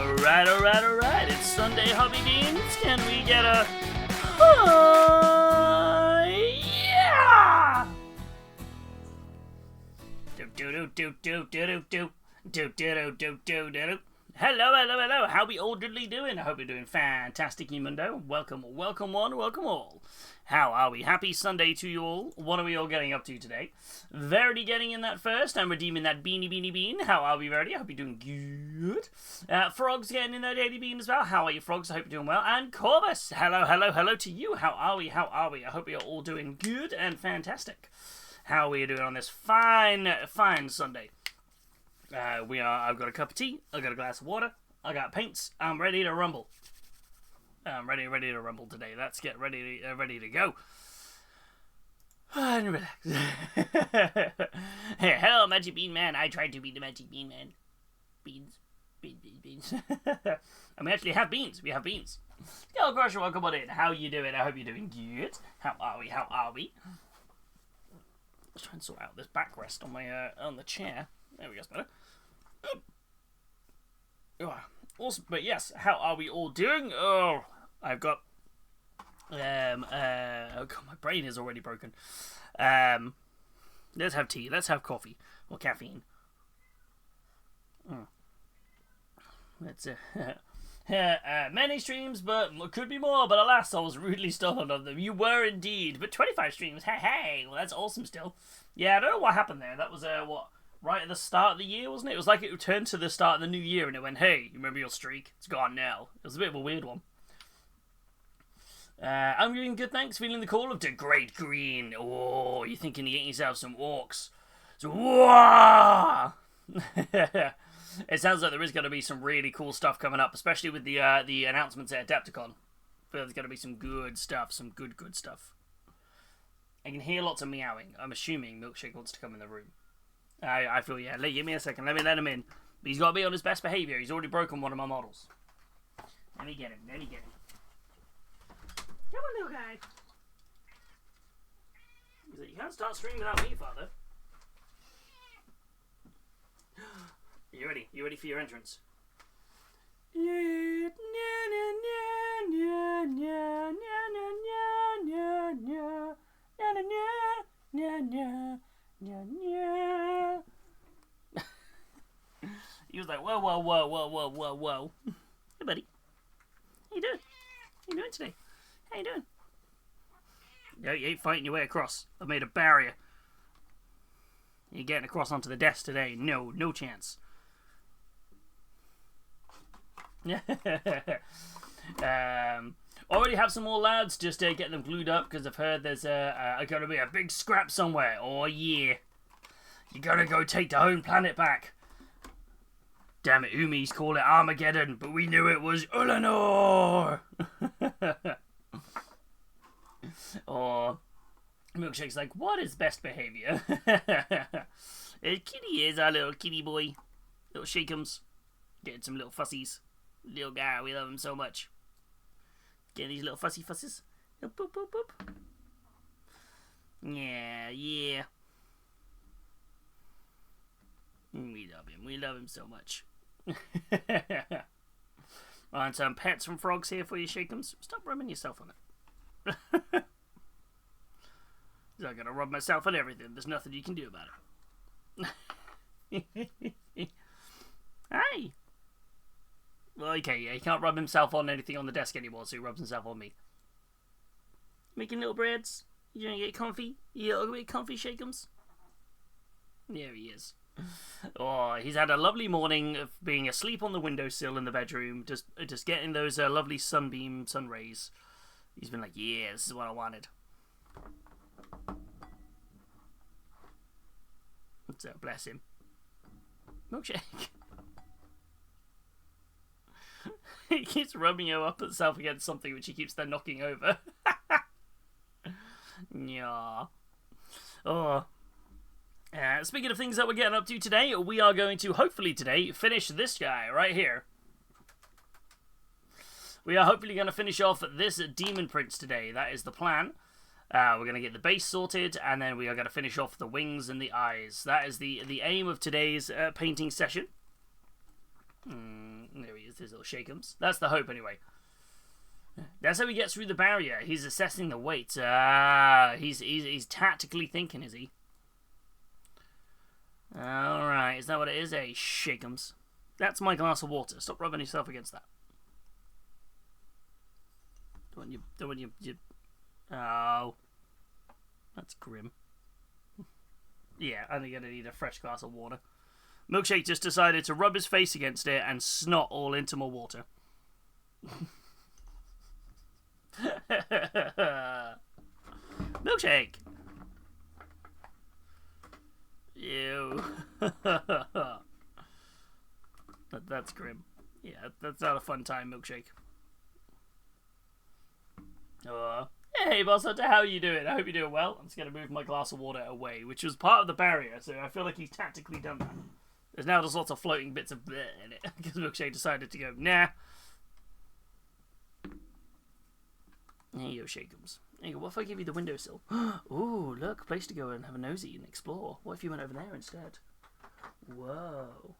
Alright. It's Sunday, Hobby Beans. Can we get a... yeah! Do. Hello. How we all doing? I hope you're doing fantastic, Mundo. Welcome one, welcome all. How are we? Happy Sunday to you all. What are we all getting up to today? Verity getting in that first. I'm redeeming that beanie bean. How are we, Verity? I hope you're doing good. Frog's getting in that daily bean as well. How are you, Frogs? I hope you're doing well. And Corvus, hello to you. How are we? I hope you're all doing good and fantastic. How are you doing on this fine Sunday? I've got a cup of tea, I've got a glass of water, I got paints, I'm ready to rumble. I'm ready to rumble today. Let's get ready to go. And relax. Hey, hello, Magic Bean Man. I tried to be the Magic Bean Man. Beans. And we actually have beans. We have beans. Yo, Crusher, welcome on in. How you doing? I hope you're doing good. How are we? Let's try and sort out this backrest on my on the chair. There we go, it's better. Awesome, but yes, how are we all doing? Oh, I've got oh god, my brain is already broken. Let's have tea, let's have coffee or caffeine. Let's many streams, but could be more, but alas, I was rudely stolen on them. You were indeed, but 25 streams, hey, well, that's awesome still. Yeah, I don't know what happened there. That was what, right at the start of the year, wasn't it? It was like it returned to the start of the new year and it went, hey, you remember your streak? It's gone now. It was a bit of a weird one. I'm doing good, thanks. Feeling the call of the Great Green. Oh, you're thinking of getting yourself some orcs. So, whoa! It sounds like there is going to be some really cool stuff coming up, especially with the announcements at Adepticon. There's going to be some good stuff, some good stuff. I can hear lots of meowing. I'm assuming Milkshake wants to come in the room. I feel, yeah, give me a second. Let me let him in. But he's got to be on his best behaviour. He's already broken one of my models. Let me get him. Come on, little guy. He's like, you can't start streaming without me, father. You ready? You ready for your entrance? He was like, whoa. Hey, buddy. How you doing? How you doing today? How you doing? No, you ain't fighting your way across. I've made a barrier. You're getting across onto the desk today. No chance. Already have some more lads, just getting them glued up because I've heard there's gonna be a big scrap somewhere. Oh yeah, you gotta go take the home planet back. Damn it, Umis call it Armageddon, but we knew it was Ulanor. Or Milkshake's like, what is best behavior? Kitty is our little kitty boy, little shakeums, getting some little fussies. Little guy, we love him so much. Getting these little fussy fusses. Boop. Yeah. We love him so much. And some pets from Frogs here for you, Shakeums. Stop rubbing yourself on it. I'm gonna rub myself on everything. There's nothing you can do about it. Hi. Well, okay, yeah, he can't rub himself on anything on the desk anymore, so he rubs himself on me. Making little breads? You gonna get comfy? You little bit comfy, Shakeums? There he is. Oh, he's had a lovely morning of being asleep on the windowsill in the bedroom, just getting those lovely sun rays. He's been like, yeah, this is what I wanted. So, bless him. Milkshake. He keeps rubbing himself against something which he keeps then knocking over. Yeah. Oh. Speaking of things that we're getting up to today, we are going to, hopefully today, finish this guy right here. We are hopefully going to finish off this Demon Prince today. That is the plan. We're going to get the base sorted, and then we are going to finish off the wings and the eyes. That is the aim of today's painting session. There he with his little shakeums. That's the hope, anyway. That's how he gets through the barrier. He's assessing the weight. He's tactically thinking, is he? Alright, is that what it is? Hey, shakeums. That's my glass of water. Stop rubbing yourself against that. The one you... Oh. That's grim. Yeah, I'm gonna need a fresh glass of water. Milkshake just decided to rub his face against it and snot all into my water. Milkshake! Ew. That's grim. Yeah, that's not a fun time, Milkshake. Hey, Boss Hunter, how are you doing? I hope you're doing well. I'm just going to move my glass of water away, which was part of the barrier, so I feel like he's tactically done that. There's now just lots of floating bits of bleh in it, because Milkshake decided to go, nah. There you go, Shakeums. There you go. What if I give you the windowsill? Ooh, look, a place to go and have a nosy and explore. What if you went over there instead? Whoa.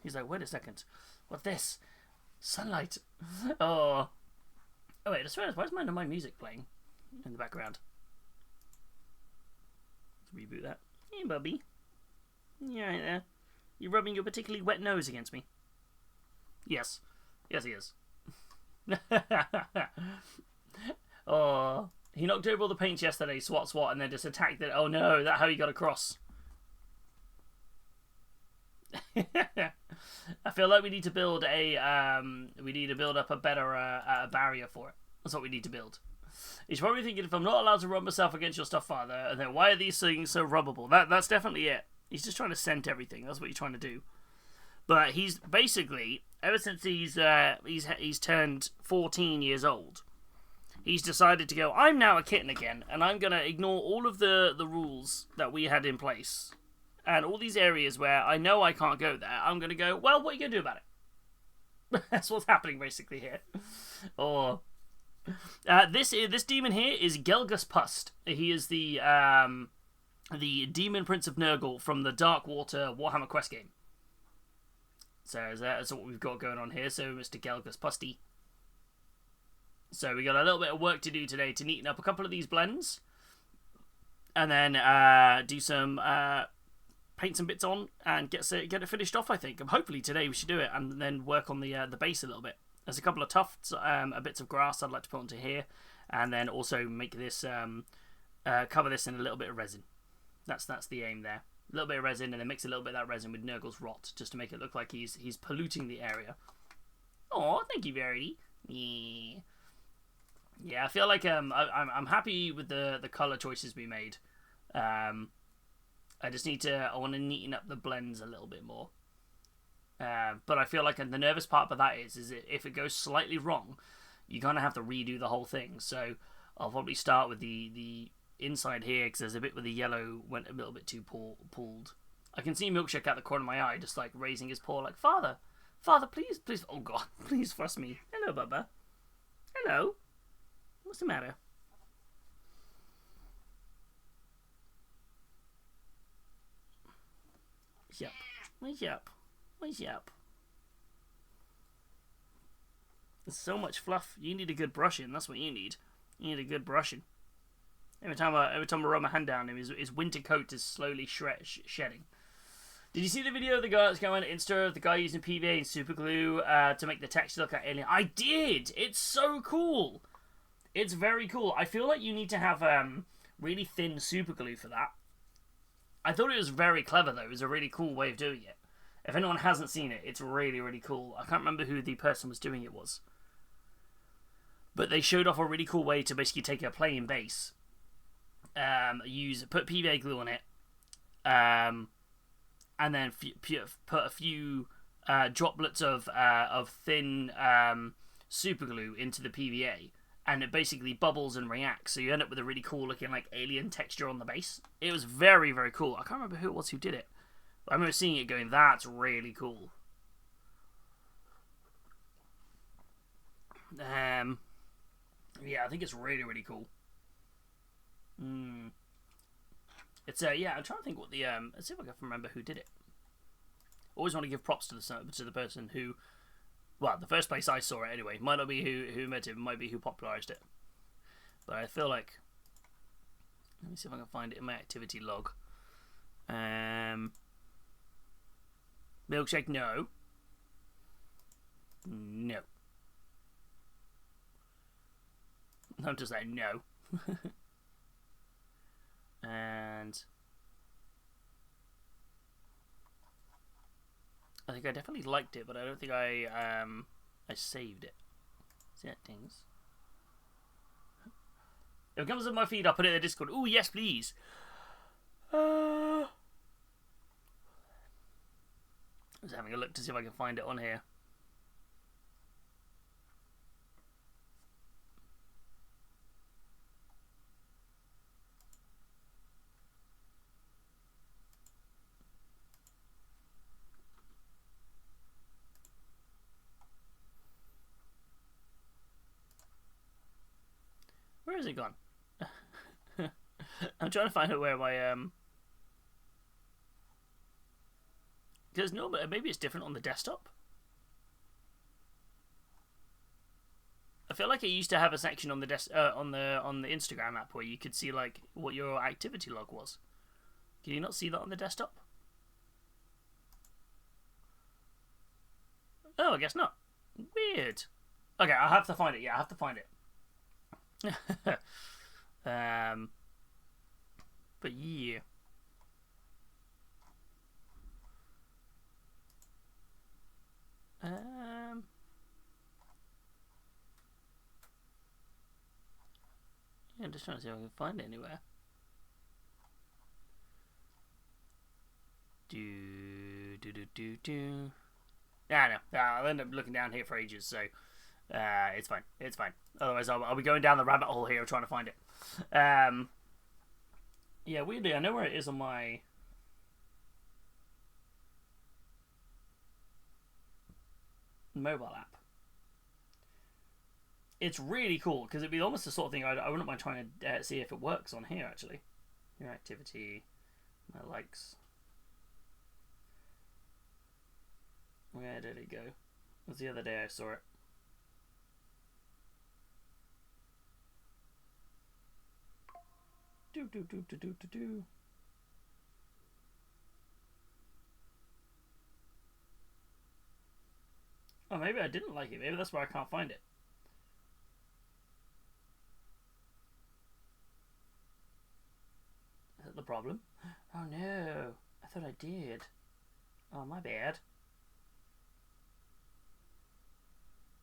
He's like, wait a second. What's this? Sunlight. Oh. Oh wait, I swear, why is my music playing in the background? Let's reboot that. Hey, Bubby. You right there? You're rubbing your particularly wet nose against me. Yes. Yes, he is. Oh, he knocked over all the paints yesterday, swat, and then just attacked it. Oh no, that's how he got across. I feel like we need to build up a better barrier for it. That's what we need to build. He's probably thinking, if I'm not allowed to rub myself against your stuff, Father, then why are these things so rubbable? That's definitely it. He's just trying to scent everything. That's what he's trying to do. But he's basically, ever since he's turned 14 years old, he's decided to go, I'm now a kitten again, and I'm going to ignore all of the rules that we had in place. And all these areas where I know I can't go there, I'm going to go, well, what are you going to do about it? That's what's happening basically here. Or this demon here is Gelgus Pust. He is the demon prince of Nurgle from the Darkwater Warhammer Quest game. So that's what we've got going on here. So Mr. Gelgus Pusty. So we got a little bit of work to do today to neaten up a couple of these blends, and then do some paint some bits on and get it finished off. I think. Hopefully today we should do it, and then work on the base a little bit. There's a couple of tufts, bits of grass I'd like to put onto here, and then also make this cover this in a little bit of resin. That's the aim there. A little bit of resin, and then mix a little bit of that resin with Nurgle's rot, just to make it look like he's polluting the area. Oh, thank you, Verity. Yeah. Yeah, I feel like I'm happy with the color choices we made. I want to neaten up the blends a little bit more. But I feel like the nervous part of that is if it goes slightly wrong, you're gonna have to redo the whole thing. So I'll probably start with the inside here, because there's a bit where the yellow went a little bit too pulled. I can see Milkshake out the corner of my eye, just like raising his paw, like, Father, please, oh God, please fuss me. Hello, Bubba. Hello. What's the matter? What's up? There's so much fluff. You need a good brushing. That's what you need. You need a good brushing. Every time I rub my hand down him, his winter coat is slowly shedding. Did you see the video of the guy that's going on Insta, the guy using PVA and super glue to make the texture look like alien? I did! It's so cool! It's very cool. I feel like you need to have really thin super glue for that. I thought it was very clever, though. It was a really cool way of doing it. If anyone hasn't seen it, it's really, really cool. I can't remember who the person was doing it was. But they showed off a really cool way to basically take a plain base, put PVA glue on it, and then put a few droplets of thin super glue into the PVA, and it basically bubbles and reacts, so you end up with a really cool looking like alien texture on the base. It was very, very cool. I can't remember who it was who did it, but I remember seeing it going, that's really cool. Yeah, I think it's really, really cool. It's yeah, I'm trying to think what the let's see if I can remember who did it. Always want to give props to the person who Well, the first place I saw it anyway. Might not be who invented it, might be who popularized it. But I feel like... Let me see if I can find it in my activity log. Milkshake, no. No. I'm just saying no. And... I think I definitely liked it, but I don't think I saved it. Settings. If it comes on my feed, I'll put it in the Discord. Oh, yes, please. I was having a look to see if I can find it on here. Where is it gone? I'm trying to find out where my Because no, but maybe it's different on the desktop. I feel like it used to have a section on the on the Instagram app where you could see like what your activity log was. Can you not see that on the desktop? Oh, I guess not. Weird. Okay, I'll have to find it. Yeah, I have to find it. But yeah. Yeah, I'm just trying to see if I can find it anywhere. No. I'll end up looking down here for ages, so it's fine. It's fine. Otherwise, I'll be going down the rabbit hole here trying to find it. Yeah, weirdly, I know where it is on my... mobile app. It's really cool because it'd be almost the sort of thing I wouldn't mind trying to see if it works on here actually. Your activity, my likes. Where did it go? It was the other day I saw it. Do. Oh, maybe I didn't like it. Maybe that's why I can't find it. Is that the problem? Oh no. I thought I did. Oh, my bad.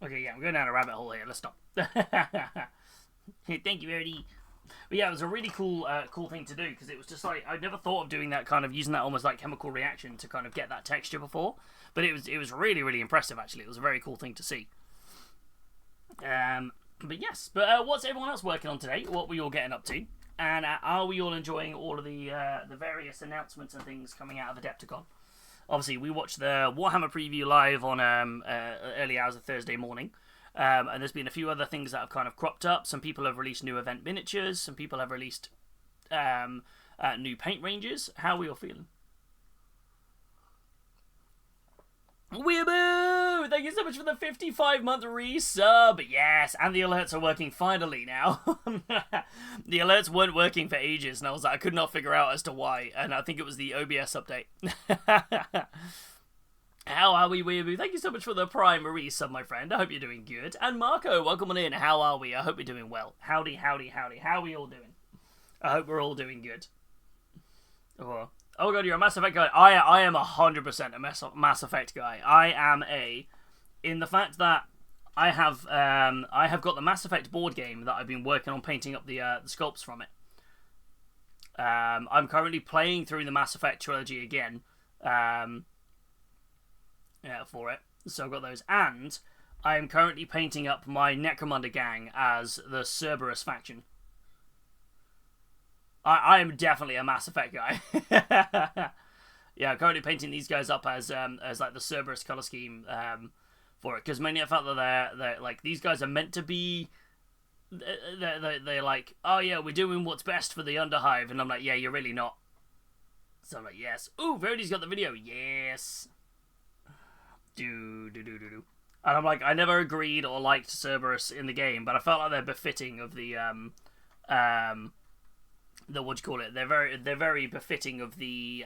Okay, yeah, I'm going down a rabbit hole here. Let's stop. Thank you, Ernie. But yeah, it was a really cool thing to do because it was just like I'd never thought of doing that kind of using that almost like chemical reaction to kind of get that texture before. But it was really, really impressive actually. It was a very cool thing to see. But yes, but what's everyone else working on today? What were you all getting up to? And are we all enjoying all of the various announcements and things coming out of Adepticon? Obviously, we watched the Warhammer preview live on early hours of Thursday morning. And there's been a few other things that have kind of cropped up. Some people have released new event miniatures. Some people have released new paint ranges. How are we all feeling? Weeaboo! Thank you so much for the 55-month resub. Yes, and the alerts are working finally now. The alerts weren't working for ages, and I was like, I could not figure out as to why. And I think it was the OBS update. How are we, Weeaboo? Thank you so much for the Prime resub, my friend. I hope you're doing good. And Marco, welcome on in. How are we? I hope you're doing well. Howdy, howdy, howdy. How are we all doing? I hope we're all doing good. Oh god, you're a Mass Effect guy. I am 100% a Mass Effect guy. I am in the fact that I have got the Mass Effect board game that I've been working on painting up the sculpts from it. I'm currently playing through the Mass Effect trilogy again. For it. So I've got those. And I am currently painting up my Necromunda gang as the Cerberus faction. I am definitely a Mass Effect guy. Yeah, I'm currently painting these guys up as like the Cerberus color scheme for it. Because mainly I felt that they're like, these guys are meant to be... They're like, oh yeah, we're doing what's best for the Underhive. And I'm like, yeah, you're really not. So I'm like, yes. Ooh, Verity's got the video. Yes. And I'm like, I never agreed or liked Cerberus in the game, but I felt like they're befitting of the what do you call it? They're very befitting of the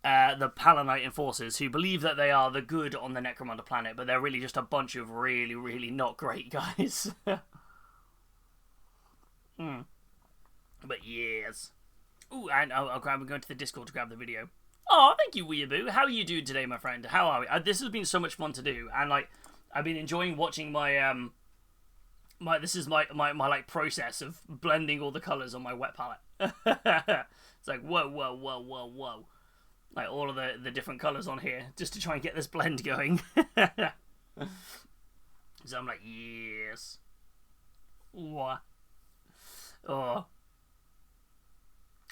Palanite enforcers who believe that they are the good on the Necromunda planet, but they're really just a bunch of really, really not great guys. mm. But yes. Ooh, and I'm going to the Discord to grab the video. Oh, thank you, Weeaboo. How are you doing today, my friend? How are we? This has been so much fun to do, and like, I've been enjoying watching my this is my like process of blending all the colors on my wet palette. It's like whoa, whoa, whoa, whoa, whoa. Like all of the different colours on here, just to try and get this blend going. So I'm like, yes. What? Oh.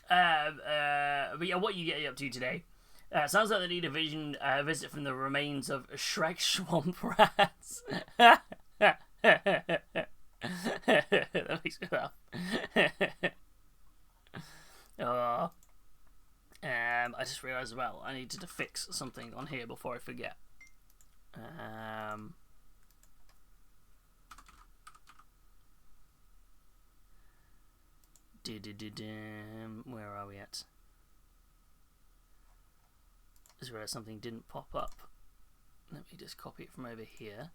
But yeah, what are you getting up to today? Sounds like they need a visit from the remains of Shrek Swamp Rats. That makes me laugh. Oh. I just realised as well, I needed to fix something on here before I forget. Where are we at? I just realised something didn't pop up. Let me just copy it from over here.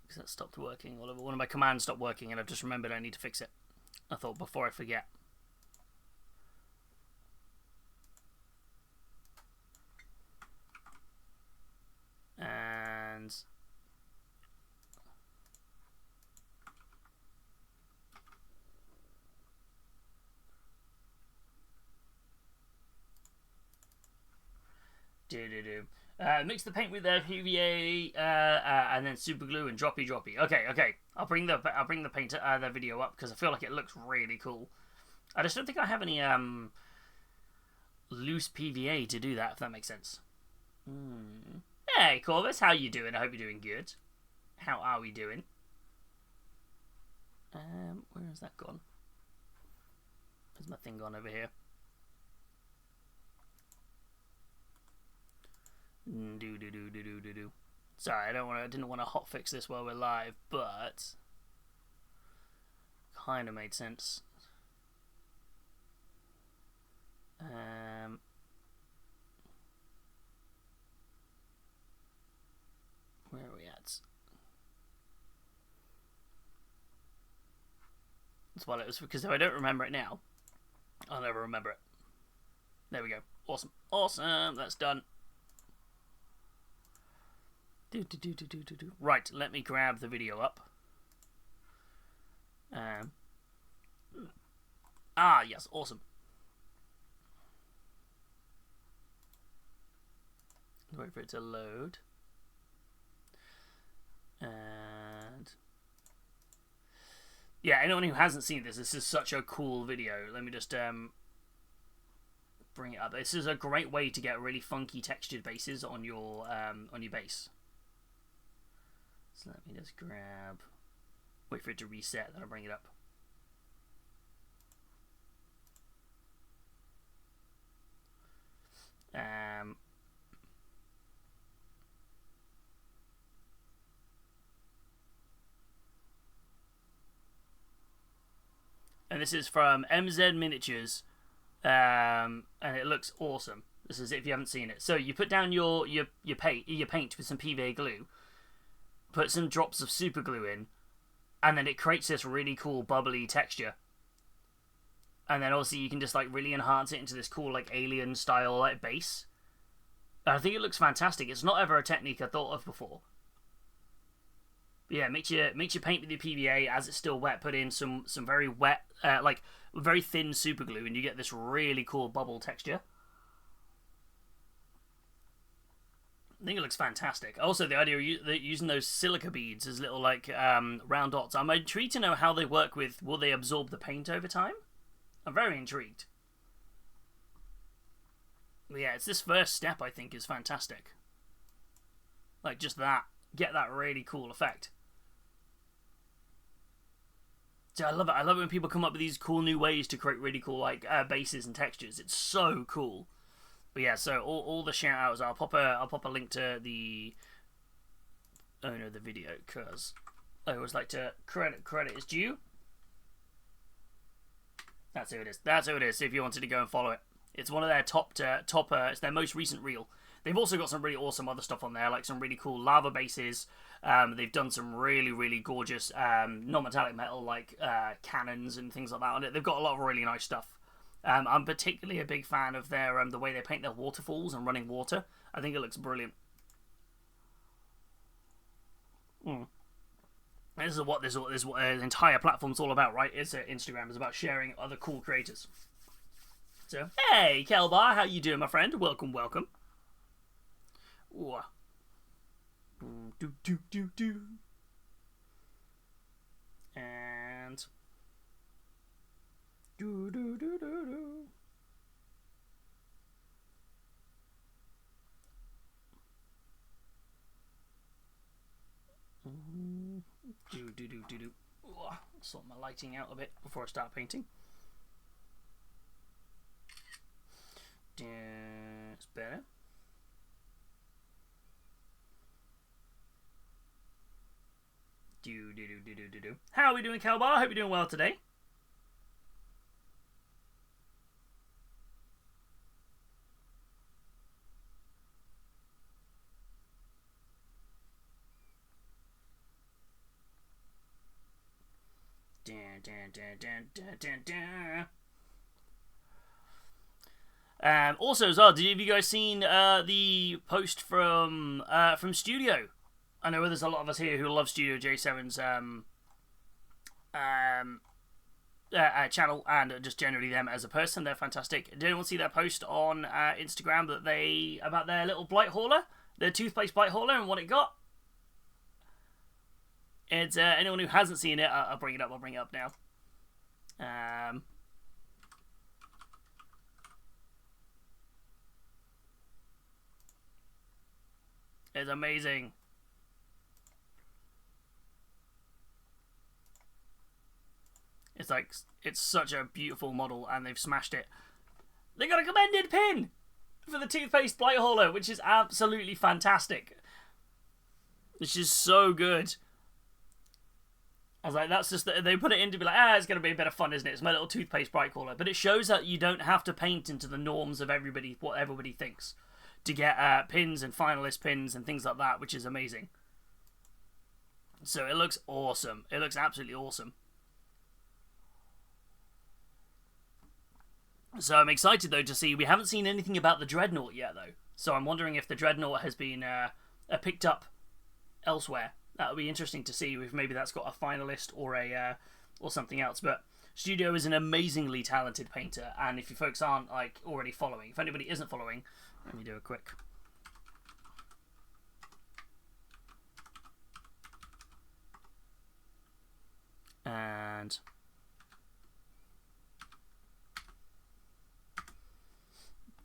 Because that stopped working. One of my commands stopped working and I've just remembered I need to fix it. I thought before I forget. And mix the paint with the PVA and then super glue and droppy. Okay. I'll bring the paint the video up because I feel like it looks really cool. I just don't think I have any loose PVA to do that, if that makes sense. Hey Corvus, how you doing? I hope you're doing good. How are we doing? Where has that gone? Where's my thing gone over here? Sorry, I didn't want to hotfix this while we're live, but kind of made sense. Where are we at? That's why it was, because if I don't remember it now, I'll never remember it. There we go. Awesome. That's done. Right, let me grab the video up. Yes, awesome. Wait for it to load. And yeah, anyone who hasn't seen this is such a cool video. Let me just bring it up. This is a great way to get really funky textured bases on your base. So let me just wait for it to reset, then I'll bring it up. And this is from MZ Miniatures, and it looks awesome. This is it if you haven't seen it. So you put down your paint with some PVA glue, put some drops of super glue in, and then it creates this really cool bubbly texture. And then obviously you can just like really enhance it into this cool like alien style like base. And I think it looks fantastic. It's not ever a technique I thought of before. But yeah, mix your paint with your PVA as it's still wet. Put in some very wet, like very thin super glue, and you get this really cool bubble texture. I think it looks fantastic. Also, the idea of using those silica beads as little like round dots. I'm intrigued to know how they work with. Will they absorb the paint over time? I'm very intrigued. But yeah, it's this first step I think is fantastic. Like just that, get that really cool effect. So I love it. I love it when people come up with these cool new ways to create really cool like bases and textures. It's so cool. But yeah, so all the shout outs, I'll pop a link to the owner of the video, because I always like to credit is due. That's who it is. That's who it is. If you wanted to go and follow it, it's one of their top. It's their most recent reel. They've also got some really awesome other stuff on there, like some really cool lava bases. They've done some really gorgeous non-metallic metal, like cannons and things like that on it. They've got a lot of really nice stuff. I'm particularly a big fan of their the way they paint their waterfalls and running water. I think it looks brilliant. This is what the entire platform's all about, right? It's Instagram. It's about sharing other cool creators. So, hey, Kelbar, how you doing, my friend? Welcome. Ooh. Do. And do. Do. Sort my lighting out a bit before I start painting. It's better. Do. How are we doing, Calbar? I hope you're doing well today. Also, as well, have you guys seen the post from Studio? I know there's a lot of us here who love Studio J7's channel, and just generally them as a person. They're fantastic. Did anyone see that post on Instagram about their little blight hauler, their toothpaste blight hauler, and what it got? It's anyone who hasn't seen it, I'll bring it up. I'll bring it up now. It's amazing. It's such a beautiful model, and they've smashed it. They got a commended pin for the toothpaste blight hauler, which is absolutely fantastic. Which is so good. I was like, that's just they put it in to be like, it's going to be a bit of fun, isn't it? It's my little toothpaste blight hauler, but it shows that you don't have to paint into the norms of what everybody thinks to get pins and finalist pins and things like that, which is amazing. So it looks awesome. It looks absolutely awesome. So I'm excited, though, to see. We haven't seen anything about the Dreadnought yet, though. So I'm wondering if the Dreadnought has been picked up elsewhere. That would be interesting to see if maybe that's got a finalist or something else. But Studio is an amazingly talented painter, and if you folks aren't already following, if anybody isn't following, let me do a quick. And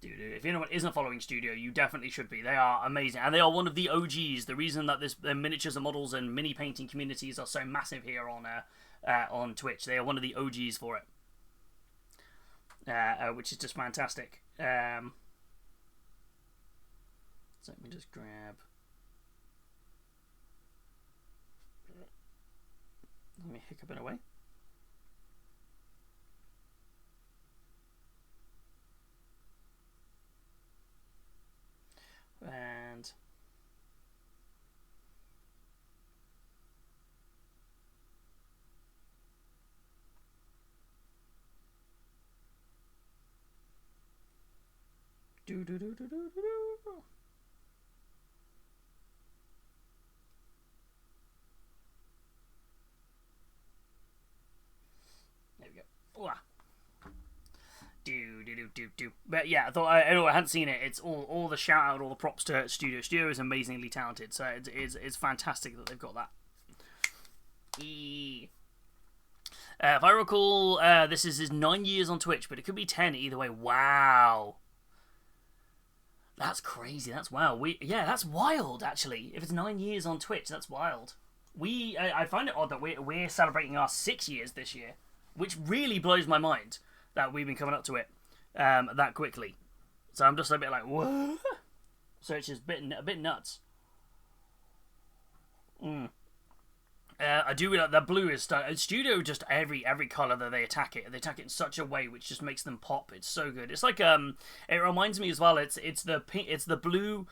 if anyone isn't following Studio, you definitely should be. They are amazing, and they are one of the OGs. The reason that the miniatures and models and mini painting communities are so massive here on Twitch, they are one of the OGs for it, which is just fantastic. So let me just grab. Let me hiccup it away. And do. There we go. Ooh. Do. But yeah, I hadn't seen it. It's all the shout out, all the props to Studio. Studio is amazingly talented, so it's fantastic that they've got that. If I recall, this is his 9 years on Twitch, but it could be 10 either way. Wow, that's crazy. That's wow. That's wild. Actually, if it's 9 years on Twitch, that's wild. I find it odd that we're celebrating our 6 years this year, which really blows my mind that we've been coming up to it that quickly. So I'm just a bit like, what? So it's just a bit nuts. I do like the blue is Studio. Just every color that they attack it in such a way which just makes them pop. It's so good. It's like it reminds me as well. It's the pink. It's the blue.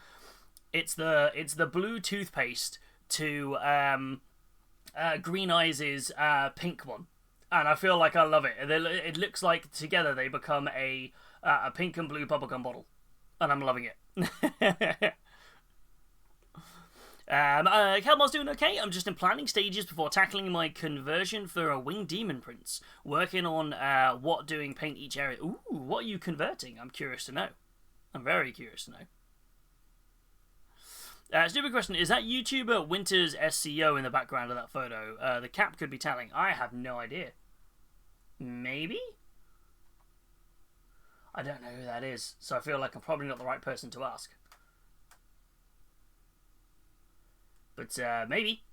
It's the blue toothpaste to Green Eyes' pink one, and I feel like I love it. It looks like together they become a pink and blue bubblegum bottle, and I'm loving it. Kelmar's doing okay. I'm just in planning stages before tackling my conversion for a winged demon prince. Working on what doing paint each area. Ooh, what are you converting? I'm curious to know. I'm very curious to know. Stupid question. Is that YouTuber Winter's SCO in the background of that photo? The cap could be telling. I have no idea. Maybe? I don't know who that is, so I feel like I'm probably not the right person to ask. But maybe.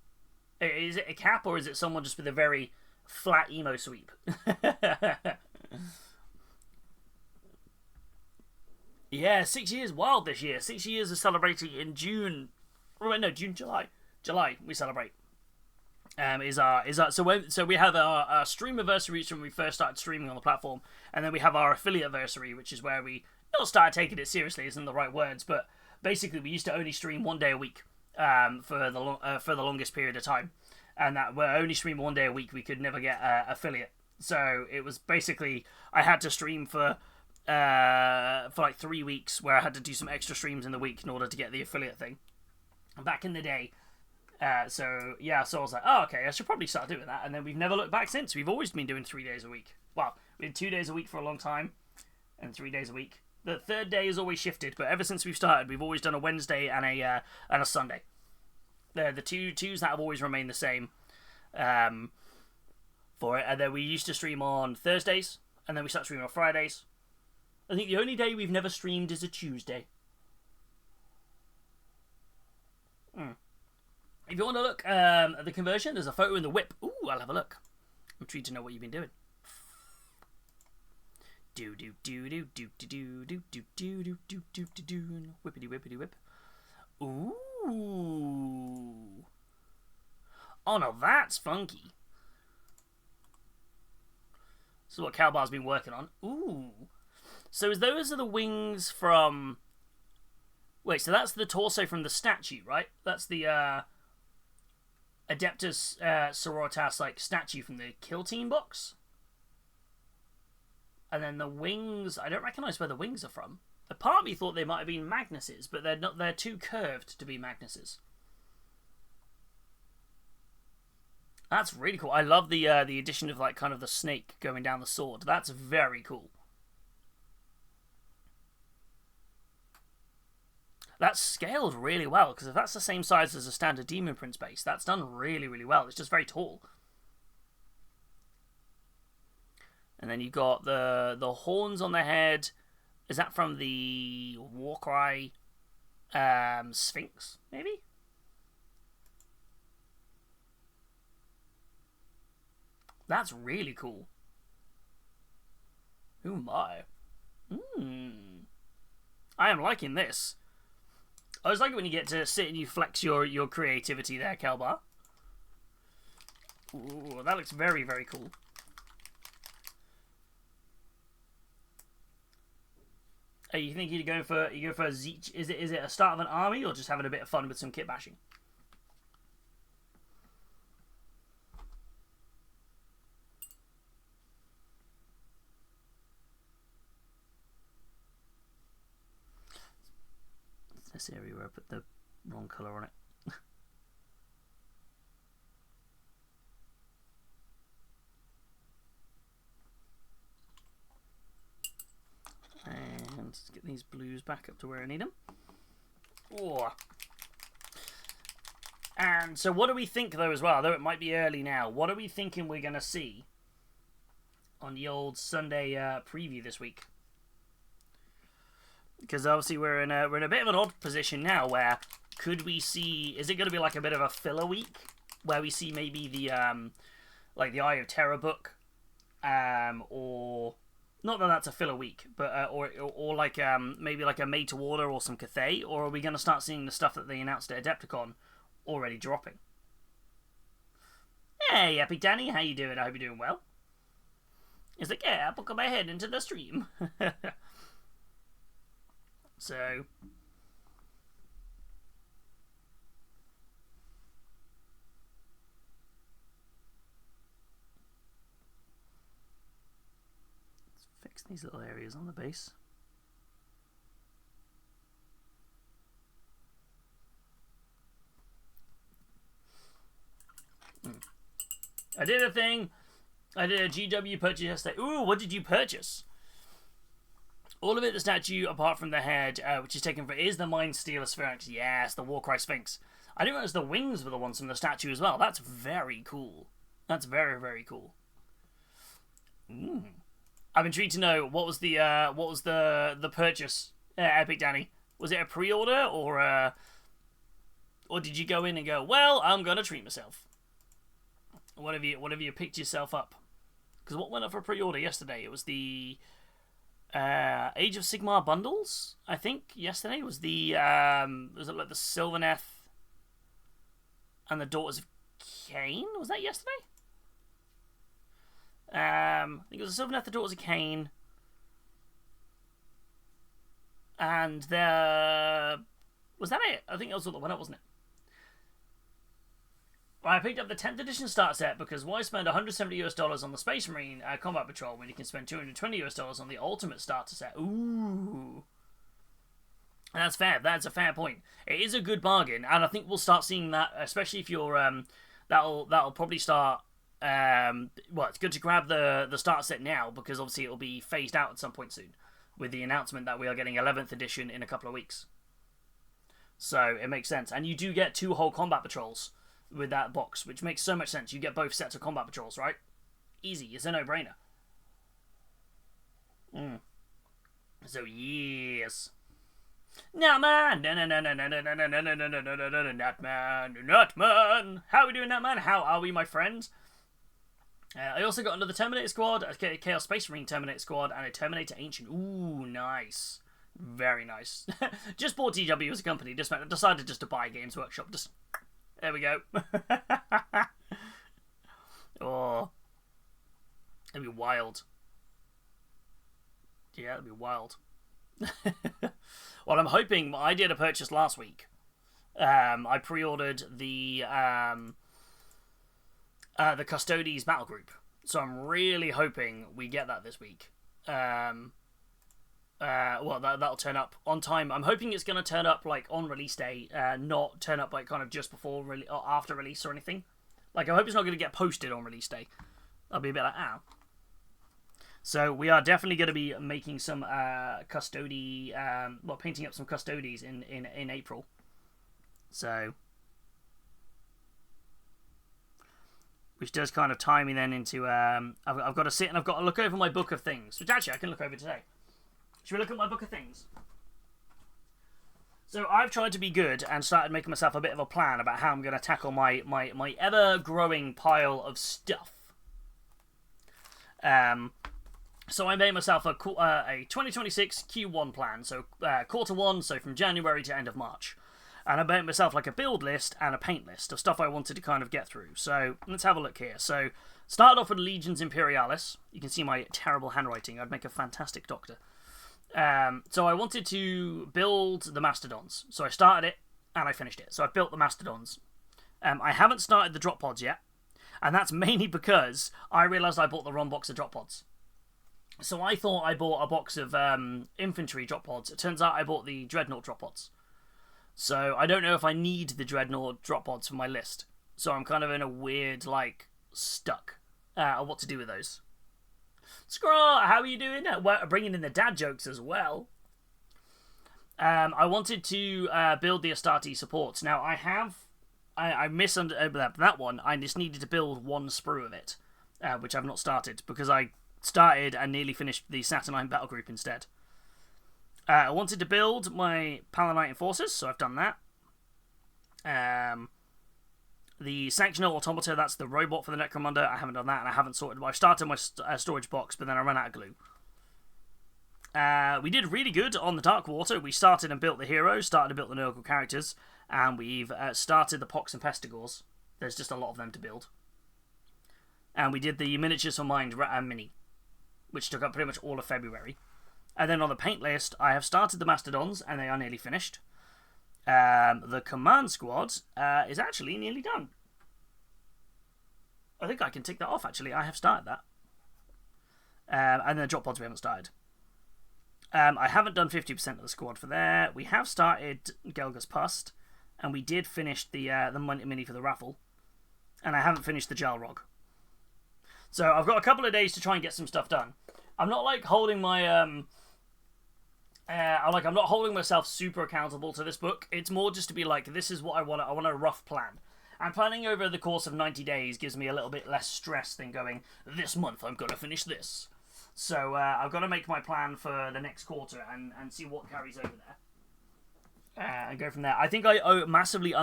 Is it a cap or is it someone just with a very flat emo sweep? Yeah, 6 years. Wild this year. 6 years of celebrating in June. Oh, no, July. July we celebrate. So we have our stream anniversary when we first started streaming on the platform, and then we have our affiliate anniversary, which is where we not started taking it seriously, isn't the right words, but basically we used to only stream 1 day a week for the longest period of time, and that we're only streaming 1 day a week. We could never get affiliate, so it was basically I had to stream for like 3 weeks, where I had to do some extra streams in the week in order to get the affiliate thing. Back in the day. So I was like, oh, okay, I should probably start doing that. And then we've never looked back since. We've always been doing 3 days a week. Well, we did 2 days a week for a long time, and 3 days a week. The third day has always shifted, but ever since we've started, we've always done a Wednesday and a Sunday. They're the twos that have always remained the same for it. And then we used to stream on Thursdays, and then we start streaming on Fridays. I think the only day we've never streamed is a Tuesday. If you want to look at the conversion, there's a photo in the whip. Ooh, I'll have a look. I'm intrigued to know what you've been doing. Do do do do do do do do do do do do do do do whippity whippity whip. Ooh. Oh no, that's funky. This is what Calbar's been working on. Ooh. So those are the wings from. Wait, so that's the torso from the statue, right? That's the Adeptus Sororitas like statue from the Kill Team box. And then the wings, I don't recognise where the wings are from. A part of me thought they might have been Magnus's, but they're not. They're too curved to be Magnus's. That's really cool. I love the addition of like kind of the snake going down the sword. That's very cool. That's scaled really well, because if that's the same size as a standard Demon Prince base, that's done really, really well. It's just very tall. And then you've got the horns on the head. Is that from the Warcry Sphinx, maybe? That's really cool. Oh my. I am liking this. I always like it when you get to sit and you flex your creativity there, Kelbar. Ooh, that looks very, very cool. You think you go for a Zeech? Is it a start of an army, or just having a bit of fun with some kit bashing? This area where I put the wrong colour on it. And let's get these blues back up to where I need them. Oh. And so what do we think, though, as well? Though it might be early now, what are we thinking we're going to see on the old Sunday preview this week? Because obviously we're in a bit of an odd position now, where could we see? Is it going to be like a bit of a filler week, where we see maybe the like the Eye of Terror book, or Not that that's a filler week, but or like maybe like a made to order or some Cathay, or are we going to start seeing the stuff that they announced at Adepticon already dropping? Hey, Epic Danny, how you doing? I hope you're doing well. It's like, yeah, I'll put my head into the stream. So, let's fix these little areas on the base. I did a thing. I did a GW purchase yesterday. Ooh, what did you purchase? All of it, the statue, apart from the head, which is taken for, is the Mind Stealer Sphinx. Yes, the Warcry Sphinx. I didn't realize the wings were the ones from the statue as well. That's very cool. That's very, very cool. I'm intrigued to know what was the purchase, Epic Danny. Was it a pre-order or did you go in and go, well, I'm gonna treat myself? What have you picked yourself up? Because what went up for pre-order yesterday? It was the Age of Sigmar bundles, I think. Yesterday was the was it like the Sylvaneth and the Daughters of Cain? Was that yesterday? I think it was the Sylvaneth, the Daughters of Cain, and was that it? I think that was all that went up, wasn't it? I picked up the 10th edition start set because why spend $170 on the Space Marine Combat Patrol when you can spend $220 on the Ultimate starter set? Ooh. And that's fair. That's a fair point. It is a good bargain, and I think we'll start seeing that, especially if you're that'll probably start. Well, it's good to grab the starter set now because obviously it'll be phased out at some point soon with the announcement that we are getting 11th edition in a couple of weeks. So it makes sense, and you do get 2 whole Combat Patrols with that box, which makes so much sense. You get both sets of Combat Patrols, right? Easy. It's a no-brainer. So, yes. Nutman! Nutman! How are we doing, Nutman? How are we, my friends? I also got another Terminator Squad, a Chaos Space Marine Terminator Squad, and a Terminator Ancient. Ooh, nice. Very nice. Just bought TW as a company. Decided just to buy Games Workshop. There we go. Oh. That'd be wild. Yeah, that'd be wild. Well, I'm hoping... I did a purchase last week. I pre-ordered the Custodes Battle Group. So I'm really hoping we get that this week. Well, that'll turn up on time. I'm hoping it's going to turn up like on release day, not turn up like kind of just before or after release or anything. Like, I hope it's not going to get posted on release day. I'll be a bit like, ow. So we are definitely going to be making some painting up some Custodes in April. So, which does kind of tie me then into I've got to sit and I've got to look over my book of things, which actually I can look over today. Should we look at my book of things? So I've tried to be good and started making myself a bit of a plan about how I'm going to tackle my ever-growing pile of stuff. So I made myself a 2026 Q1 plan, so quarter one, so from January to end of March. And I made myself like a build list and a paint list of stuff I wanted to kind of get through. So let's have a look here. So started off with Legions Imperialis. You can see my terrible handwriting. I'd make a fantastic doctor. So I wanted to build the Mastodons. So I started it and I finished it. So I built the Mastodons. I haven't started the drop pods yet. And that's mainly because I realised I bought the wrong box of drop pods. So I thought I bought a box of infantry drop pods. It turns out I bought the Dreadnought drop pods. So I don't know if I need the Dreadnought drop pods for my list. So I'm kind of in a weird, like, stuck on what to do with those. Scraw, how are you doing? Bringing in the dad jokes as well. I wanted to build the Astarte supports. Now, I misunderstood that one. I just needed to build one sprue of it, which I've not started, because I started and nearly finished the Saturnine battle group instead. I wanted to build my Paladin Enforcers, so I've done that. The Sanctional Automata, that's the robot for the Necromunda. I haven't done that, and I haven't sorted. Well, I started my storage box, but then I ran out of glue. We did really good on the Dark Water. We started and built the heroes, started and built the Nurgle characters, and we've started the Pox and Pestigors. There's just a lot of them to build. And we did the Miniatures for Mind Mini, which took up pretty much all of February. And then on the paint list, I have started the Mastodons, and they are nearly finished. The Command Squad is actually nearly done. I think I can tick that off, actually. I have started that. And then the Drop Pods we haven't started. I haven't done 50% of the squad for there. We have started Gelga's Pust, and we did finish the mini for the raffle. And I haven't finished the Jalrog. So I've got a couple of days to try and get some stuff done. I'm not like holding my I'm not holding myself super accountable to this book. It's more just to be like, this is what I want. I want a rough plan. And planning over the course of 90 days gives me a little bit less stress than going, this month I'm going to finish this. So I've got to make my plan for the next quarter and see what carries over there. And go from there. I think I massively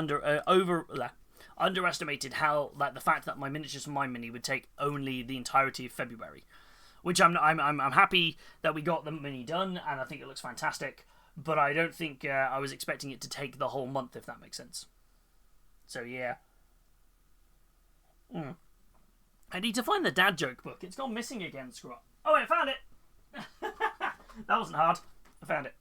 underestimated how the fact that my Miniatures for Mind Mini would take only the entirety of February. Which I'm happy that we got the mini done, and I think it looks fantastic. But I don't think I was expecting it to take the whole month, if that makes sense. So yeah. I need to find the dad joke book. It's gone missing again, screw up. Oh wait, I found it! That wasn't hard. I found it.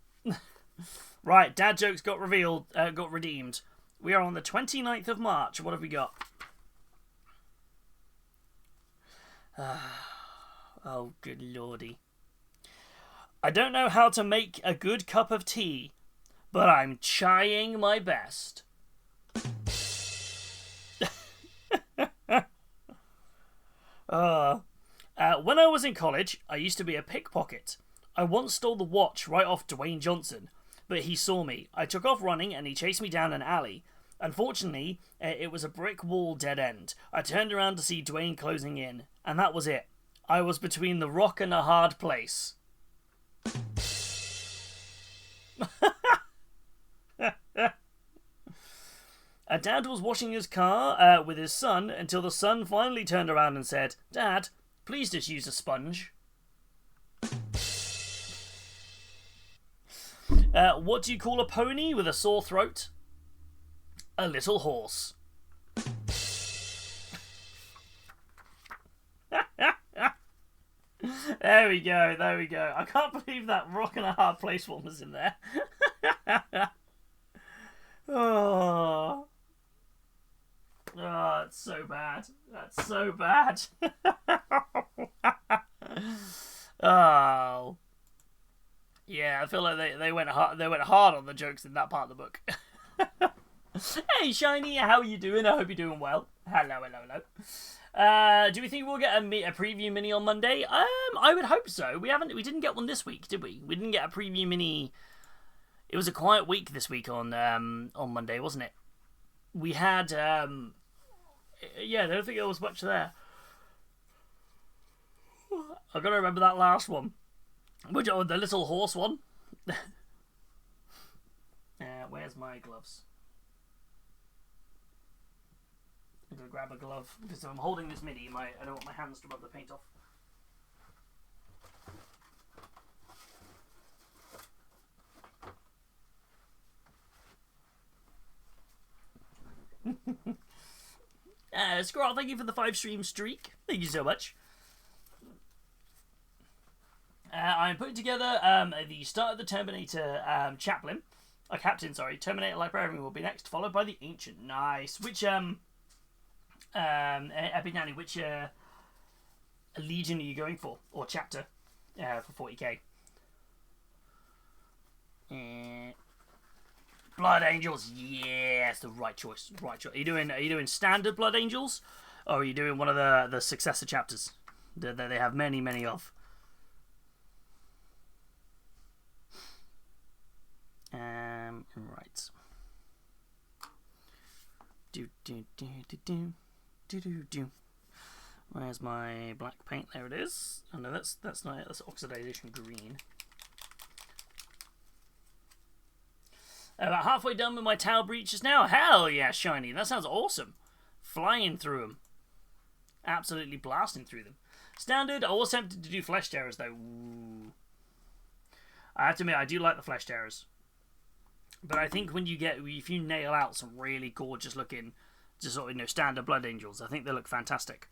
Right, dad jokes got redeemed. We are on the 29th of March. What have we got? Oh, good lordy. I don't know how to make a good cup of tea, but I'm trying my best. When I was in college, I used to be a pickpocket. I once stole the watch right off Dwayne Johnson, but he saw me. I took off running and he chased me down an alley. Unfortunately, it was a brick wall dead end. I turned around to see Dwayne closing in, and that was it. I was between the rock and a hard place. A dad was washing his car with his son until the son finally turned around and said, "Dad, please just use a sponge." What do you call a pony with a sore throat? A little horse. There we go, there we go. I can't believe that rock and a hard place one was in there. Oh, it's so bad. That's so bad. Oh. Yeah, I feel like they went hard on the jokes in that part of the book. Hey, Shiny, how are you doing? I hope you're doing well. Hello, hello, hello. Do we think we'll get a preview mini on Monday? I would hope so. We didn't get one this week, did we? We didn't get a preview mini. It was a quiet week this week on Monday, wasn't it? We had yeah, I don't think there was much there. I've got to remember that last one. Which the little horse one? Where's my gloves? I'm going to grab a glove because if I'm holding this mini, I don't want my hands to rub the paint off. Scroll, thank you for the 5-stream streak. Thank you so much. I'm putting together the start of the Terminator Terminator Librarian will be next, followed by the Ancient. Nice. Which Epinani, which legion are you going for, or chapter, for 40k? Blood Angels, yes, the right choice. Right choice. Are you doing standard Blood Angels, or are you doing one of the successor chapters that they have many of? Right. Where's my black paint? There it is. Oh no, that's not. That's oxidization green. About halfway done with my towel breaches now. Hell yeah, Shiny. That sounds awesome. Flying through them. Absolutely blasting through them. Standard. I was tempted to do flesh tearers though. Ooh. I have to admit, I do like the flesh terrors. But I think if you nail out some really gorgeous looking, just sort of, standard blood angels, I think they look fantastic.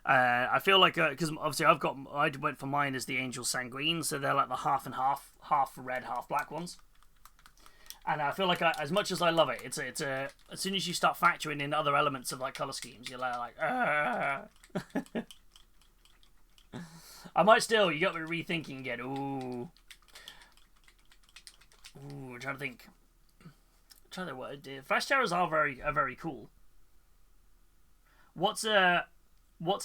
I feel like, because obviously I went for mine as the angel sanguine, so they're like the half and half red, half black ones. And I feel like as much as I love it, it's a as soon as you start factoring in other elements of like color schemes, you're like, I might still. You got me rethinking again. Ooh, I'm trying to think. What flash terrors are very cool. What's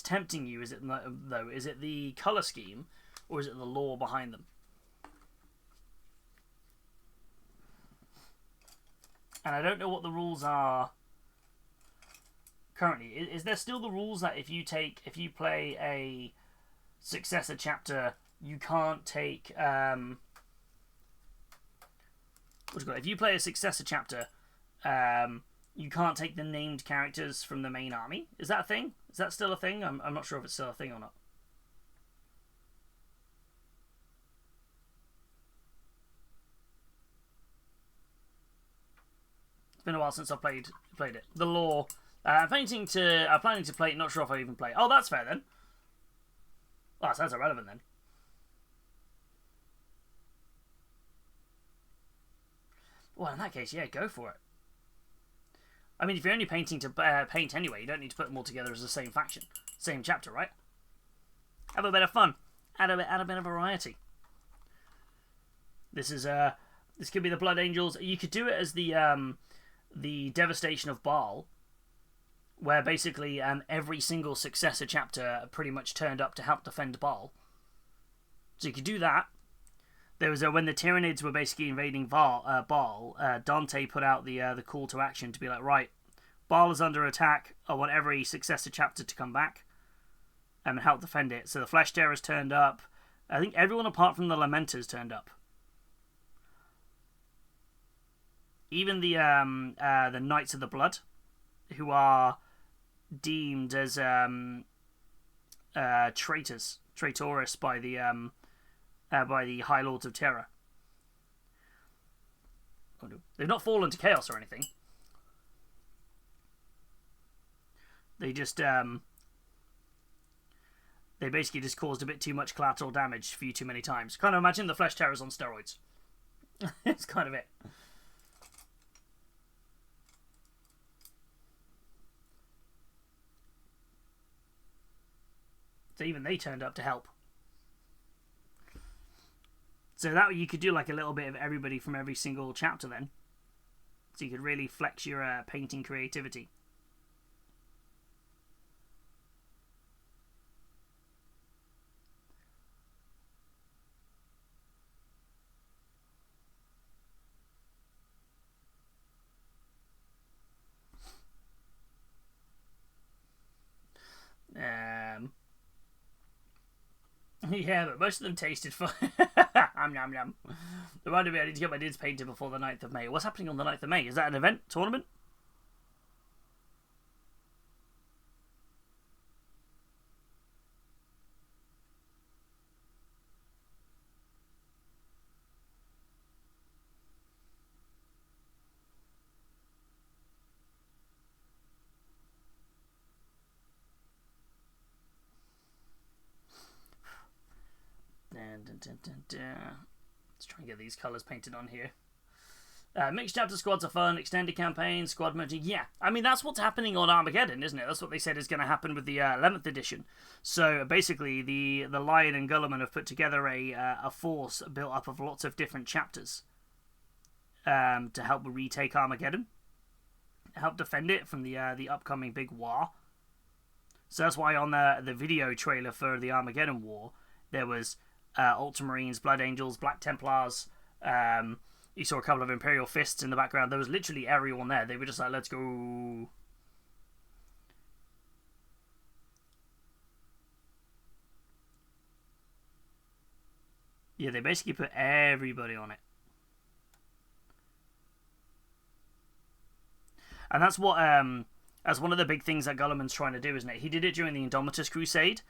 tempting you? Is it though? Is it the color scheme, or is it the lore behind them? And I don't know what the rules are currently. Is there still the rules that if you play a successor chapter, you can't take if you play a successor chapter, you can't take the named characters from the main army? Is that a thing? Is that still a thing? I'm not sure if it's still a thing or not. It's been a while since I played it. The lore. I'm planning to play it. Not sure if I even play. Oh, that's fair then. Oh, so that's irrelevant then. Well, in that case, yeah, go for it. I mean, if you're only painting to paint anyway, you don't need to put them all together as the same faction, same chapter, right? Have a bit of fun, add a bit of variety. This could be the Blood Angels. You could do it as the Devastation of Baal, where basically every single successor chapter pretty much turned up to help defend Baal. So you could do that. There was when the Tyranids were basically invading Baal, Dante put out the call to action to be like, right, Baal is under attack. I want every successor chapter to come back and help defend it. So the Flesh Terrors turned up. I think everyone apart from the Lamenters turned up. Even the Knights of the Blood, who are deemed as traitors by the High Lords of Terror. Oh, no. They've not fallen to chaos or anything. They just they basically just caused a bit too much collateral damage a few too many times. Kind of imagine the Flesh Terrors on steroids. It's kind of it. So even they turned up to help. So that you could do like a little bit of everybody from every single chapter then. So you could really flex your painting creativity. Yeah, but most of them tasted fun. Nom nom. Reminded me I need to get my dids painted before the 9th of May. What's happening on the 9th of May? Is that an event? Tournament? Let's try and get these colours painted on here. Mixed chapter squads are fun. Extended campaign, squad merging. Yeah, I mean, that's what's happening on Armageddon, isn't it? That's what they said is going to happen with the 11th edition. So basically, the Lion and Gulliman have put together a force built up of lots of different chapters to help retake Armageddon, help defend it from the upcoming big war. So that's why on the video trailer for the Armageddon War, there was Ultramarines, Blood Angels, Black Templars. You saw a couple of Imperial Fists in the background. There was literally everyone there. They were just like, let's go. Yeah, they basically put everybody on it. And that's what that's one of the big things that Gulliman's trying to do, isn't it? He did it during the Indomitus Crusade.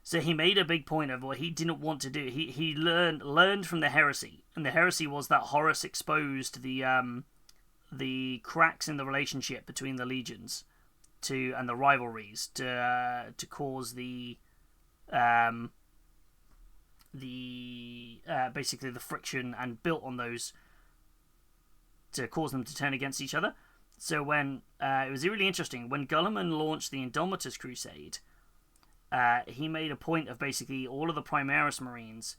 So he made a big point of what he didn't want to do. He learned from the heresy, and the heresy was that Horus exposed the cracks in the relationship between the legions and the rivalries to cause basically the friction, and built on those to cause them to turn against each other. So when it was really interesting when Gulliman launched the Indomitus Crusade, he made a point of basically all of the Primaris Marines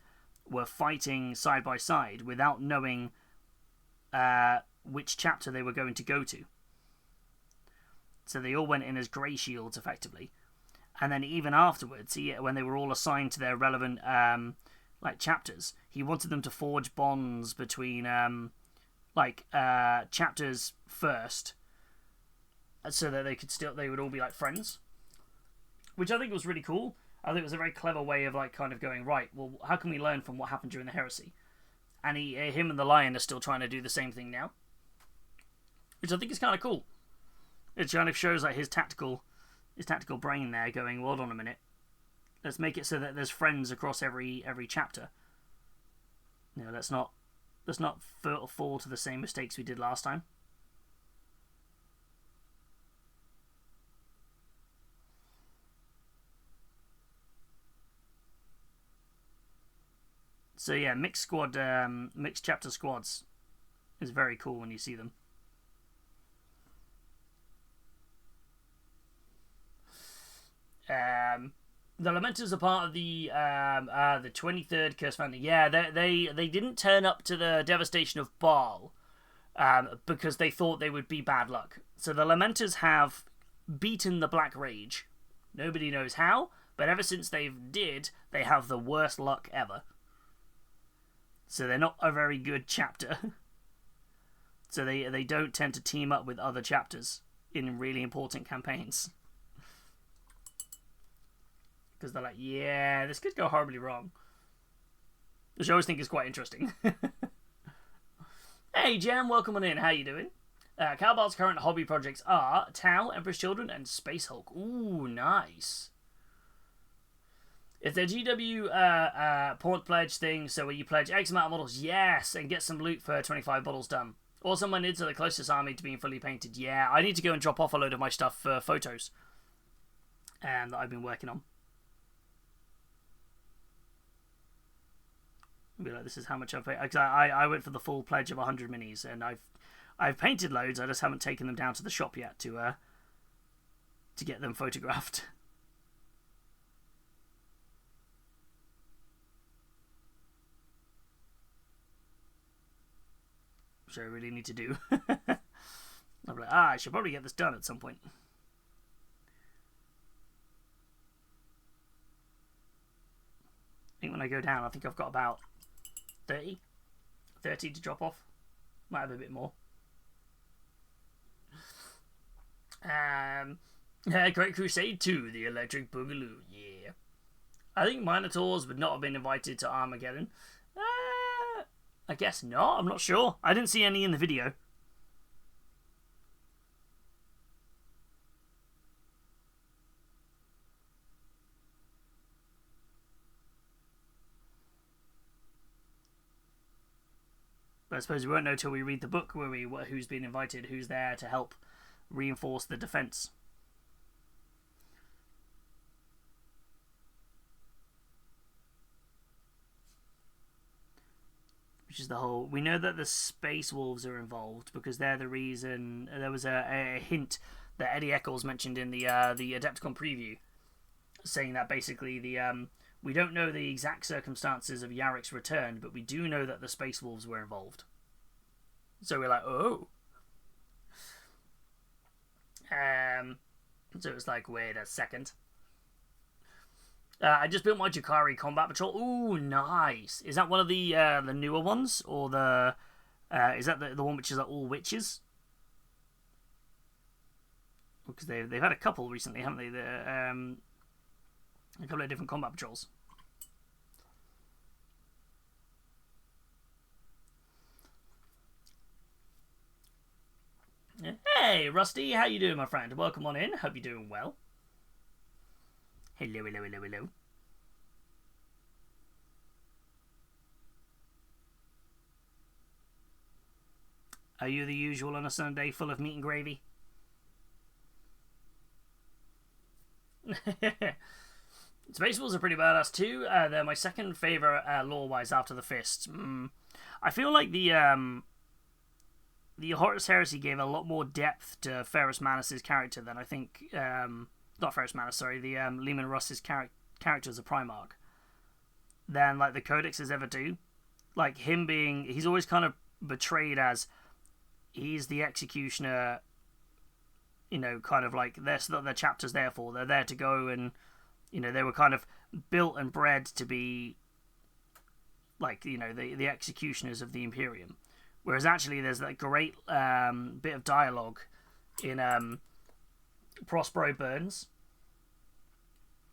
were fighting side by side without knowing which chapter they were going to go to. So they all went in as Grey Shields, effectively. And then even afterwards, when they were all assigned to their relevant chapters, he wanted them to forge bonds between chapters first, so that they would all be like friends, which I think was really cool. I think it was a very clever way of kind of going, right, well, how can we learn from what happened during the heresy? And him and the Lion are still trying to do the same thing now, which I think is kind of cool. It kind of shows his tactical brain there going, well, hold on a minute, let's make it so that there's friends across every chapter. Let's not fall to the same mistakes we did last time. So yeah, mixed chapter squads is very cool when you see them. The Lamenters are part of the 23rd Curse Family. Yeah, they didn't turn up to the devastation of Baal because they thought they would be bad luck. So the Lamenters have beaten the Black Rage. Nobody knows how, but ever since they have the worst luck ever. So they're not a very good chapter. So they don't tend to team up with other chapters in really important campaigns. Because they're like, yeah, this could go horribly wrong. Which I always think is quite interesting. Hey, Jam, welcome on in. How you doing? Calbart's current hobby projects are Tau, Emperor's Children, and Space Hulk. Ooh, nice. If they're GW port pledge thing, so where you pledge X amount of models, yes, and get some loot for 25 bottles done. Also, my nids are the closest army to being fully painted. Yeah, I need to go and drop off a load of my stuff for photos that I've been working on. Be like, this is how much I've paid. I went for the full pledge of 100 minis, and I've painted loads. I just haven't taken them down to the shop yet to get them photographed. Which I really need to do. I'm like, I should probably get this done at some point. I think when I go down, I think I've got about 30 to drop off. Might have a bit more. Great Crusade 2, the Electric Boogaloo. Yeah. I think Minotaurs would not have been invited to Armageddon. I guess not. I'm not sure. I didn't see any in the video. But I suppose we won't know till we read the book who's been invited, who's there to help reinforce the defense. Which is the whole... We know that the Space Wolves are involved because they're the reason... There was a hint that Eddie Eccles mentioned in the Adepticon preview, saying that basically we don't know the exact circumstances of Yarrick's return, but we do know that the Space Wolves were involved. So we're like, oh. So it's like, wait a second. I just built my Jakari Combat Patrol. Ooh, nice. Is that one of the newer ones, or the is that the one which is like all witches? Because they've had a couple recently, haven't they? A couple of different combat patrols. Hey, Rusty, how you doing, my friend? Welcome on in. Hope you're doing well. Hello. Are you the usual on a Sunday full of meat and gravy? Space Wolves are pretty badass too. They're my second favourite lore-wise after the Fists. I feel like the Horus Heresy gave a lot more depth to Ferrus Manus' character than I think... not Ferrus Manus, sorry. The Leman Russ's character as a Primarch. Than, like, the Codexes ever do. Like, him being... He's always kind of portrayed as... He's the Executioner... You know, kind of like... That's what their chapter's there for. They're there to go and... You know, they were kind of built and bred to be... Like, you know, the Executioners of the Imperium. Whereas actually there's that great bit of dialogue in Prospero Burns.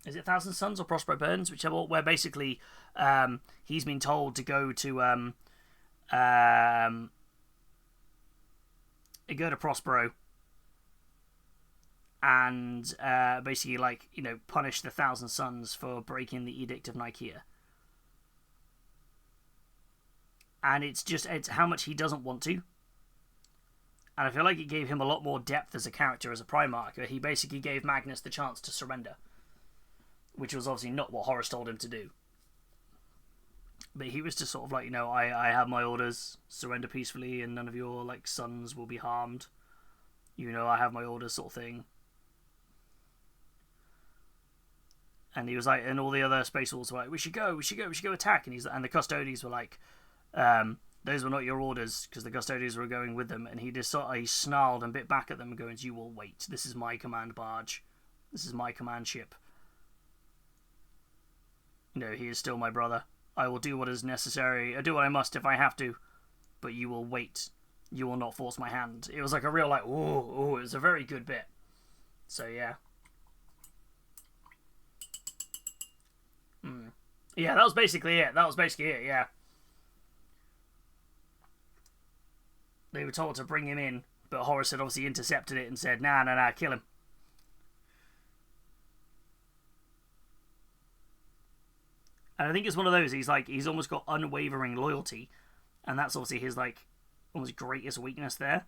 Is it Thousand Suns or Prospero Burns? Whichever, where basically he's been told to go to Prospero and basically, like, you know, punish the Thousand Suns for breaking the Edict of Nicaea. And it's how much he doesn't want to. And I feel like it gave him a lot more depth as a character, as a Primarch. He basically gave Magnus the chance to surrender. Which was obviously not what Horus told him to do. But he was just sort of like, you know, I have my orders, surrender peacefully, and none of your, like, sons will be harmed. You know, I have my orders, sort of thing. And he was like, and all the other Space Wolves were like, we should go attack. And the Custodians were like, those were not your orders, because the Custodians were going with them. And he just sort of, he snarled and bit back at them, going, you will wait. This is my command barge. This is my command ship. You know, he is still my brother. I will do what is necessary. I do what I must if I have to. But you will wait. You will not force my hand. It was like a real, like, ooh, it was a very good bit. So, yeah. Yeah, that was basically it. Yeah. They were told to bring him in, but Horus had obviously intercepted it and said, nah, kill him. And I think it's one of those, he's almost got unwavering loyalty, and that's obviously his, like, almost greatest weakness there.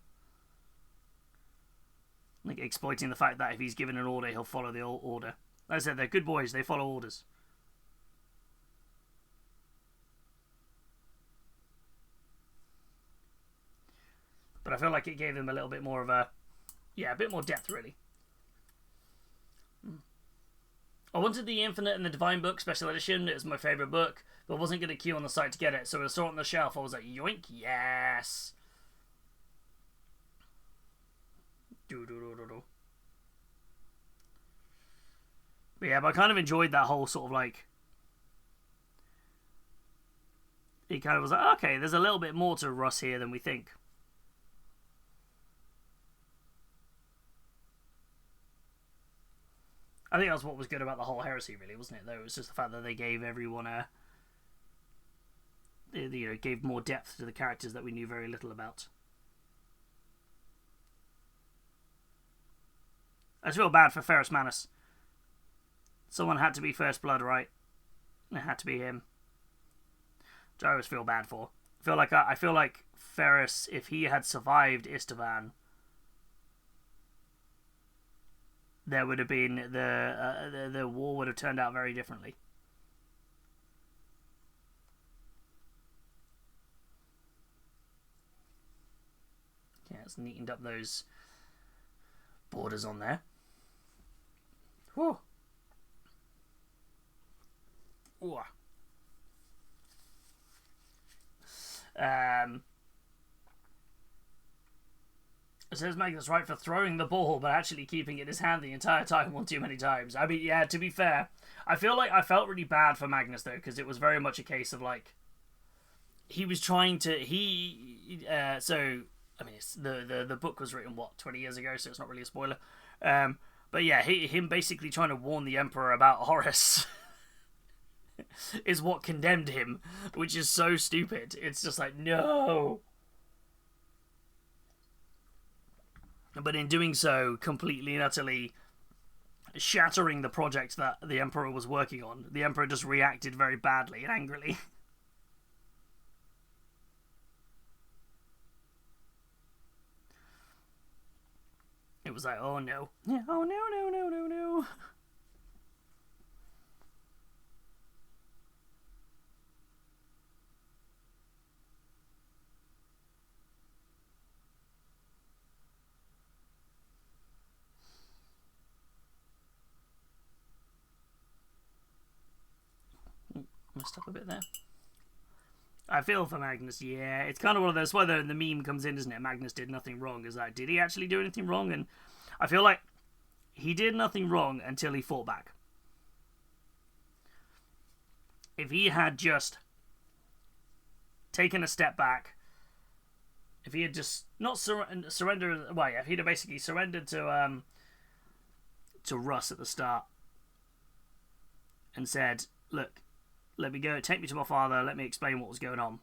Like, exploiting the fact that if he's given an order, he'll follow the order. Like I said, they're good boys, they follow orders. But I feel like it gave them a little bit more of a bit more depth, really. I wanted the Infinite and the Divine Book Special Edition. It was my favourite book, but I wasn't going to queue on the site to get it, so I saw it on the shelf. I was like, yoink, yes! But yeah, but I kind of enjoyed that whole sort of, like... It kind of was like, okay, there's a little bit more to Russ here than we think. I think that's what was good about the whole heresy, really, wasn't it? Though it was just the fact that they gave everyone gave more depth to the characters that we knew very little about. I just feel bad for Ferrus Manus. Someone had to be First Blood, right? It had to be him. Which I always feel bad for. I feel like Ferrus, if he had survived Istvan, there would have been the war would have turned out very differently. Yeah, it's neatened up those borders on there. Whew. Ooh. It says Magnus right for throwing the ball, but actually keeping it in his hand the entire time one too many times. I mean, yeah, to be fair, I felt really bad for Magnus, though, because it was very much a case of, like, he was trying to, so, I mean, the book was written, 20 years ago, so it's not really a spoiler. But yeah, him basically trying to warn the Emperor about Horus is what condemned him, which is so stupid. It's just like, no. But in doing so, completely and utterly shattering the project that the Emperor was working on, the Emperor just reacted very badly and angrily. was like, oh no. Yeah, oh no. Messed up a bit there. I feel for Magnus, yeah. It's kind of one of those, why the meme comes in, isn't it? Magnus did nothing wrong. Is like, did he actually do anything wrong? And I feel like he did nothing wrong until he fought back. If he had just taken a step back, if he had just not surrendered, well, yeah, if he'd have basically surrendered to Russ at the start and said, look, let me go, take me to my father, let me explain what was going on,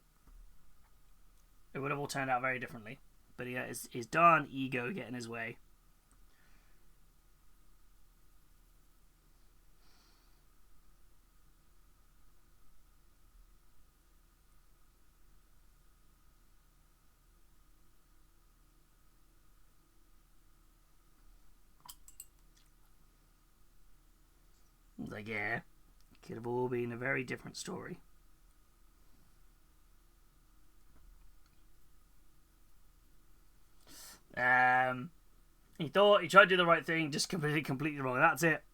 it would have all turned out very differently. But yeah, his darn ego getting in his way. Like, yeah, could have all been a very different story. He tried to do the right thing, just completely wrong. That's it.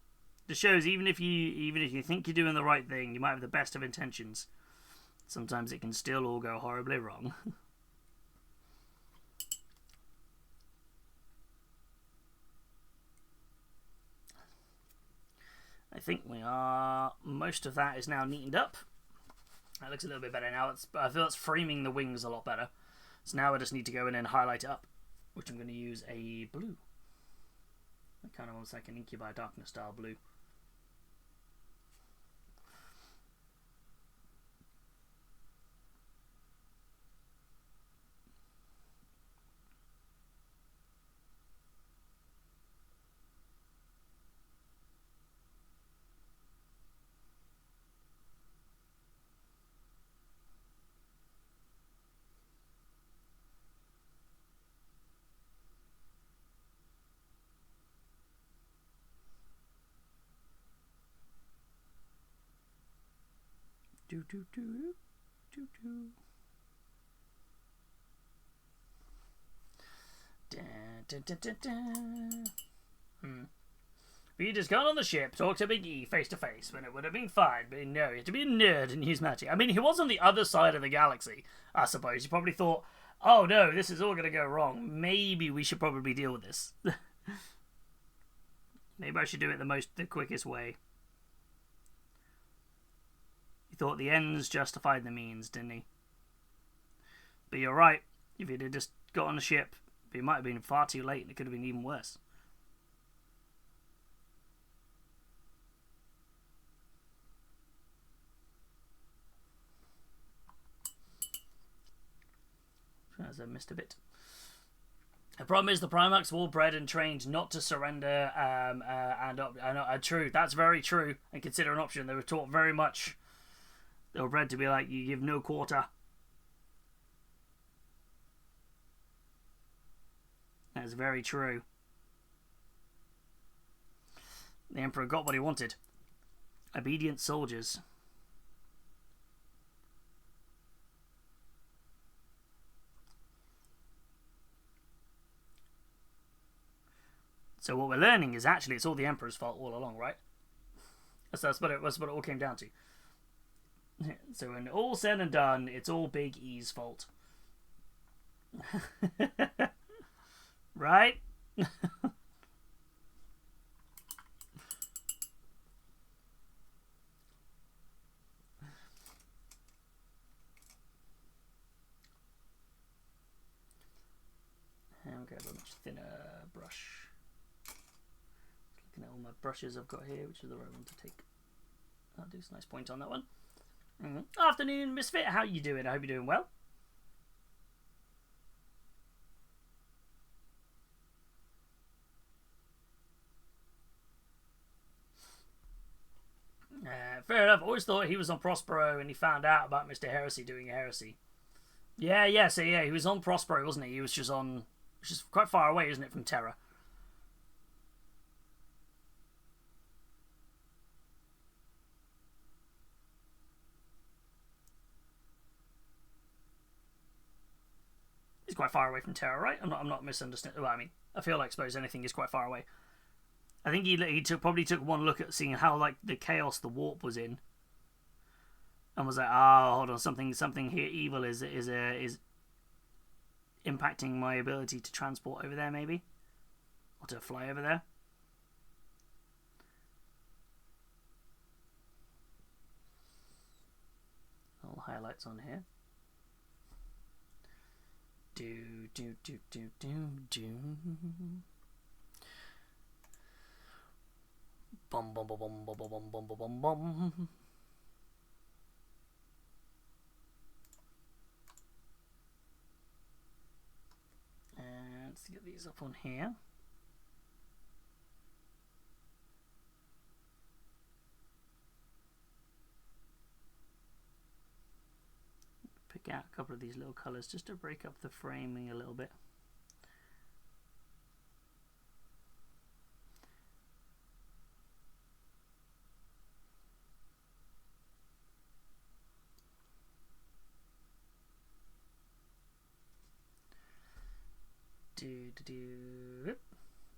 Just shows even if you think you're doing the right thing, you might have the best of intentions. Sometimes it can still all go horribly wrong. I think we are. Most of that is now neatened up. That looks a little bit better now. I feel it's framing the wings a lot better. So now I just need to go in and highlight it up, which I'm going to use a blue. It kind of looks like an Incubi Darkness style blue. But you just got on the ship, talked to Big E face to face, when it would have been fine, but no, you had to be a nerd and use magic. I mean, he was on the other side of the galaxy, I suppose. You probably thought, oh no, this is all going to go wrong. Maybe we should probably deal with this. Maybe I should do it the quickest way. He thought the ends justified the means, didn't he? But you're right. If he'd have just got on the ship, it might have been far too late and it could have been even worse. As I missed a bit. The problem is the Primarchs were all bred and trained not to surrender. True, that's very true. And consider an option. They were taught very much. They were bred to be like, you give no quarter. That's very true. The Emperor got what he wanted. Obedient soldiers. So what we're learning is actually it's all the Emperor's fault all along, right? That's what it all came down to. So when all said and done, it's all Big E's fault. Right? And grab a much thinner brush. Looking at all my brushes I've got here, which is the right one to take. I'll do a nice point on that one. Afternoon, Misfit. How you doing? I hope you're doing well. Fair enough. Always thought he was on Prospero and he found out about Mr. Heresy doing a heresy. Yeah, so yeah, he was on Prospero, wasn't he? He was just on, which is quite far away, isn't it, from Terra? He's quite far away from Terra, right? I'm not misunderstanding. Well, I mean, I feel like, suppose anything is quite far away. I think he probably took one look at seeing how like the chaos the warp was in, and was like, oh, hold on, something here evil is impacting my ability to transport over there, maybe, or to fly over there. All highlights on here. Do. Bum bum bum bum bum bum bum bum bum. And let's get these up on here. Pick out a couple of these little colours just to break up the framing a little bit.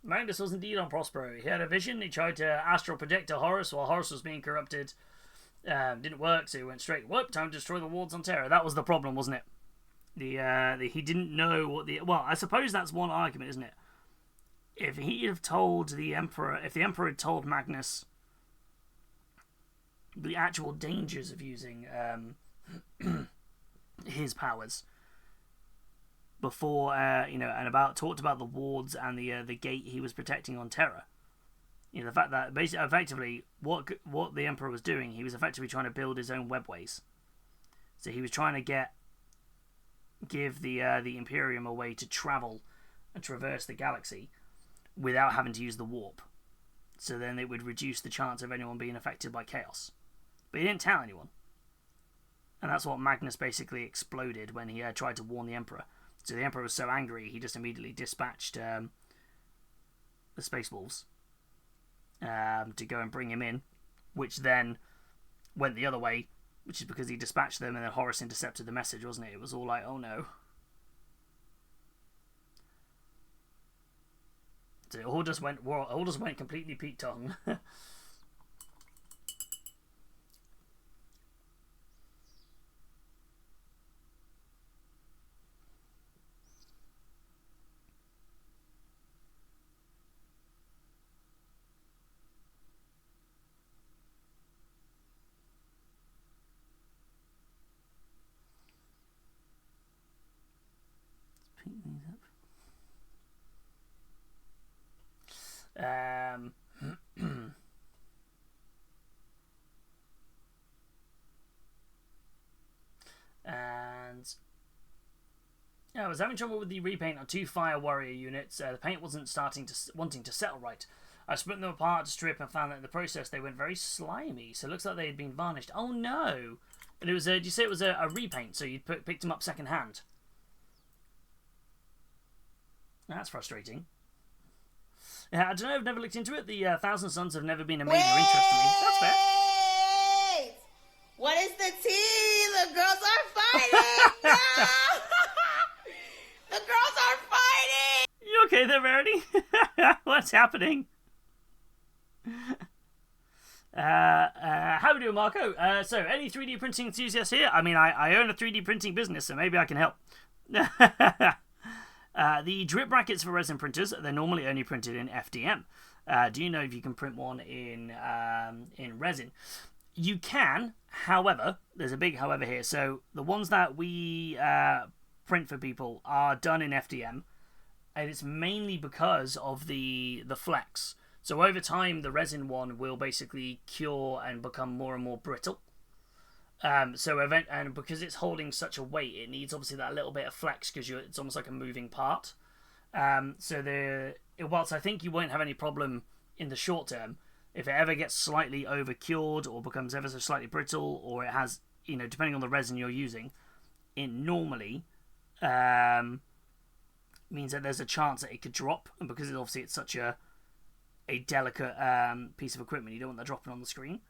Magnus was indeed on Prospero. He had a vision. He tried to astral project to Horus while Horus was being corrupted. Didn't work, so he went straight. Whoop! Time to destroy the wards on Terra. That was the problem, wasn't it? He didn't know what the. Well, I suppose that's one argument, isn't it? If he had told the Emperor, if the Emperor had told Magnus the actual dangers of using his powers before, and talked about the wards and the gate he was protecting on Terra. The fact that basically, effectively, what the Emperor was doing, he was effectively trying to build his own webways. So he was trying to give the Imperium a way to travel and traverse the galaxy without having to use the warp. So then it would reduce the chance of anyone being affected by chaos. But he didn't tell anyone. And that's what Magnus basically exploded when he tried to warn the Emperor. So the Emperor was so angry, he just immediately dispatched the Space Wolves to go and bring him in, which then went the other way, which is because he dispatched them and then Horus intercepted the message, wasn't it? It was all like, oh no. So it all just went completely Pete Tong. And I was having trouble with the repaint on 2 Fire Warrior units. The paint wasn't wanting to settle right. I split them apart to strip and found that in the process they went very slimy. So it looks like they had been varnished. Oh no! And it was did you say it was a repaint? So you picked them up second hand. That's frustrating. Yeah, I don't know. I've never looked into it. The Thousand Suns have never been a major interest to me. That's fair. What is the tea? The girls are fighting! No! The girls are fighting! You okay there, Verity? What's happening? How we doing, Marco? So, any 3D printing enthusiasts here? I mean, I own a 3D printing business, so maybe I can help. The drip brackets for resin printers, they're normally only printed in FDM. Do you know if you can print one in resin? You can, however, there's a big however here. So the ones that we print for people are done in FDM, and it's mainly because of the flex. So over time, the resin one will basically cure and become more and more brittle. And because it's holding such a weight, it needs obviously that little bit of flex because it's almost like a moving part. Whilst I think you won't have any problem in the short term, if it ever gets slightly over cured or becomes ever so slightly brittle, or it has, depending on the resin you're using, it normally means that there's a chance that it could drop, and because it's such a delicate piece of equipment, you don't want that dropping on the screen.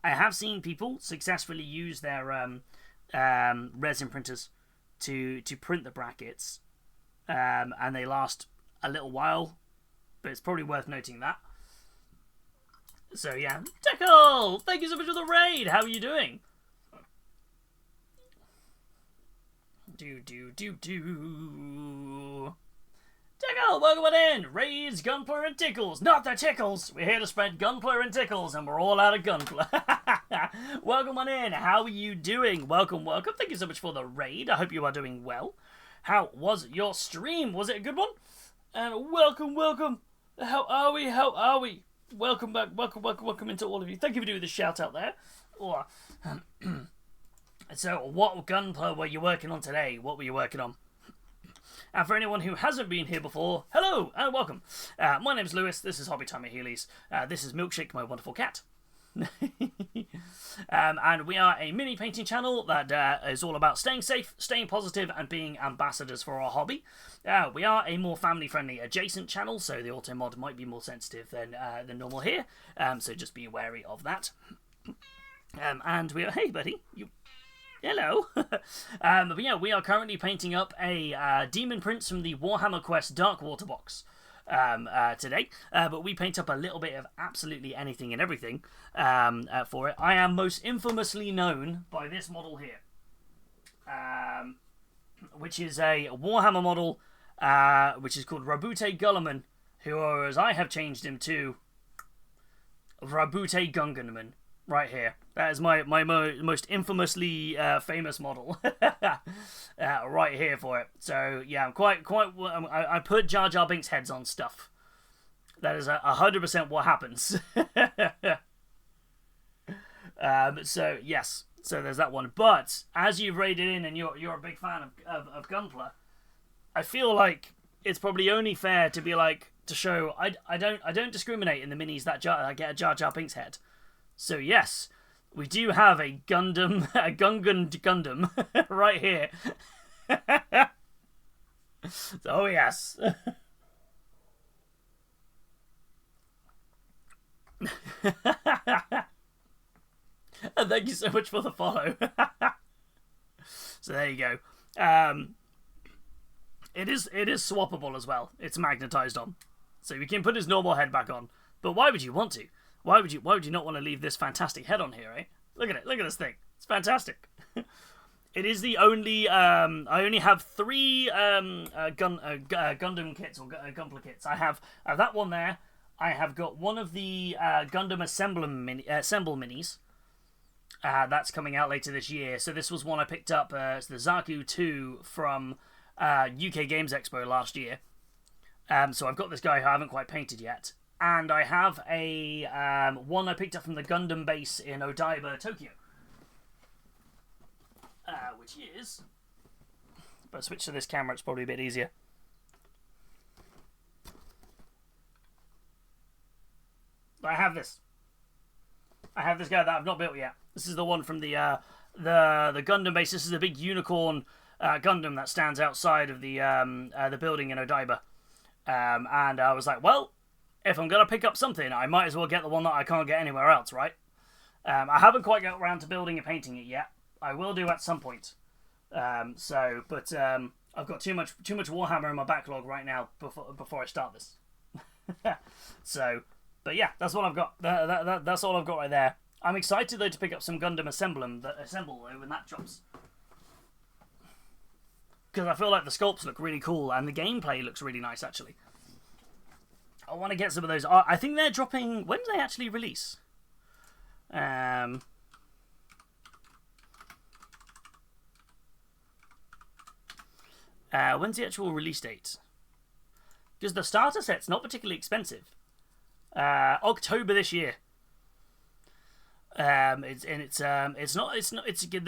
I have seen people successfully use their resin printers to print the brackets and they last a little while, but it's probably worth noting that. So yeah, Deckle, thank you so much for the raid. How are you doing? Deckle, welcome on in. Raids, Gunpla, and Tickles. Not the Tickles. We're here to spread Gunpla and Tickles, and we're all out of Gunpla. Welcome on in. How are you doing? Welcome, welcome. Thank you so much for the raid. I hope you are doing well. How was your stream? Was it a good one? And welcome, welcome. How are we? How are we? Welcome back. Welcome into all of you. Thank you for doing the shout out there. So, what Gunpla were you working on today? What were you working on? And for anyone who hasn't been here before, hello and welcome. My name's Lewis. This is Hobbytime at Healys. This is Milkshake, my wonderful cat. And we are a mini painting channel that is all about staying safe, staying positive, and being ambassadors for our hobby. We are a more family-friendly adjacent channel, so the auto mod might be more sensitive than normal here. So just be wary of that. And we are, hey buddy, hello. But yeah, we are currently painting up a Demon Prince from the Warhammer Quest Dark Water box today. But we paint up a little bit of absolutely anything and everything for it. I am most infamously known by this model here, which is a Warhammer model, which is called Rabute Gulliman, who, or as I have changed him to, Rabute Gunganman. Right here. That is my most infamously famous model. Right here for it. So yeah, I'm quite. I put Jar Jar Binks heads on stuff. That is 100% what happens. So yes. So there's that one. But as you've raided in and you're a big fan of Gunpla, I feel like it's probably only fair to be like to show I don't discriminate in the minis that I get a Jar Jar Binks head. So yes, we do have a Gundam, a Gungan Gundam, right here. Oh yes. And thank you so much for the follow. So there you go. It is swappable as well. It's magnetized on, so we can put his normal head back on. But why would you want to? Why would you not want to leave this fantastic head on here, eh? Look at it. Look at this thing. It's fantastic. It is the only... I only have 3 Gundam kits, or Gunpla kits. I have that one there. I have got one of the Gundam Assemble minis. That's coming out later this year. So this was one I picked up. It's the Zaku 2 from UK Games Expo last year. So I've got this guy who I haven't quite painted yet. And I have a one I picked up from the Gundam base in Odaiba, Tokyo. Which is... If I switch to this camera, it's probably a bit easier. I have this. I have this guy that I've not built yet. This is the one from the Gundam base. This is a big unicorn Gundam that stands outside of the building in Odaiba. And I was like, well, if I'm going to pick up something, I might as well get the one that I can't get anywhere else, right? I haven't quite got around to building and painting it yet. I will do at some point. I've got too much Warhammer in my backlog right now before I start this. So, but yeah, that's what I've got. That's all I've got right there. I'm excited though to pick up some Gundam Assemble when that drops. Because I feel like the sculpts look really cool and the gameplay looks really nice actually. I want to get some of those. I think they're dropping... When do they actually release? When's the actual release date? Because the starter set's not particularly expensive. October this year. The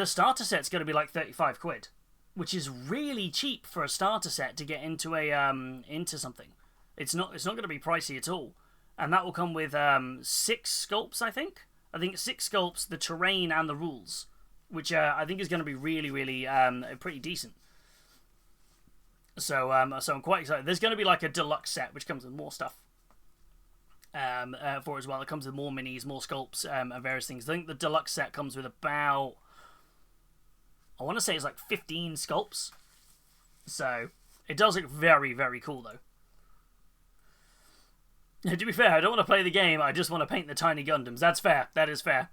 starter set's going to be like 35 quid, which is really cheap for a starter set to get into into something. It's not going to be pricey at all. And that will come with 6 sculpts, I think. I think 6 sculpts, the terrain and the rules, which I think is going to be really, really pretty decent. So I'm quite excited. There's going to be like a deluxe set, which comes with more stuff for it as well. It comes with more minis, more sculpts, and various things. I think the deluxe set comes with about, I want to say it's like 15 sculpts. So It does look very, very cool, though. To be fair, I don't want to play the game. I just want to paint the tiny Gundams. That's fair. That is fair.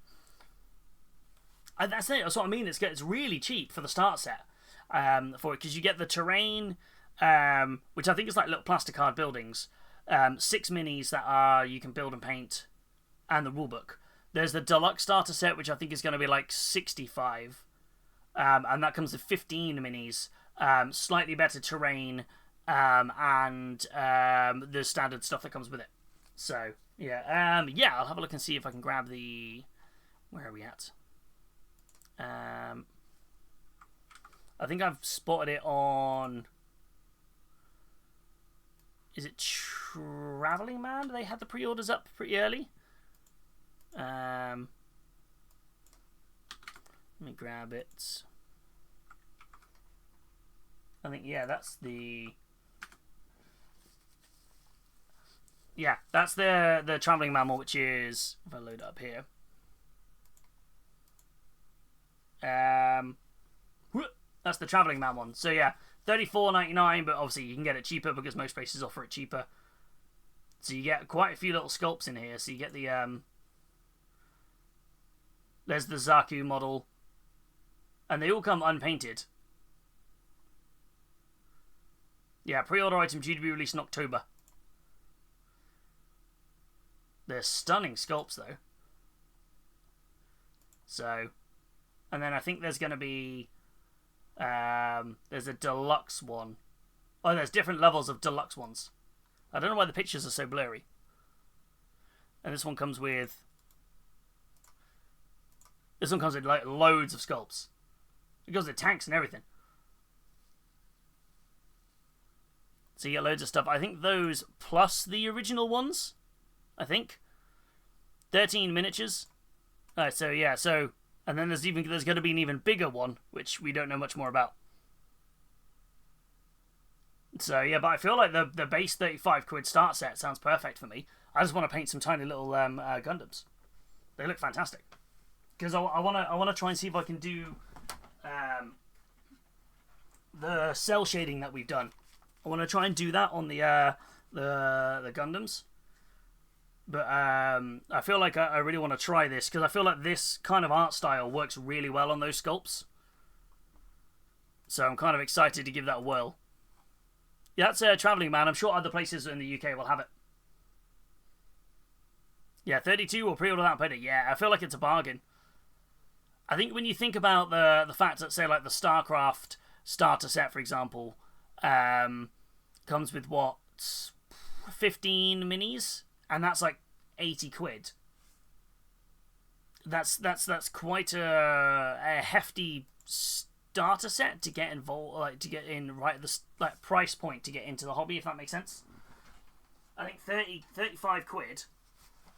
And that's it. That's what I mean. It's really cheap for the start set. For it, because you get the terrain, which I think is like little plasticard buildings. 6 minis that are you can build and paint, and the rulebook. There's the deluxe starter set, which I think is going to be like 65, and that comes with 15 minis, slightly better terrain, and the standard stuff that comes with it. So yeah, I'll have a look and see if I can grab the. Where are we at? I think I've spotted it on. Is it Traveling Man? They had the pre-orders up pretty early. Let me grab it. I think that's the. Yeah, that's the Traveling Man one, which is, if I load it up here. That's the Traveling Man one. So yeah, $34.99, but obviously you can get it cheaper because most places offer it cheaper. So you get quite a few little sculpts in here. So you get the there's the Zaku model, and they all come unpainted. Yeah, pre-order item due to be released in October. They're stunning sculpts though. So, and then I think there's going to be there's a deluxe one. Oh, there's different levels of deluxe ones. I don't know why the pictures are so blurry. And this one comes with like loads of sculpts. It goes with tanks and everything. So you get loads of stuff. I think those plus the original ones. I think 13 miniatures. So yeah, and then there's going to be an even bigger one, which we don't know much more about. So yeah, but I feel like the base £35 start set sounds perfect for me. I just want to paint some tiny little Gundams. They look fantastic. Because I want to try and see if I can do the cell shading that we've done. I want to try and do that on the Gundams. But I feel like I really want to try this because I feel like this kind of art style works really well on those sculpts. So I'm kind of excited to give that a whirl. Yeah, that's Traveling Man. I'm sure other places in the UK will have it. Yeah, 32 will pre-order that, but yeah, I feel like it's a bargain. I think when you think about the fact that, say, like the StarCraft starter set, for example, comes with what, 15 minis, and that's like £80. That's quite a hefty starter set to get involved, like to get in right at the price point to get into the hobby, if that makes sense. I think 35 quid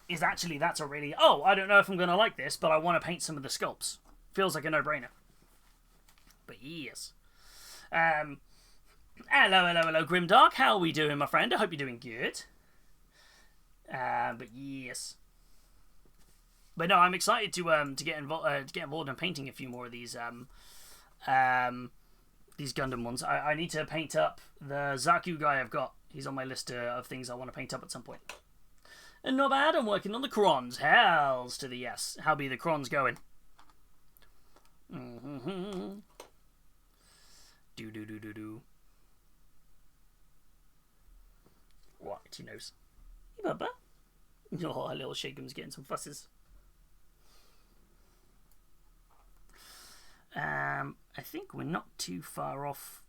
is actually, that's a really, I don't know if I'm going to like this, but I want to paint some of the sculpts. Feels like a no-brainer. But yes. Hello, Grimdark. How are we doing, my friend? I hope you're doing good. But yes. But no, I'm excited to get involved in painting a few more of these Gundam ones. I need to paint up the Zaku guy I've got. He's on my list of things I want to paint up at some point. And not bad, I'm working on the Crons. Hells to the yes. How be the Crons going? Do. Right, he knows. Hey, Bubba. Oh, little Shakum's getting some fusses. I think we're not too far off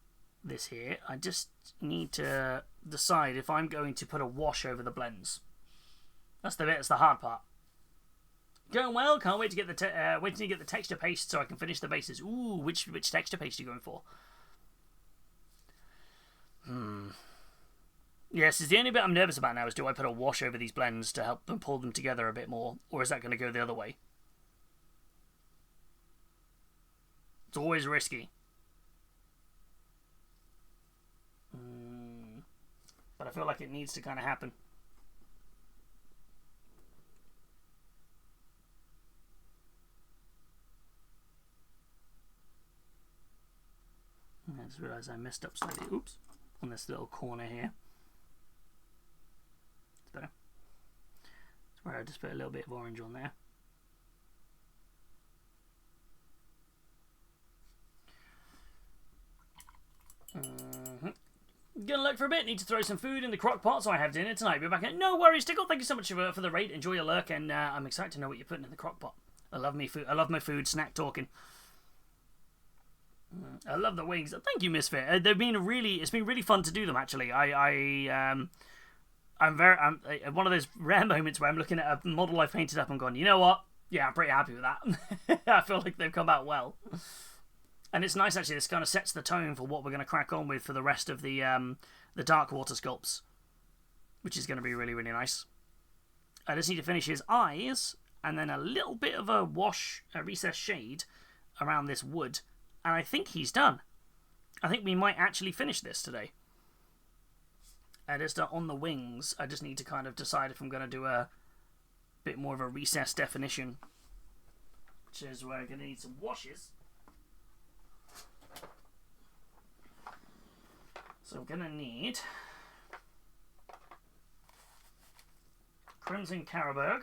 this here. I just need to decide if I'm going to put a wash over the blends. That's the hard part. Going well. Can't wait to get the texture paste so I can finish the bases. Ooh, which texture paste are you going for? Yes, the only bit I'm nervous about now is do I put a wash over these blends to help them pull them together a bit more, or is that going to go the other way? It's always risky. But I feel like it needs to kind of happen. I just realised I messed up slightly. Oops. on this little corner here. It's better. That's where I just put a little bit of orange on there. Gonna look for a bit. Need to throw some food in the crock pot, so I have dinner tonight. Be back at no worries, Tickle. Thank you so much for the raid. Enjoy your lurk, and I'm excited to know what you're putting in the crock pot. I love me food. I love my food. Snack talking. I love the wings. Thank you, Misfit. They've been really. It's been really fun to do them. Actually, I'm one of those rare moments where I'm looking at a model I've painted up and gone, you know what? Yeah, I'm pretty happy with that. I feel like they've come out well. And it's nice, actually. This kind of sets the tone for what we're going to crack on with for the rest of the Dark Water sculpts, which is going to be really, really nice. I just need to finish his eyes, and then a little bit of a wash, a recessed shade around this wood, and I think he's done. I think we might actually finish this today. And just on the wings, I just need to kind of decide if I'm going to do a bit more of a recessed definition, which is where I'm going to need some washes. So I'm going to need Crimson Caraberg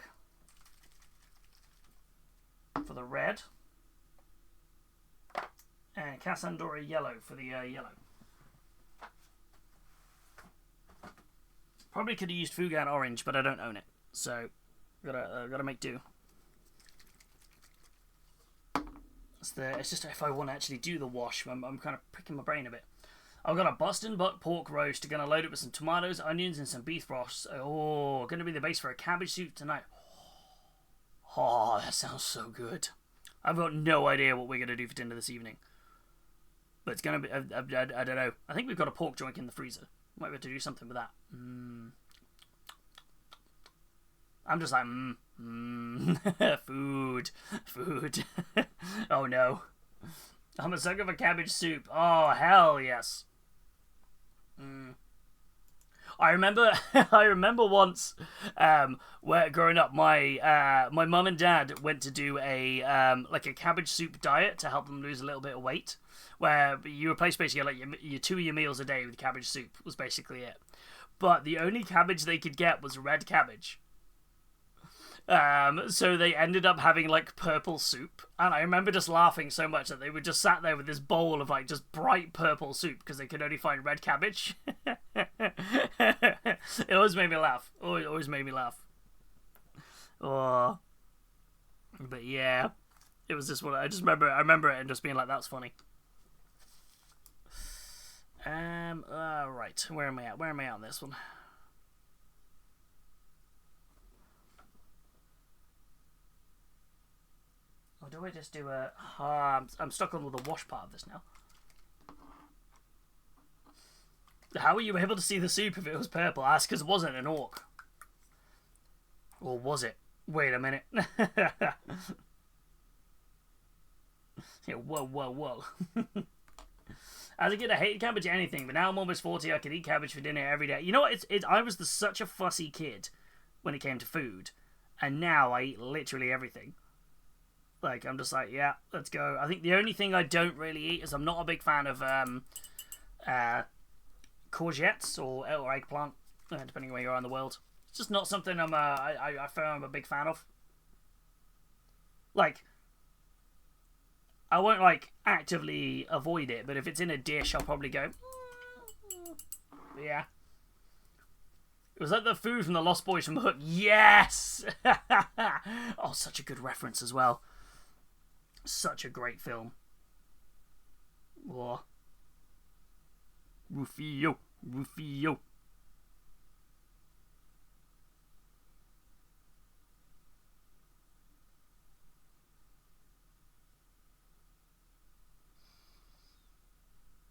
for the red and Cassandora Yellow for the yellow. Probably could have used Fugan Orange, but I don't own it, so gotta make do. It's just if I want to actually do the wash, I'm kind of pricking my brain a bit. I've got a Boston butt pork roast. Gonna load it with some tomatoes, onions, and some beef broth. Oh, gonna be the base for a cabbage soup tonight. Oh, that sounds so good. I've got no idea what we're gonna do for dinner this evening, but it's gonna be. I don't know. I think we've got a pork joint in the freezer. Might be able to do something with that. I'm just like food. Oh no. I'm a sucker for cabbage soup. Oh hell yes. I remember once, where growing up, my mum and dad went to do a like a cabbage soup diet to help them lose a little bit of weight, where you replace basically like your 2 of your meals a day with cabbage soup was basically it. But the only cabbage they could get was red cabbage. So they ended up having like purple soup, and I remember just laughing so much that they were just sat there with this bowl of like just bright purple soup because they could only find red cabbage. It always made me laugh. Always made me laugh. Oh, but yeah, it was just what I remember it and just being like, that's funny. Right, where am I at? Where am I at on this one? Or do I just do a... I'm stuck on the wash part of this now. How were you able to see the soup if it was purple? That's because it wasn't an orc. Or was it? Wait a minute. Yeah, whoa. As a kid, I hated cabbage anything, but now I'm almost 40, I could eat cabbage for dinner every day. You know what? I was such a fussy kid when it came to food, and now I eat literally everything. Like, I'm just like, yeah, let's go. I think the only thing I don't really eat is I'm not a big fan of courgettes or eggplant, depending on where you are in the world. It's just not something I feel I'm a big fan of. Like, I won't like actively avoid it, but if it's in a dish, I'll probably go. Yeah. It was like the food from the Lost Boys from the Hook. Yes. Oh, such a good reference as well. Such a great film. Oh. Rufio.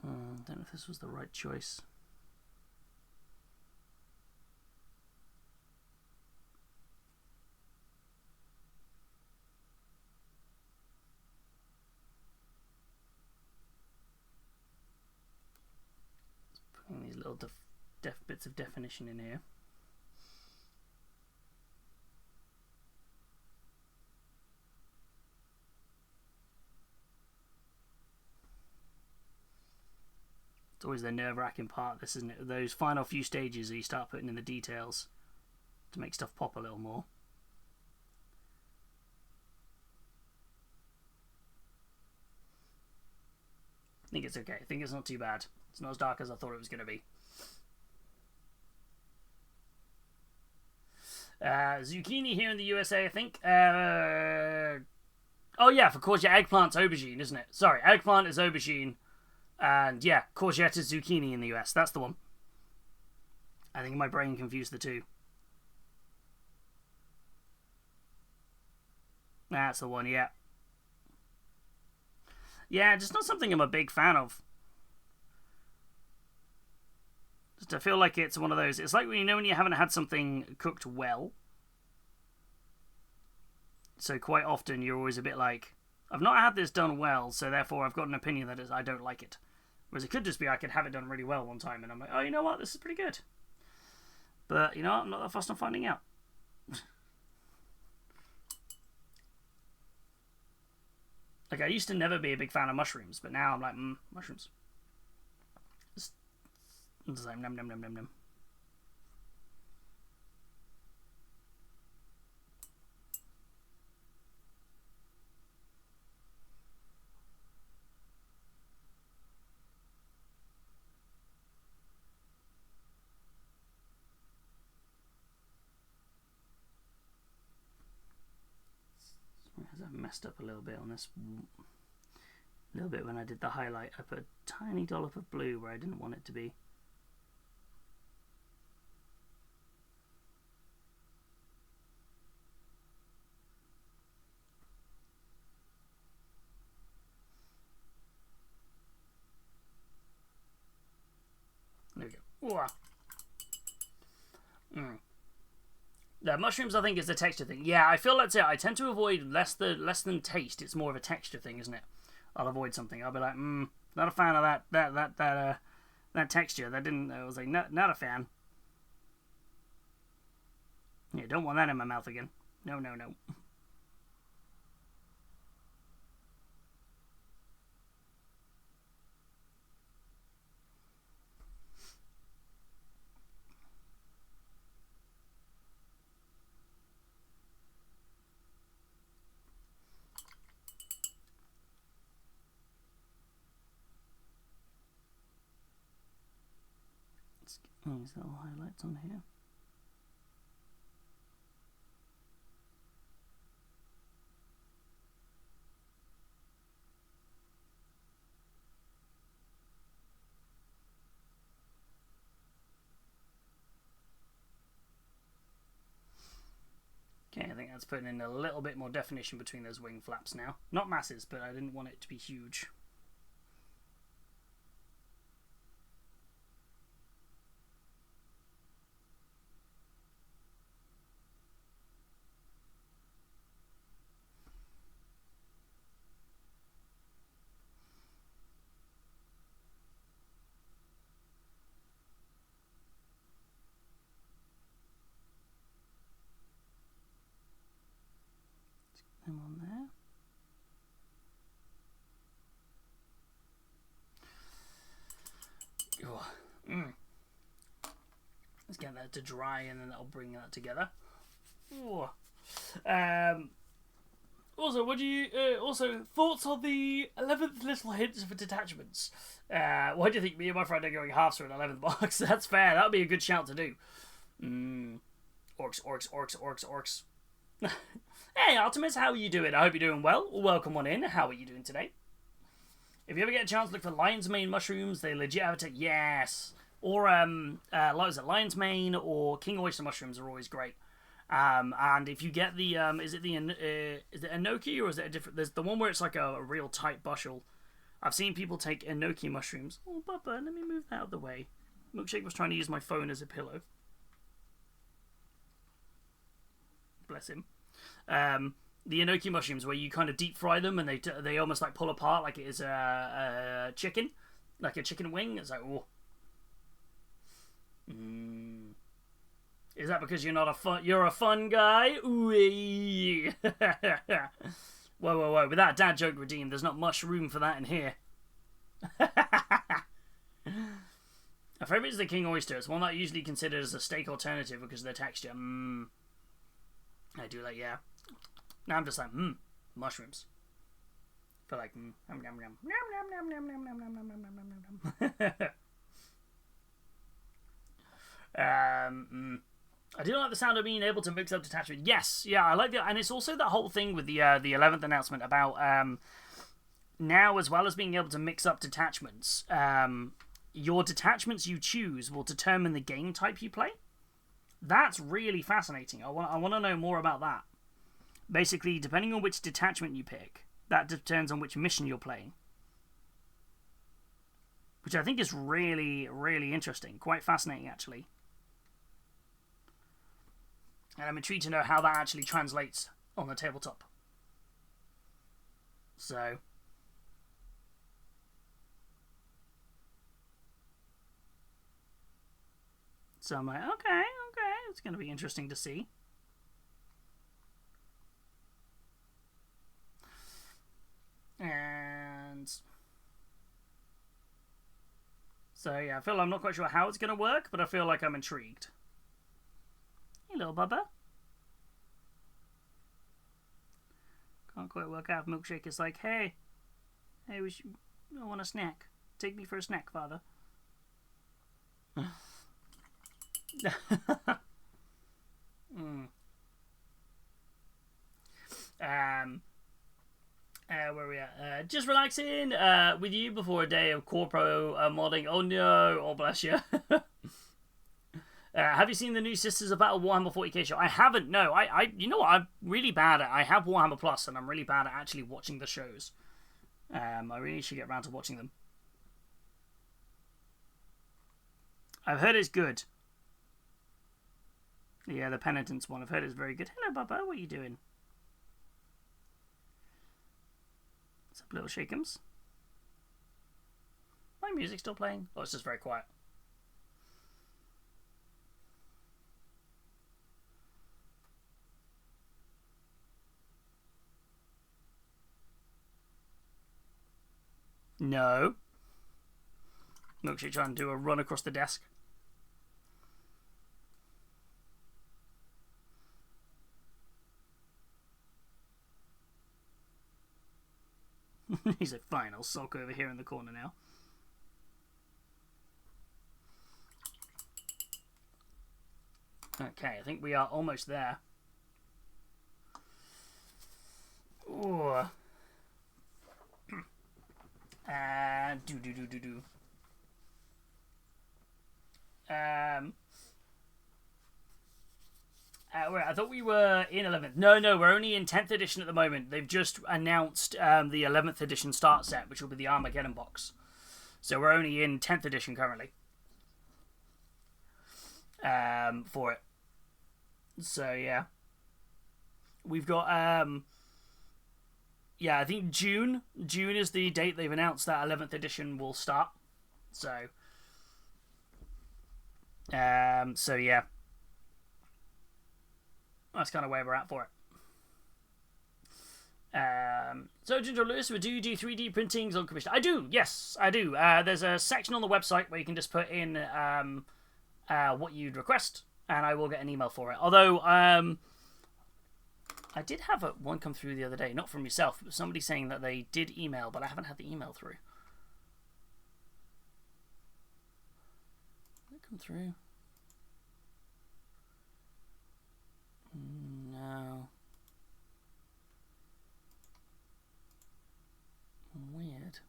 I don't know if this was the right choice. Putting these little bits of definition in here. It's always the nerve-wracking part, this, isn't it? Those final few stages where you start putting in the details to make stuff pop a little more. I think it's okay. I think it's not too bad. It's not as dark as I thought it was going to be. Zucchini here in the USA, I think. Oh yeah, for course, yeah, eggplant's aubergine, isn't it? Sorry, eggplant is aubergine. And yeah, courgette is zucchini in the US. That's the one. I think my brain confused the two. That's the one, yeah. Yeah, just not something I'm a big fan of. Just I feel like it's one of those. It's like when when you haven't had something cooked well. So quite often you're always a bit like, I've not had this done well, so therefore I've got an opinion that I don't like it. Whereas it could just be I could have it done really well one time and I'm like, oh, you know what, this is pretty good. But, you know, I'm not that fussed on finding out. Like, I used to never be a big fan of mushrooms, but now I'm like, mushrooms. It's like, num num num num num. I've messed up a little bit on this. A little bit when I did the highlight. I put a tiny dollop of blue where I didn't want it to be. There we go. The mushrooms, I think, is the texture thing. Yeah, I feel that's it. I tend to avoid less than taste. It's more of a texture thing, isn't it? I'll avoid something. I'll be like, not a fan of that texture. That didn't. I was like, not a fan. Yeah, don't want that in my mouth again. No, no, no. These little highlights on here. Okay, I think that's putting in a little bit more definition between those wing flaps now. Not masses, but I didn't want it to be huge. Them on there. Let's get that to dry and then that'll bring that together. Also, what do you thoughts on the 11th little hints for detachments? Why do you think me and my friend are going halves for an 11th box? That's fair. That would be a good shout to do. Orcs. Hey, Artemis, how are you doing? I hope you're doing well. Welcome on in. How are you doing today? If you ever get a chance, look for lion's mane mushrooms. They legit have a yes. Or lion's mane or king oyster mushrooms are always great. And if you get the is it enoki or is it a different? There's the one where it's like a real tight bushel. I've seen people take enoki mushrooms. Oh, Bubba, let me move that out of the way. Milkshake was trying to use my phone as a pillow. Bless him. The enoki mushrooms where you kind of deep fry them and they almost like pull apart like it is a chicken, like a chicken wing. It's like, oh. Is that because you're a fun guy? Ooh. Whoa. With that dad joke redeemed, there's not much room for that in here. My favourite is the king oyster. It's one that I usually consider as a steak alternative because of the texture. I do like, yeah. Now I'm just like, mushrooms. I feel like, yum, yum, yum, yum, yum, yum, yum, yum, yum, yum, yum, yum, yum. I do like the sound of being able to mix up detachment. Yes, yeah, I like it, and it's also that whole thing with the 11th announcement about now, as well as being able to mix up detachments, your detachments you choose will determine the game type you play. That's really fascinating. I want to know more about that. Basically, depending on which detachment you pick, that determines on which mission you're playing. Which I think is really, really interesting. Quite fascinating, actually. And I'm intrigued to know how that actually translates on the tabletop. So I'm like, okay, it's going to be interesting to see. And so, yeah, I feel I'm not quite sure how it's going to work, but I feel like I'm intrigued. Hey, little bubba. Can't quite work out if Milkshake is like, hey, I want a snack. Take me for a snack, father. Where are we at? Just relaxing with you before a day of corpo modding. Oh no, oh bless you. Have you seen the new Sisters of Battle Warhammer 40k show? I haven't, no. You know what, I'm really bad at, I have Warhammer Plus and I'm really bad at actually watching the shows. I really should get around to watching them. I've heard it's good. Yeah, the Penitence one, I've heard it's very good. Hello, Bubba, what are you doing? What's up, little Shakeums? My music still playing? Oh, it's just very quiet. No. Milkshake trying to do a run across the desk. He's like, fine, I'll sulk over here in the corner now. Okay, I think we are almost there. Ooh. I thought we were in 11th. No, we're only in 10th edition at the moment. They've just announced the 11th edition start set, which will be the Armageddon box. So we're only in 10th edition currently. For it. So, yeah. We've got, yeah, I think June is the date they've announced that 11th edition will start. So, yeah. That's kind of where we're at for it. So, Ginger Lewis, do you do 3D printings on commission? I do, yes, I do. There's a section on the website where you can just put in what you'd request, and I will get an email for it. Although, I did have one come through the other day, not from yourself, but somebody saying that they did email, but I haven't had the email through. Did it come through? No. Weird.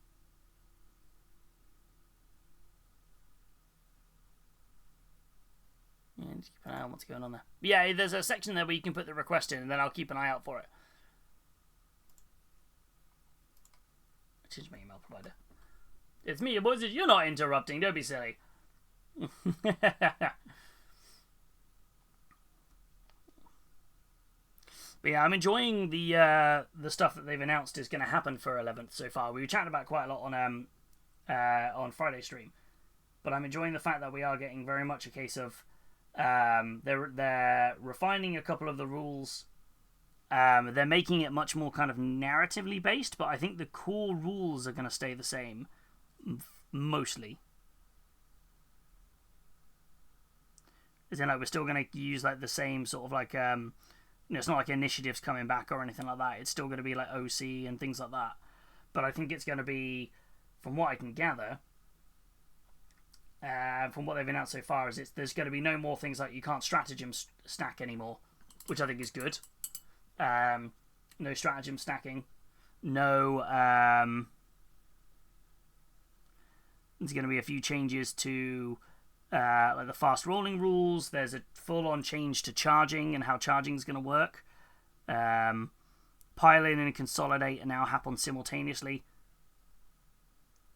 Yeah, just keep an eye on what's going on there. But yeah, there's a section there where you can put the request in, and then I'll keep an eye out for it. I changed my email provider. It's me, boys. You're not interrupting. Don't be silly. But yeah, I'm enjoying the stuff that they've announced is going to happen for 11th so far. We were chatting about quite a lot on Friday stream, but I'm enjoying the fact that we are getting very much a case of they're refining a couple of the rules. They're making it much more kind of narratively based, but I think the core rules are going to stay the same mostly. As in, like, we're still going to use like the same sort of like it's not like initiatives coming back or anything like that. It's still going to be like OC and things like that. But I think it's going to be, from what I can gather, from what they've announced so far, is there's going to be no more things like you can't stratagem stack anymore, which I think is good. No stratagem stacking. No. There's going to be a few changes to like the fast rolling rules. There's a full-on change to charging and how charging is going to work. Piling and consolidate now happen simultaneously.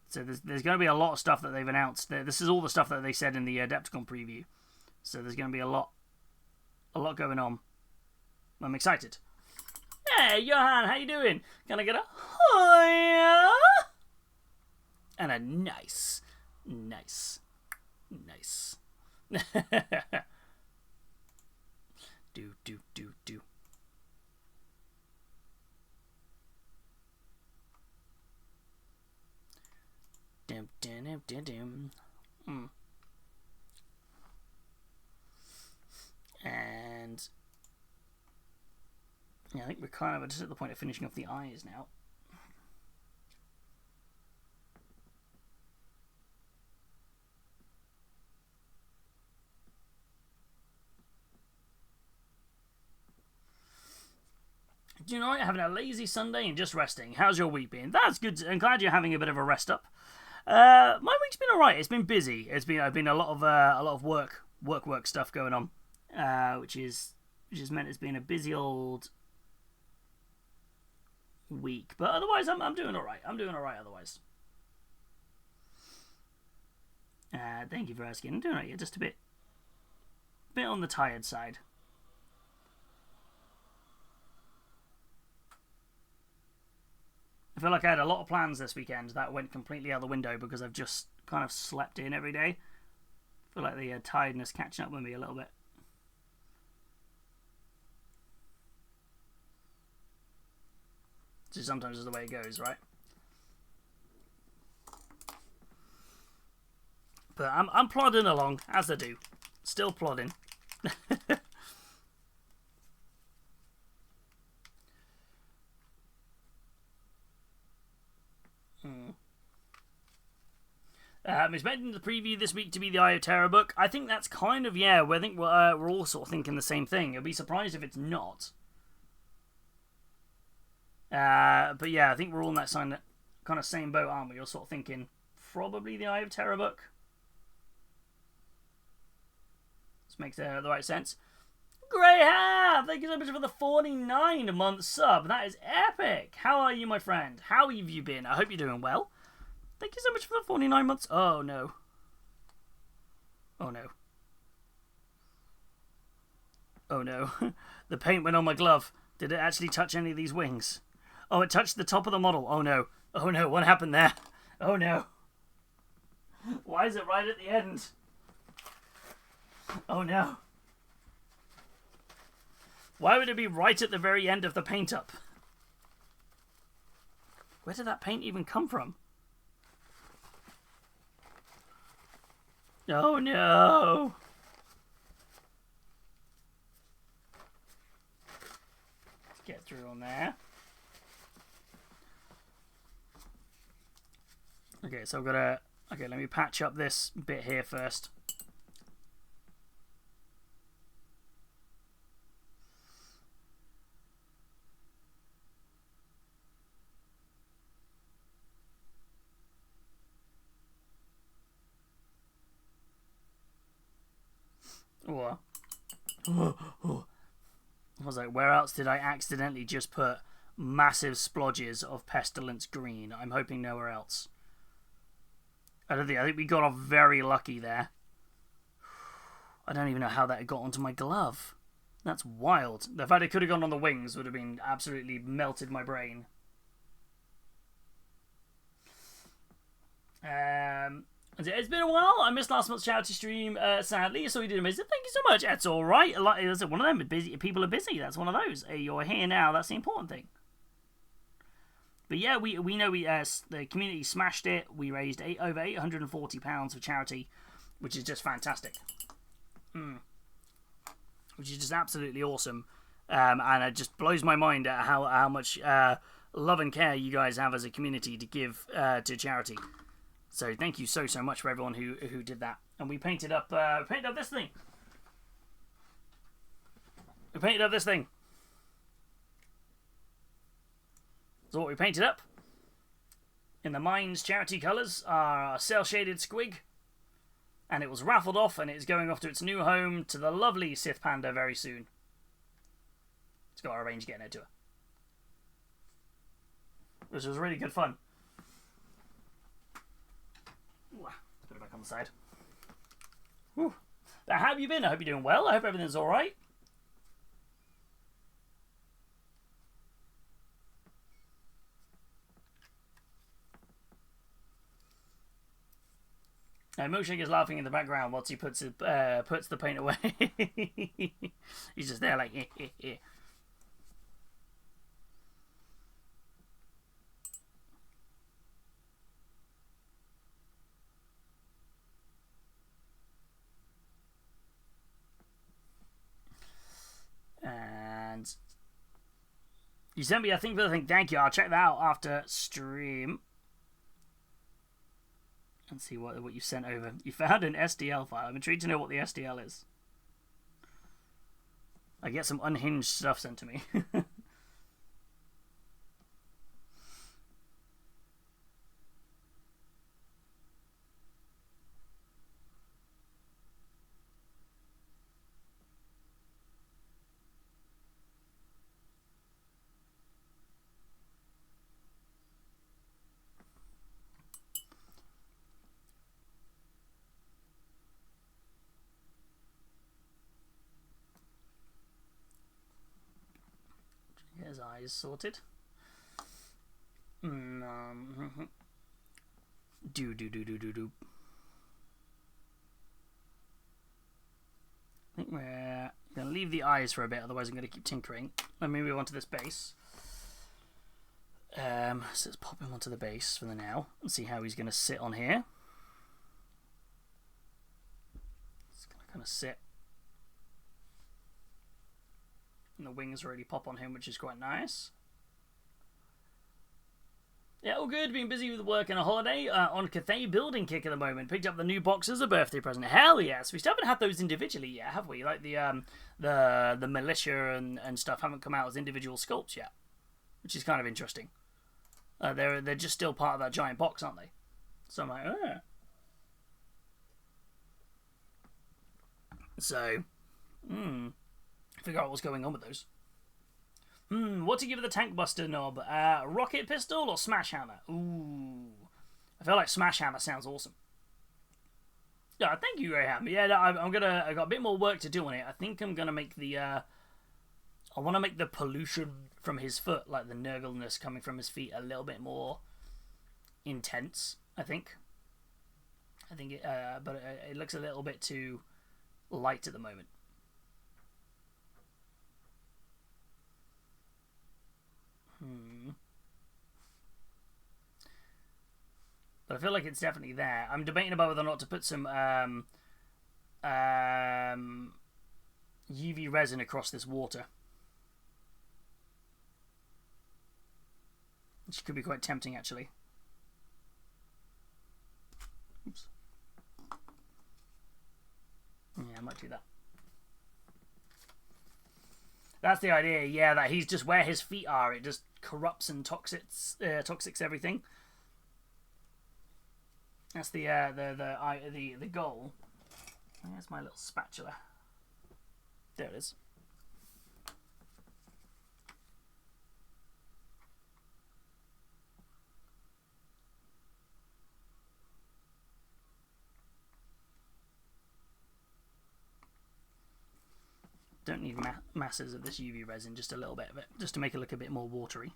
So there's going to be a lot of stuff that they've announced. This is all the stuff that they said in the Adepticon preview. So there's going to be a lot going on. I'm excited. Hey, Johan, how you doing? Can I get a hiya? And a nice. do. Dim. And yeah, I think we're kind of just at the point of finishing off the eyes now. Do you know what? Having a lazy Sunday and just resting. How's your week been? That's good. I'm glad you're having a bit of a rest up. My week's been alright. It's been busy. It's been a lot of work stuff going on, which has meant it's been a busy old week. But otherwise, I'm doing alright. I'm doing alright otherwise. Thank you for asking. I'm doing alright. Just a bit on the tired side. I feel like I had a lot of plans this weekend that went completely out the window because I've just kind of slept in every day. I feel like the tiredness catching up with me a little bit. So sometimes is the way it goes, right? But I'm plodding along, as I do. Still plodding. It's mentioned in the preview this week to be the Eye of Terror book. I think that's kind of, yeah, I think we're all sort of thinking the same thing. I'd be surprised if it's not. But yeah, I think we're all in that kind of same boat, aren't we? You're sort of thinking probably the Eye of Terror book. This makes the right sense. Greyhound, thank you so much for the 49-month sub. That is epic. How are you, my friend? How have you been? I hope you're doing well. Thank you so much for the 49 months. Oh, no. Oh, no. Oh, no. The paint went on my glove. Did it actually touch any of these wings? Oh, it touched the top of the model. Oh, no. Oh, no. What happened there? Oh, no. Why is it right at the end? Oh, no. Why would it be right at the very end of the paint up? Where did that paint even come from? Oh no! Let's get through on there. Okay, so I've got to... Okay, let me patch up this bit here first. I was like, where else did I accidentally just put massive splodges of pestilence green? I'm hoping nowhere else. I think we got off very lucky there. I don't even know how that got onto my glove. That's wild. The fact it could have gone on the wings would have been absolutely melted my brain. It's been a while. I missed last month's charity stream, sadly, so we did amazing. Thank you so much. That's all right. One of them. Busy people are busy. That's one of those. You're here now. That's the important thing. But yeah, we know the community smashed it. We raised over £840 for charity, which is just fantastic. which is just absolutely awesome. And it just blows my mind at how much love and care you guys have as a community to give to charity. So thank you so much for everyone who did that. And we painted up this thing. We painted up this thing. So what we painted up in the Mines charity colours are a cel-shaded squig. And it was raffled off, and it's going off to its new home to the lovely Sith Panda very soon. It's got to arrange getting it to her. Which was really good fun. Ooh, put it back on the side. Whew. How have you been? I hope you're doing well. I hope everything's alright. Milkshake is laughing in the background whilst he puts the paint away. He's just there like, And you sent me a thing for the thing. Thank you. I'll check that out after stream. And see what you sent over. You found an SDL file. I'm intrigued to know what the SDL is. I get some unhinged stuff sent to me. His eyes sorted. Do. I think we're going to leave the eyes for a bit, otherwise I'm going to keep tinkering. Let me move on to this base. So let's pop him onto the base for the now and see how he's going to sit on here. It's going to kind of sit. And the wings already pop on him, which is quite nice. Yeah, all good. Been busy with work and a holiday. On Cathay building kick at the moment. Picked up the new box as a birthday present. Hell yes. We still haven't had those individually yet, have we? Like the militia and stuff haven't come out as individual sculpts yet, which is kind of interesting. They're just still part of that giant box, aren't they? So I'm like, So, figure out what's going on with those. What to give the tank buster knob? Rocket pistol or smash hammer? Ooh, I feel like smash hammer sounds awesome. Yeah, thank you, Graham. Yeah, no, I got a bit more work to do on it. I think I'm gonna make the I want to make the pollution from his foot, like the nurgleness coming from his feet, a little bit more intense. I think it, but it looks a little bit too light at the moment. But I feel like it's definitely there. I'm debating about whether or not to put some UV resin across this water, which could be quite tempting, actually. Oops. Yeah, I might do that. That's the idea, yeah, that he's just where his feet are, it just corrupts and toxics everything. That's the goal. Where's my little spatula? There it is. Don't need masses of this UV resin, just a little bit of it, just to make it look a bit more watery.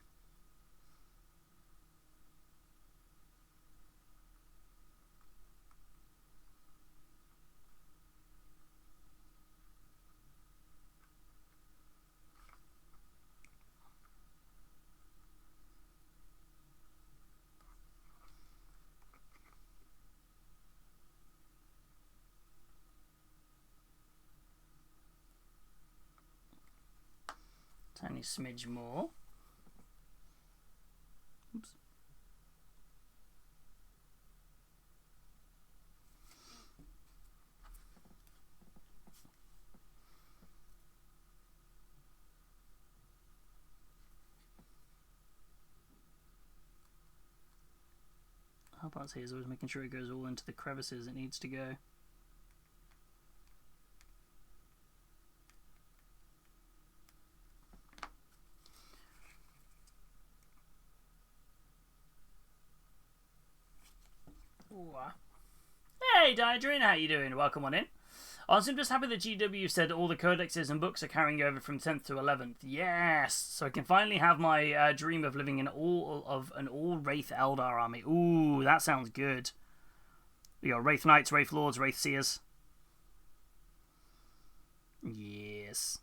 Tiny smidge more. Oops. Hobart here is always making sure it goes all into the crevices it needs to go. Ooh. Hey Diadrine, how you doing? Welcome on in. I'm just happy that GW said all the codexes and books are carrying over from 10th to 11th. Yes! So I can finally have my dream of living in an all Wraith Eldar army. Ooh, that sounds good. We got Wraith Knights, Wraith Lords, Wraith Seers. Yes.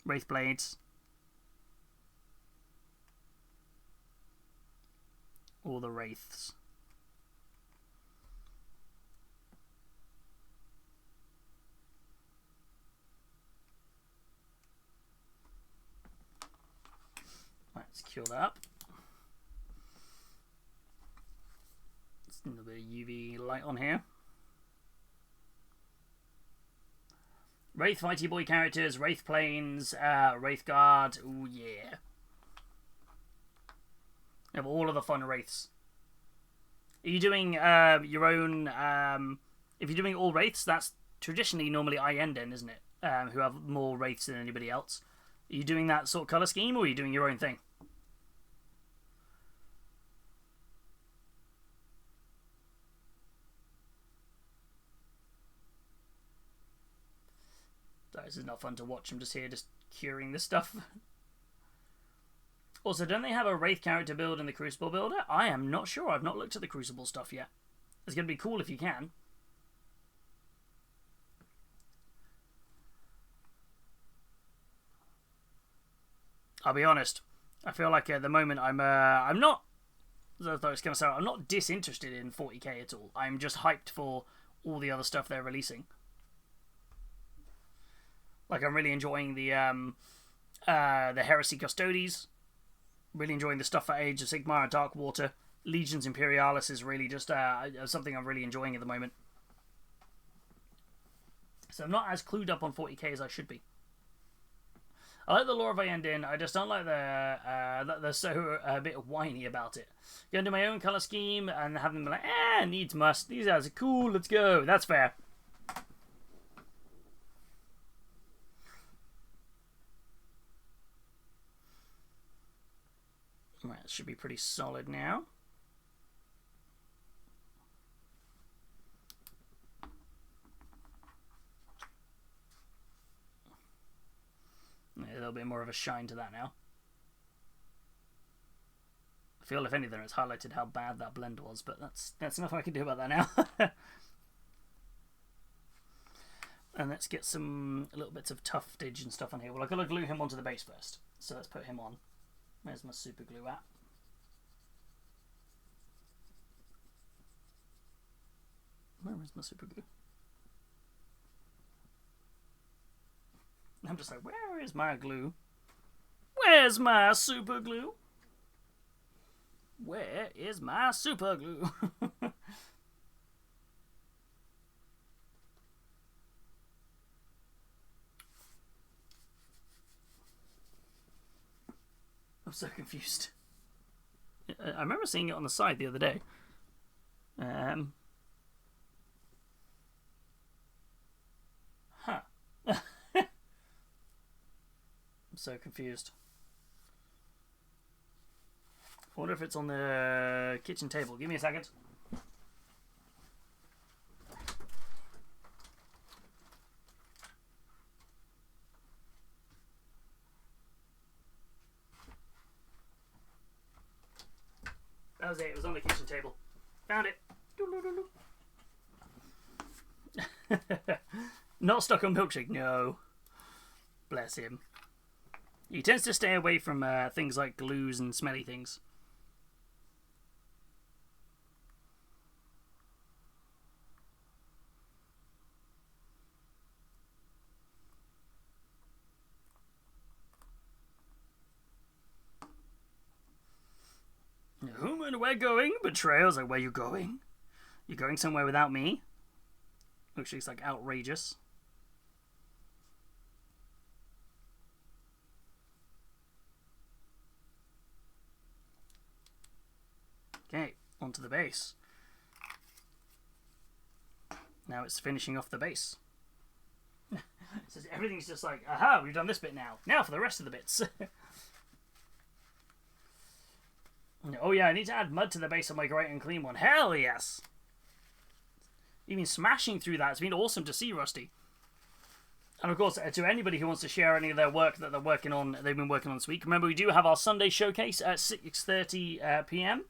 Wraith Blades. All the Wraiths. Let's cure that up. Just a little bit of UV light on here. Wraith Fighty Boy characters, Wraith Planes, Wraith Guard. Ooh, yeah. You have all of the fun Wraiths. Are you doing your own... if you're doing all Wraiths, that's traditionally normally Ienden, isn't it? Who have more Wraiths than anybody else. Are you doing that sort of colour scheme, or are you doing your own thing? This is not fun to watch. I'm just here just curing this stuff. Also, don't they have a Wraith character build in the Crucible builder? I am not sure. I've not looked at the Crucible stuff yet. It's going to be cool if you can. I'll be honest. I feel like at the moment I'm not... I was going to say, I'm not disinterested in 40k at all. I'm just hyped for all the other stuff they're releasing. Like, I'm really enjoying the Heresy Custodes. Really enjoying the stuff for Age of Sigmar and Darkwater. Legions Imperialis is really just something I'm really enjoying at the moment. So I'm not as clued up on 40k as I should be. I like the lore of Ienden. I just don't like that they're so a bit whiny about it. Going to my own colour scheme and have them be like, needs must. These guys are cool, let's go. That's fair. Right, it should be pretty solid now. A little bit more of a shine to that now. I feel if anything it's highlighted how bad that blend was, but that's nothing I can do about that now. And let's get some little bits of tuftage and stuff on here. Well, I've got to glue him onto the base first, so let's put him on. Where's my super glue at? Where is my super glue? I'm just like, where is my glue? Where's my super glue? Where is my super glue? I'm so confused. I remember seeing it on the side the other day. Huh. I'm so confused. I wonder if it's on the kitchen table. Give me a second. That was it. It was on the kitchen table. Found it. Not stuck on milkshake. No. Bless him. He tends to stay away from things like glues and smelly things. and we're going. Betrayal's like, where you going? You're going somewhere without me? Which is like outrageous. Okay, onto the base. Now it's finishing off the base. So everything's just like, aha, we've done this bit now. Now for the rest of the bits. Oh yeah, I need to add mud to the base of my great and clean one. Hell yes! You've been smashing through that. It's been awesome to see, Rusty. And of course, to anybody who wants to share any of their work that they've been working on this week, remember we do have our Sunday showcase at 6:30 p.m.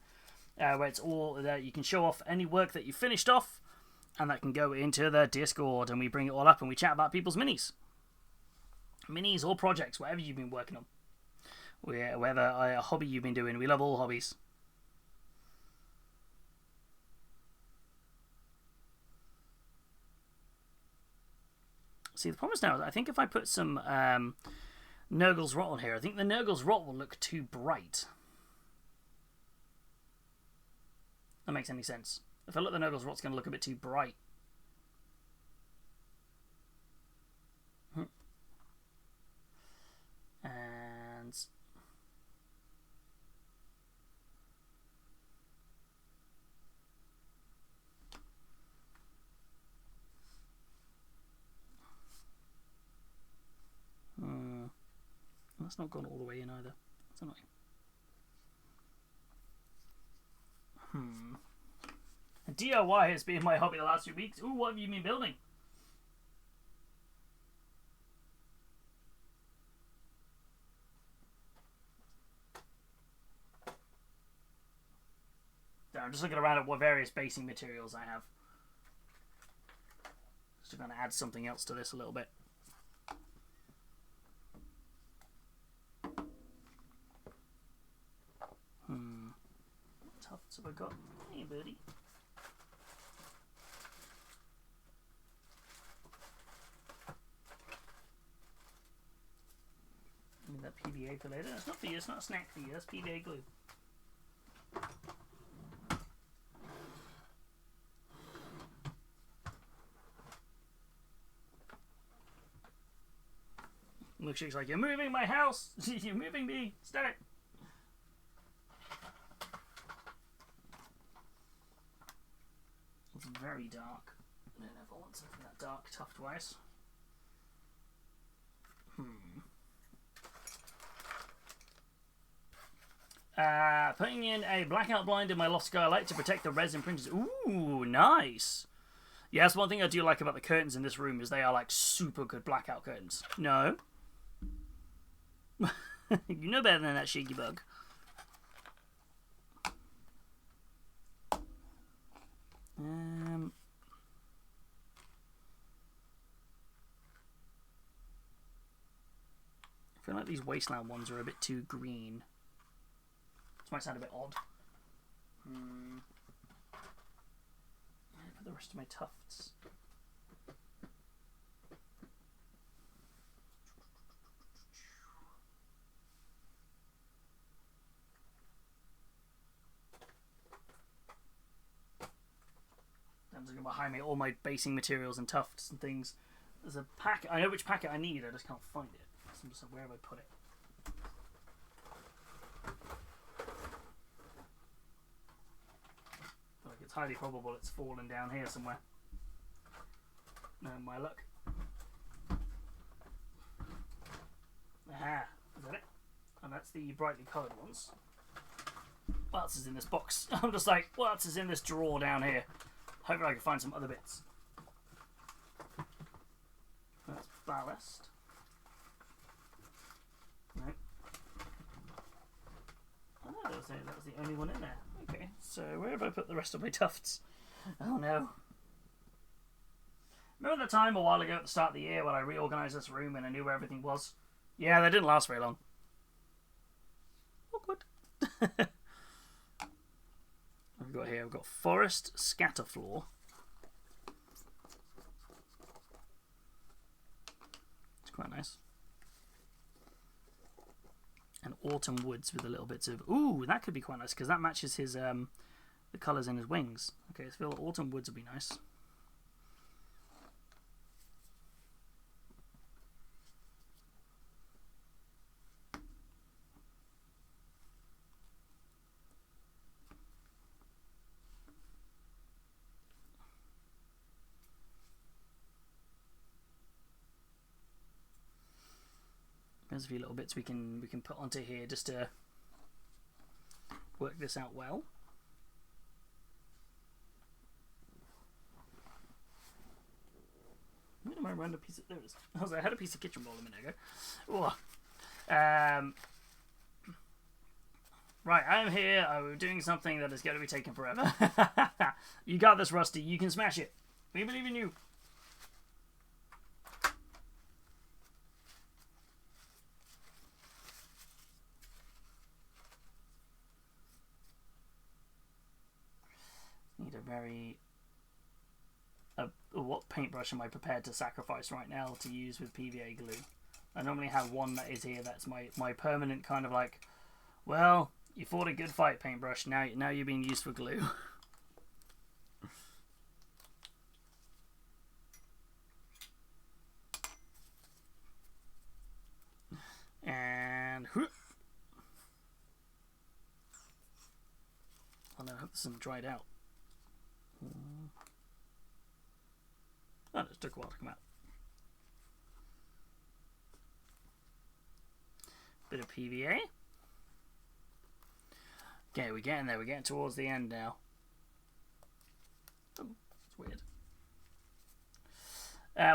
Where it's all that you can show off any work that you finished off, and that can go into the Discord, and we bring it all up and we chat about people's minis or projects, whatever you've been working on. Whether a hobby you've been doing. We love all hobbies. See, the problem is now, I think if I put some Nurgle's Rot on here, I think the Nurgle's Rot will look too bright. That makes any sense. I feel like the Nurgle's Rot's going to look a bit too bright. And... that's not gone all the way in either. That's annoying. DIY has been my hobby the last few weeks. Ooh, what have you been building? I'm just looking around at what various basing materials I have. Just going to add something else to this a little bit. What tufts have I got? Hey, birdie. Need that PVA for later. That's not for you. It's not a snack for you. That's PVA glue. Looks like you're moving my house. You're moving me. Stop it. It's very dark. I don't know if I want something that dark tuft-wise. Putting in a blackout blind in my loft skylight to protect the resin printers. Ooh, nice. Yeah, that's one thing I do like about the curtains in this room is they are like super good blackout curtains. No. You know better than that, shaky bug. I feel like these wasteland ones are a bit too green. This might sound a bit odd. For the rest of my tufts. I'm just going behind me all my basing materials and tufts and things. There's a packet. I know which packet I need. I just can't find it. So I'm just like, where have I put it? It's highly probable it's fallen down here somewhere. No, my luck. Aha, is that it? And that's the brightly coloured ones. What else is in this box? I'm just like, what else is in this drawer down here? Hopefully I can find some other bits. That's ballast. No. Oh, that was the only one in there. Okay, so where have I put the rest of my tufts? Oh no. Remember the time a while ago at the start of the year when I reorganised this room and I knew where everything was? Yeah, that didn't last very long. Awkward. I've got here, I've got forest scatterfloor. It's quite nice. And autumn woods with a little bits of... Ooh, that could be quite nice, because that matches his the colours in his wings. Okay, so I feel autumn woods would be nice. There's a few little bits we can put onto here just to work this out well. Where am I random piece of... There it is. I had a piece of kitchen bowl a minute ago. Right, I am here. I'm doing something that is going to be taking forever. You got this, Rusty. You can smash it. We believe in you. Need a very... what paintbrush am I prepared to sacrifice right now to use with PVA glue? I normally have one that is here. That's my permanent kind of like, well, you fought a good fight, paintbrush. Now you're being used for glue. And oh no, I hope this isn't dried out. Oh, it took a while to come out. Bit of PVA. Okay, we're getting there. We're getting towards the end now. Oh, it's weird.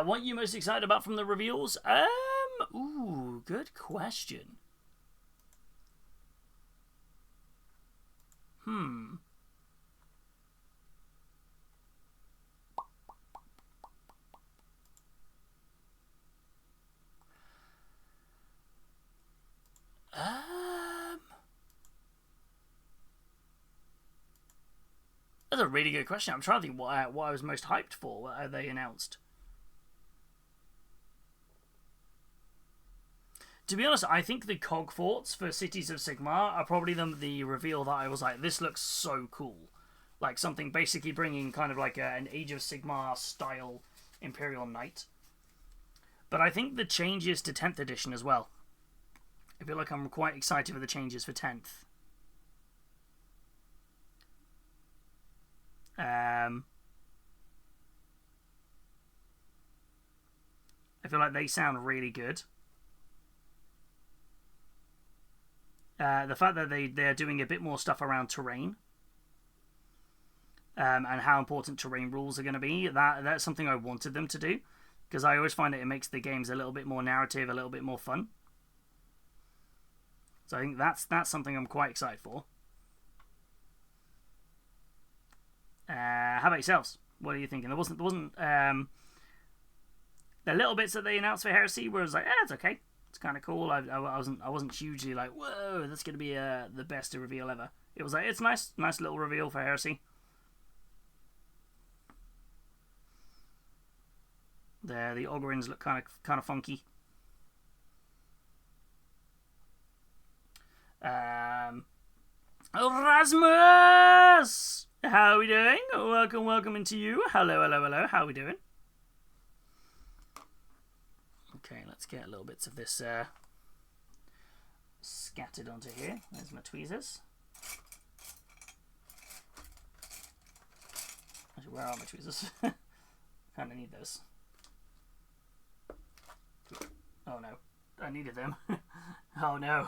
What are you most excited about from the reveals? Ooh, good question. That's a really good question. I'm trying to think what I was most hyped for. What they announced. To be honest, I think the cog forts for Cities of Sigmar are probably the reveal that I was like, this looks so cool. Like something basically bringing kind of like an Age of Sigmar style Imperial Knight. But I think the changes to 10th edition as well. I feel like I'm quite excited for the changes for 10th. I feel like they sound really good. The fact that they're doing a bit more stuff around terrain, and how important terrain rules are going to be, that's something I wanted them to do, because I always find that it makes the games a little bit more narrative, a little bit more fun. So I think that's something I'm quite excited for. How about yourselves? What are you thinking? There wasn't the little bits that they announced for Heresy where I was like, it's okay, it's kind of cool. I wasn't hugely like, whoa, that's gonna be the best reveal ever. It was like, it's nice little reveal for Heresy. The Ogrins look kind of funky. Rasmus, how are we doing? Welcome into you. Hello. How are we doing? Okay, let's get little bits of this scattered onto here. There's my tweezers. Actually, where are my tweezers? Kind of need those. Oh no, I needed them. Oh no.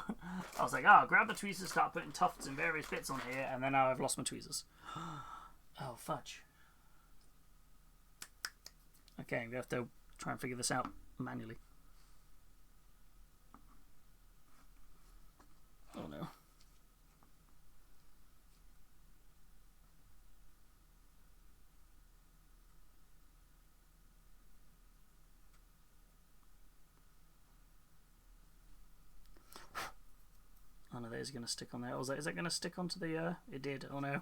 I was like, grab the tweezers, start putting tufts and various bits on here, and then now I've lost my tweezers. Oh, fudge. Okay, we have to try and figure this out manually. Oh no. Oh no, that is going to stick on there. I was like, is that going to stick onto the... It did. Oh no.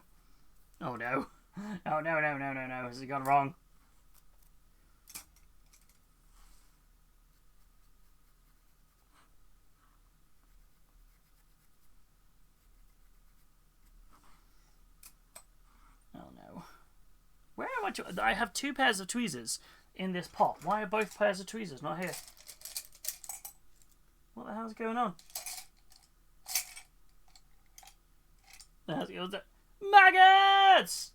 Oh no. Oh no. Has it gone wrong? I have 2 pairs of tweezers in this pot. Why are both pairs of tweezers not here? What the hell's going on? Maggots!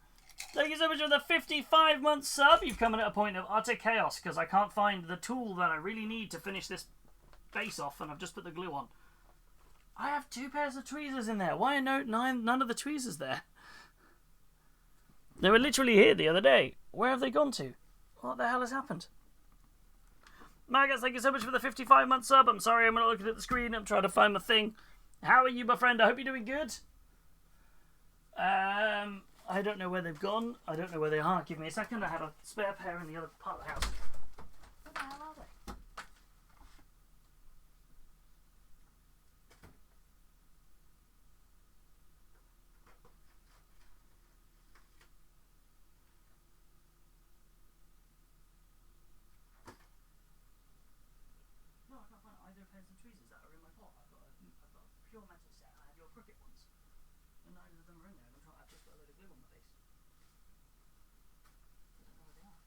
Thank you so much for the 55-month sub. You've come in at a point of utter chaos because I can't find the tool that I really need to finish this base off, and I've just put the glue on. I have 2 pairs of tweezers in there. Why are none of the tweezers there? They were literally here the other day. Where have they gone to? What the hell has happened? Maggots, thank you so much for the 55-month sub. I'm sorry I'm not looking at the screen. I'm trying to find my thing. How are you, my friend? I hope you're doing good. I don't know where they've gone. I don't know where they are. Give me a second. I have a spare pair in the other part of the house. Where the hell are they? No, I can't find either pairs of tweezers that are in my pot. I've got a pure metal set. I have your crooked ones. And neither of them are in there. I've just got a load of glue on my base. I don't know where they are.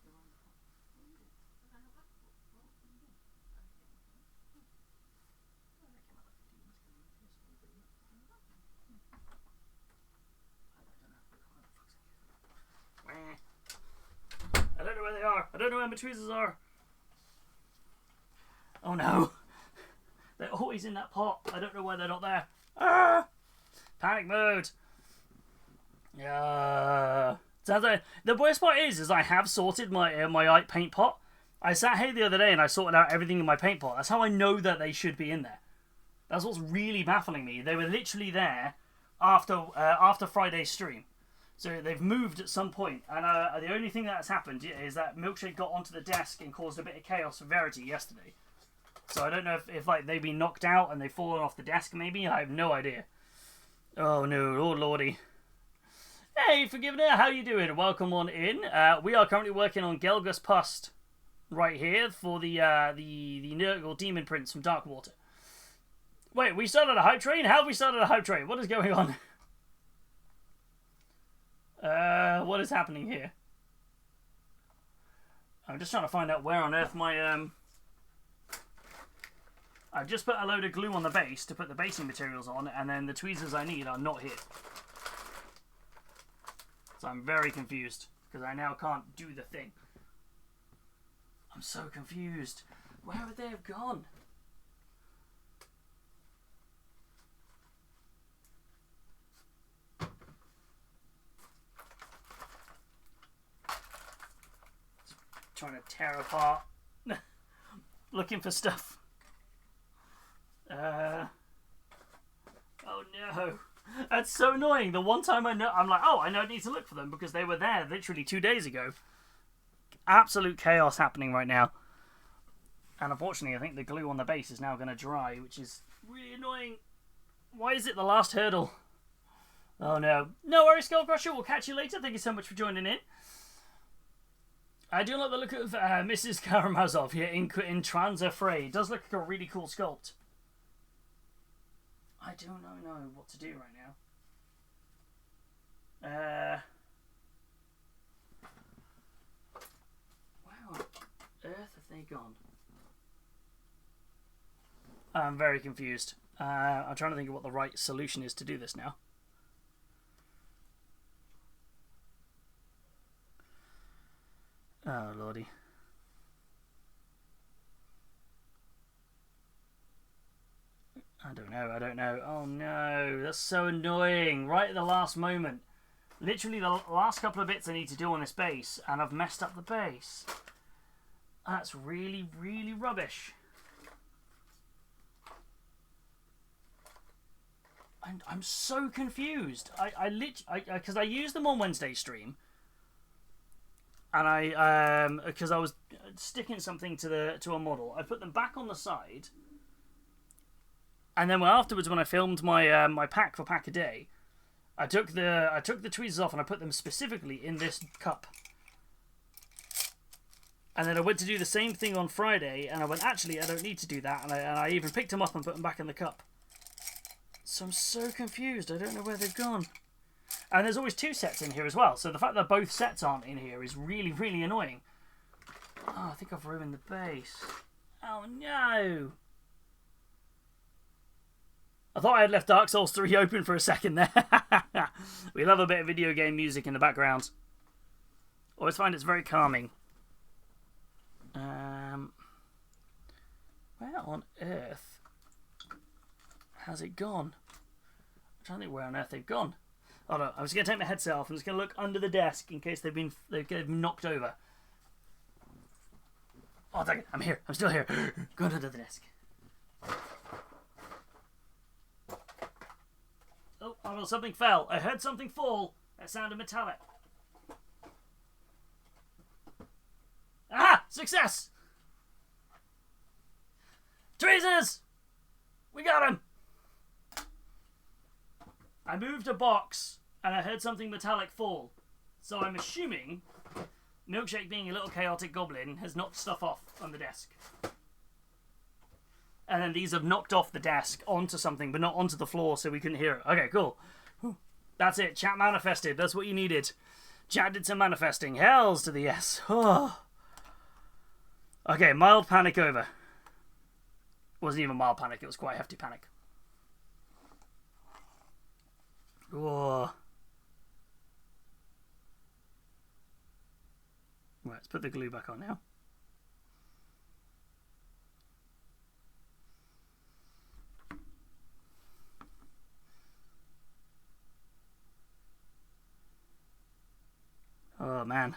They're on the pot. What are you doing? What the hell happened? What are you doing? Oh, that came out like 15 minutes ago. Yes, I don't know. I don't know where they are. I don't know where my tweezers are. Oh no. They're always in that pot. I don't know why they're not there. Ah! Panic mode. Yeah. The worst part is I have sorted my paint pot. I sat here the other day and I sorted out everything in my paint pot. That's how I know that they should be in there. That's what's really baffling me. They were literally there after Friday's stream. So they've moved at some point, and the only thing that's happened is that Milkshake got onto the desk and caused a bit of chaos for Verity yesterday. So I don't know if like they've been knocked out and they've fallen off the desk. Maybe I have no idea. Oh no, oh lordy. Hey, Forgivener, how you doing? Welcome on in. We are currently working on Gelgus Pust right here for the Nurgle Demon Prince from Darkwater. Wait, we started a hype train? How have we started a hype train? What is going on? What is happening here? I'm just trying to find out where on earth my I've just put a load of glue on the base to put the basing materials on, and then the tweezers I need are not here. So I'm very confused, because I now can't do the thing. I'm so confused. Where would they have gone? Trying to tear apart. Looking for stuff. Oh no. That's so annoying. The one time I'm like, oh, I know I need to look for them because they were there literally 2 days ago. Absolute chaos happening right now. And unfortunately, I think the glue on the base is now going to dry, which is really annoying. Why is it the last hurdle? Oh no. No worries, Skullcrusher. We'll catch you later. Thank you so much for joining in. I do like the look of Mrs. Karamazov here in Transa Frey. It does look like a really cool sculpt. I don't know what to do right now. Where on earth have they gone? I'm very confused. I'm trying to think of what the right solution is to do this now. Oh, lordy. I don't know. Oh no, that's so annoying. Right at the last moment. Literally the last couple of bits I need to do on this base, and I've messed up the base. That's really, really rubbish. I'm so confused. Because I used them on Wednesday stream. And because I was sticking something to a model, I put them back on the side. And then afterwards, when I filmed my my pack for Pack a Day, I took the tweezers off and I put them specifically in this cup. And then I went to do the same thing on Friday, and I went, actually, I don't need to do that. And I even picked them up and put them back in the cup. So I'm so confused. I don't know where they've gone. And there's always 2 sets in here as well, so the fact that both sets aren't in here is really, really annoying. Oh, I think I've ruined the base. Oh no! I thought I had left Dark Souls 3 open for a second there. We love a bit of video game music in the background. Always find it's very calming. Where on earth has it gone? I'm trying to think where on earth they've gone. Oh no, I'm just going to take my headset off. I'm just going to look under the desk in case they've been knocked over. Oh, dang it. I'm here. I'm still here. Going under the desk. Oh, no, something fell. I heard something fall. That sounded metallic. Ah! Success! Tweezers! We got him! I moved a box and I heard something metallic fall. So I'm assuming Milkshake, being a little chaotic goblin, has knocked stuff off on the desk. And then these have knocked off the desk onto something, but not onto the floor, so we couldn't hear it. Okay, cool. That's it. Chat manifested. That's what you needed. Chat did some manifesting. Hells to the yes. Oh. Okay, mild panic over. Wasn't even mild panic. It was quite hefty panic. Oh. Right, let's put the glue back on now. Oh, man.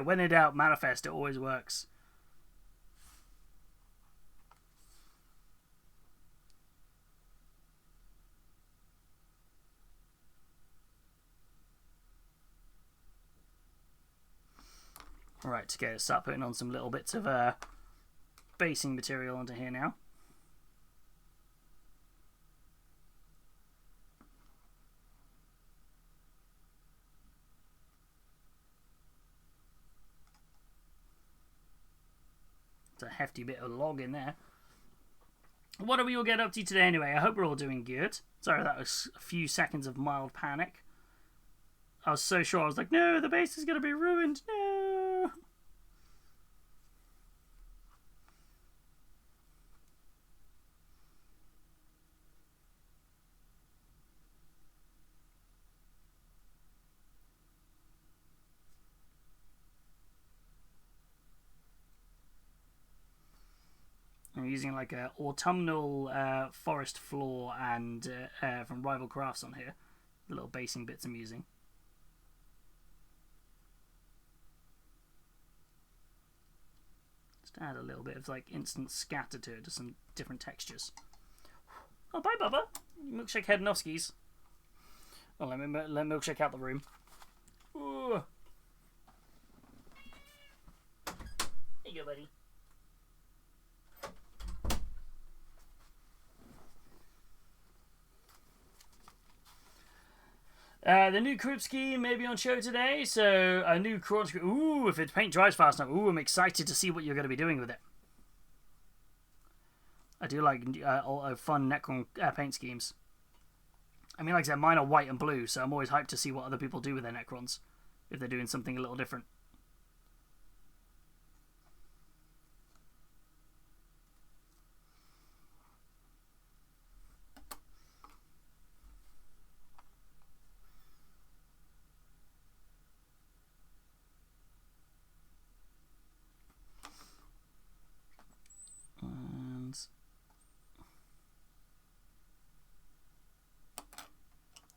When in doubt, manifest. It always works. Right, okay, let's start putting on some little bits of basing material onto here now. It's a hefty bit of log in there. What do we all get up to today anyway? I hope we're all doing good. Sorry, that was a few seconds of mild panic. I was so sure. I was like, no, the base is going to be ruined. No. I'm using like a autumnal forest floor and from Rival Crafts on here. The little basing bits I'm using. Just add a little bit of like instant scatter to it, to some different textures. Oh, bye, Bubba. Milkshake Hednowskis. Oh, let Milkshake out the room. Ooh. There you go, buddy. The new group scheme may be on show today, so a new crawl. Ooh, if it paint dries fast enough. Ooh, I'm excited to see what you're going to be doing with it. I do like fun Necron paint schemes. I mean, like I said, mine are white and blue, so I'm always hyped to see what other people do with their Necrons, if they're doing something a little different.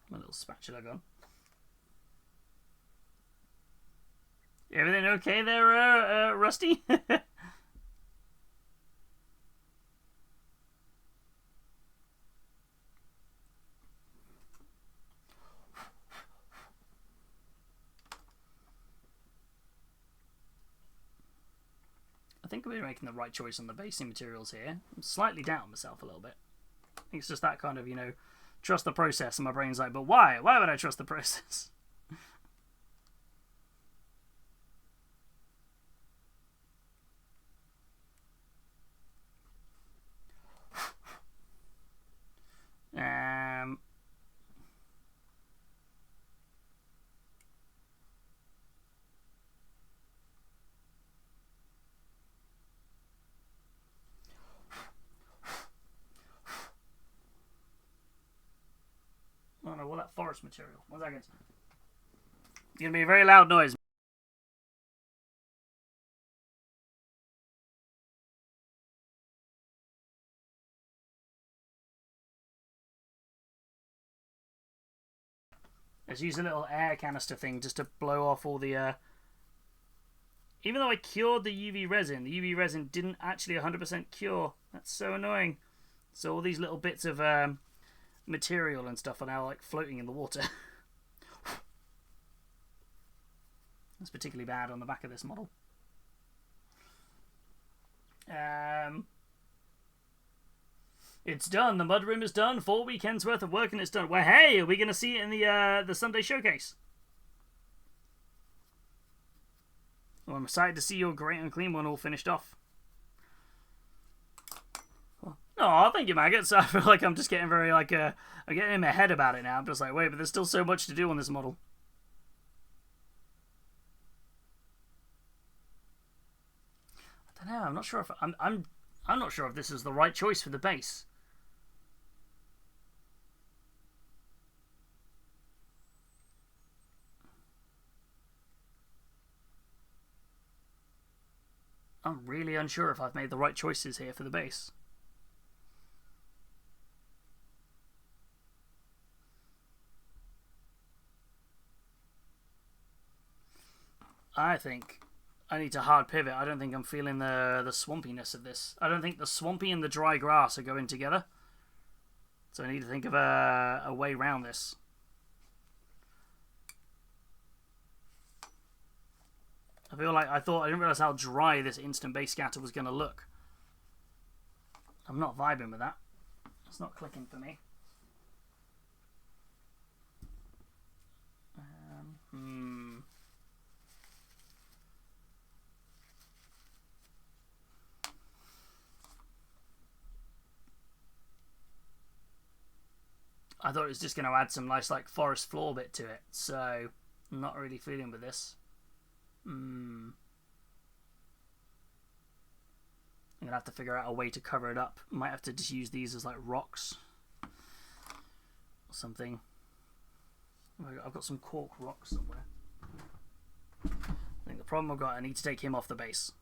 My little spatula gone. Everything okay there, Rusty? I think we're making the right choice on the basing materials here. I'm slightly doubting myself a little bit. I think it's just that kind of, trust the process, and my brain's like, but why? Why would I trust the process? forest material. 1 second. It's going to be a very loud noise. Let's use a little air canister thing just to blow off all the... Even though I cured the UV resin didn't actually 100% cure. That's so annoying. So all these little bits of material and stuff are now like floating in the water. That's particularly bad on the back of this model. It's done. The mudroom is done. 4 weekends worth of work and it's done. Well, hey, are we going to see it in the Sunday showcase? Well, I'm excited to see your great and clean one all finished off. Oh, thank you, maggots. I feel like I'm just getting very I'm getting in my head about it now. I'm just like, wait, but there's still so much to do on this model. I don't know. I'm not sure if I'm not sure if this is the right choice for the base. I'm really unsure if I've made the right choices here for the base. I think I need to hard pivot. I don't think I'm feeling the swampiness of this. I don't think the swampy and the dry grass are going together. So I need to think of a way around this. I feel like I didn't realise how dry this instant base scatter was going to look. I'm not vibing with that. It's not clicking for me. I thought it was just going to add some nice like forest floor bit to it, so I'm not really feeling with this. I'm going to have to figure out a way to cover it up. Might have to just use these as like rocks or something. I've got some cork rocks somewhere. I think the problem I've got, I need to take him off the base.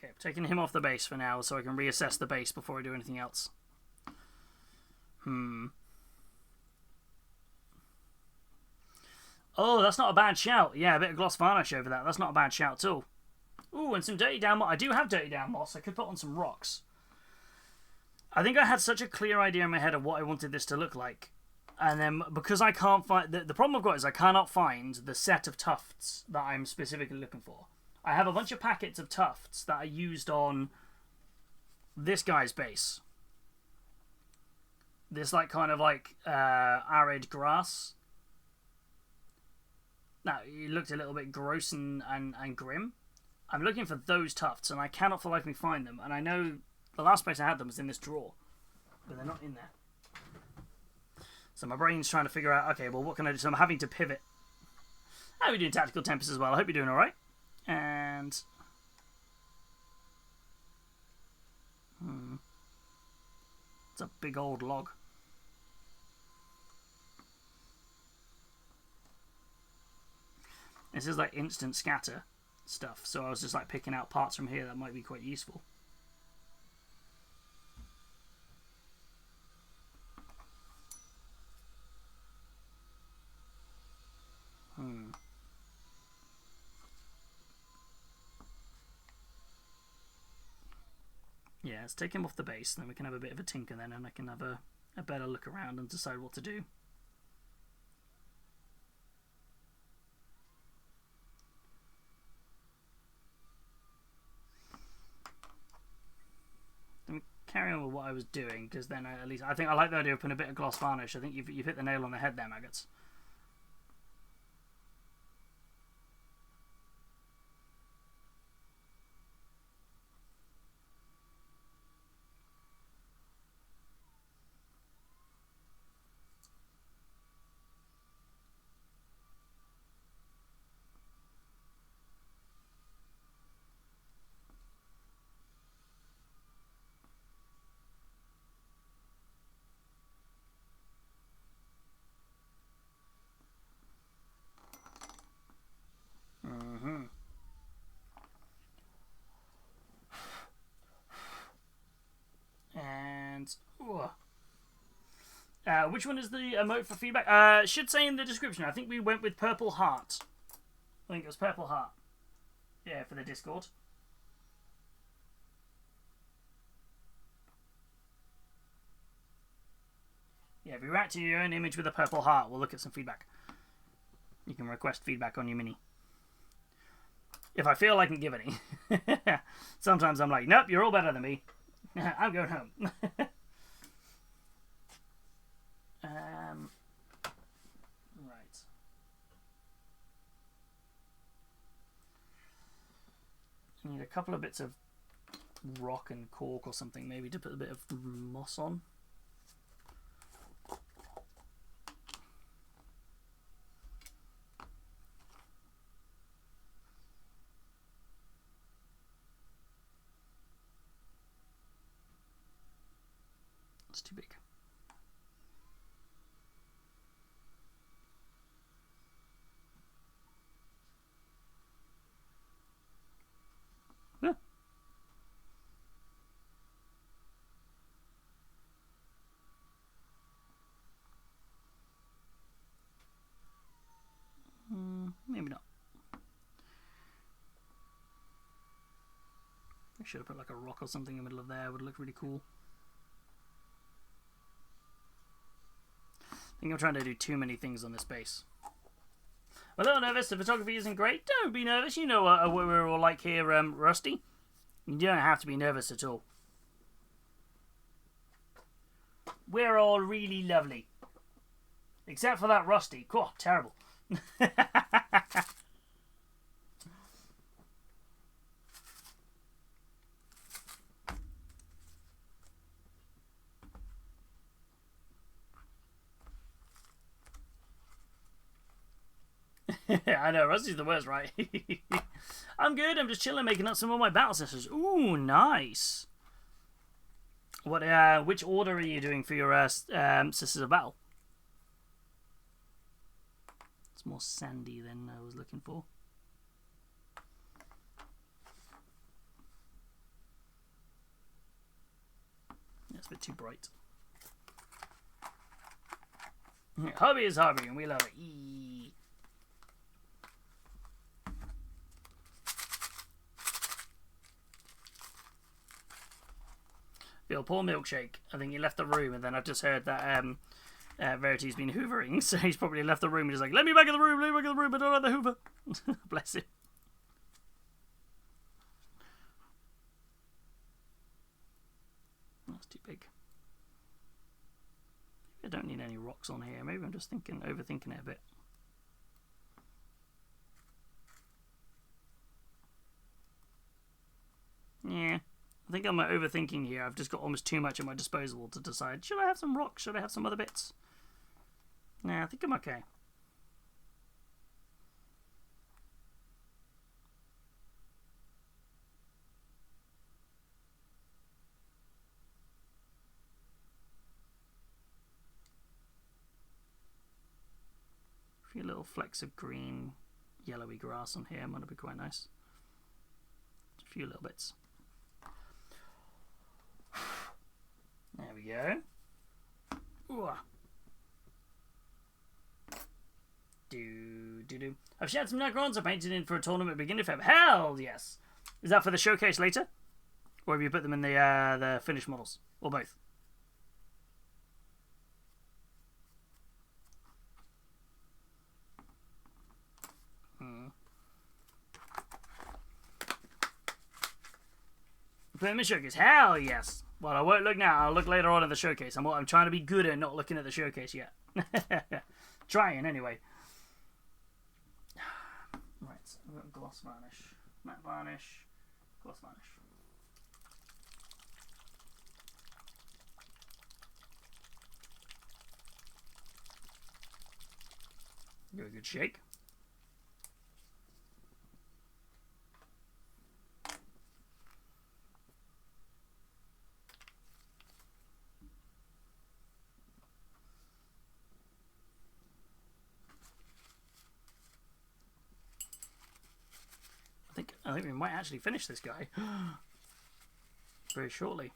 Okay, taking him off the base for now so I can reassess the base before I do anything else. Oh, that's not a bad shout. Yeah, a bit of gloss varnish over that. That's not a bad shout at all. Ooh, and some dirty down moss. I do have dirty down moss. I could put on some rocks. I think I had such a clear idea in my head of what I wanted this to look like. And then because I can't find... The problem I've got is I cannot find the set of tufts that I'm specifically looking for. I have a bunch of packets of tufts that I used on this guy's base. This like kind of like arid grass. Now, it looked a little bit gross and grim. I'm looking for those tufts and I cannot for life of me find them. And I know the last place I had them was in this drawer. But they're not in there. So my brain's trying to figure out, okay, well, what can I do? So I'm having to pivot. How are we doing, Tactical Tempest, as well? I hope you're doing alright. And... it's a big old log. This is like instant scatter stuff, so I was just like picking out parts from here that might be quite useful. Yeah, let's take him off the base, then we can have a bit of a tinker then, and I can have a better look around and decide what to do. Let me carry on with what I was doing, because then at least I think I like the idea of putting a bit of gloss varnish. I think you've hit the nail on the head there, maggots. Which one is the emote for feedback? Should say in the description. I think we went with Purple Heart. I think it was Purple Heart. Yeah, for the Discord. Yeah, if you react to your own image with a purple heart, we'll look at some feedback. You can request feedback on your mini. If I feel I can give any. Sometimes I'm like, nope, you're all better than me. I'm going home. Right. I need a couple of bits of rock and cork or something, maybe, to put a bit of moss on. It's too big. Yeah. Maybe not. I should have put like a rock or something in the middle of there. It would look really cool. I think I'm trying to do too many things on this base. A little nervous. The photography isn't great. Don't be nervous. You know what we're all like here, Rusty. You don't have to be nervous at all. We're all really lovely. Except for that Rusty. Cool, terrible. I know, Rusty's the worst, right? I'm good, I'm just chilling, making up some of my battle sisters. Ooh, nice. What? Which order are you doing for your Sisters of Battle? It's more sandy than I was looking for. That's a bit too bright. Hobby is hobby, and we love it. Eee. Bill, poor Milkshake. I think he left the room, and then I've just heard that Verity's been hoovering, so he's probably left the room and he's like, let me back in the room, let me back in the room, I don't have the hoover. Bless him. That's too big. Maybe I don't need any rocks on here. Maybe I'm just overthinking it a bit. Yeah. I think I'm overthinking here. I've just got almost too much at my disposal to decide, should I have some rocks? Should I have some other bits? Nah, I think I'm okay. A few little flecks of green, yellowy grass on here might be quite nice. Just a few little bits. There we go. Ooh. Do. I've shared some Necrons I painted in for a tournament beginning of Feb. Hell yes! Is that for the showcase later? Or have you put them in the finished models? Or both? Put them in the showcase. Hell yes! Well, I won't look now. I'll look later on in the showcase. I'm trying to be good at not looking at the showcase yet. Trying, anyway. Right, so we've got gloss varnish, matte varnish, gloss varnish. Give it a good shake. I think we might actually finish this guy very shortly.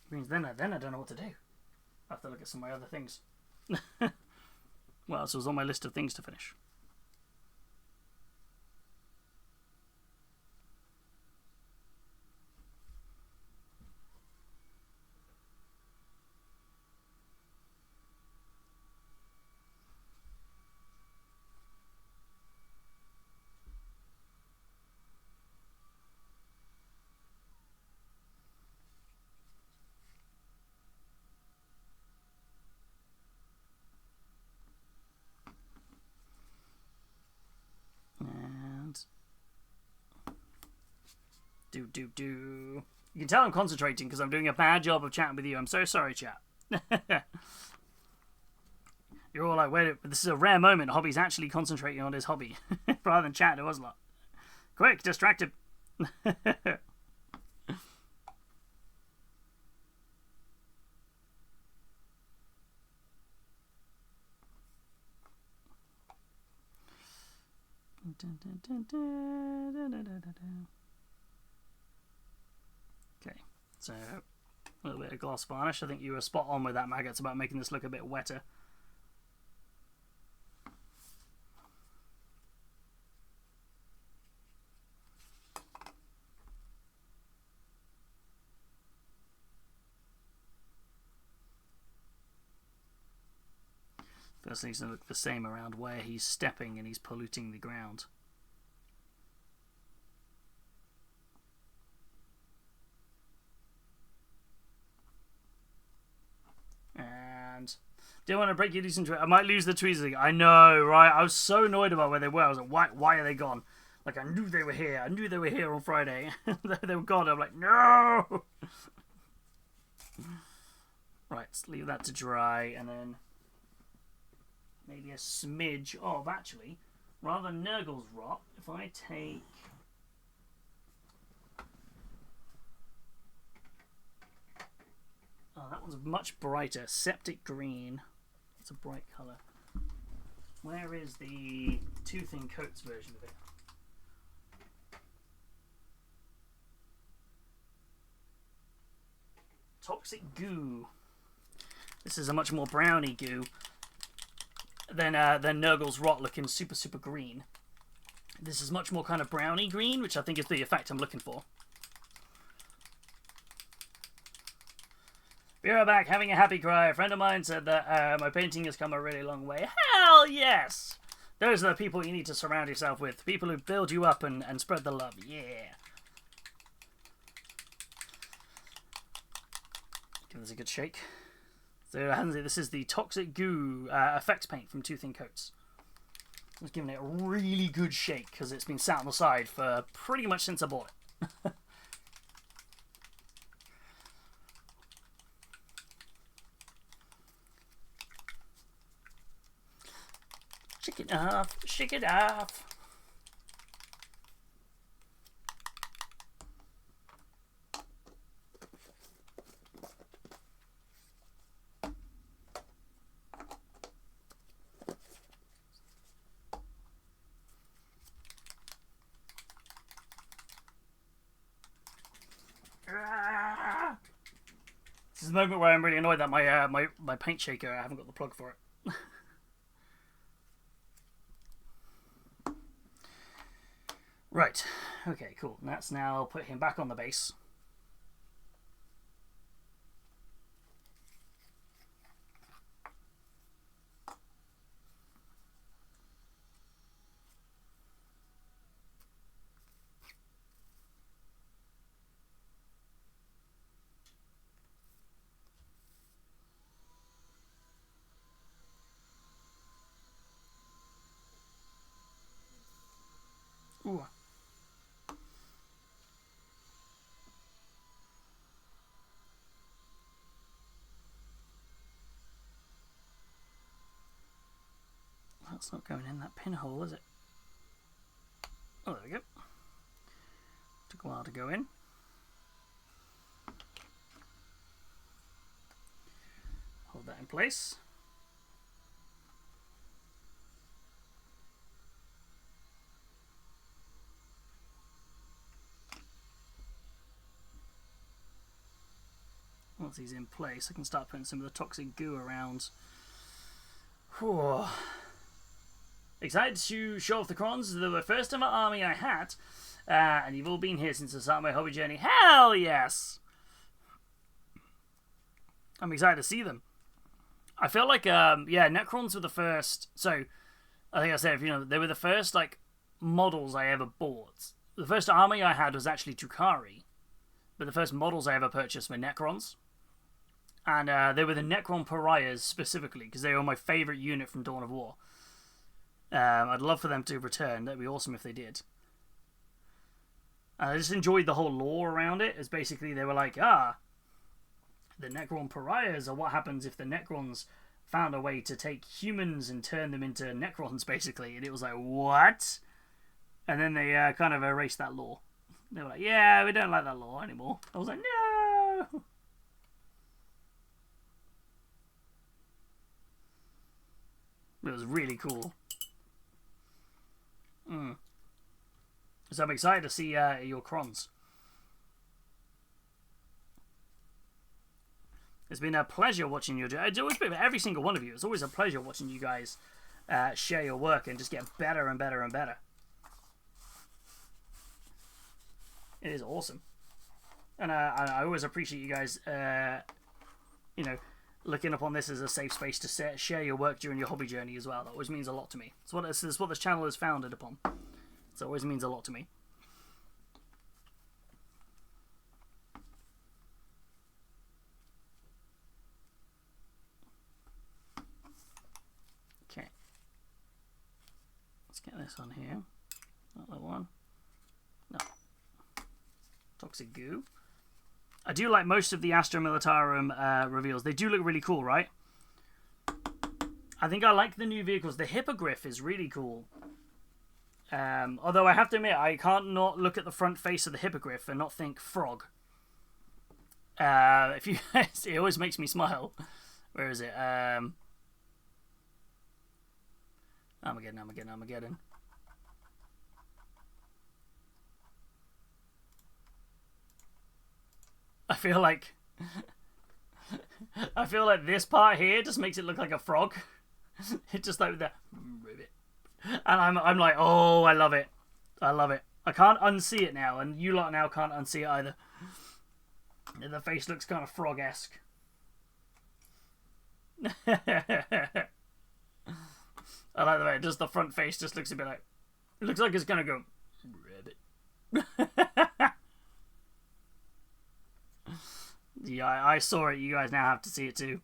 Which means then I don't know what to do. I have to look at some of my other things. What else was on my list of things to finish? Do. You can tell I'm concentrating because I'm doing a bad job of chatting with you. I'm so sorry, chat. You're all like, wait, this is a rare moment. Hobby's actually concentrating on his hobby rather than chatting to us a lot. Quick, distracted. Okay, so a little bit of gloss varnish. I think you were spot on with that, Maggots, about making this look a bit wetter. First needs to look the same around where he's stepping and he's polluting the ground. And don't want to break your decent. I might lose the tweezers. I know, right? I was so annoyed about where they were. I was like, why are they gone? Like, I knew they were here. I knew they were here on Friday. They were gone. I'm like, no! Right, let's leave that to dry, and then maybe a smidge of, actually, rather than Nurgle's rot, if I take... Oh, that one's much brighter. Septic green. It's a bright colour. Where is the Two Thin Coats version of it? Toxic goo. This is a much more browny goo than Nurgle's rot, looking super, super green. This is much more kind of browny green, which I think is the effect I'm looking for. We are back having a happy cry. A friend of mine said that my painting has come a really long way. Hell yes! Those are the people you need to surround yourself with. People who build you up and spread the love. Yeah. Give this a good shake. So this is the Toxic Goo effects paint from Two Thin Coats. I was giving it a really good shake because it's been sat on the side for pretty much since I bought it. Shake it off, shake it off. This is the moment where I'm really annoyed that my paint shaker, I haven't got the plug for it. Right, okay, cool. Let's now put him back on the base. Ooh. That's not going in that pinhole, is it? Oh, there we go. Took a while to go in. Hold that in place. once he's in place, I can start putting some of the toxic goo around. Whew. Excited to show off the crons. They're the first ever army I had, and you've all been here since the start of my hobby journey. Hell yes! I'm excited to see them. I feel like, Necrons were the first. So, I think I said, they were the first like models I ever bought. The first army I had was actually Drukhari, but the first models I ever purchased were Necrons, and they were the Necron Pariahs specifically because they were my favorite unit from Dawn of War. I'd love for them to return. That'd be awesome if they did. I just enjoyed the whole lore around it. As basically they were like, the Necron Pariahs are what happens if the Necrons found a way to take humans and turn them into Necrons, basically. And it was like, what? And then they kind of erased that lore. They were like, yeah, we don't like that lore anymore. I was like, no! It was really cool. So I'm excited to see your crons. It's been a pleasure watching you. It's always been every single one of you. It's always a pleasure watching you guys share your work and just get better and better and better. It is awesome, and I always appreciate you guys, looking upon this as a safe space to share your work during your hobby journey as well. That always means a lot to me. It's what this channel is founded upon. So it always means a lot to me. Okay. Let's get this on here. Not that one. No. Toxic goo. I do like most of the Astra Militarum reveals. They do look really cool, right? I think I like the new vehicles. The Hippogriff is really cool. Although I have to admit, I can't not look at the front face of the Hippogriff and not think frog. It always makes me smile. Where is it? Armageddon. I feel like this part here just makes it look like a frog. It just like that, and I'm like, oh, I love it. I can't unsee it now, and you lot now can't unsee it either. The face looks kind of frog-esque. I like the way just the front face just looks a bit like, it looks like it's gonna go ribbit. Yeah, I saw it. You guys now have to see it too.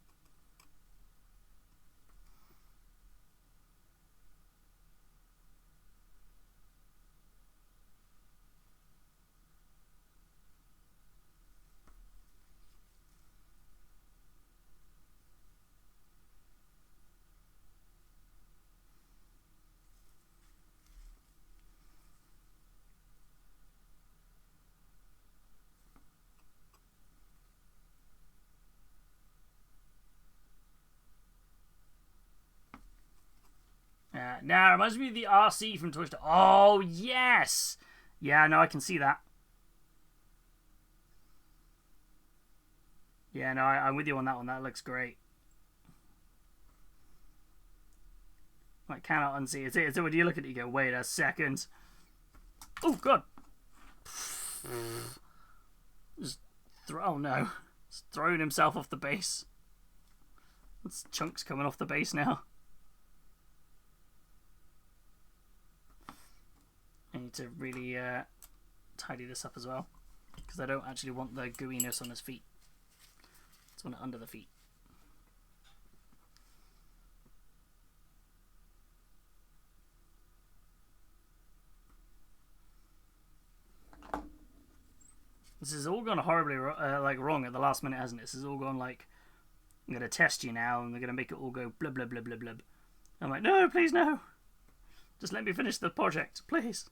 Now, it reminds me of the RC from Toy Story. Oh, yes! Yeah, no, I can see that. Yeah, no, I'm with you on that one. That looks great. I cannot unsee it. So when you look at it, you go, wait a second. Oh, God. Oh, no. Just throwing himself off the base. There's chunks coming off the base now. I need to really tidy this up as well, because I don't actually want the gooiness on his feet. I just want it under the feet. This has all gone horribly wrong at the last minute, hasn't it? This has all gone like, I'm going to test you now, and they're going to make it all go blub, blub, blub, blub, blub. I'm like, no, please, no. Just let me finish the project, please.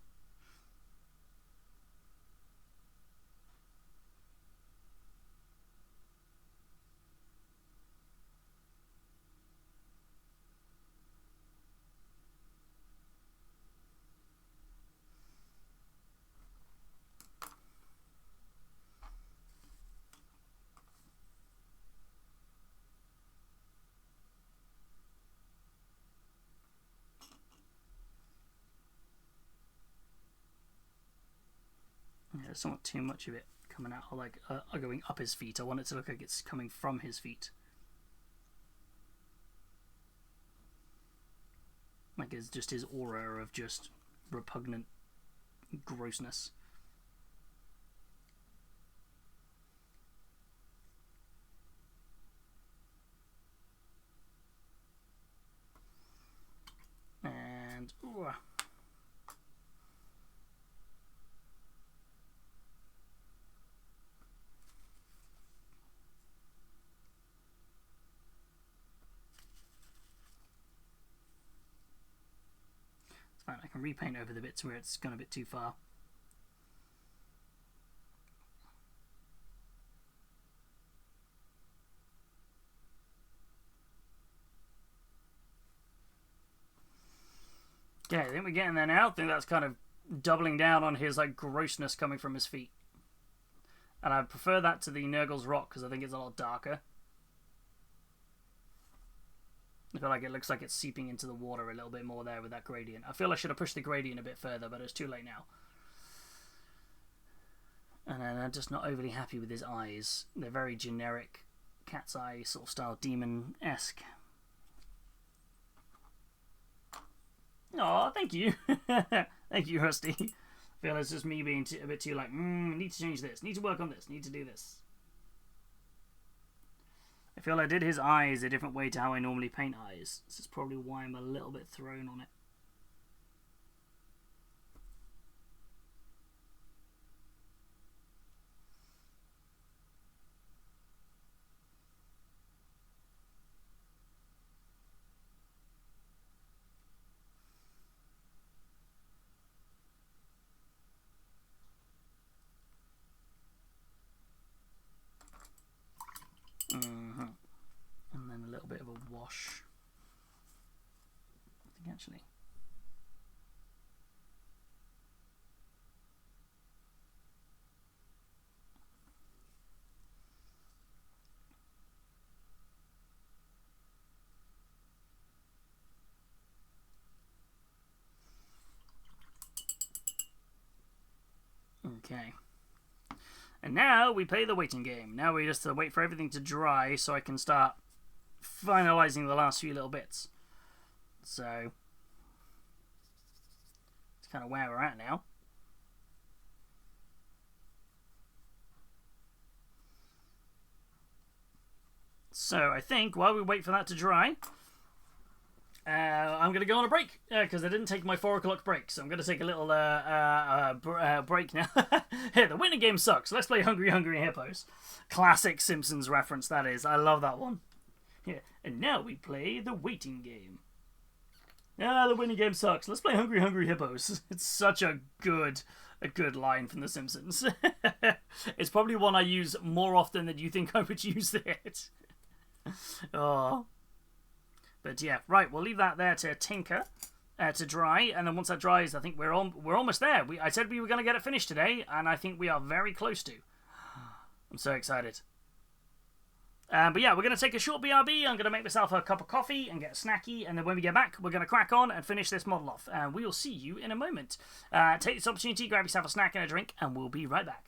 Yeah, there's somewhat too much of it coming out, or like going up his feet. I want it to look like it's coming from his feet. Like it's just his aura of just repugnant grossness. And ooh. It's fine, I can repaint over the bits where it's gone a bit too far. Okay, I think we're getting there now. I think that's kind of doubling down on his like grossness coming from his feet. And I prefer that to the Nurgle's Rock because I think it's a lot darker. I feel like it looks like it's seeping into the water a little bit more there with that gradient. I feel I should have pushed the gradient a bit further, but it's too late now. And then I'm just not overly happy with his eyes. They're very generic cat's eye sort of style, demon-esque. Oh, thank you. Thank you, Rusty. I feel it's just me being a bit too like, need to change this, need to work on this, need to do this. I feel I did his eyes a different way to how I normally paint eyes. This is probably why I'm a little bit thrown on it. And then a little bit of a wash. I think actually. Okay. And now we play the waiting game. Now we just wait for everything to dry so I can start finalising the last few little bits. So, it's kind of where we're at now. So, I think while we wait for that to dry, I'm going to go on a break because I didn't take my 4 o'clock break, so I'm going to take a little break now. Here, the winning game sucks. Let's play Hungry Hungry Hippos. Classic Simpsons reference, that is. I love that one. Here, and now we play the waiting game. The winning game sucks. Let's play Hungry Hungry Hippos. It's such a good line from The Simpsons. It's probably one I use more often than you think I would use it. Oh. But yeah, right, we'll leave that there to tinker, to dry, and then once that dries, I think we're almost there. I said we were going to get it finished today, and I think we are very close to. I'm so excited. But yeah, we're going to take a short BRB. I'm going to make myself a cup of coffee and get a snacky, and then when we get back, we're going to crack on and finish this model off. And we will see you in a moment. Take this opportunity, grab yourself a snack and a drink, and we'll be right back.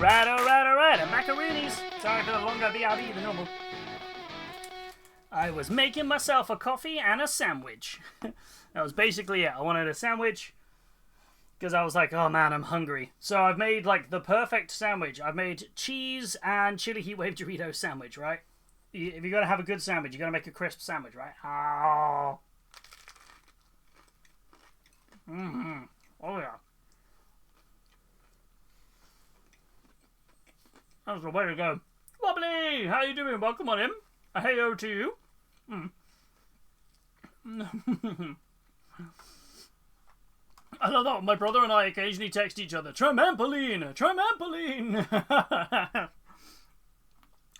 Alright, alright, alright. And macaroonies. Sorry for the longer BRB than normal. I was making myself a coffee and a sandwich. That was basically it. I wanted a sandwich because I was like, oh man, I'm hungry. So I've made like the perfect sandwich. I've made cheese and chili heat wave Dorito sandwich, right? If you're going to have a good sandwich, you're going to make a crisp sandwich, right? Oh. Mm-hmm. Oh yeah. That's the way to go. Wobbly! How you doing? Welcome on in. A hey-o to you. I love that. My brother and I occasionally text each other, Tramampoline! Tramampoline!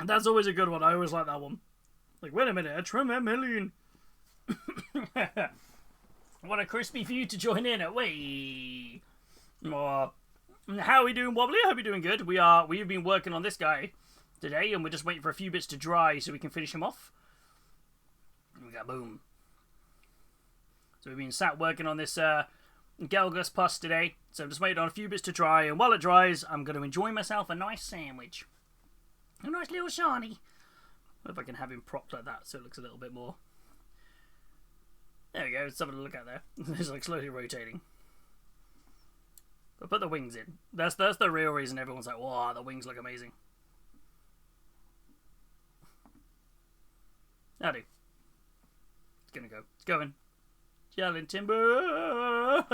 That's always a good one. I always like that one. Like, wait a minute, a Tramampoline! What a crispy for you to join in at. Way. How are we doing, Wobbly? I hope you're doing good. We've been working on this guy today, and we're just waiting for a few bits to dry so we can finish him off. And we got boom. So we've been sat working on this Gelgus pus today. So I'm just waiting on a few bits to dry, and while it dries, I'm going to enjoy myself a nice sandwich. A nice little shiny. If I can have him propped like that so it looks a little bit more. There we go, something to look at there. It's like slowly rotating. But put the wings in. That's the real reason everyone's like, wow, the wings look amazing. Howdy. It's gonna go. It's going. Yelling timber.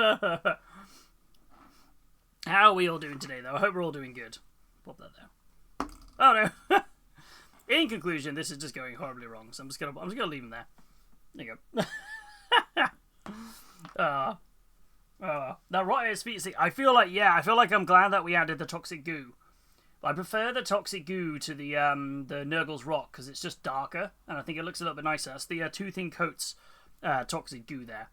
How are we all doing today, though? I hope we're all doing good. Pop that there. Oh no. In conclusion, this is just going horribly wrong. So I'm just gonna leave him there. There you go. That rot his feet. I feel like I'm glad that we added the toxic goo. I prefer the toxic goo to the Nurgle's rock because it's just darker and I think it looks a little bit nicer. That's the Two Thin Coats toxic goo there,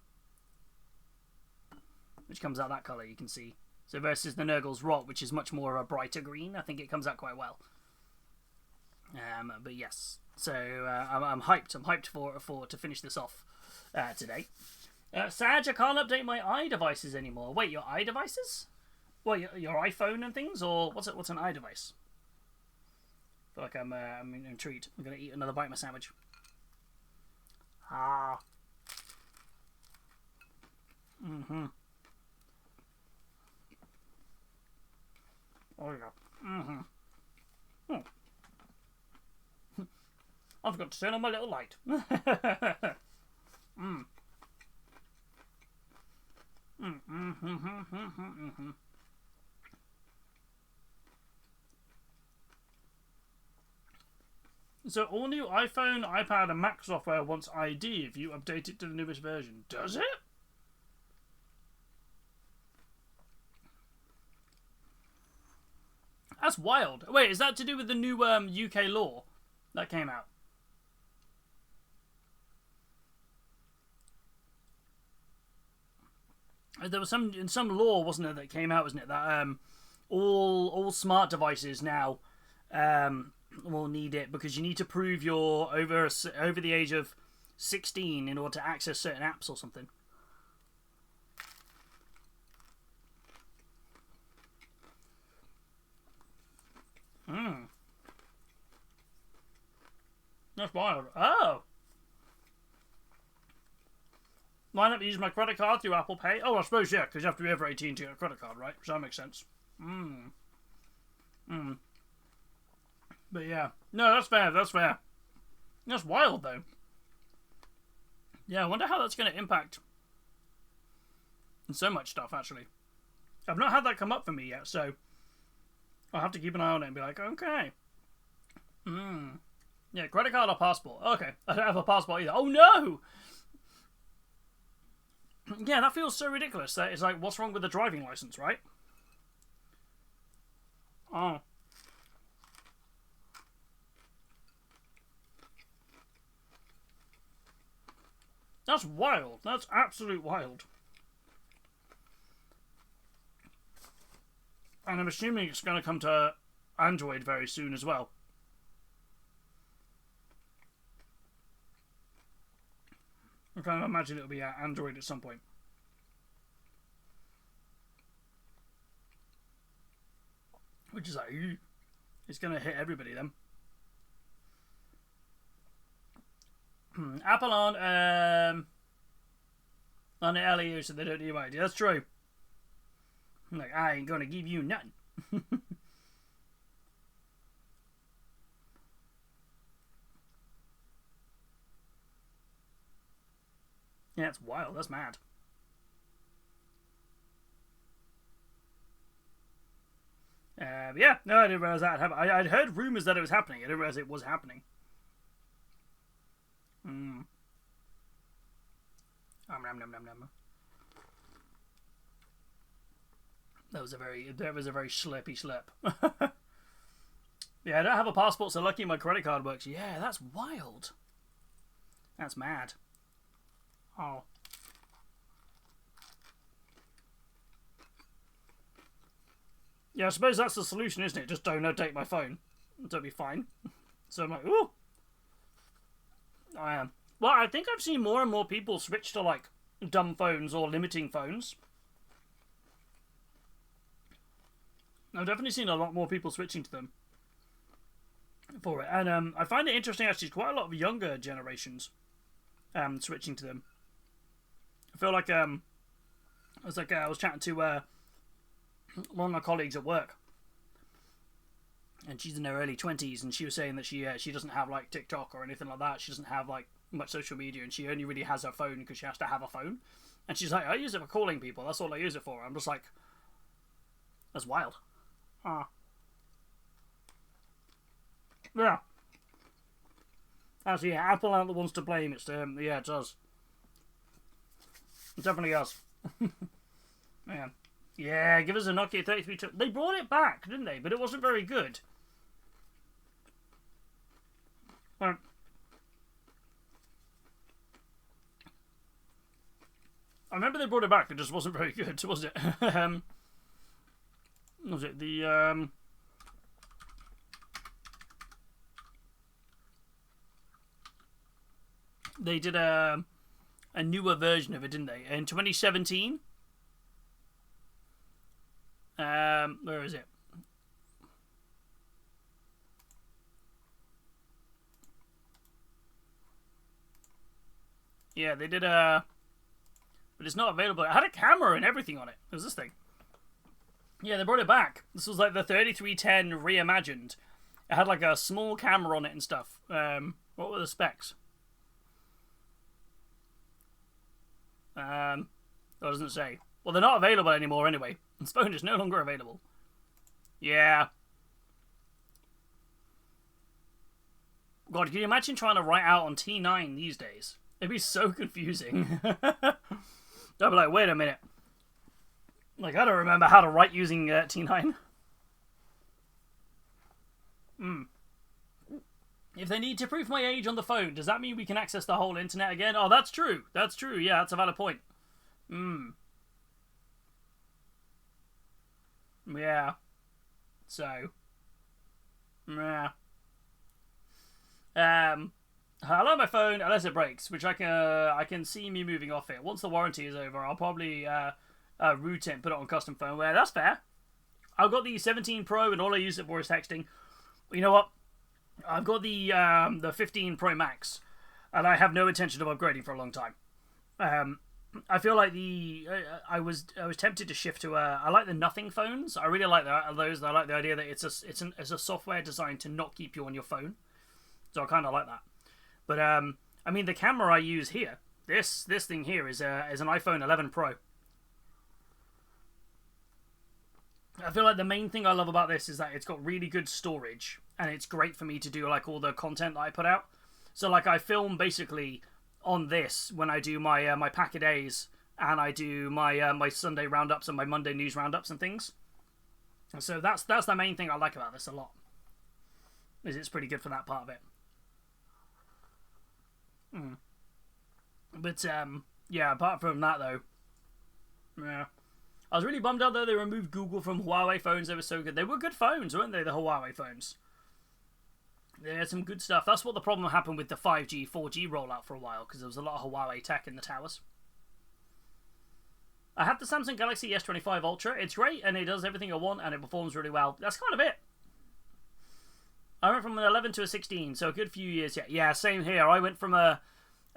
which comes out that color. You can see. So versus the Nurgle's rock, which is much more a brighter green. I think it comes out quite well. But yes, so I'm hyped. I'm hyped for to finish this off today. Saj, I can't update my iDevices anymore. Wait, your iDevices? Well, your iPhone and things, or what's an iDevice? I feel like I'm intrigued. I'm gonna eat another bite of my sandwich. Ah. Mm-hmm. Oh yeah. Mm-hmm. Oh. I forgot to turn on my little light. Mm. So all new iPhone, iPad and Mac software wants ID if you update it to the newest version. Does it? That's wild. Wait, is that to do with the new UK law that came out? There was some law, wasn't there, that came out, wasn't it? That all smart devices now will need it because you need to prove you're over the age of 16 in order to access certain apps or something. That's wild. Oh. Line up to use my credit card through Apple Pay. Oh, I suppose, yeah, because you have to be over 18 to get a credit card, right? So that makes sense. But yeah. No, that's fair, that's fair. That's wild, though. Yeah, I wonder how that's going to impact so much stuff, actually. I've not had that come up for me yet, so I'll have to keep an eye on it and be like, okay. Yeah, credit card or passport. Okay, I don't have a passport either. Oh, no! Yeah, that feels so ridiculous. That it's like, what's wrong with the driving license, right? Oh. That's wild. That's absolute wild. And I'm assuming it's going to come to Android very soon as well. I kind of imagine it'll be Android at some point. which is like, ew. It's gonna hit everybody then. Apple on the LEU, so they don't need my ID. That's true. Like, I ain't gonna give you nothing. Yeah, it's wild. That's mad. Yeah, no, I didn't realize that. I'd heard rumors that it was happening. I didn't realize it was happening. Nom, nom, nom, nom, nom. That was a very slurpy slurp. Yeah, I don't have a passport, so lucky my credit card works. Yeah, that's wild. That's mad. Oh. Yeah, I suppose that's the solution, isn't it? Just don't take my phone. It'll be fine. So I'm like, ooh. I am. Well, I think I've seen more and more people switch to, like, dumb phones or limiting phones. I've definitely seen a lot more people switching to them for it. And I find it interesting, actually, quite a lot of younger generations switching to them. I feel like I was chatting to one of my colleagues at work, and she's in her early 20s, and she was saying that she doesn't have like TikTok or anything like that. She doesn't have like much social media, and she only really has her phone because she has to have a phone. And she's like, I use it for calling people. That's all I use it for. I'm just like, that's wild. Yeah. Actually, yeah, Apple aren't the ones to blame. It's yeah, it does. It definitely does. Man. Yeah, give us a Nokia 33. They brought it back, didn't they? But it wasn't very good. I remember they brought it back. It just wasn't very good, was it? Was it the They did a newer version of it, didn't they? In 2017. Where is it? Yeah, they did but it's not available. It had a camera and everything on it. It was this thing. Yeah, they brought it back. This was like the 3310 reimagined. It had like a small camera on it and stuff. What were the specs? It doesn't say. Well, they're not available anymore anyway. This phone is no longer available. Yeah. God, can you imagine trying to write out on T9 these days? It'd be so confusing. I'd be like, wait a minute. Like, I don't remember how to write using T9. If they need to prove my age on the phone, does that mean we can access the whole internet again? Oh, that's true. That's true. Yeah, that's a valid point. Yeah. So. Yeah. I like my phone unless it breaks, which I can see me moving off it. Once the warranty is over, I'll probably root it and put it on custom firmware. That's fair. I've got the 17 Pro and all I use it for is texting. But you know what? I've got the 15 Pro Max, and I have no intention of upgrading for a long time. I feel like I was tempted to shift to I like the nothing phones. I really like those. I like the idea that it's a software designed to not keep you on your phone. So I kind of like that. But I mean the camera I use here, this thing here is an iPhone 11 Pro. I feel like the main thing I love about this is that it's got really good storage, and it's great for me to do like all the content that I put out. So like I film basically on this when I do my my pack a days, and I do my my Sunday roundups and my Monday news roundups and things. And so that's the main thing I like about this a lot. Is it's pretty good for that part of it. But yeah, apart from that though, yeah. I was really bummed out though they removed Google from Huawei phones. They were so good. They were good phones, weren't they, the Huawei phones? They had some good stuff. That's what the problem happened with the 5G, 4G rollout for a while, because there was a lot of Huawei tech in the towers. I have the Samsung Galaxy S25 Ultra. It's great, and it does everything I want, and it performs really well. That's kind of it. I went from an 11 to a 16, so a good few years. Yeah, same here. I went from a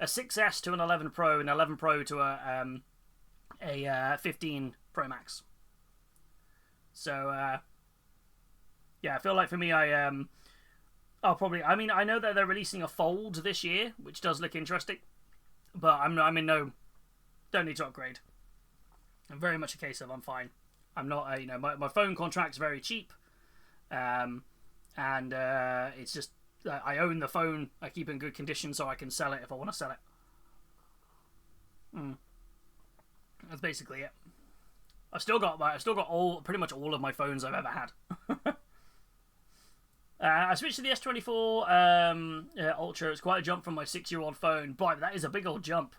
6S to an 11 Pro, an 11 Pro to a 15 Pro Max. So, yeah, I feel like for me, I'll probably... I mean, I know that they're releasing a Fold this year, which does look interesting. But I'm in no... Don't need to upgrade. I'm very much a case of I'm fine. I'm not... my phone contract's very cheap. And it's just... I own the phone. I keep it in good condition so I can sell it if I want to sell it. That's basically it. I've still got pretty much all of my phones I've ever had. I switched to the S24 Ultra. It's quite a jump from my 6-year-old phone. Boy, that is a big old jump.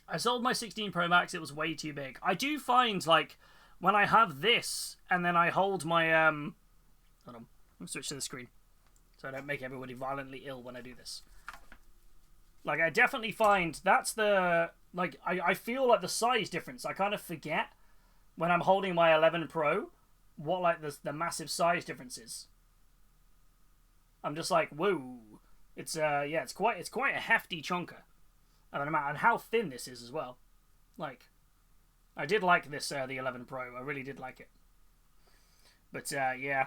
I sold my 16 Pro Max. It was way too big. I do find, like, when I have this and then I hold my... Hold on. Let me switch to the screen so I don't make everybody violently ill when I do this. Like, I definitely find that's the... Like, I feel like the size difference. I kind of forget when I'm holding my 11 Pro what, like, the massive size difference is. I'm just like, whoa. It's, it's quite a hefty chunker. And how thin this is as well. Like, I did like this, the 11 Pro. I really did like it. But, yeah.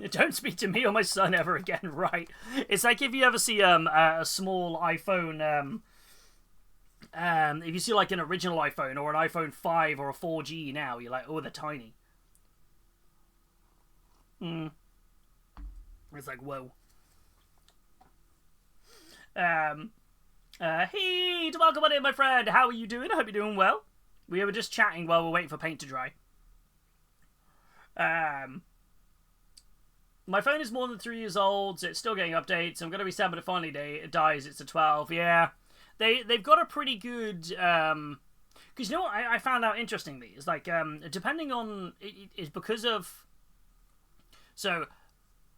Don't speak to me or my son ever again, right? It's like if you ever see a small iPhone... if you see like an original iPhone or an iPhone 5 or a 4G now, you're like, oh, they're tiny. It's like, whoa. Hey, welcome on in, my friend. How are you doing? I hope you're doing well. We were just chatting while we're waiting for paint to dry. My phone is more than 3 years old, so it's still getting updates. I'm going to be sad when it finally dies. It's a 12. Yeah. They've got a pretty good... Because you know what I found out interestingly? Is like, depending on... It's because of... So,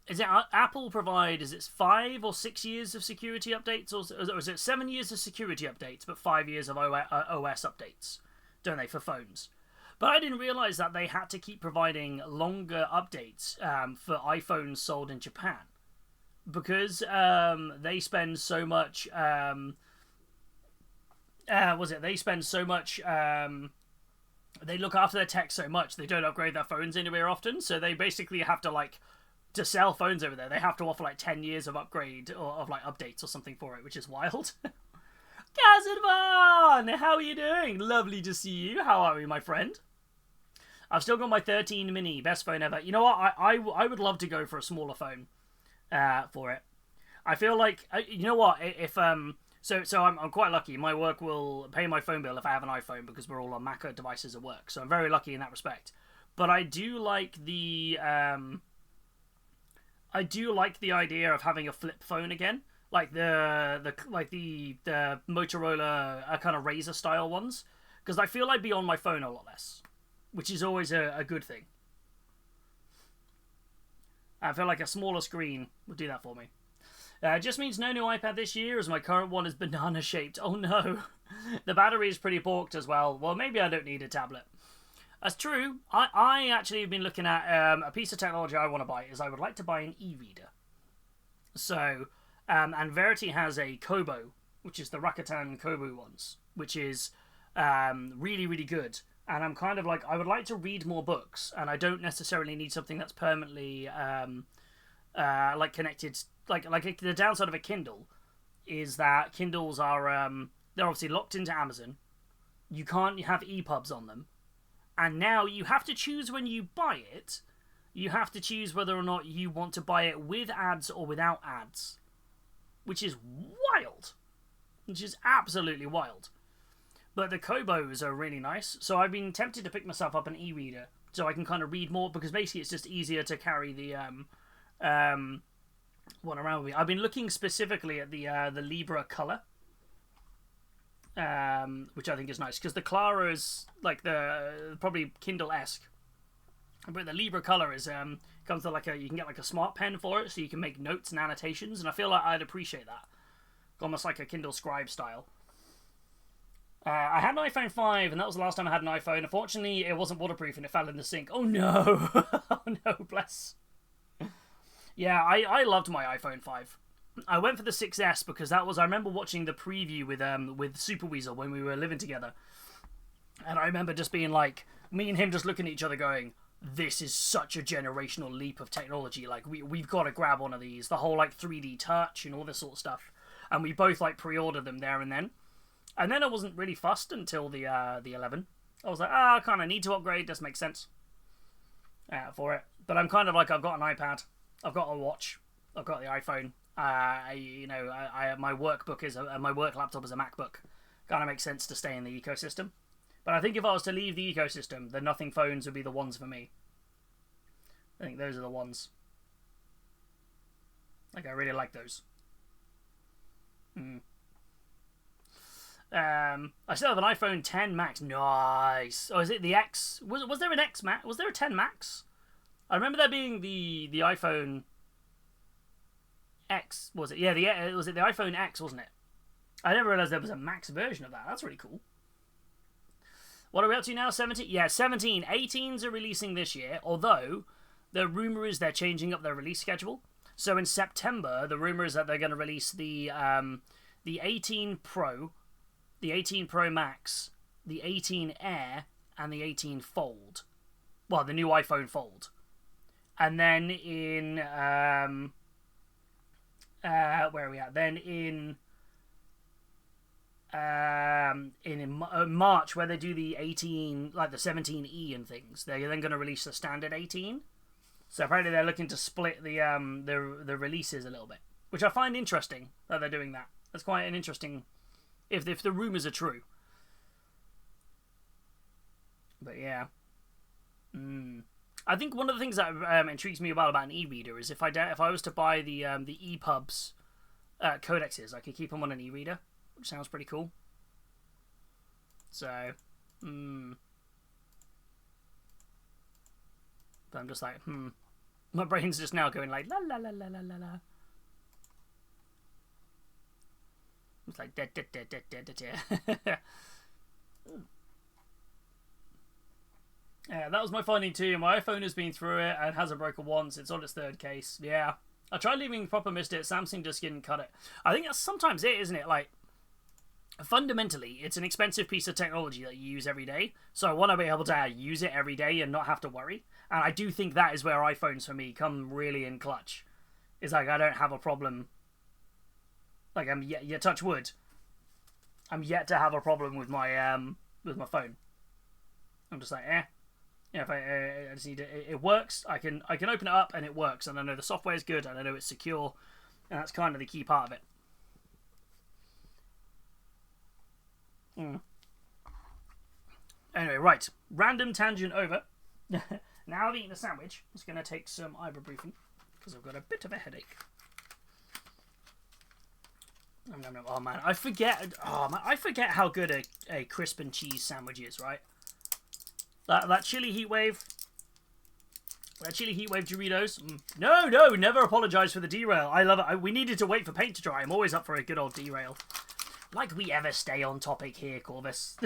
is it Apple provide... Is it 5 or 6 years of security updates? Or is it 7 years of security updates, but 5 years of OS updates? Don't they, for phones? But I didn't realise that they had to keep providing longer updates for iPhones sold in Japan. Because they spend so much... They spend so much... they look after their tech so much, they don't upgrade their phones anywhere often, so they basically have to, like... To sell phones over there, they have to offer, like, 10 years of upgrade, or of, like, updates or something for it, which is wild. Kazadvan! How are you doing? Lovely to see you. How are we, my friend? I've still got my 13 mini, best phone ever. You know what? I would love to go for a smaller phone for it. I feel like... you know what? If... So I'm quite lucky. My work will pay my phone bill if I have an iPhone because we're all on Mac devices at work. So I'm very lucky in that respect. But I do like the... I do like the idea of having a flip phone again. Like the Motorola kind of Razr style ones, because I feel I'd be on my phone a lot less, which is always a good thing. I feel like a smaller screen would do that for me. It just means no new iPad this year, as my current one is banana shaped. Oh no, the battery is pretty porked as well. Well, maybe I don't need a tablet. That's true. I actually have been looking at a piece of technology I want to buy. Is I would like to buy an e-reader. So. And Verity has a Kobo, which is the Rakuten Kobo ones, which is really, really good. And I'm kind of like, I would like to read more books, and I don't necessarily need something that's permanently like connected. Like the downside of a Kindle is that Kindles are they're obviously locked into Amazon. You can't have EPUBs on them, and now you have to choose when you buy it. You have to choose whether or not you want to buy it with ads or without ads. Which is wild. Which is absolutely wild. But the Kobos are really nice. So I've been tempted to pick myself up an e-reader. So I can kind of read more. Because basically it's just easier to carry the one around with me. I've been looking specifically at the Libra Color. Which I think is nice. Because the Clara is like the probably Kindle-esque. But the Libra Color is comes to like you can get like a smart pen for it, so you can make notes and annotations, and I feel like I'd appreciate that, almost like a Kindle Scribe style. I had an iPhone 5, and that was the last time I had an iPhone. Unfortunately, it wasn't waterproof, and it fell in the sink. Oh no! Oh no, bless. Yeah, I loved my iPhone 5. I went for the 6S because that was... I remember watching the preview with Super Weasel when we were living together. And I remember just being like... Me and him just looking at each other going... This is such a generational leap of technology. Like, we've got to grab one of these. The whole, like, 3D touch and all this sort of stuff. And we both, like, pre-ordered them there and then. And then I wasn't really fussed until the 11. I was like, I kind of need to upgrade. This makes sense for it. But I'm kind of like, I've got an iPad. I've got a watch. I've got the iPhone. My workbook is my work laptop is a MacBook. Kind of makes sense to stay in the ecosystem. But I think if I was to leave the ecosystem, the nothing phones would be the ones for me. I think those are the ones. Like, I really like those. I still have an iPhone 10 Max. Nice. Oh, is it the X? Was there an X Max? Was there a 10 Max? I remember there being the iPhone X. Was it? Yeah, was it the iPhone X? Wasn't it? I never realized there was a Max version of that. That's really cool. What are we up to now? 17? Yeah, 17. 18s are releasing this year, although the rumor is they're changing up their release schedule. So in September, the rumor is that they're going to release the 18 Pro, the 18 Pro Max, the 18 Air, and the 18 Fold. Well, the new iPhone Fold. And then in where are we at? Then in March, where they do the 18, like the 17E and things, they're then going to release the standard 18. So apparently they're looking to split the releases a little bit, which I find interesting that they're doing that. That's quite an interesting, if the rumors are true. But yeah, I think one of the things that intrigues me about an e-reader is if I was to buy the EPUBs codexes, I could keep them on an e-reader, which sounds pretty cool. So, but I'm just like, my brain's just now going like la la la la la la la. It's like da da da da da da. Yeah, that was my finding too. My iPhone has been through it and hasn't broken once. It's on its third case. Yeah, I tried leaving proper missed it. Samsung just didn't cut it. I think that's sometimes it, isn't it? Like, fundamentally, it's an expensive piece of technology that you use every day. So I want to be able to use it every day and not have to worry. And I do think that is where iPhones for me come really in clutch. It's like I don't have a problem. Like I'm yet touch wood. I'm yet to have a problem with my phone. I'm just like Yeah, if I just need it works. I can open it up and it works, and I know the software is good, and I know it's secure, and that's kind of the key part of it. Anyway, right, random tangent over. Now I've eaten a sandwich, I'm just going to take some ibuprofen because I've got a bit of a headache. Oh man, I forget how good a crisp and cheese sandwich is, right? That chili heat wave Doritos. No, never apologise for the derail. I love it. We needed to wait for paint to dry. I'm always up for a good old derail. Like we ever stay on topic here, Corvus.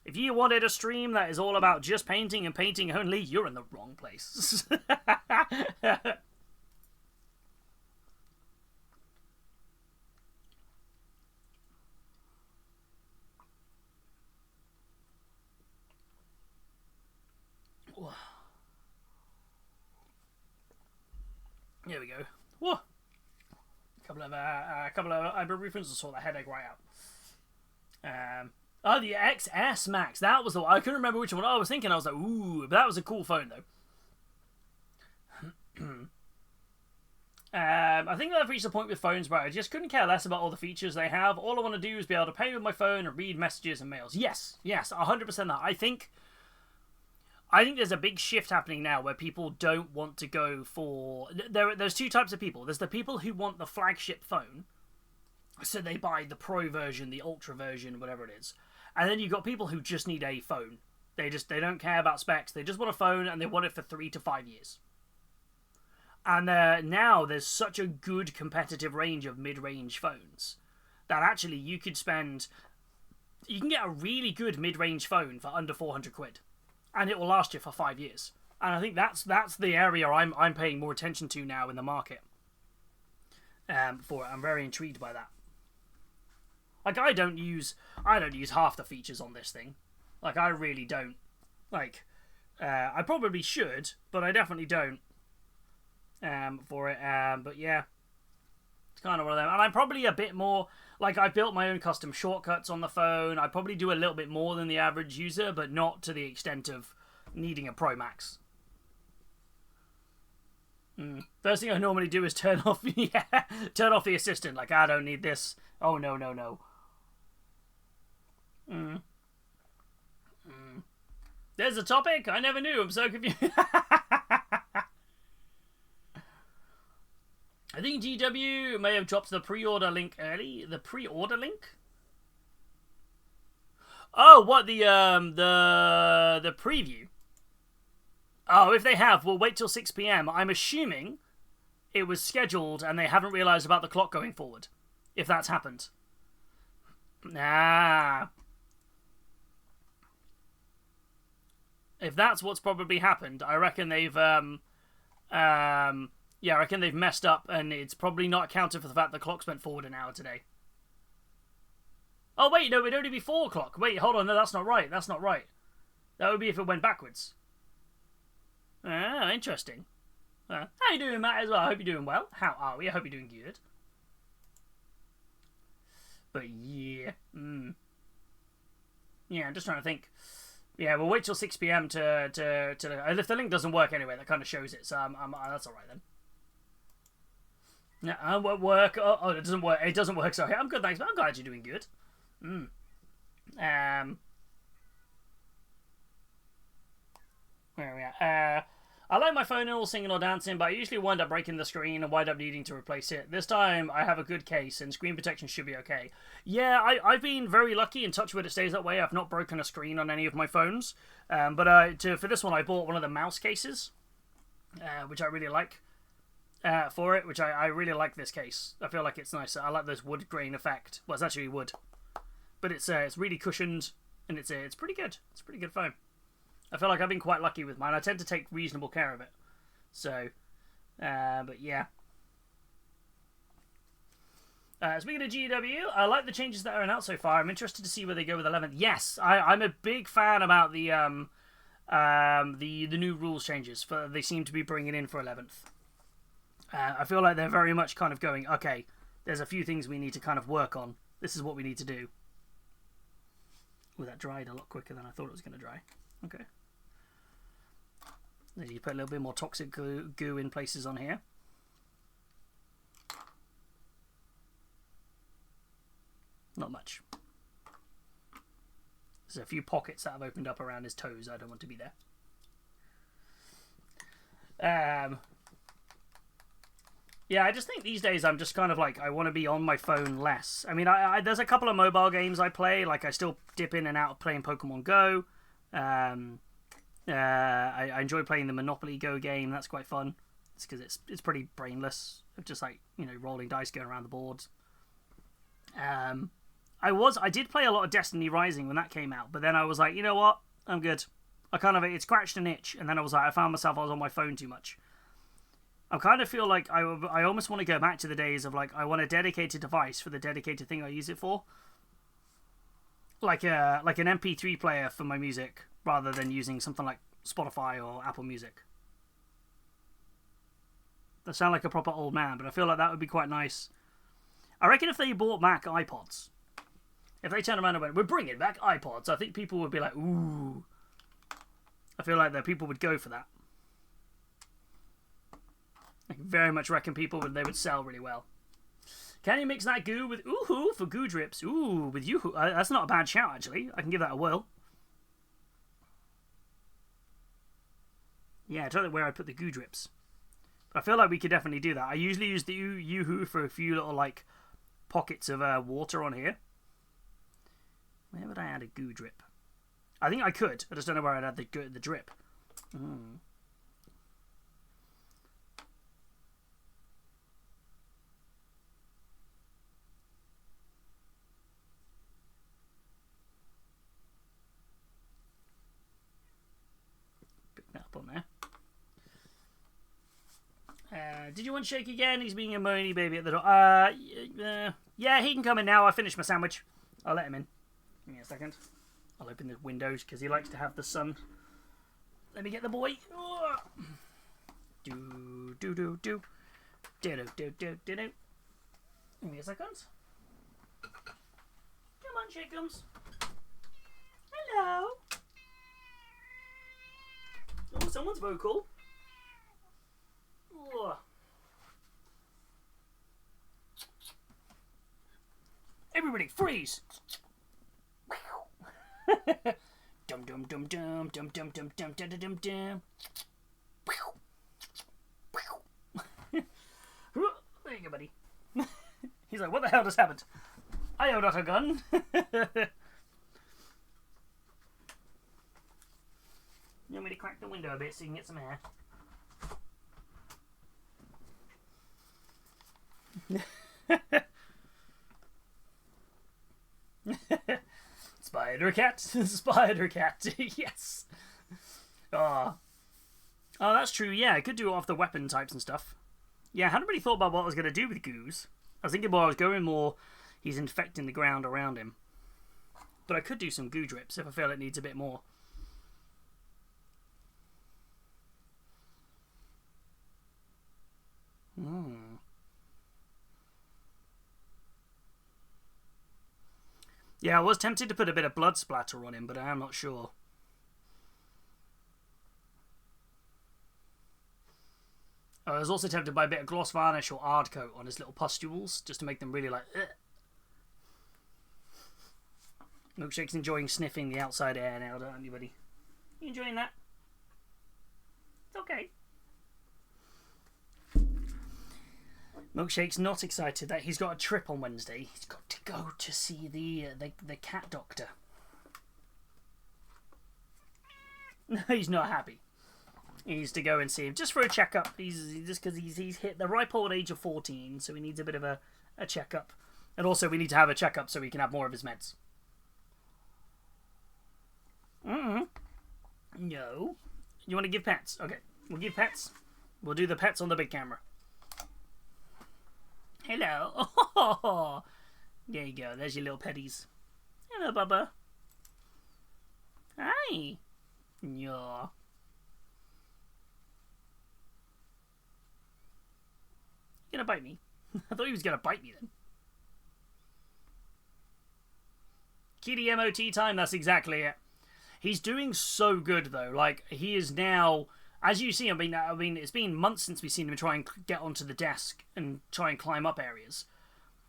If you wanted a stream that is all about just painting and painting only, you're in the wrong place. There we go. Whoa. A couple of ibuprofens to sort that headache right out. Oh, the XS Max. That was the one. I couldn't remember which one I was thinking. I was like, ooh, but that was a cool phone though. I think I've reached the point with phones where I just couldn't care less about all the features they have. All I want to do is be able to pay with my phone and read messages and mails. Yes, 100% that. I think there's a big shift happening now where people don't want to go for... There's two types of people. There's the people who want the flagship phone, so they buy the Pro version, the Ultra version, whatever it is. And then you've got people who just need a phone. They don't care about specs. They just want a phone, and they want it for 3 to 5 years. And now there's such a good competitive range of mid-range phones that actually you can get a really good mid-range phone for under 400 quid, and it will last you for 5 years. And I think that's the area I'm paying more attention to now in the market. For it, I'm very intrigued by that. Like, I don't use half the features on this thing. Like, I really don't. Like, I probably should, but I definitely don't. For it, but yeah, it's kind of one of them. And I'm probably a bit more, like, I've built my own custom shortcuts on the phone. I probably do a little bit more than the average user, but not to the extent of needing a Pro Max. First thing I normally do is turn off the assistant. Like, I don't need this. Oh, no. There's a topic? I never knew. I'm so confused. I think GW may have dropped the pre-order link early. The pre-order link? Oh, what, the preview? Oh, if they have, we'll wait till 6 PM. I'm assuming it was scheduled and they haven't realised about the clock going forward. If that's happened. Nah. If that's what's probably happened, I reckon they've I reckon they've messed up, and it's probably not accounted for the fact the clock's went forward an hour today. Oh wait, no, it'd only be 4 o'clock. Wait, hold on, no, that's not right. That's not right. That would be if it went backwards. Ah, interesting. How you doing, Matt, as well? I hope you're doing well. How are we? I hope you're doing good. But yeah. Yeah, I'm just trying to think. Yeah, we'll wait till 6 PM to if the link doesn't work anyway, that kind of shows it. So that's all right then. No, it won't work. Oh, it doesn't work. It doesn't work. Sorry, I'm good. Thanks. I'm glad you're doing good. Where are we at? I like my phone and all singing or dancing, but I usually wind up breaking the screen and wind up needing to replace it. This time, I have a good case, and screen protection should be okay. Yeah, I've been very lucky, and touch wood it stays that way. I've not broken a screen on any of my phones. But for this one, I bought one of the mouse cases, which I really like. For it, which I really like this case. I feel like it's nice. I like this wood grain effect. Well, it's actually wood, but it's really cushioned, and it's pretty good. It's a pretty good phone. I feel like I've been quite lucky with mine. I tend to take reasonable care of it. So, but yeah. Speaking of GW, I like the changes that are announced so far. I'm interested to see where they go with 11th. Yes, I'm a big fan about the new rules changes. They seem to be bringing in for 11th. I feel like they're very much kind of going, okay, there's a few things we need to kind of work on. This is what we need to do. Oh, that dried a lot quicker than I thought it was going to dry. Okay. You put a little bit more toxic goo in places on here. Not much. There's a few pockets that have opened up around his toes. I don't want to be there. Yeah, I just think these days I'm just kind of like, I want to be on my phone less. I mean, there's a couple of mobile games I play. Like, I still dip in and out of playing Pokemon Go. I enjoy playing the Monopoly Go game. That's quite fun. It's because it's pretty brainless. Just like, rolling dice, going around the boards. I did play a lot of Destiny Rising when that came out, but then I was like, you know what? I'm good. It scratched an itch, and then I was like, I found myself I was on my phone too much. I kind of feel like I almost want to go back to the days of like, I want a dedicated device for the dedicated thing I use it for. Like an MP3 player for my music, rather than using something like Spotify or Apple Music. I sound like a proper old man, but I feel like that would be quite nice. I reckon if they bought back iPods, if they turned around and went, we're bringing back iPods, I think people would be like, ooh. I feel like that people would go for that. I very much reckon they would sell really well. Can you mix that goo with ooh-hoo for goo drips? Ooh, with yoo-hoo. That's not a bad shout, actually. I can give that a whirl. Yeah, I don't know where I put the goo drips. But I feel like we could definitely do that. I usually use the yoo-hoo for a few little, like, pockets of water on here. Where would I add a goo drip? I think I could. I just don't know where I'd add the drip. up on there. Did you want shake again? He's being a moany baby at the door. Yeah, he can come in now. I finished my sandwich. I'll let him in. Give me a second. I'll open the windows because he likes to have the sun. Let me get the boy. Do do do do do do do do do do. Give me a second. Come on, Chickums. Hello. Oh, someone's vocal. Oh. Everybody, freeze! Dum dum dum dum dum dum dum dum dum dum dum. There you go, buddy. He's like, what the hell just happened? I owe not a gun. You want me to crack the window a bit so you can get some air? Spider cat, spider cat, yes. Oh, that's true. Yeah, I could do it off the weapon types and stuff. Yeah, I hadn't really thought about what I was going to do with Goose. I was thinking more I was going more, he's infecting the ground around him. But I could do some goo drips if I feel it needs a bit more. Yeah, I was tempted to put a bit of blood splatter on him, but I am not sure. I was also tempted by a bit of gloss varnish or hard coat on his little pustules, just to make them really like... Ugh. Milkshake's enjoying sniffing the outside air now, don't you, buddy? You enjoying that? It's okay. Milkshake's not excited that he's got a trip on Wednesday. He's got to go to see the cat doctor. No, he's not happy. He needs to go and see him just for a checkup. He's because he's hit the ripe old age of 14, so he needs a bit of a checkup. And also we need to have a checkup so he can have more of his meds. No. You want to give pets? Okay, we'll give pets. We'll do the pets on the big camera. Hello. Oh, there you go. There's your little petties. Hello, Bubba. Hi. Yeah. You gonna bite me? I thought he was gonna bite me then. Kitty MOT time. That's exactly it. He's doing so good though. Like he is now. As you see, I mean, it's been months since we've seen him try and get onto the desk and try and climb up areas.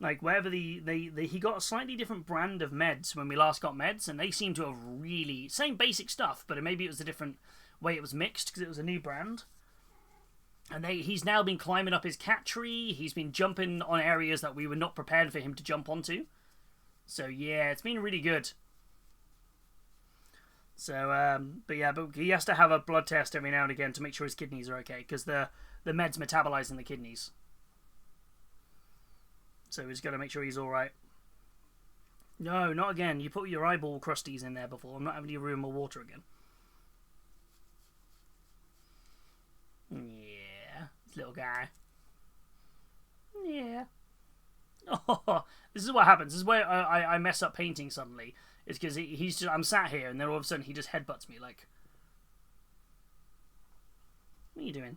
Like, wherever he got a slightly different brand of meds when we last got meds, and they seem to have really... Same basic stuff, but maybe it was a different way it was mixed, because it was a new brand. And he's now been climbing up his cat tree, he's been jumping on areas that we were not prepared for him to jump onto. So, yeah, it's been really good. So, but he has to have a blood test every now and again to make sure his kidneys are okay, because the med's metabolizing the kidneys. So he's got to make sure he's alright. No, not again. You put your eyeball crusties in there before. I'm not having you ruin my water again. Yeah, this little guy. Yeah. Oh, this is what happens. This is where I mess up painting suddenly. It's because he's just... I'm sat here and then all of a sudden he just headbutts me like... What are you doing?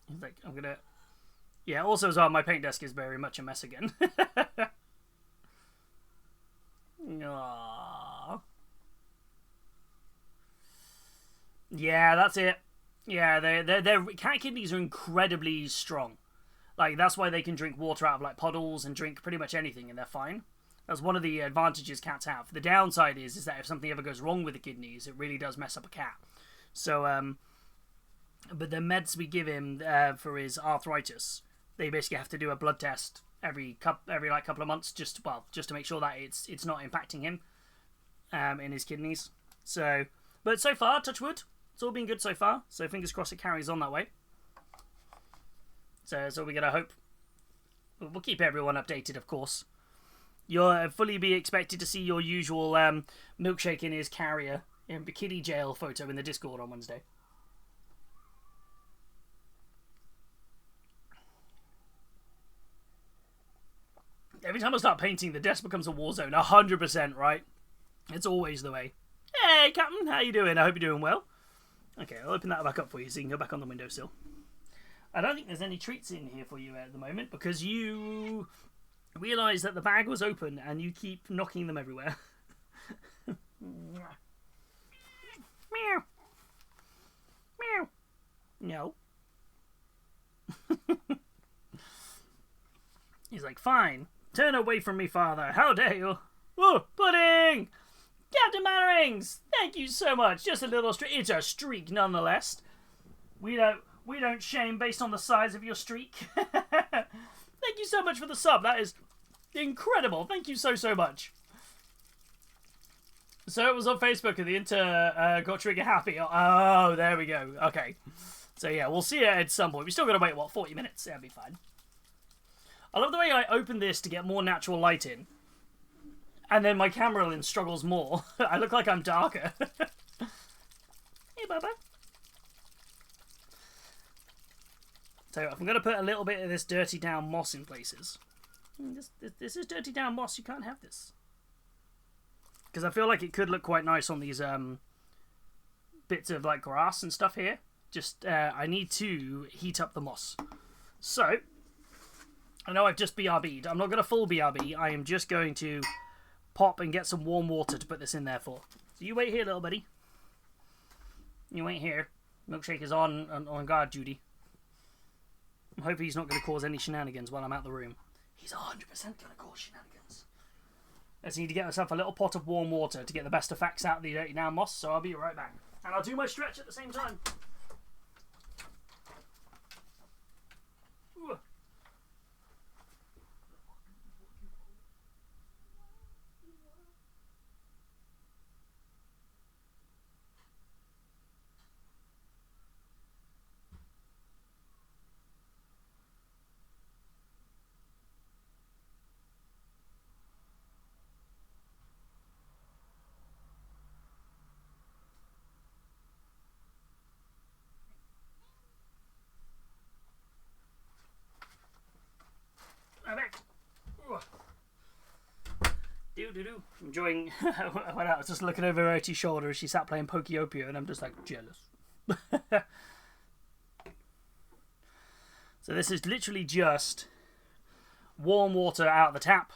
He's like, I'm gonna... Yeah, also as well, my paint desk is very much a mess again. Aww. Yeah, that's it. Yeah, their cat kidneys are incredibly strong. Like, that's why they can drink water out of, like, puddles and drink pretty much anything and they're fine. That's one of the advantages cats have. The downside is that if something ever goes wrong with the kidneys, it really does mess up a cat. So, but the meds we give him for his arthritis, they basically have to do a blood test every couple of months, just to make sure that it's not impacting him in his kidneys. So, but so far, touch wood, it's all been good so far. So fingers crossed it carries on that way. So we gotta hope. We'll keep everyone updated, of course. You'll fully be expected to see your usual milkshake in his carrier in bikini jail photo in the Discord on Wednesday. Every time I start painting, the desk becomes a war zone. 100%, right? It's always the way. Hey, Captain, how you doing? I hope you're doing well. Okay, I'll open that back up for you so you can go back on the windowsill. I don't think there's any treats in here for you at the moment because you realise that the bag was open and you keep knocking them everywhere. Meow. Meow. No. He's like, fine. Turn away from me, father. How dare you? Oh, pudding! Captain Mannerings! Thank you so much. Just a little streak. It's a streak, nonetheless. We don't shame based on the size of your streak. Thank you so much for the sub. That is incredible. Thank you so much. So it was on Facebook and the Inter got trigger happy. Oh, there we go. Okay. So yeah, we'll see it at some point. We still got to wait, what, 40 minutes? That'll be fine. I love the way I open this to get more natural light in. And then my camera lens struggles more. I look like I'm darker. Hey, Bubba. So if I'm going to put a little bit of this dirty down moss in places. This is dirty down moss. You can't have this. Because I feel like it could look quite nice on these bits of like grass and stuff here. Just, I need to heat up the moss. So, I know I've just BRB'd. I'm not going to full BRB. I am just going to pop and get some warm water to put this in there for. So you wait here, little buddy. You wait here. Milkshake is on guard duty. I'm hoping he's not going to cause any shenanigans while I'm out the room. He's 100% going to cause shenanigans. I just need to get myself a little pot of warm water to get the best effects out of the dirty down moss, so I'll be right back. And I'll do my stretch at the same time. Ooh. I'm back. Do. Enjoying. When I was just looking over Rarity's shoulder as she sat playing Pokeopia, and I'm just like jealous. So this is literally just warm water out of the tap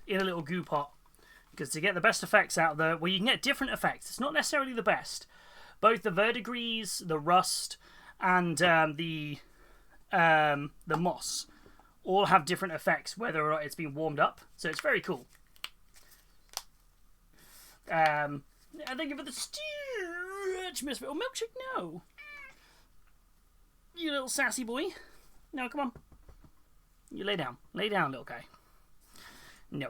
in a little goo pot. Because to get the best effects out there, well, you can get different effects. It's not necessarily the best. Both the verdigris, the rust, and the moss all have different effects whether or not it's been warmed up. So it's very cool. And thank you for the stretch, Miss Oh, Milkshake, no. You little sassy boy. No, come on. You lay down. Lay down, little guy. No.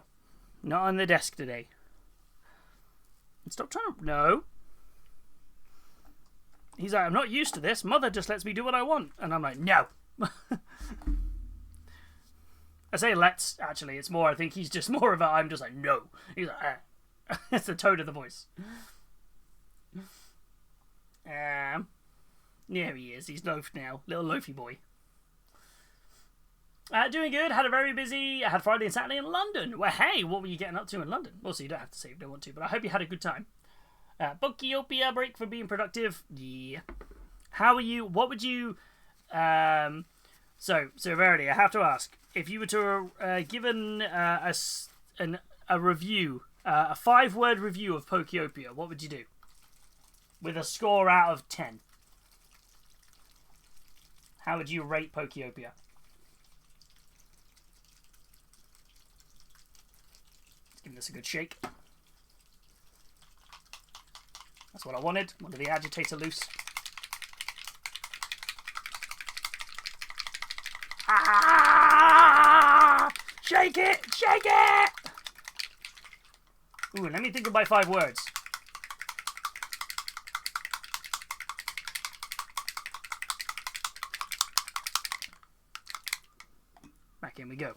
Not on the desk today. Stop trying to... No. He's like, I'm not used to this. Mother just lets me do what I want. And I'm like, no. I say let's, actually. It's more, I think he's just more of a, I'm just like, no. He's like, It's the tone of the voice. There he is. He's loafed now. Little loafy boy. Doing good. Had a very busy... I had Friday and Saturday in London. Well, hey, what were you getting up to in London? Well, so you don't have to say if you don't want to, but I hope you had a good time. Pokeopia break for being productive. Yeah. How are you? What would you... So Verity, I have to ask. If you were to given a review, a 5-word review of Pokeopia, what would you do? With a score out of 10. How would you rate Pokeopia? Let's give this a good shake. That's what I wanted. Wanted the agitator loose. Ah! Shake it! Shake it! Ooh, let me think of my 5 words. Back in we go.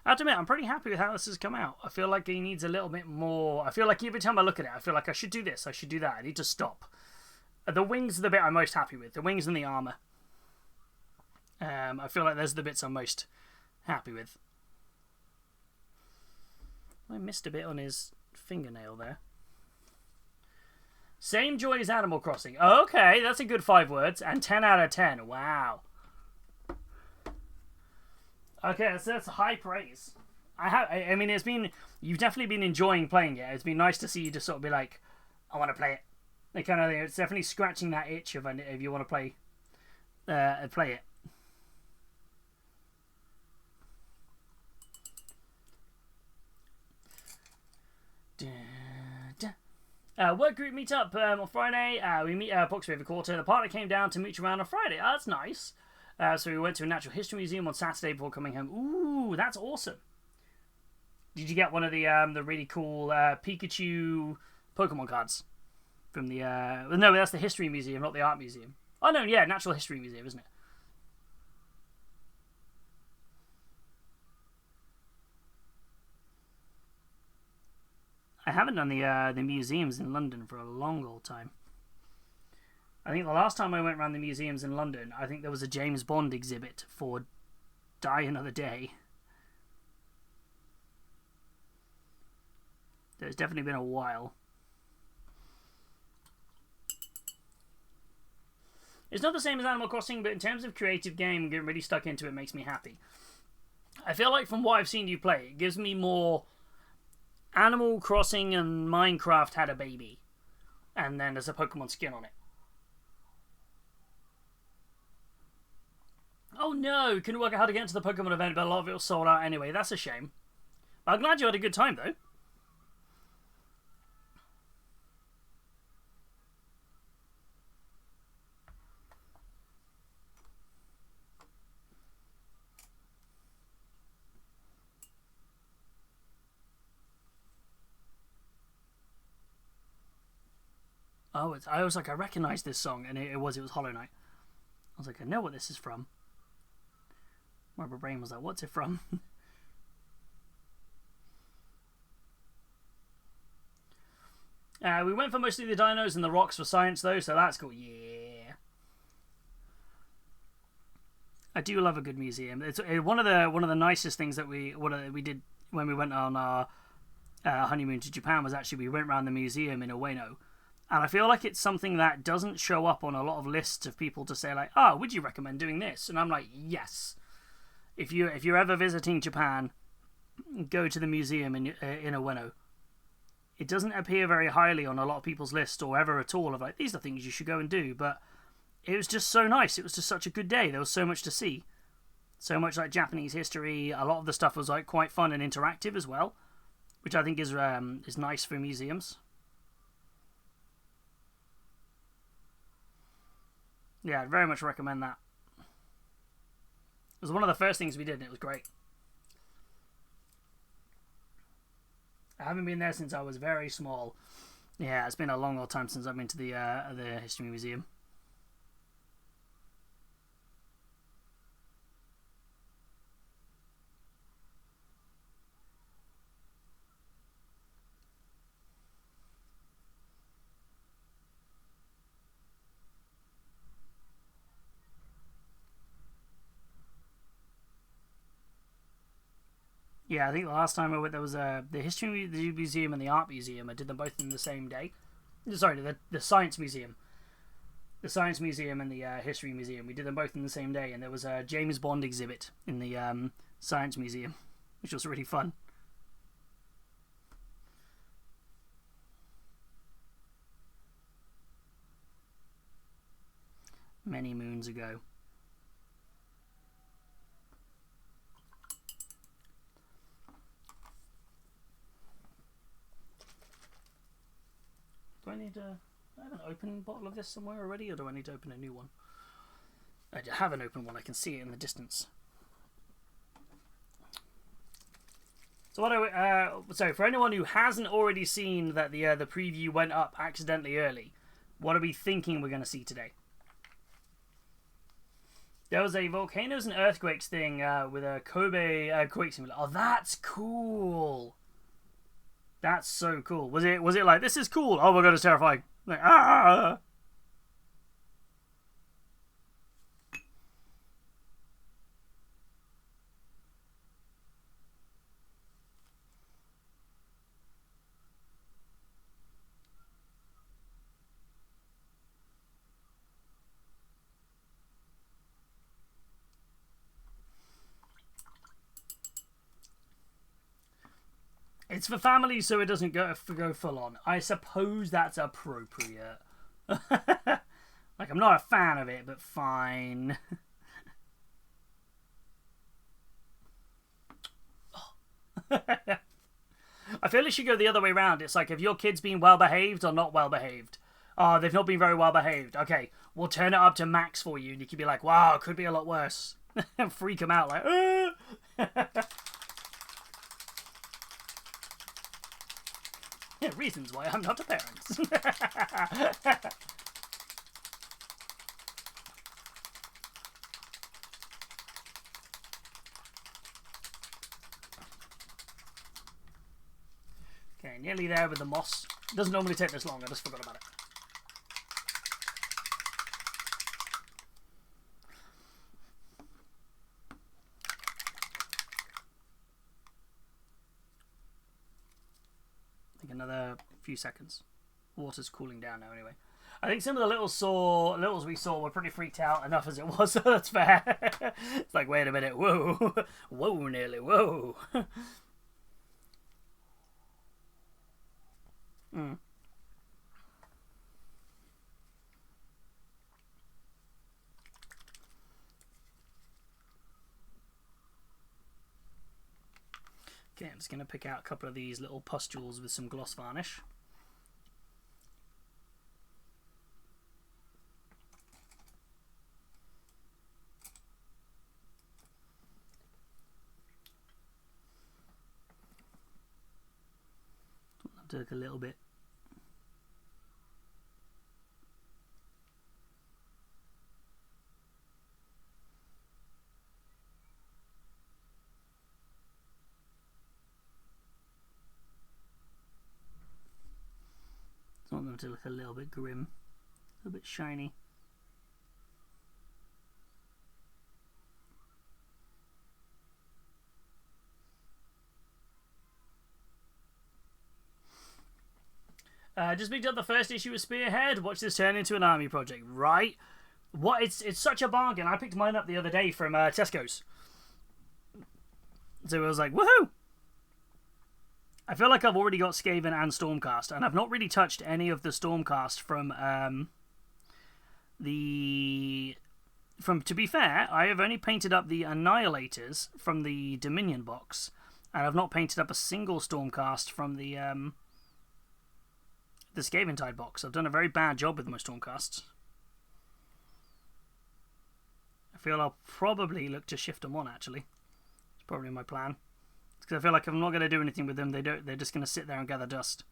I have to admit, I'm pretty happy with how this has come out. I feel like he needs a little bit more. I feel like every time I look at it, I feel like I should do this, I should do that. I need to stop. The wings are the bit I'm most happy with. The wings and the armor. I feel like those are the bits I'm most happy with. I missed a bit on his fingernail there. Same joy as Animal Crossing. Okay, that's a good 5 words. And 10 out of 10. Wow. Okay, so that's high praise. I mean, it's been... You've definitely been enjoying playing it. It's been nice to see you just sort of be like, I want to play it. That kind of thing. It's definitely scratching that itch if you want to play it. Work group meet up on Friday. We meet Pox River Quarter. The partner came down to mooch around on Friday. Oh, that's nice. So we went to a natural history museum on Saturday before coming home. Ooh, that's awesome. Did you get one of the really cool Pikachu Pokemon cards from the? No, that's the history museum, not the art museum. Oh no, yeah, natural history museum, isn't it? I haven't done the museums in London for a long old time. I think the last time I went around the museums in London, I think there was a James Bond exhibit for Die Another Day. There's definitely been a while. It's not the same as Animal Crossing, but in terms of creative game, getting really stuck into it makes me happy. I feel like from what I've seen you play, it gives me more... Animal Crossing and Minecraft had a baby. And then there's a Pokemon skin on it. Oh no, couldn't work out how to get into the Pokemon event, but a lot of it was sold out anyway. That's a shame. But I'm glad you had a good time, though. Oh, I was like, I recognise this song, and it was Hollow Knight. I was like, I know what this is from. My brain was like, what's it from? We went for mostly the dinos and the rocks for science, though, so that's cool. Yeah. I do love a good museum. It's one of the nicest things that we did when we went on our honeymoon to Japan was actually we went around the museum in Ueno. And I feel like it's something that doesn't show up on a lot of lists of people to say like, oh, would you recommend doing this? And I'm like, yes. If you're ever visiting Japan, go to the museum in Ueno. It doesn't appear very highly on a lot of people's list or ever at all of like, these are things you should go and do. But it was just so nice. It was just such a good day. There was so much to see. So much like Japanese history. A lot of the stuff was like quite fun and interactive as well, which I think is nice for museums. Yeah, I'd very much recommend that. It was one of the first things we did, and it was great. I haven't been there since I was very small. Yeah, it's been a long old time since I've been to the History Museum. Yeah, I think the last time I went, there was the History Museum and the Art Museum. I did them both in the same day. Sorry, the Science Museum. The Science Museum and the History Museum. We did them both in the same day, and there was a James Bond exhibit in the Science Museum, which was really fun. Many moons ago. Do I need to... I have an open bottle of this somewhere already, or do I need to open a new one? I have an open one. I can see it in the distance. So so for anyone who hasn't already seen that the preview went up accidentally early, what are we thinking we're going to see today? There was a volcanoes and earthquakes thing with a Kobe quake simulator. Oh, that's cool. That's so cool. Was it like, this is cool? Oh my god, it's terrifying. Like, ah! It's for families so it doesn't go full on. I suppose that's appropriate. Like, I'm not a fan of it, but fine. I feel it should go the other way around. It's like, if your kid's been well behaved or not well behaved. Oh, they've not been very well behaved. Okay, we'll turn it up to max for you, and you can be like, wow, it could be a lot worse. And freak them out like, reasons why I'm not a parent. Okay, nearly there with the moss. It doesn't normally take this long, I just forgot about it. I think another few seconds. Water's cooling down now anyway. I think some of the littles we saw were pretty freaked out enough as it was, so that's fair. It's like, wait a minute, whoa. Whoa, nearly, whoa. Mm. Okay, I'm just going to pick out a couple of these little pustules with some gloss varnish. I'll take a little bit. I want them to look a little bit grim, a little bit shiny. Just picked up the first issue of Spearhead. Watch this turn into an army project, right? What? It's such a bargain. I picked mine up the other day from Tesco's, so I was like, woohoo! I feel like I've already got Skaven and Stormcast, and I've not really touched any of the Stormcast from to be fair, I have only painted up the Annihilators from the Dominion box, and I've not painted up a single Stormcast from the Skaventide box. I've done a very bad job with my Stormcasts. I feel I'll probably look to shift them on, actually. It's probably my plan. Because I feel like if I'm not going to do anything with them, they're just going to sit there and gather dust.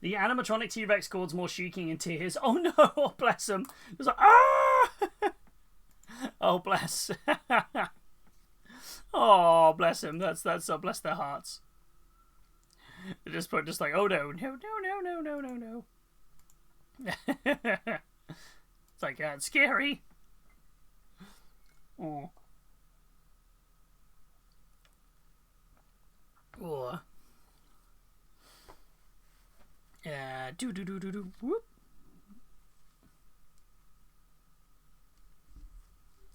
The animatronic T-Rex caused more shrieking and tears. Oh no! Oh, bless him. It was like, ah! Oh, bless. Oh, bless him. That's bless their hearts. They just put like, oh no, no. It's like, it's scary. Oh. Oh. Whoop.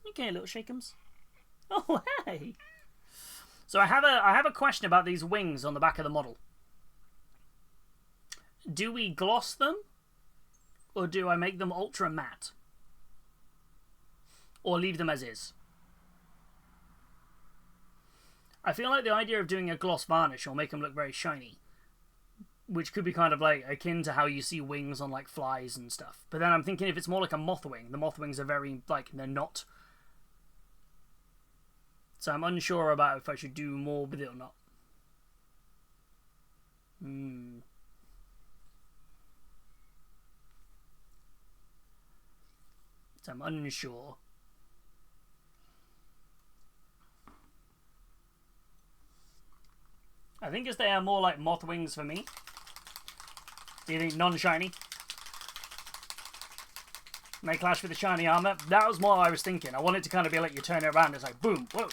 Okay, little shakeums. Oh, hey. So I have a question about these wings on the back of the model. Do we gloss them, or do I make them ultra matte, or leave them as is? I feel like the idea of doing a gloss varnish will make them look very shiny, which could be kind of like akin to how you see wings on like flies and stuff. But then I'm thinking if it's more like a moth wing, the moth wings are very like, they're not So I'm unsure about if I should do more with it or not. So I'm unsure. I think they are more like moth wings for me. Do you think non-shiny? May clash with the shiny armor. That was what I was thinking. I want it to kind of be like you turn it around, it's like boom, whoa.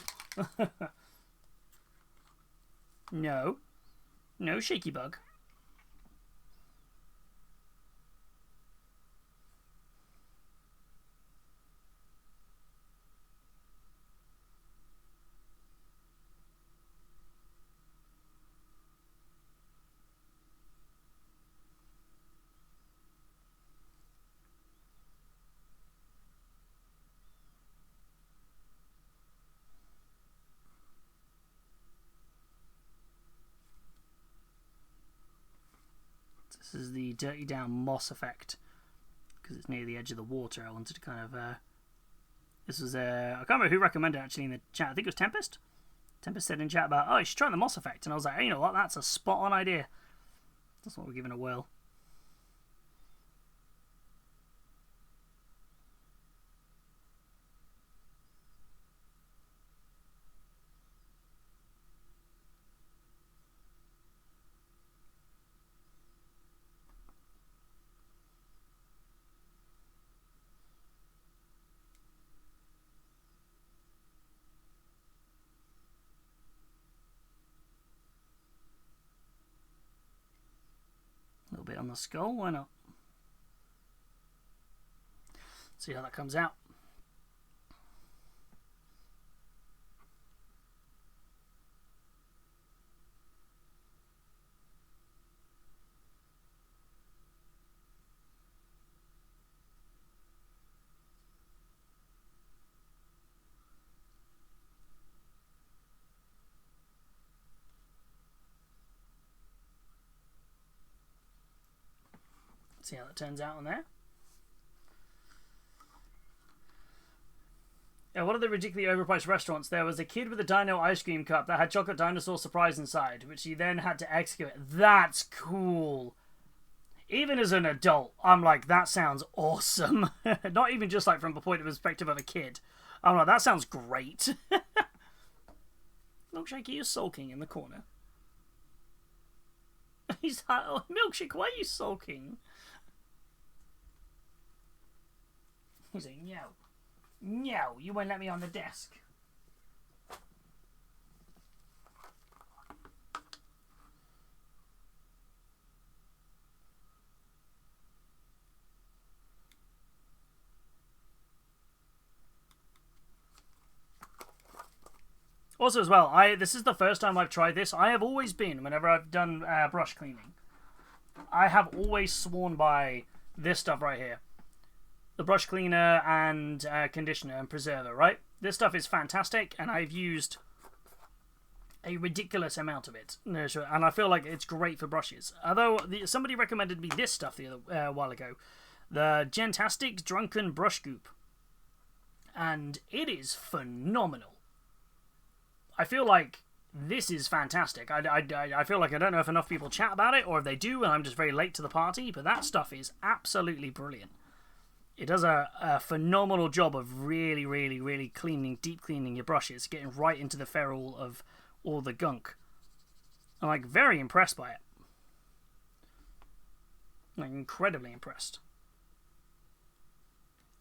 No. No shaky bug. This is the dirty down moss effect because it's near the edge of the water. I wanted to kind of this was I can't remember who recommended it actually in the chat. I think it was Tempest. Tempest said in chat about, oh, you should try the moss effect, and I was like, hey, you know what, that's a spot on idea. That's what we're giving a whirl. A little bit on the skull, why not? See how that comes out. See how that turns out on there. Yeah, one of the ridiculously overpriced restaurants, there was a kid with a dino ice cream cup that had chocolate dinosaur surprise inside, which he then had to execute. That's cool. Even as an adult, I'm like, that sounds awesome. Not even just like from the point of perspective of a kid. I'm like, that sounds great. Milkshake is sulking in the corner. He's like, oh, Milkshake, why are you sulking? He's like, no. No, you won't let me on the desk. Also, as well, this is the first time I've tried this. I have always been, whenever I've done brush cleaning, I have always sworn by this stuff right here. The brush cleaner and conditioner and preserver, right? This stuff is fantastic, and I've used a ridiculous amount of it. And I feel like it's great for brushes. Although, somebody recommended me this stuff the other while ago. The Gentastic Drunken Brush Goop. And it is phenomenal. I feel like this is fantastic. I feel like I don't know if enough people chat about it, or if they do, and I'm just very late to the party, but that stuff is absolutely brilliant. It does a phenomenal job of really, really, really deep cleaning your brushes, getting right into the ferrule of all the gunk. I'm like very impressed by it. Like incredibly impressed.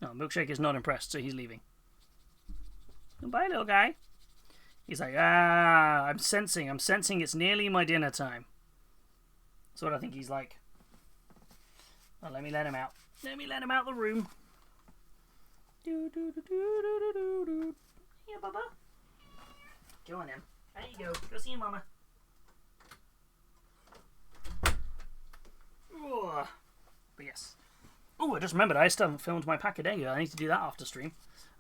No, Milkshake is not impressed, so he's leaving. Bye, little guy. He's like, I'm sensing it's nearly my dinner time. That's what I think he's like. Well, let me let him out. Let me let him out the room. Yeah, Bubba. Go on then. There you go. Go see your mama. Ooh. But yes. Oh, I just remembered I still haven't filmed my pack a day. I need to do that after stream.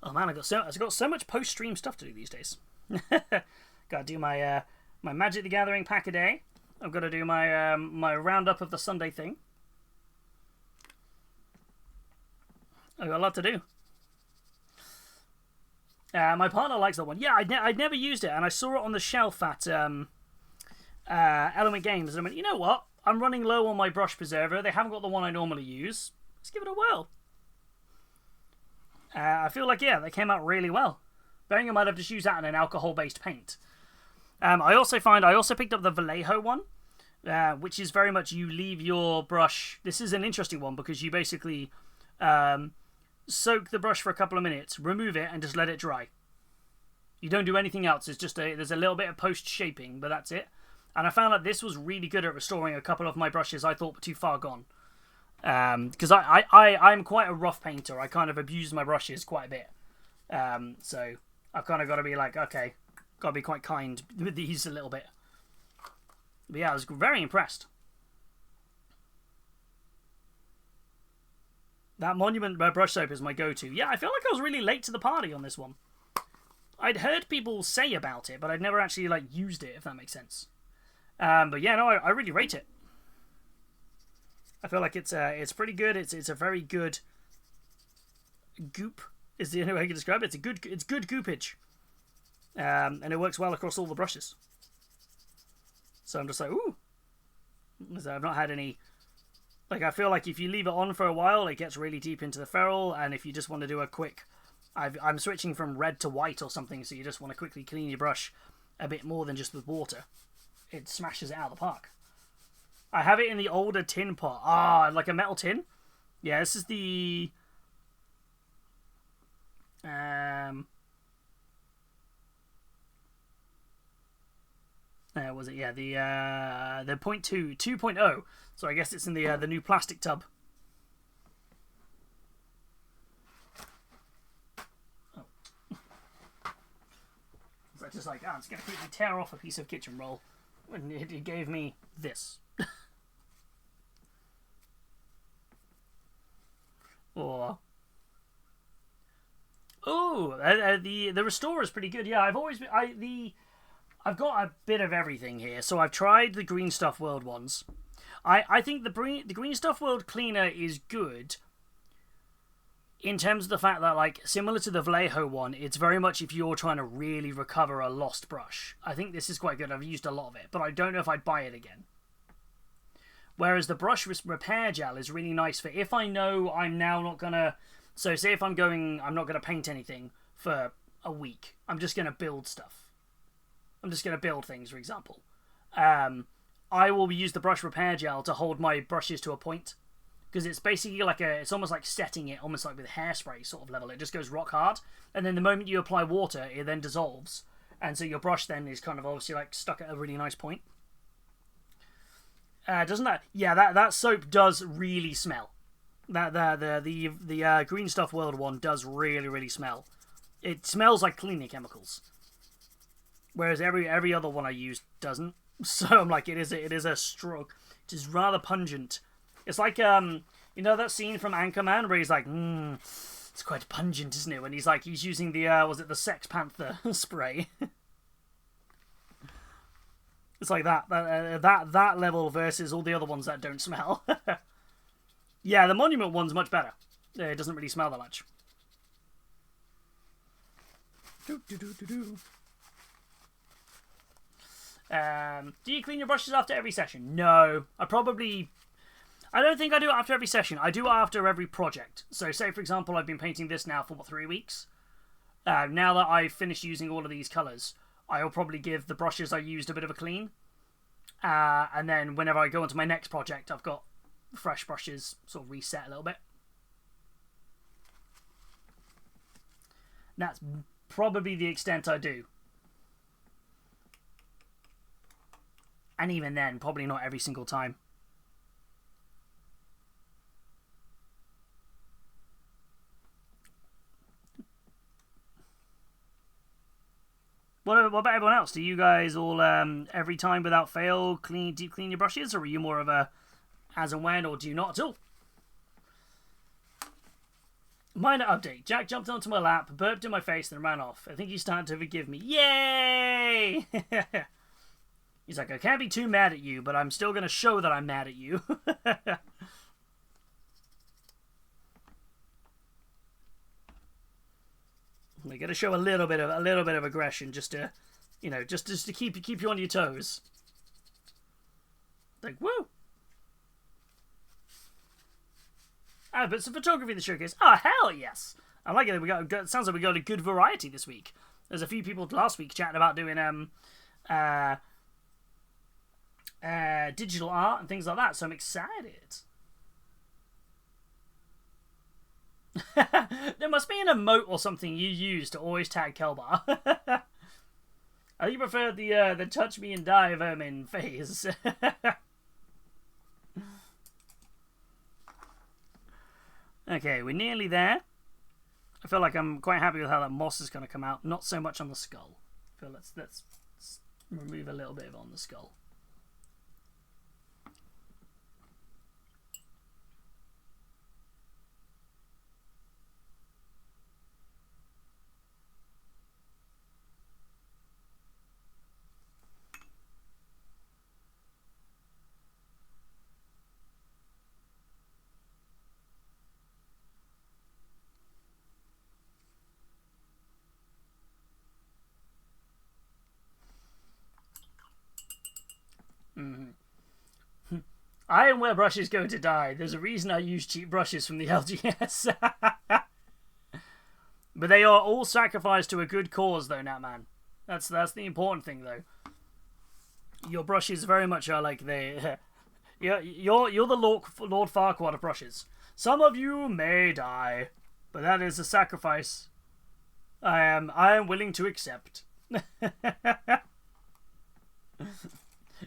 Oh man, I've got so much post-stream stuff to do these days. Got to do my my Magic the Gathering pack a day. I've got to do my my roundup of the Sunday thing. I've got a lot to do. My partner likes that one. Yeah, I'd never used it, and I saw it on the shelf at Element Games, and I went, you know what? I'm running low on my brush preserver. They haven't got the one I normally use. Let's give it a whirl. I feel like, yeah, they came out really well. Bearing in mind I've just used that in an alcohol-based paint. I also picked up the Vallejo one, which is very much you leave your brush. This is an interesting one because you basically soak the brush for a couple of minutes, remove it, and just let it dry. You don't do anything else. It's just there's a little bit of post-shaping, but that's it. And I found that this was really good at restoring a couple of my brushes I thought were too far gone. Because I'm quite a rough painter. I kind of abuse my brushes quite a bit. So I've kind of got to be like, okay, got to be quite kind with these a little bit. But yeah, I was very impressed. That Monument brush soap is my go-to. Yeah, I feel like I was really late to the party on this one. I'd heard people say about it, but I'd never actually used it, if that makes sense. But yeah, no, I really rate it. I feel like it's pretty good. It's a very good goop. Is the only way I can describe it. It's good goopage, and it works well across all the brushes. So I'm just like, ooh. So I've not had any. I feel like if you leave it on for a while, it gets really deep into the ferrule, and if you just want to do a quick, I'm switching from red to white or something, so you just want to quickly clean your brush a bit more than just with water. It smashes it out of the park. I have it in the older tin pot. Ah, like a metal tin. Yeah, this is the was it? Yeah, the 2.0. So I guess it's in the new plastic tub. Oh. So it's just like, it's gonna quickly tear off a piece of kitchen roll, and it gave me this. Or the Restorer is pretty good. Yeah, I've got a bit of everything here. So I've tried the Green Stuff World ones. I think the Green Stuff World cleaner is good in terms of the fact that, similar to the Vallejo one, it's very much if you're trying to really recover a lost brush. I think this is quite good. I've used a lot of it, but I don't know if I'd buy it again. Whereas the brush repair gel is really nice for if I know I'm now not gonna. So say if I'm not gonna paint anything for a week. I'm just gonna build stuff. I'm just gonna build things, for example. I will use the brush repair gel to hold my brushes to a point, because it's basically it's almost like setting it, almost like with hairspray sort of level. It just goes rock hard, and then the moment you apply water, it then dissolves, and so your brush then is kind of obviously stuck at a really nice point. Doesn't that? Yeah, that soap does really smell. The Green Stuff World one does really smell. It smells like cleaning chemicals, whereas every other one I use doesn't. So I'm like, it is a strong. It is rather pungent. It's like you know that scene from Anchorman where he's like, it's quite pungent, isn't it? When he's using the was it the Sex Panther spray? It's like that level versus all the other ones that don't smell. Yeah, the Monument one's much better. It doesn't really smell that much. Do you clean your brushes after every session? No. I don't think I do it after every session. I do it after every project. So say, for example, I've been painting this now for, 3 weeks? Now that I've finished using all of these colours, I'll probably give the brushes I used a bit of a clean. And then whenever I go into my next project, I've got fresh brushes, sort of reset a little bit. That's probably the extent I do. And even then, probably not every single time. What about everyone else? Do you guys all, every time without fail, deep clean your brushes? Or are you more of a as and when, or do you not at all? Minor update. Jack jumped onto my lap, burped in my face, and ran off. I think he's starting to forgive me. Yay! He's like, I can't be too mad at you, but I'm still going to show that I'm mad at you. They got to show a little bit of aggression, just to, just to keep you on your toes. Like, woo! Ah, but some photography in the showcase. Oh, hell yes! I like it. It sounds like we got a good variety this week. There's a few people last week chatting about doing digital art and things like that, so I'm excited. There must be an emote or something you use to always tag Kelbar. I think you prefer the touch me and die vermin phase. Okay, we're nearly there. I feel like I'm quite happy with how that moss is going to come out. Not so much on the skull. I feel let's remove a little bit of it on the skull. Ironware brush is going to die. There's a reason I use cheap brushes from the LGS. But they are all sacrificed to a good cause, though, Natman. That's the important thing, though. Your brushes very much are like they. You're the Lord Farquaad of brushes. Some of you may die, but that is a sacrifice I am willing to accept.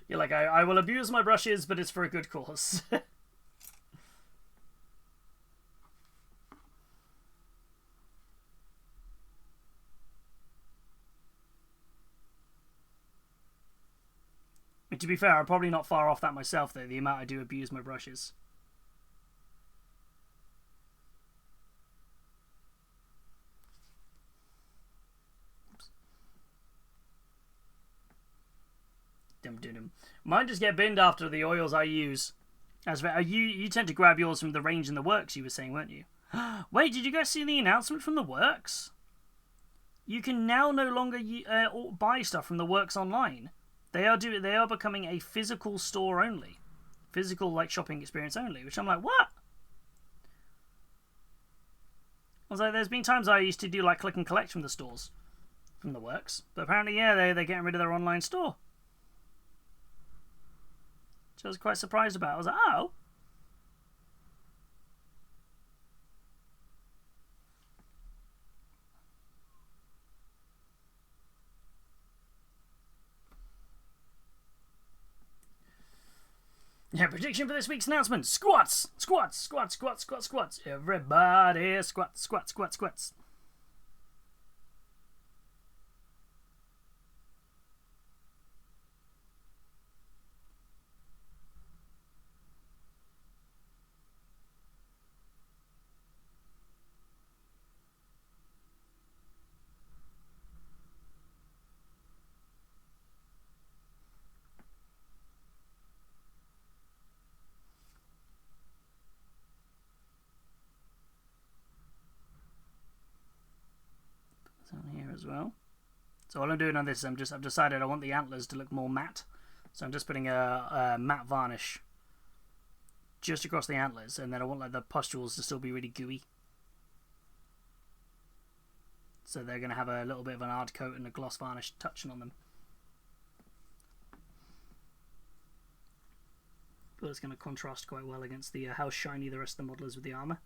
You're like, I will abuse my brushes, but it's for a good cause. To be fair, I'm probably not far off that myself, though, the amount I do abuse my brushes. Mine just get binned after the oils I use. You tend to grab yours from the range in the works, you were saying, weren't you? Wait, did you guys see the announcement from the works? You can now no longer buy stuff from the works online. They are becoming a physical store only, physical shopping experience only. Which I'm like, what? I was like, there's been times I used to do click and collect from the stores, from the works, but apparently, yeah, they're getting rid of their online store. Which I was quite surprised about. I was like, oh. Yeah, prediction for this week's announcement. Squats! Squats! Squats! Squats! Squats! Squats! Everybody squats! Squats! Squats! Squats! As well. So all I'm doing on this is I've decided I want the antlers to look more matte. So I'm just putting a matte varnish just across the antlers, and then I want the pustules to still be really gooey. So they're going to have a little bit of an hard coat and a gloss varnish touching on them. But it's going to contrast quite well against the how shiny the rest of the model is with the armour.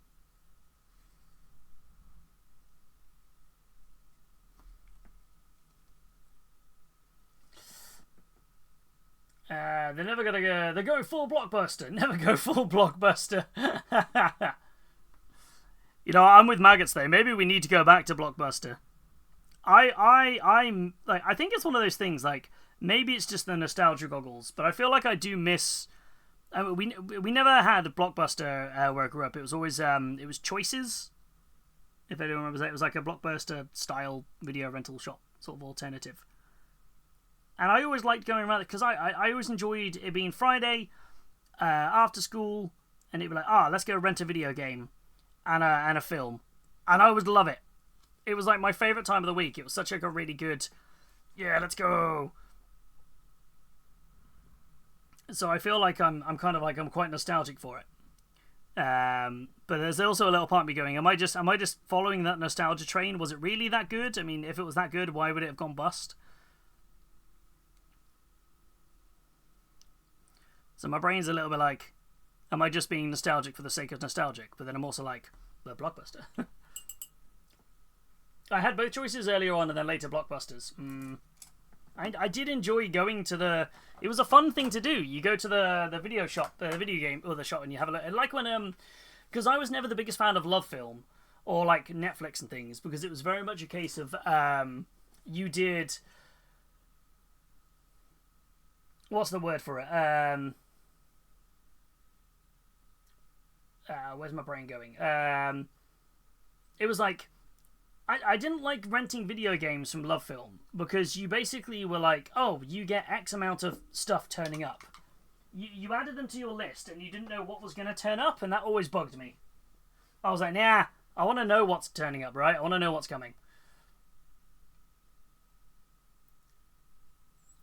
They're never gonna go. They're going full blockbuster. Never go full blockbuster. I'm with maggots though. Maybe we need to go back to blockbuster. I'm I think it's one of those things. Maybe it's just the nostalgia goggles, but I feel like I do miss. We never had a blockbuster where I grew up. It was always it was Choices. If anyone remembers that, it was like a blockbuster style video rental shop sort of alternative. And I always liked going around it because I always enjoyed it being Friday after school, and it'd be like, let's go rent a video game and a film, and I would love it. It was like my favourite time of the week. It was such like a really good, yeah, let's go. So I feel like I'm quite nostalgic for it. But there's also a little part of me going, am I just following that nostalgia train? Was it really that good? I mean, if it was that good, why would it have gone bust? So my brain's a little bit like, am I just being nostalgic for the sake of nostalgic? But then I'm also like, the Blockbuster. I had both choices earlier on and then later Blockbusters. I did enjoy going to the... It was a fun thing to do. You go to the video shop, the video game, or the shop, and you have a look. Like when... Because I was never the biggest fan of Love Film, or like Netflix and things, because it was very much a case of... you did... What's the word for it? Where's my brain going? It was like... I didn't like renting video games from Love Film because you basically were like, oh, you get X amount of stuff turning up. You added them to your list and you didn't know what was going to turn up, and that always bugged me. I was like, nah, I want to know what's turning up, right? I want to know what's coming.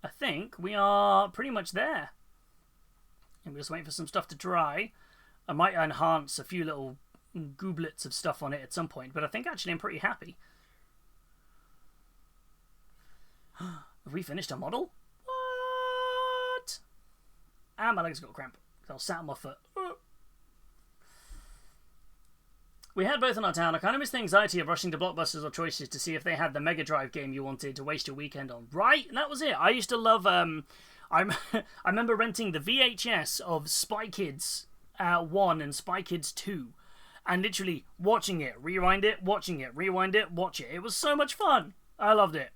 I think we are pretty much there. I'm just waiting for some stuff to dry. I might enhance a few little gooblets of stuff on it at some point, but I think actually I'm pretty happy. Have we finished a model? What? And my legs got cramp because I was sat on my foot. We had both in our town. I kind of miss the anxiety of rushing to Blockbusters or Choices to see if they had the Mega Drive game you wanted to waste your weekend on. Right? And that was it. I used to love... I remember renting the VHS of Spy Kids 1 and Spy Kids 2. And literally watching it, rewind it, watching it, rewind it, watch it. It was so much fun. I loved it.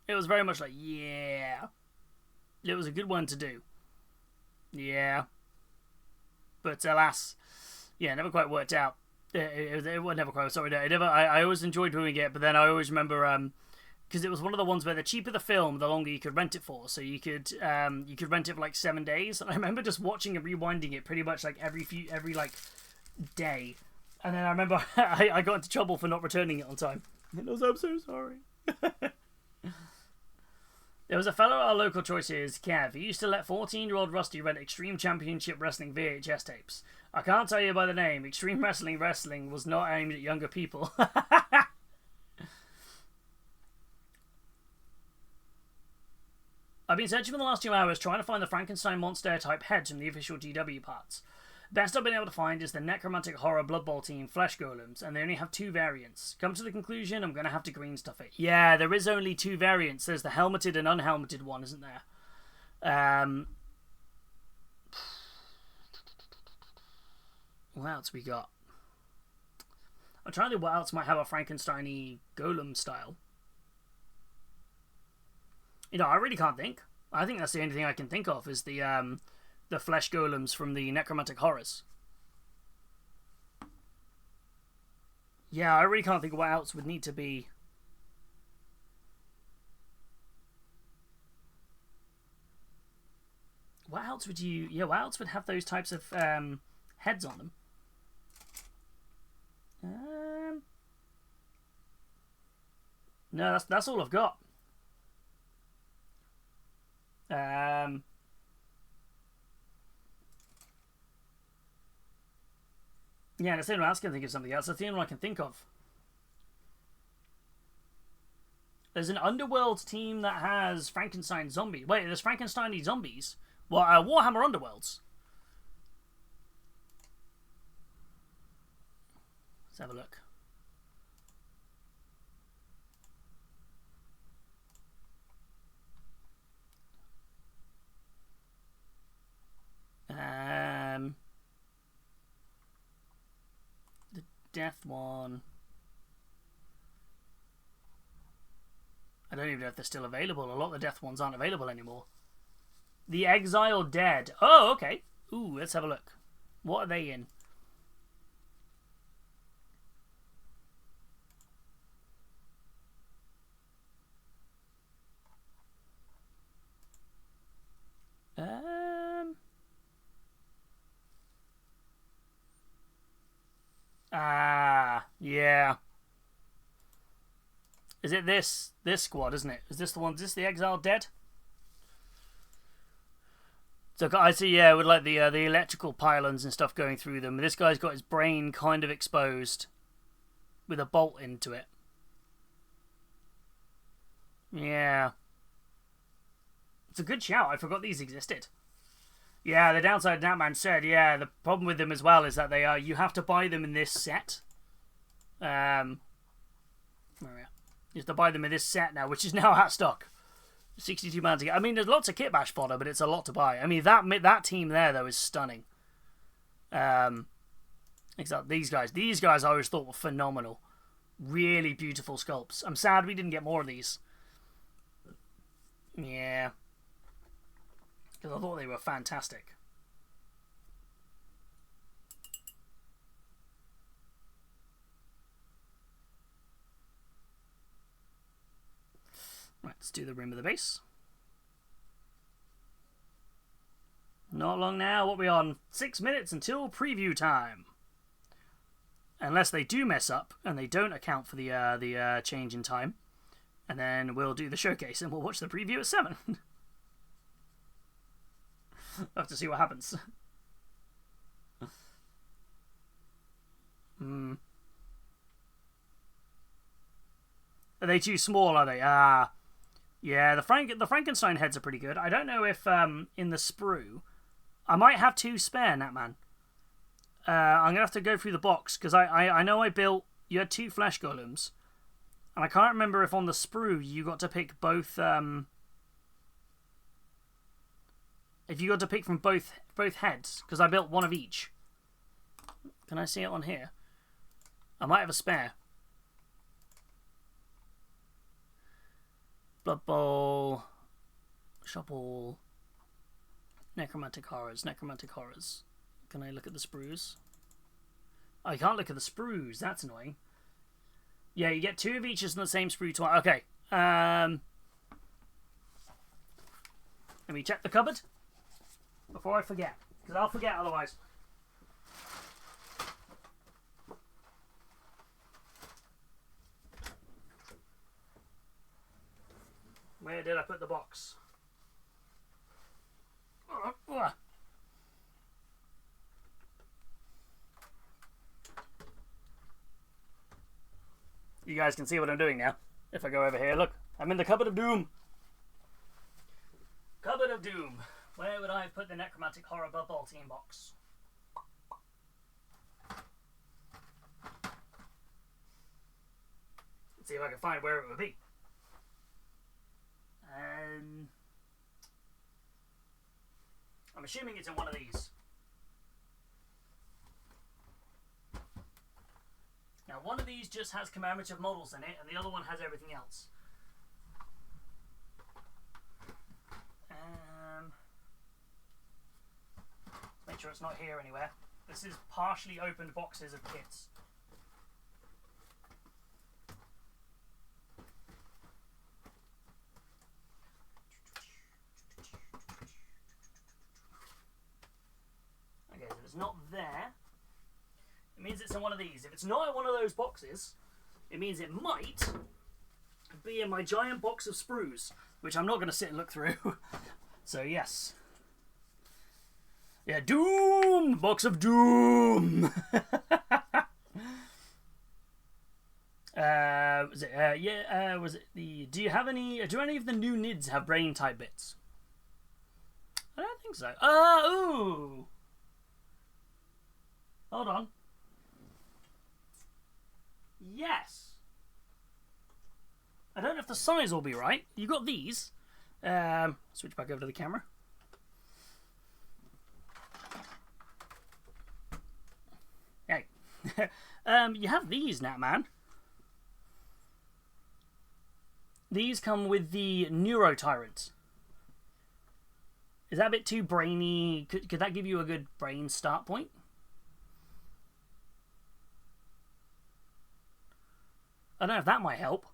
It was very much like, yeah. It was a good one to do. Yeah. But alas, yeah, it never quite worked out. It never quite, sorry, no, I always enjoyed doing it, but then I always remember, because it was one of the ones where the cheaper the film, the longer you could rent it for. So you could rent it for like 7 days. And I remember just watching and rewinding it pretty much like every like day. And then I remember I got into trouble for not returning it on time. And I was like, I'm so sorry. There was a fellow at our local Choices, Kev, who used to let 14-year-old Rusty rent Extreme Championship Wrestling VHS tapes. I can't tell you by the name. Extreme Wrestling was not aimed at younger people. I've been searching for the last 2 hours trying to find the Frankenstein monster-type heads from the official GW parts. Best I've been able to find is the Necromantic Horror Blood Bowl team Flesh Golems, and they only have 2 variants. Come to the conclusion, I'm going to have to green stuff it. Yeah, there is only 2 variants. There's the helmeted and unhelmeted one, isn't there? What else we got? I'm trying to think what else might have a Frankenstein-y golem style. You know, I really can't think. I think that's the only thing I can think of is the flesh golems from the Necromantic Horrors. Yeah, I really can't think of what else would need to be. What else would you... Yeah, what else would have those types of heads on them? No, that's all I've got. Yeah, that's the only one else can think of something else. That's the only one I can think of. There's an Underworld team that has Frankenstein zombies. Wait, there's Frankenstein-y zombies? Well, Warhammer Underworlds. Let's have a look. The Death one. I don't even know if they're still available. A lot of the Death ones aren't available anymore. The Exile Dead. Oh, okay. Ooh, let's have a look. What are they in? Yeah. Is it this squad, isn't it? Is this the one? Is this the Exiled Dead? So I see, yeah, with like the electrical pylons and stuff going through them. This guy's got his brain kind of exposed with a bolt into it. Yeah. It's a good shout. I forgot these existed. Yeah, the downside, Daemon said, yeah, the problem with them as well is that they are, you have to buy them in this set. Where are we at? You have to buy them in this set now, which is now out of stock. £62 to get. I mean, there's lots of kit bash fodder, but it's a lot to buy. I mean, that team there though is stunning. Except these guys I always thought were phenomenal. Really beautiful sculpts. I'm sad we didn't get more of these. Yeah, because I thought they were fantastic. Right, let's do the rim of the base. Not long now. What are we on? 6 minutes until preview time. Unless they do mess up and they don't account for the change in time, and then we'll do the showcase and we'll watch the preview at 7. We'll have to see what happens. Are they too small? Are they? Yeah, the Frankenstein heads are pretty good. I don't know if in the sprue, I might have 2 spare, Natman. I'm gonna have to go through the box because I know I built. You had 2 flesh golems, and I can't remember if on the sprue you got to pick both. If you got to pick from both heads, because I built one of each. Can I see it on here? I might have a spare. Blood Bowl, Shopple, Necromantic Horrors. Can I look at the sprues? Oh, I can't look at the sprues. That's annoying. Yeah, you get 2 of each as in the same sprue twice. Okay. Let me check the cupboard before I forget, because I'll forget otherwise. Where did I put the box? You guys can see what I'm doing now. If I go over here, look, I'm in the Cupboard of Doom. Cupboard of Doom. Where would I have put the Necromantic Horror Blood Bowl team box? Let's see if I can find where it would be. I'm assuming it's in one of these. Now, one of these just has commemorative models in it, and the other one has everything else. Make sure it's not here anywhere. This is partially opened boxes of kits. Okay, so it's not there. It means it's in one of these. If it's not in one of those boxes, it means it might be in my giant box of sprues, which I'm not going to sit and look through. So, yes. Yeah, Doom! Box of Doom! Was it the... Do any of the new NIDs have brain type bits? I don't think so. Ooh! Hold on. Yes. I don't know if the size will be right. You got these. Switch back over to the camera. Hey. You have these, Natman. These come with the Neurotyrant. Is that a bit too brainy? Could that give you a good brain start point? I don't know if that might help.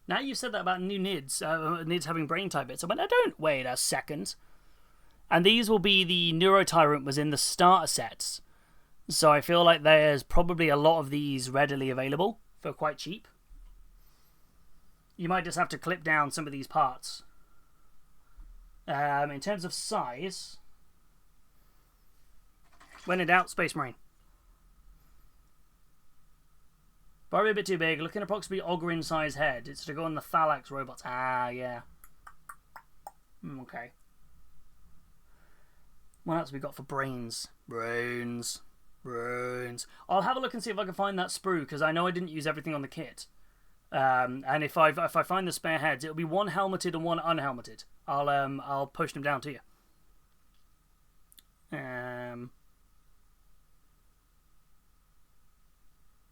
Now you said that about new NIDs, NIDs having brain type bits. I went, I don't. Wait a second. And these will be the Neurotyrant was in the starter sets. So I feel like there's probably a lot of these readily available for quite cheap. you might just have to clip down some of these parts. In terms of size, when in doubt, Space Marine. Probably a bit too big. Looking approximately Ogryn size head. It's to go on the Phalanx robots. Ah, yeah. Okay. What else have we got for brains? Brains. I'll have a look and see if I can find that sprue, because I know I didn't use everything on the kit. And if I find the spare heads, it'll be one helmeted and one unhelmeted. I'll push them down to you.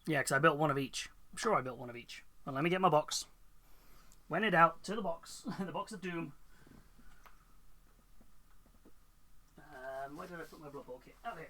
Yeah, because I built one of each. I'm sure I built one of each. Well, let me get my box. When in doubt, to the box. The box of doom. Where did I put my Blood Bowl kit? Out here.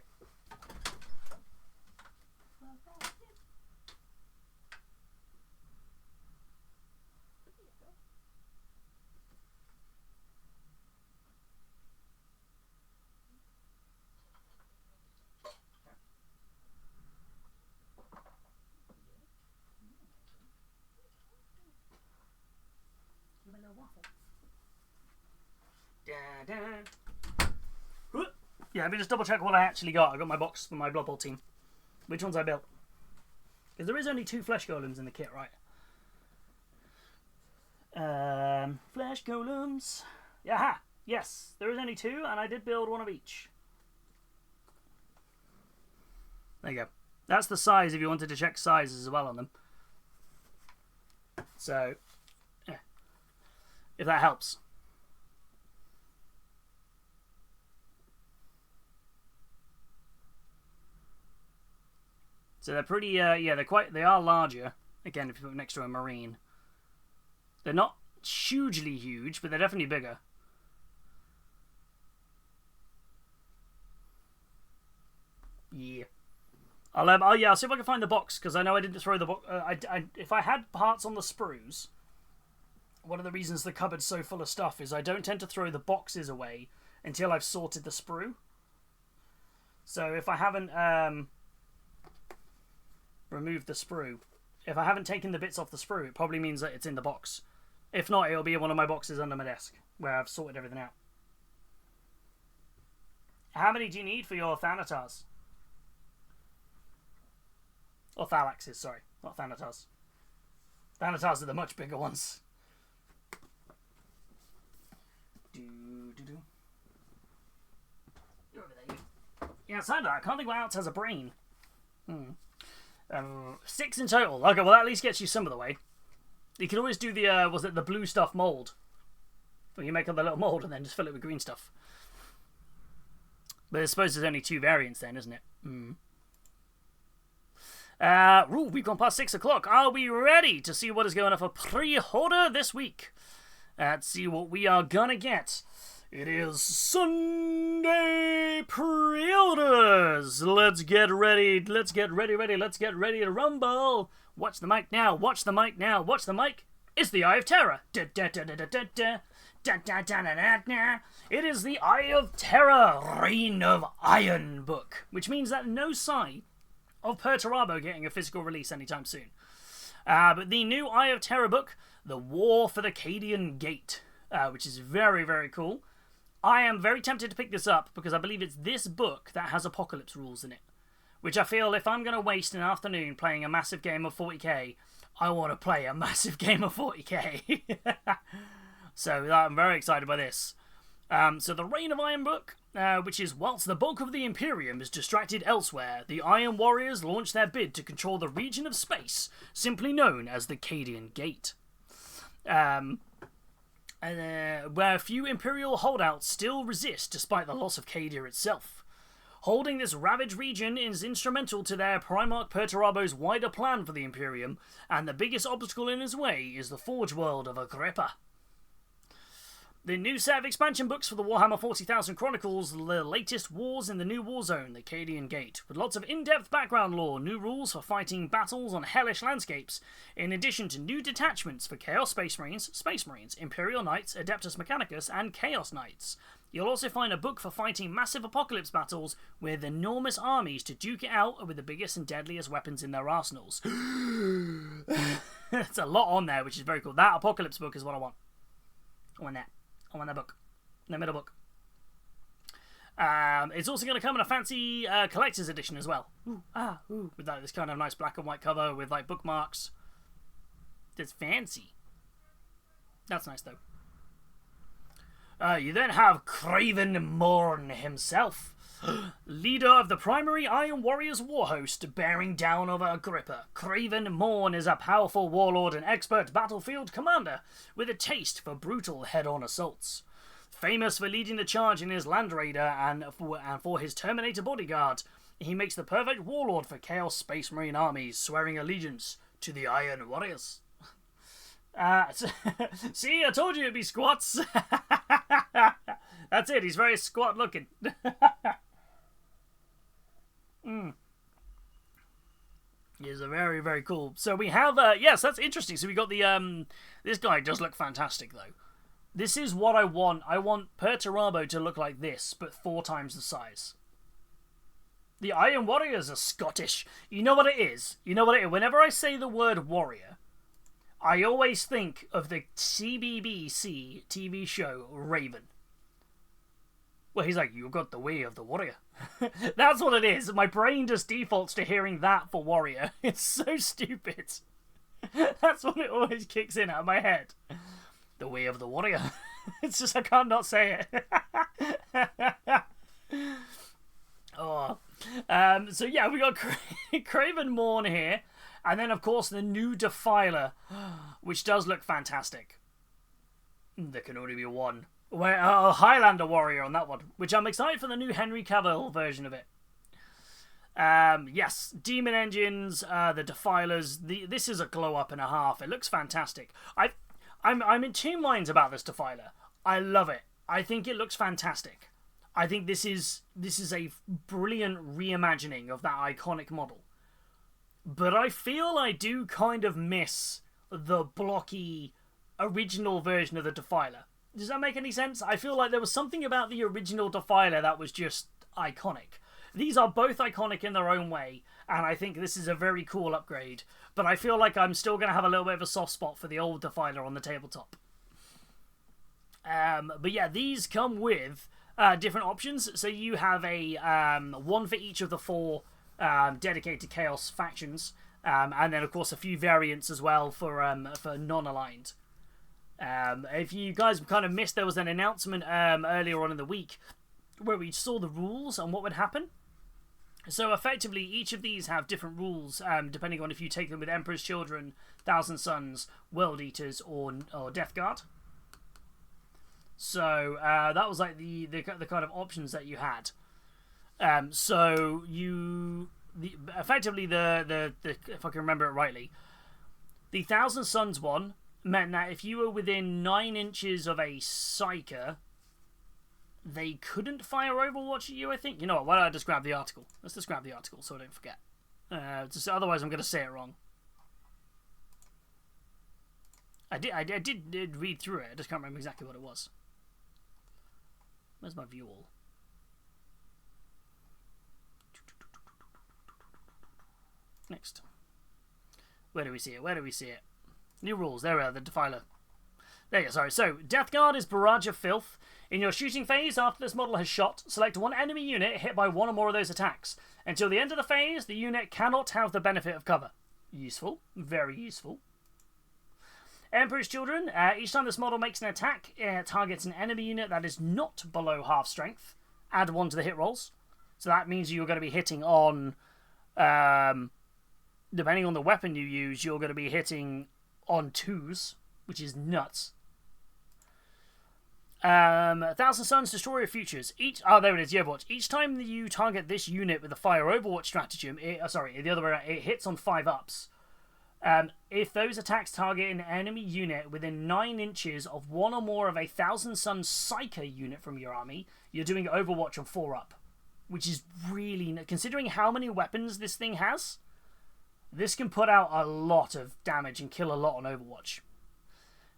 Yeah, let me just double check what I actually got. I got my box for my Blood Bowl team. Which ones I built? Because there is only 2 flesh golems in the kit, right? Flesh golems. Aha! Yes, there is only 2, and I did build one of each. There you go. That's the size if you wanted to check sizes as well on them. So, yeah. If that helps. So they're pretty, yeah, they are larger. Again, if you put them next to a Marine. They're not hugely huge, but they're definitely bigger. Yeah. I'll see if I can find the box, because I know I didn't throw the box. If I had parts on the sprues, one of the reasons the cupboard's so full of stuff is I don't tend to throw the boxes away until I've sorted the sprue. So if I haven't removed the sprue, if I haven't taken the bits off the sprue, it probably means that it's in the box. If not, it'll be in one of my boxes under my desk, where I've sorted everything out. How many do you need for your Thanatars? Or Thalaxes, sorry. Not Thanatars. Thanatars are the much bigger ones. You're over there, you. Yeah, outside of that, I can't think what else has a brain. 6 in total. Okay, well that at least gets you some of the way. You can always do the, was it the blue stuff mould? Where you make up the little mould and then just fill it with green stuff. But I suppose there's only 2 variants then, isn't it? We've gone past 6 o'clock. Are we ready to see what is going on for pre-order this week? Let's see what we are gonna get. It is Sunday pre-orders. Let's get ready. Let's get ready. Let's get ready to rumble. Watch the mic now. Watch the mic now. Watch the mic. It's the Eye of Terror. It is the Eye of Terror, Reign of Iron book, which means that no sign of Perturabo getting a physical release anytime soon. But the new Eye of Terror book, The War for the Cadian Gate, which is very, very cool. I am very tempted to pick this up because I believe it's this book that has Apocalypse rules in it, which I feel if I'm going to waste an afternoon playing a massive game of 40k, I want to play a massive game of 40k. So I'm very excited by this. So the Reign of Iron book, which is whilst the bulk of the Imperium is distracted elsewhere, the Iron Warriors launch their bid to control the region of space, simply known as the Cadian Gate. Where few Imperial holdouts still resist despite the loss of Cadia itself. Holding this ravaged region is instrumental to their Primarch Perturabo's wider plan for the Imperium, and the biggest obstacle in his way is the Forge World of Agrippa. The new set of expansion books for the Warhammer 40,000 Chronicles, the latest wars in the new war zone, the Cadian Gate, with lots of in-depth background lore, new rules for fighting battles on hellish landscapes, in addition to new detachments for Chaos Space Marines, Imperial Knights, Adeptus Mechanicus, and Chaos Knights. You'll also find a book for fighting massive apocalypse battles with enormous armies to duke it out with the biggest and deadliest weapons in their arsenals. It's a lot on there, which is very cool. That apocalypse book is what I want. I want that. I want that book. The middle book. It's also going to come in a fancy collector's edition as well. With this kind of nice black and white cover with like bookmarks. It's fancy. That's nice though. You then have Craven Morn himself, leader of the primary Iron Warriors war host, bearing down over Agrippa. Craven Morn is a powerful warlord and expert battlefield commander with a taste for brutal head-on assaults. Famous for leading the charge in his Land Raider and for his Terminator bodyguard, he makes the perfect warlord for Chaos Space Marine armies, swearing allegiance to the Iron Warriors. See, I told you it'd be squats. That's it, he's very squat looking. He's a very, very cool. So we have, yes, that's interesting. So we got the, this guy does look fantastic though. This is what I want. I want Perturabo to look like this, but 4 times the size. The Iron Warriors are Scottish. You know what it is? You know what it is? Whenever I say the word warrior, I always think of the CBBC TV show Raven. Where he's like, you got the way of the warrior. That's what it is. My brain just defaults to hearing that for warrior. It's so stupid. That's what it always kicks in out of my head. The way of the warrior. It's just, I can't not say it. So yeah, we got Craven Morn here. And then, of course, the new Defiler, which does look fantastic. There can only be one. A Highlander warrior on that one, which I'm excited for the new Henry Cavill version of it. Yes, Demon engines, the Defilers. This is a glow up and a half. It looks fantastic. I'm in 2 minds about this Defiler. I love it. I think it looks fantastic. I think this is a brilliant reimagining of that iconic model. But I feel I do kind of miss the blocky original version of the Defiler. Does that make any sense? I feel like there was something about the original Defiler that was just iconic. These are both iconic in their own way, and I think this is a very cool upgrade. But I feel like I'm still going to have a little bit of a soft spot for the old Defiler on the tabletop. But yeah, these come with different options. So you have a one for each of the 4 dedicated Chaos factions, and then of course a few variants as well for non-aligned. If you guys kind of missed, there was an announcement earlier on in the week where we saw the rules and what would happen. So effectively each of these have different rules depending on if you take them with Emperor's Children, Thousand Sons, World Eaters, or Death Guard. So that was like the kind of options that you had. So effectively the if I can remember it rightly, the Thousand Sons one meant that if you were within 9 inches of a Psyker, they couldn't fire Overwatch at you, I think. You know what, why don't I just grab the article? Let's just grab the article so I don't forget. Otherwise I'm going to say it wrong. I did read through it, I just can't remember exactly what it was. Where's my view all? Next. Where do we see it? Where do we see it? New rules. There we are, the Defiler. There you go, sorry. So, Death Guard is Barrage of Filth. In your shooting phase, after this model has shot, select one enemy unit hit by one or more of those attacks. Until the end of the phase, the unit cannot have the benefit of cover. Useful. Very useful. Emperor's Children. Each time this model makes an attack, it targets an enemy unit that is not below half strength. Add 1 to the hit rolls. So that means you're going to be hitting on... depending on the weapon you use, you're going to be hitting on 2s, which is nuts. Thousand Sons, Destroyer Futures. There it is, the Overwatch. Each time that you target this unit with a Fire Overwatch stratagem, the other way around, it hits on 5-ups. If those attacks target an enemy unit within 9 inches of one or more of a Thousand Sun Psyker unit from your army, you're doing Overwatch on 4-up. Which is really... Considering how many weapons this thing has, this can put out a lot of damage and kill a lot on Overwatch.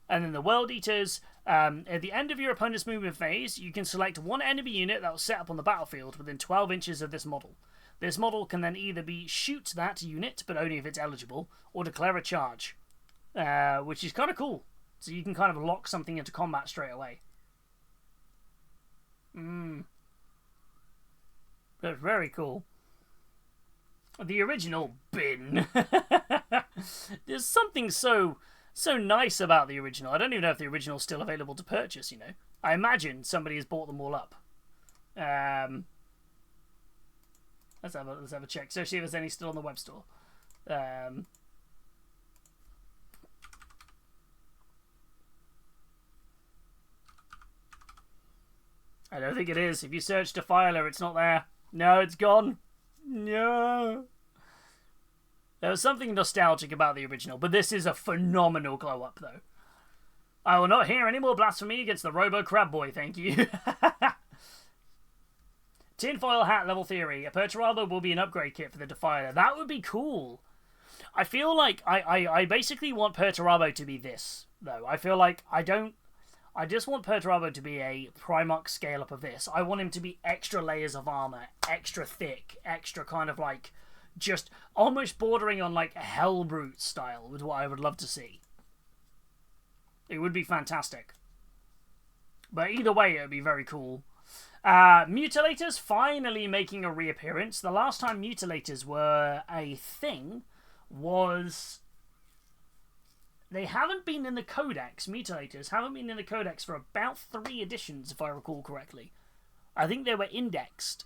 And then the World Eaters, at the end of your opponent's movement phase, you can select one enemy unit that will set up on the battlefield within 12 inches of this model. This model can then either be shoot that unit, but only if it's eligible, or declare a charge, which is kind of cool. So you can kind of lock something into combat straight away. That's very cool. The original bin. There's something so nice about the original. I don't even know if the original's still available to purchase, you know. I imagine somebody has bought them all up. Let's have a check. So see if there's any still on the web store. I don't think it is. If you search Defiler, it's not there. No, it's gone. No. There was something nostalgic about the original, but this is a phenomenal glow-up, though. I will not hear any more blasphemy against the Robo Crab Boy, thank you. Tinfoil hat level theory. A Perturabo will be an upgrade kit for the Defiler. That would be cool. I feel like I basically want Perturabo to be this, though. I feel like I just want Perturabo to be a Primarch scale up of this. I want him to be extra layers of armor, extra thick, extra kind of like, just almost bordering on like a Hellbrute style with what I would love to see. It would be fantastic. But either way, it would be very cool. Mutilators finally making a reappearance. The last time Mutilators were a thing was... They haven't been in the Codex. Mutilators haven't been in the Codex for about 3 editions, if I recall correctly. I think they were indexed.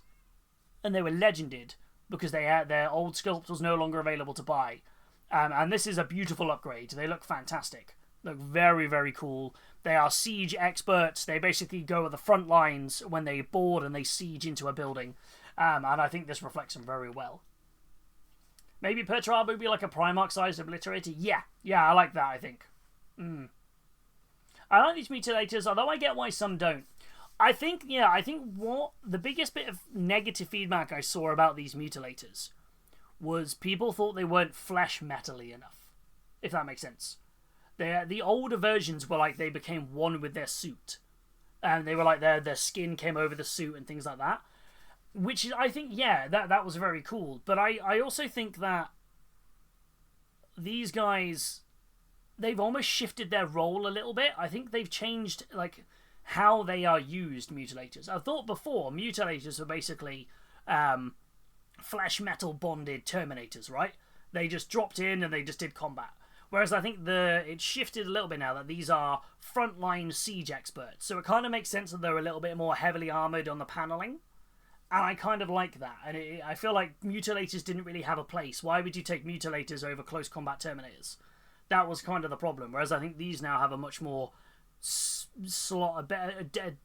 And they were legended. Because their old sculpt was no longer available to buy. And this is a beautiful upgrade. They look fantastic. Look very, very cool. They are siege experts. They basically go at the front lines when they board and they siege into a building. And I think this reflects them very well. Maybe Perturabo would be like a Primarch-sized Obliterator? Yeah, I like that, I think. I like these Mutilators, although I get why some don't. I think what the biggest bit of negative feedback I saw about these Mutilators was people thought they weren't flesh metal-y enough, if that makes sense. The older versions were like they became one with their suit. And they were like their skin came over the suit and things like that. Which I think, yeah, that was very cool. But I also think that these guys, they've almost shifted their role a little bit. I think they've changed like how they are used, Mutilators. I thought before Mutilators were basically flesh metal bonded Terminators, right? They just dropped in and they just did combat. Whereas I think it shifted a little bit now that these are frontline siege experts. So it kind of makes sense that they're a little bit more heavily armoured on the paneling. And I kind of like that. And I feel like Mutilators didn't really have a place. Why would you take Mutilators over close combat Terminators? That was kind of the problem. Whereas I think these now have a much more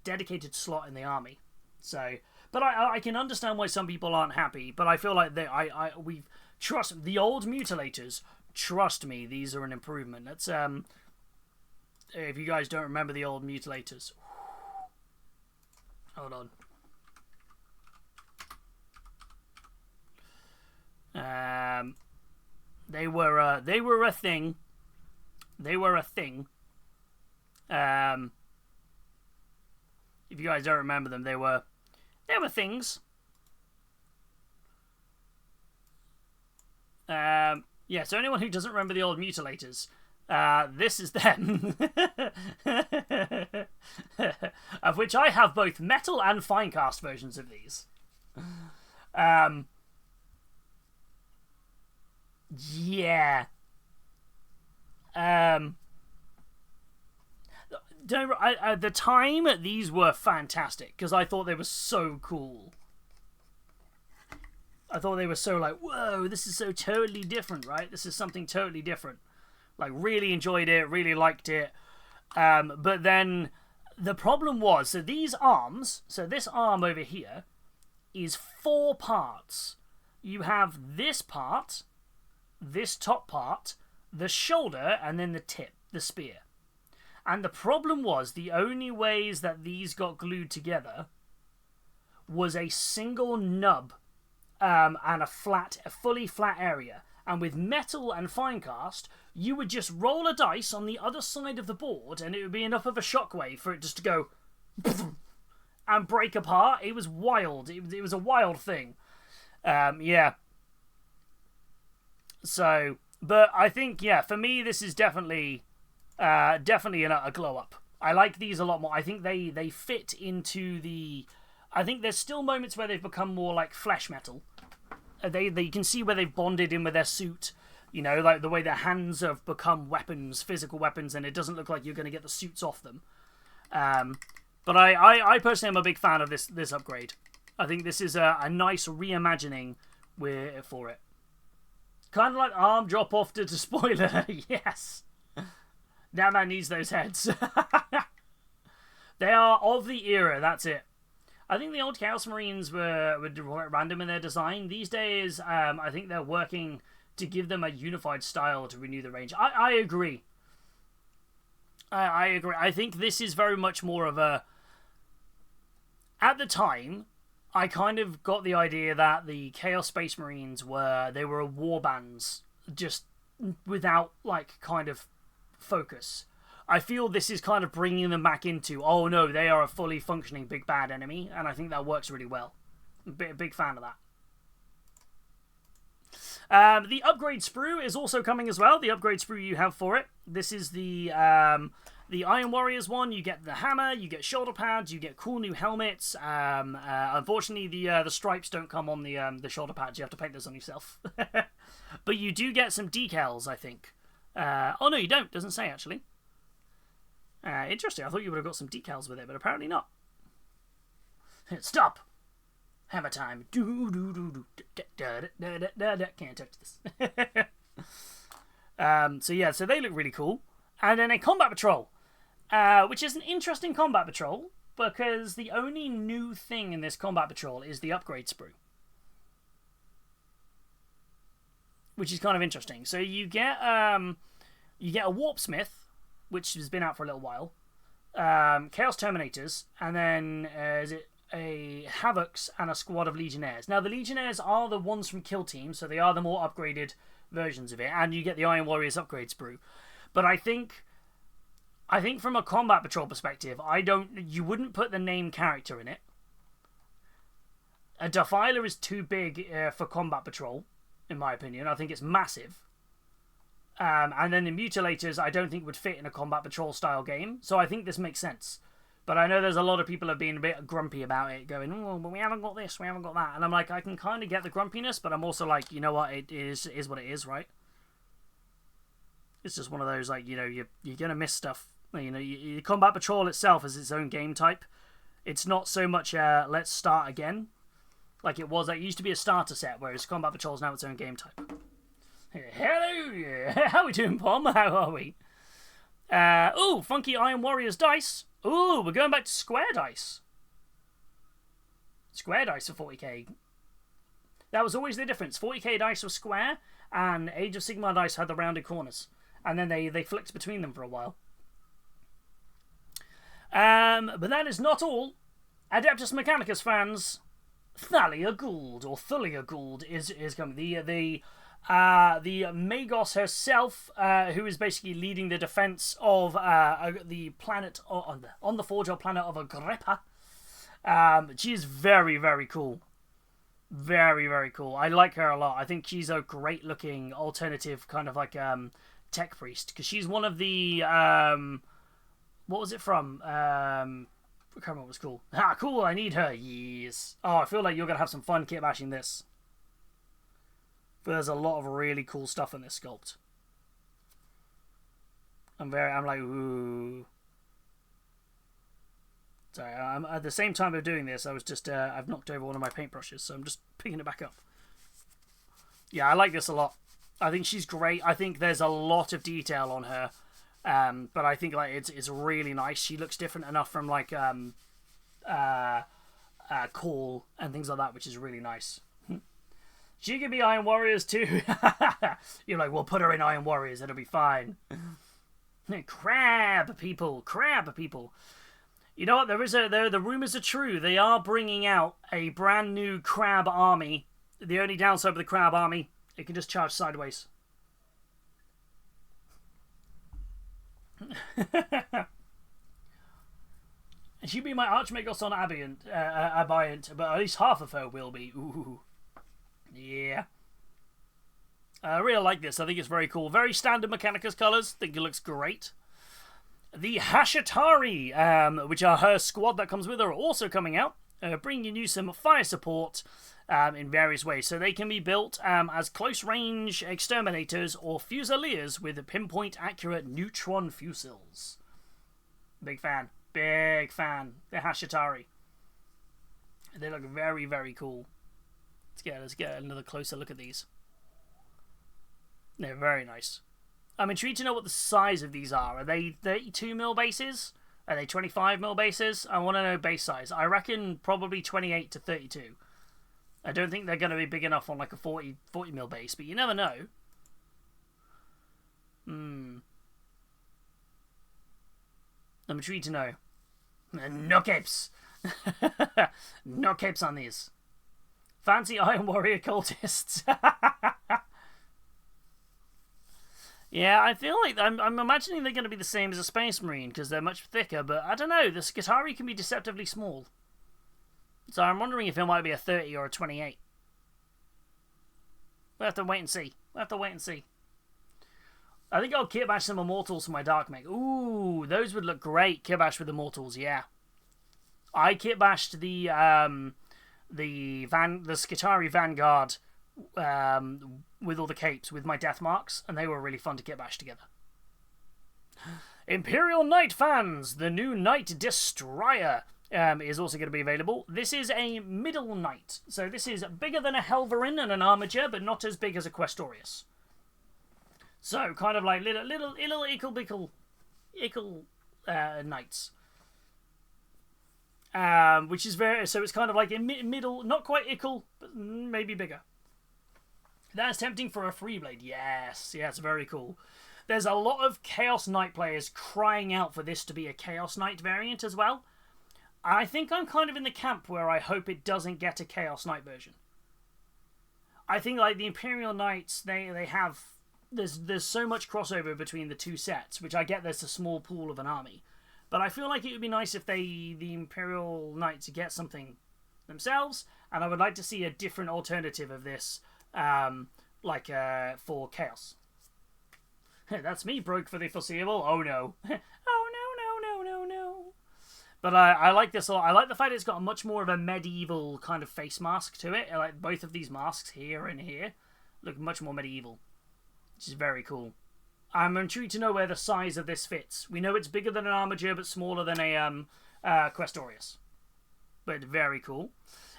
dedicated slot in the army. So, but I can understand why some people aren't happy. But I feel like we trust the old Mutilators. Trust me, these are an improvement. That's if you guys don't remember the old Mutilators, hold on. They were a thing. They were a thing. If you guys don't remember them, they were things. Yeah, so anyone who doesn't remember the old Mutilators, this is them. Of which I have both metal and finecast versions of these. Yeah. At the time, these were fantastic, because I thought they were so cool. I thought they were so like, whoa, this is so totally different, right? This is something totally different. Like, really enjoyed it, really liked it. But then the problem was, so these arms, so this arm over here is 4 parts. You have this part, this top part, the shoulder, and then the tip, the spear. And the problem was the only ways that these got glued together was a single nub and a fully flat area. And with metal and finecast, you would just roll a dice on the other side of the board, and it would be enough of a shockwave for it just to go and break apart. It was wild. It was a wild thing. Yeah. So, but I think, yeah, for me, this is definitely a glow up. I like these a lot more. I think they fit into the... I think there's still moments where they've become more like flesh metal. You can see where they've bonded in with their suit. You know, like the way their hands have become weapons, physical weapons, and it doesn't look like you're going to get the suits off them. But I personally am a big fan of this upgrade. I think this is a nice reimagining for it. Kind of like arm drop off to spoiler. Yes. That man needs those heads. They are of the era, that's it. I think the old Chaos Marines were random in their design. These days, I think they're working to give them a unified style to renew the range. I agree. I agree. I think this is very much more of a... At the time, I kind of got the idea that the Chaos Space Marines were war bands, just without, like, kind of focus. I feel this is kind of bringing them back into, oh no, they are a fully functioning big bad enemy, and I think that works really well. I'm a big fan of that. The upgrade sprue is also coming as well. The upgrade sprue you have for it. This is the Iron Warriors one. You get the hammer, you get shoulder pads, you get cool new helmets. Unfortunately, the stripes don't come on the shoulder pads. You have to paint those on yourself. But you do get some decals, I think. Oh no, you don't. Doesn't say actually. Interesting. I thought you would have got some decals with it, but apparently not. Stop. Hammer time. Can't touch this. So yeah, so they look really cool. And then a combat patrol, which is an interesting combat patrol because the only new thing in this combat patrol is the upgrade sprue, which is kind of interesting. So you get a Warpsmith, which has been out for a little while, Chaos Terminators, and then is it a Havocs and a squad of Legionnaires. Now the Legionnaires are the ones from Kill Team, so they are the more upgraded versions of it, and you get the Iron Warriors upgrade sprue. But I think from a combat patrol perspective, you wouldn't put the name character in it. A Defiler is too big for combat patrol, in my opinion. I think it's massive. And then the Mutilators, I don't think would fit in a combat patrol style game. So I think this makes sense. But I know there's a lot of people have been a bit grumpy about it, going, oh, but we haven't got this, we haven't got that. And I'm like, I can kind of get the grumpiness, but I'm also like, you know what, it is what it is, right? It's just one of those, like, you know, you're going to miss stuff. You know, Combat Patrol itself is its own game type. It's not so much let's start again, like it was. That used to be a starter set, whereas Combat Patrol is now its own game type. Hello, how are we doing, Pom? How are we? Ooh, funky Iron Warriors dice. Ooh, we're going back to square dice. Square dice for 40k. That was always the difference. 40k dice were square, and Age of Sigmar dice had the rounded corners. And then they flicked between them for a while. But that is not all. Adeptus Mechanicus fans, Thalia Gould, or Thulia Gould, is coming. The Magos herself, who is basically leading the defense of the planet on the Forge planet of Agrippa. She is very, very cool. Very, very cool. I like her a lot. I think she's a great looking alternative kind of like tech priest, because she's one of the what was it from? I can't remember what it was called. Ah, cool. I need her. Yes. Oh, I feel like you're gonna have some fun kit bashing this. But there's a lot of really cool stuff in this sculpt. I'm like, ooh. Sorry, at the same time of doing this, I was just, I've knocked over one of my paintbrushes, so I'm just picking it back up. Yeah, I like this a lot. I think she's great. I think there's a lot of detail on her. But I think like it's really nice. She looks different enough from like Call and things like that, which is really nice. She can be Iron Warriors too. You're like, we'll put her in Iron Warriors, it'll be fine. Crab people. You know what? The rumors are true. They are bringing out a brand new crab army. The only downside with the crab army, it can just charge sideways. She'd be my Archmagos on Abiant, but at least half of her will be. Ooh. Yeah. I really like this. I think it's very cool. Very standard Mechanicus colours. I think it looks great. The Hashatari, which are her squad that comes with her, are also coming out, bringing you some fire support in various ways. So they can be built as close-range exterminators or fusiliers with pinpoint-accurate neutron fusils. Big fan. The Hashatari. They look very, very cool. Let's get another closer look at these. They're very nice. I'm intrigued to know what the size of these are. Are they 32mm bases? Are they 25mm bases? I want to know base size. I reckon probably 28 to 32. I don't think they're going to be big enough on like a 40mm base, but you never know. I'm intrigued to know. No capes. No capes on these. Fancy Iron Warrior cultists. Yeah, I feel like I'm imagining they're going to be the same as a Space Marine because they're much thicker, but I don't know. The Skitarii can be deceptively small. So I'm wondering if it might be a 30 or a 28. We'll have to wait and see. I think I'll kitbash some Immortals for my Dark Mech. Ooh, those would look great. Kitbash with Immortals, yeah. I kitbashed the Skitarii Vanguard with all the capes with my death marks, and they were really fun to kitbash together. Imperial Knight fans, the new Knight Destroyer is also going to be available. This is a middle knight, so this is bigger than a Helverin and an Armiger, but not as big as a Questorius. So kind of like little ickle knights. Which is very, so it's kind of like in middle, not quite ickle, but maybe bigger. That's tempting for a Freeblade. Yes, very cool. There's a lot of Chaos Knight players crying out for this to be a Chaos Knight variant as well. I think I'm kind of in the camp where I hope it doesn't get a Chaos Knight version. I think like the Imperial Knights, they have, there's so much crossover between the two sets, which I get there's a small pool of an army. But I feel like it would be nice if the Imperial Knights get something themselves, and I would like to see a different alternative of this, for Chaos. That's me, broke for the foreseeable. Oh no. Oh no. But I like this a lot. I like the fact it's got much more of a medieval kind of face mask to it. I like both of these masks here and here look much more medieval, which is very cool. I'm intrigued to know where the size of this fits. We know it's bigger than an Armiger, but smaller than a Questorius. But very cool.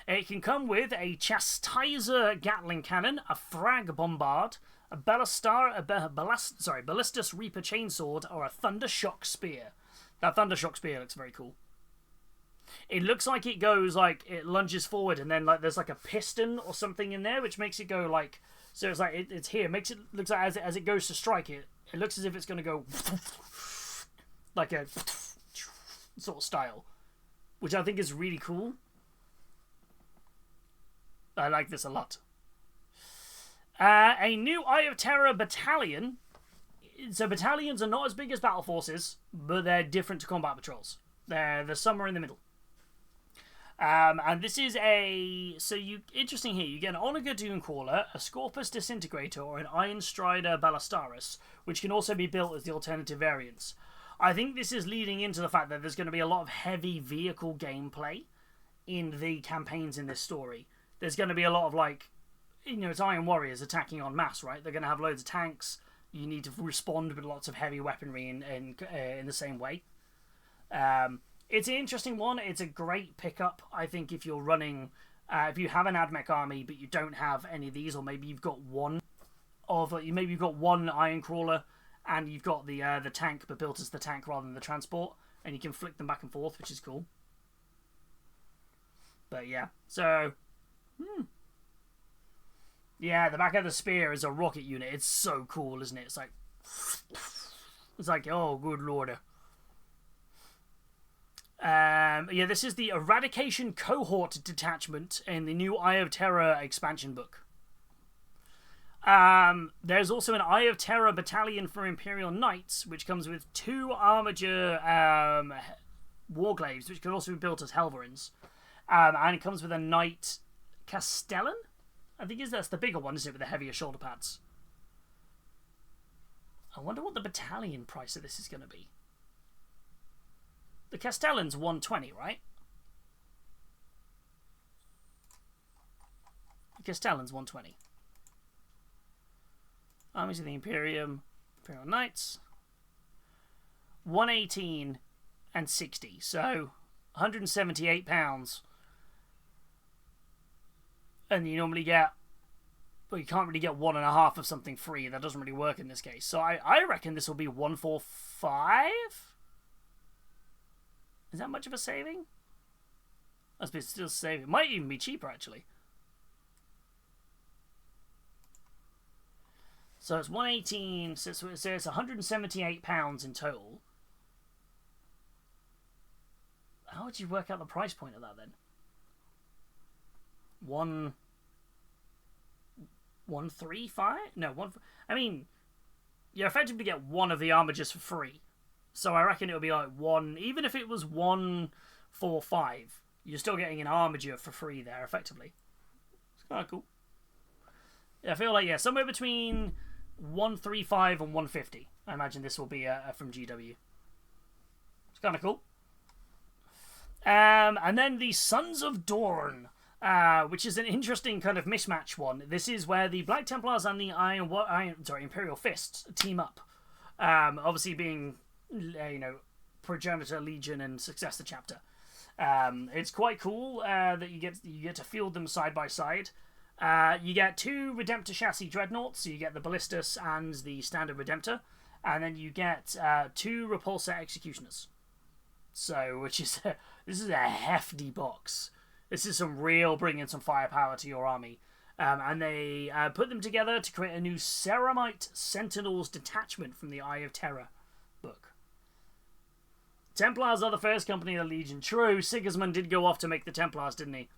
It can come with a Chastiser Gatling Cannon, a Frag Bombard, a Ballistus Reaper Chainsword, or a Thunder Shock Spear. That Thunder Shock Spear looks very cool. It looks like it goes, like, it lunges forward, and then like there's like a piston or something in there, which makes it go like, so it's like, it's here, makes it, looks like as it goes to strike it, it looks as if it's going to go like a sort of style, which I think is really cool. I like this a lot. A new Eye of Terror battalion. So battalions are not as big as battle forces, but they're different to combat patrols. They're somewhere in the middle. And this is interesting here, you get an Onager Dunecrawler, a Scorpus Disintegrator, or an Iron Strider Ballistaris, which can also be built as the alternative variants. I think this is leading into the fact that there's going to be a lot of heavy vehicle gameplay in the campaigns in this story. There's going to be a lot of, like, it's Iron Warriors attacking en masse, right? They're going to have loads of tanks. You need to respond with lots of heavy weaponry in the same way. It's an interesting one. It's a great pickup, I think, if you're running, if you have an AdMech army, but you don't have any of these, or maybe you've got one Iron Crawler, and you've got the tank, but built as the tank rather than the transport, and you can flick them back and forth, which is cool. But yeah, so, Yeah, the back of the spear is a rocket unit. It's so cool, isn't it? It's like, oh, good lord. Yeah, this is the Eradication Cohort Detachment in the new Eye of Terror expansion book. There's also an Eye of Terror battalion for Imperial Knights, which comes with 2 Armiger Warglaives, which can also be built as Helverins. And it comes with a Knight Castellan? I think that's the bigger one, isn't it, with the heavier shoulder pads? I wonder what the battalion price of this is going to be. The Castellan's 120, right? The Castellan's 120. Armies of the Imperial Knights. 118 and 60. So, £178. And you normally get... Well, you can't really get 1.5 of something free. That doesn't really work in this case. So I reckon this will be 145? Is that much of a saving? I suppose it's still saving. It might even be cheaper, actually. So it's 118, so it's £178 in total. How would you work out the price point of that then? 135? No, I mean, you effectively get 1 of the armor just for free. So I reckon it would be like 1, even if it was 145, you're still getting an armature for free there, effectively. It's kind of cool. Yeah, I feel like, yeah, somewhere between 135 and 150. I imagine this will be from GW. It's kind of cool. And then the Sons of Dorn, which is an interesting kind of mismatch one. This is where the Black Templars and the Imperial Fists team up. Obviously being, Progenitor Legion and Successor Chapter. It's quite cool that you get to field them side by side. You get 2 Redemptor chassis dreadnoughts, so you get the Ballistus and the Standard Redemptor, and then you get 2 Repulsor Executioners. So, this is a hefty box. This is some real bringing some firepower to your army. And they put them together to create a new Ceramite Sentinels detachment from the Eye of Terror book. Templars are the first company of the Legion. True, Sigismund did go off to make the Templars, didn't he?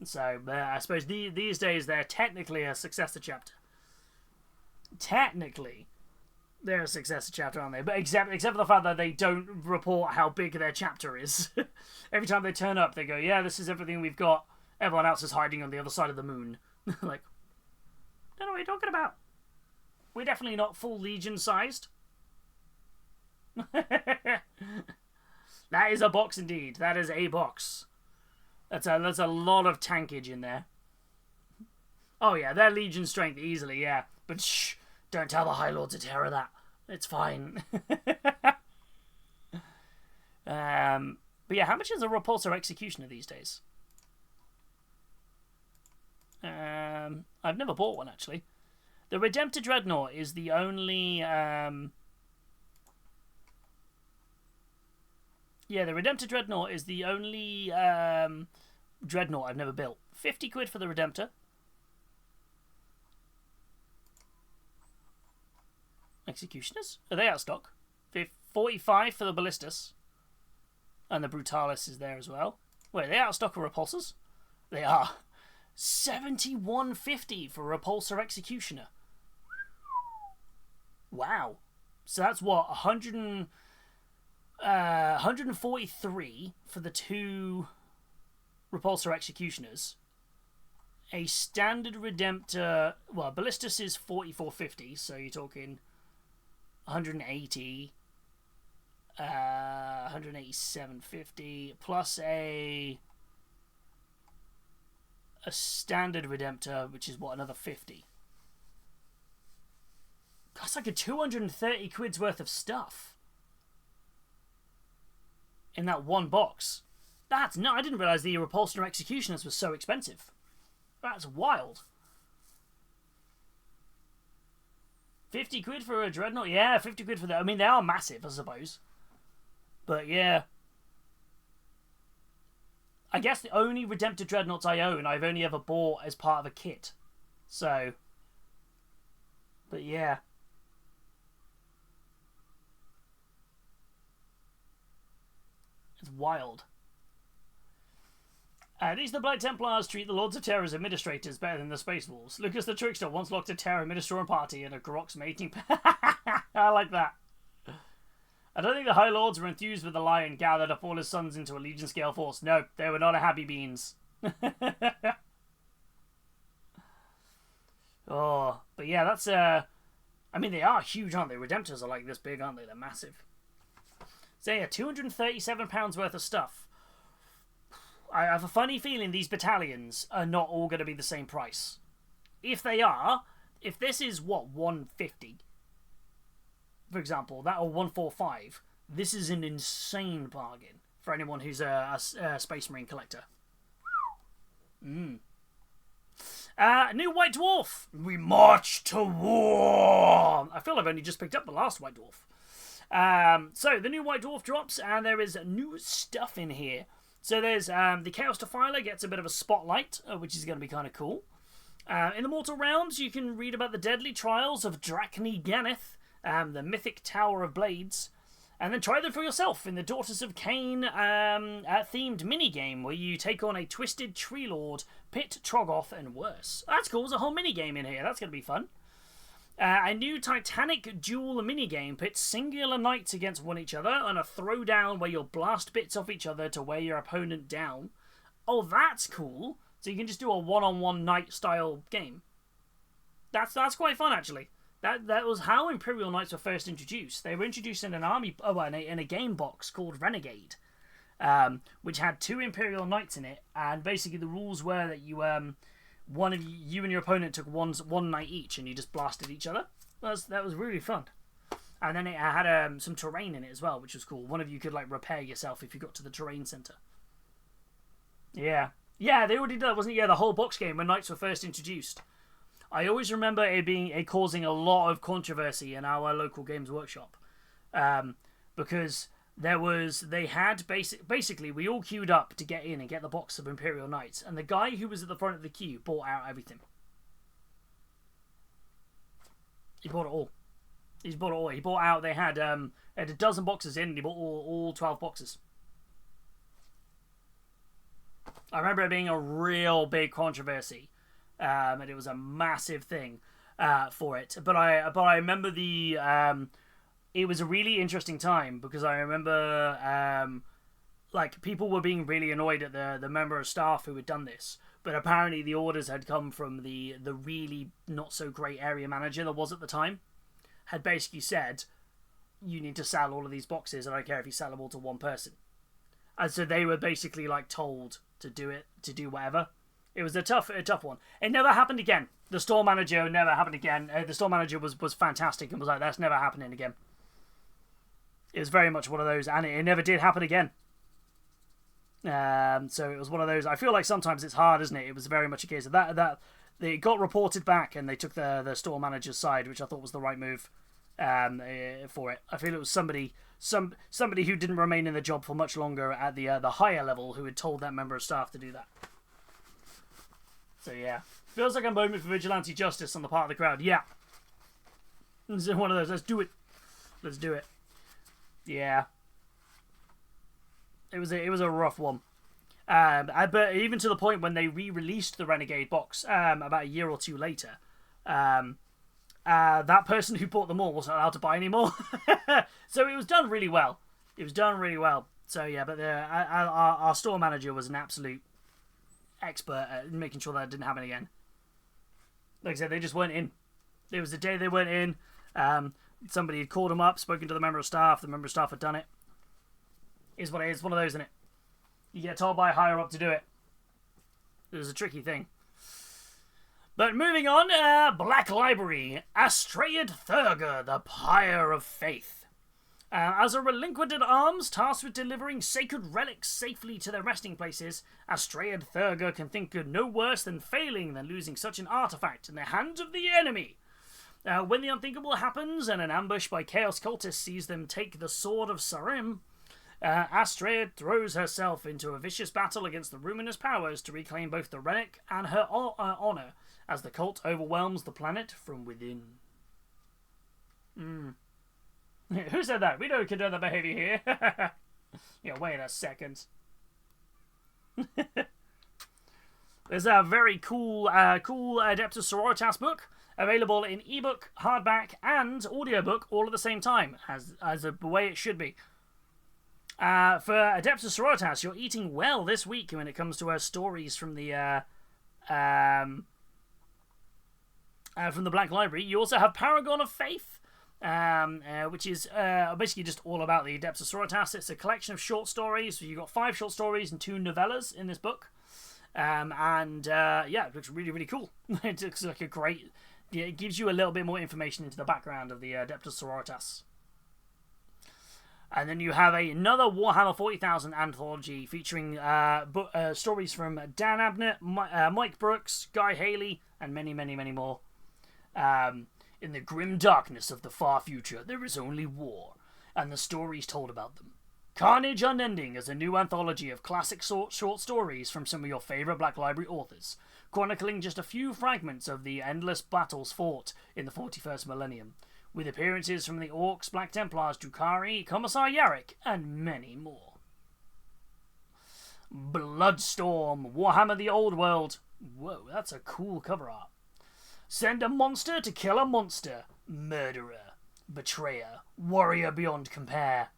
So, I suppose these days they're technically a successor chapter. Technically, they're a successor chapter, aren't they? But except for the fact that they don't report how big their chapter is. Every time they turn up, they go, yeah, this is everything we've got. Everyone else is hiding on the other side of the moon. Like, I don't know what you're talking about. We're definitely not full Legion sized. That is a box indeed. That is a box. That's a lot of tankage in there. Oh yeah, they're Legion strength easily, yeah. But shh, don't tell the High Lords of Terror that. It's fine. But yeah, how much is a Repulsor Executioner these days? I've never bought one, actually. The Redemptor Dreadnought is the only... Yeah, the Redemptor Dreadnought is the only Dreadnought I've never built. 50 quid for the Redemptor. Executioners? Are they out of stock? 45 for the Ballistus. And the Brutalis is there as well. Wait, are they out of stock of Repulsors? They are. 71.50 for Repulsor Executioner. Wow. So that's what, 143 for the 2 Repulsor Executioners. A standard Redemptor... Well, Ballistus is 44.50, so you're talking 180... 187.50 plus a standard Redemptor, which is what, another 50. That's like a 230 quid's worth of stuff in that one box. That's no, I didn't realize the Repulsor Executioners was so expensive. That's wild. 50 quid for a Dreadnought? Yeah, 50 quid for that. I mean, they are massive, I suppose. But yeah. I guess the only Redemptor Dreadnoughts I own, I've only ever bought as part of a kit. So, but yeah. It's wild. These the Black Templars treat the Lords of Terror's administrators better than the Space Wolves. Lucas the Trickster once locked a Terror administrator party in a Grok's mating. I like that. I don't think the High Lords were enthused with the Lion gathered up all his sons into a Legion scale force. No, they were not a happy beans. Oh, but yeah, that's I mean, they are huge, aren't they? Redemptors are like this big, aren't they? They're massive. So yeah, £237 worth of stuff. I have a funny feeling these battalions are not all going to be the same price. If they are, if this is what, 150, for example, that or 145, this is an insane bargain for anyone who's a Space Marine collector. New White Dwarf. We march to war. I feel I've only just picked up the last White Dwarf. So the new White Dwarf drops, and there is new stuff in here. So there's the Chaos Defiler gets a bit of a spotlight, which is going to be kind of cool. In the Mortal Realms, you can read about the deadly trials of Drachni Ganeth, the mythic Tower of Blades, and then try them for yourself in the Daughters of Cain themed minigame, where you take on a twisted tree lord, Pit Troggoth, and worse. That's cool, there's a whole minigame in here, that's going to be fun. A new Titanic duel minigame pits singular knights against one each other on a throwdown where you'll blast bits off each other to wear your opponent down. Oh, that's cool. So you can just do a one-on-one knight style game. That's quite fun, actually. That was how Imperial Knights were first introduced. They were introduced in an army, in a game box called Renegade, which had 2 Imperial Knights in it, and basically the rules were that you one of you and your opponent took one knight each, and you just blasted each other. That was really fun. And then it had some terrain in it as well, which was cool. One of you could like repair yourself if you got to the terrain center. Yeah, they already did that, wasn't it? Yeah, the whole box game when knights were first introduced. I always remember it causing a lot of controversy in our local Games Workshop, because basically we all queued up to get in and get the box of Imperial Knights, and the guy who was at the front of the queue bought out everything. He bought it all. He bought out. They had a dozen boxes in, and he bought all 12 boxes. I remember it being a real big controversy, and it was a massive thing for it. But I remember it was a really interesting time, because I remember people were being really annoyed at the member of staff who had done this, but apparently the orders had come from the really not so great area manager that was at the time, had basically said, you need to sell all of these boxes, I don't care if you sell them all to one person. And so they were basically told to do whatever. It was a tough one. It never happened again. The store manager never happened again. The store manager was fantastic and was like, that's never happening again. It was very much one of those, and it never did happen again. So it was one of those. I feel like sometimes it's hard, isn't it? It was very much a case of that it got reported back, and they took the store manager's side, which I thought was the right move for it. I feel it was somebody who didn't remain in the job for much longer at the higher level who had told that member of staff to do that. So yeah, feels like a moment for vigilante justice on the part of the crowd. Yeah, it's one of those. Let's do it. Yeah, it was a rough one. But even to the point when they re-released the Renegade box about a year or two later, that person who bought them all wasn't allowed to buy anymore. So it was done really well. So yeah, but our store manager was an absolute expert at making sure that didn't happen again. Like I said, they just weren't in. It was the day they weren't in. Somebody had called them up, spoken to the member of staff. The member of staff had done it. Is what it is. One of those, isn't it? You get told by a higher up to do it. It was a tricky thing. But moving on, Black Library, Astraeid Thurger, the Pyre of Faith. As a relinquent at arms tasked with delivering sacred relics safely to their resting places, Astraeid Thurger can think of no worse than failing than losing such an artifact in the hands of the enemy. When the unthinkable happens and an ambush by Chaos Cultists sees them take the Sword of Sarim, Astrid throws herself into a vicious battle against the ruinous powers to reclaim both the relic and her honor as the cult overwhelms the planet from within. Who said that? We don't condone that behavior here. Yeah, wait a second. There's a very cool Adeptus Sororitas book available in ebook, hardback, and audiobook all at the same time, as the way it should be. For Adeptus Sororitas, you're eating well this week when it comes to stories from the Black Library. You also have Paragon of Faith, which is basically just all about the Adeptus Sororitas. It's a collection of short stories. So you've got 5 short stories and 2 novellas in this book. Yeah, it looks really, really cool. It looks like a great... It gives you a little bit more information into the background of the Adeptus Sororitas. And then you have another Warhammer 40,000 anthology featuring stories from Dan Abnett, Mike Brooks, Guy Haley, and many, many, many more. In the grim darkness of the far future, there is only war, and the stories told about them. Carnage Unending is a new anthology of classic short stories from some of your favourite Black Library authors, chronicling just a few fragments of the endless battles fought in the 41st millennium, with appearances from the Orcs, Black Templars, Drukhari, Commissar Yarrick, and many more. Bloodstorm, Warhammer the Old World. Whoa, that's a cool cover art. Send a monster to kill a monster. Murderer, betrayer, warrior beyond compare.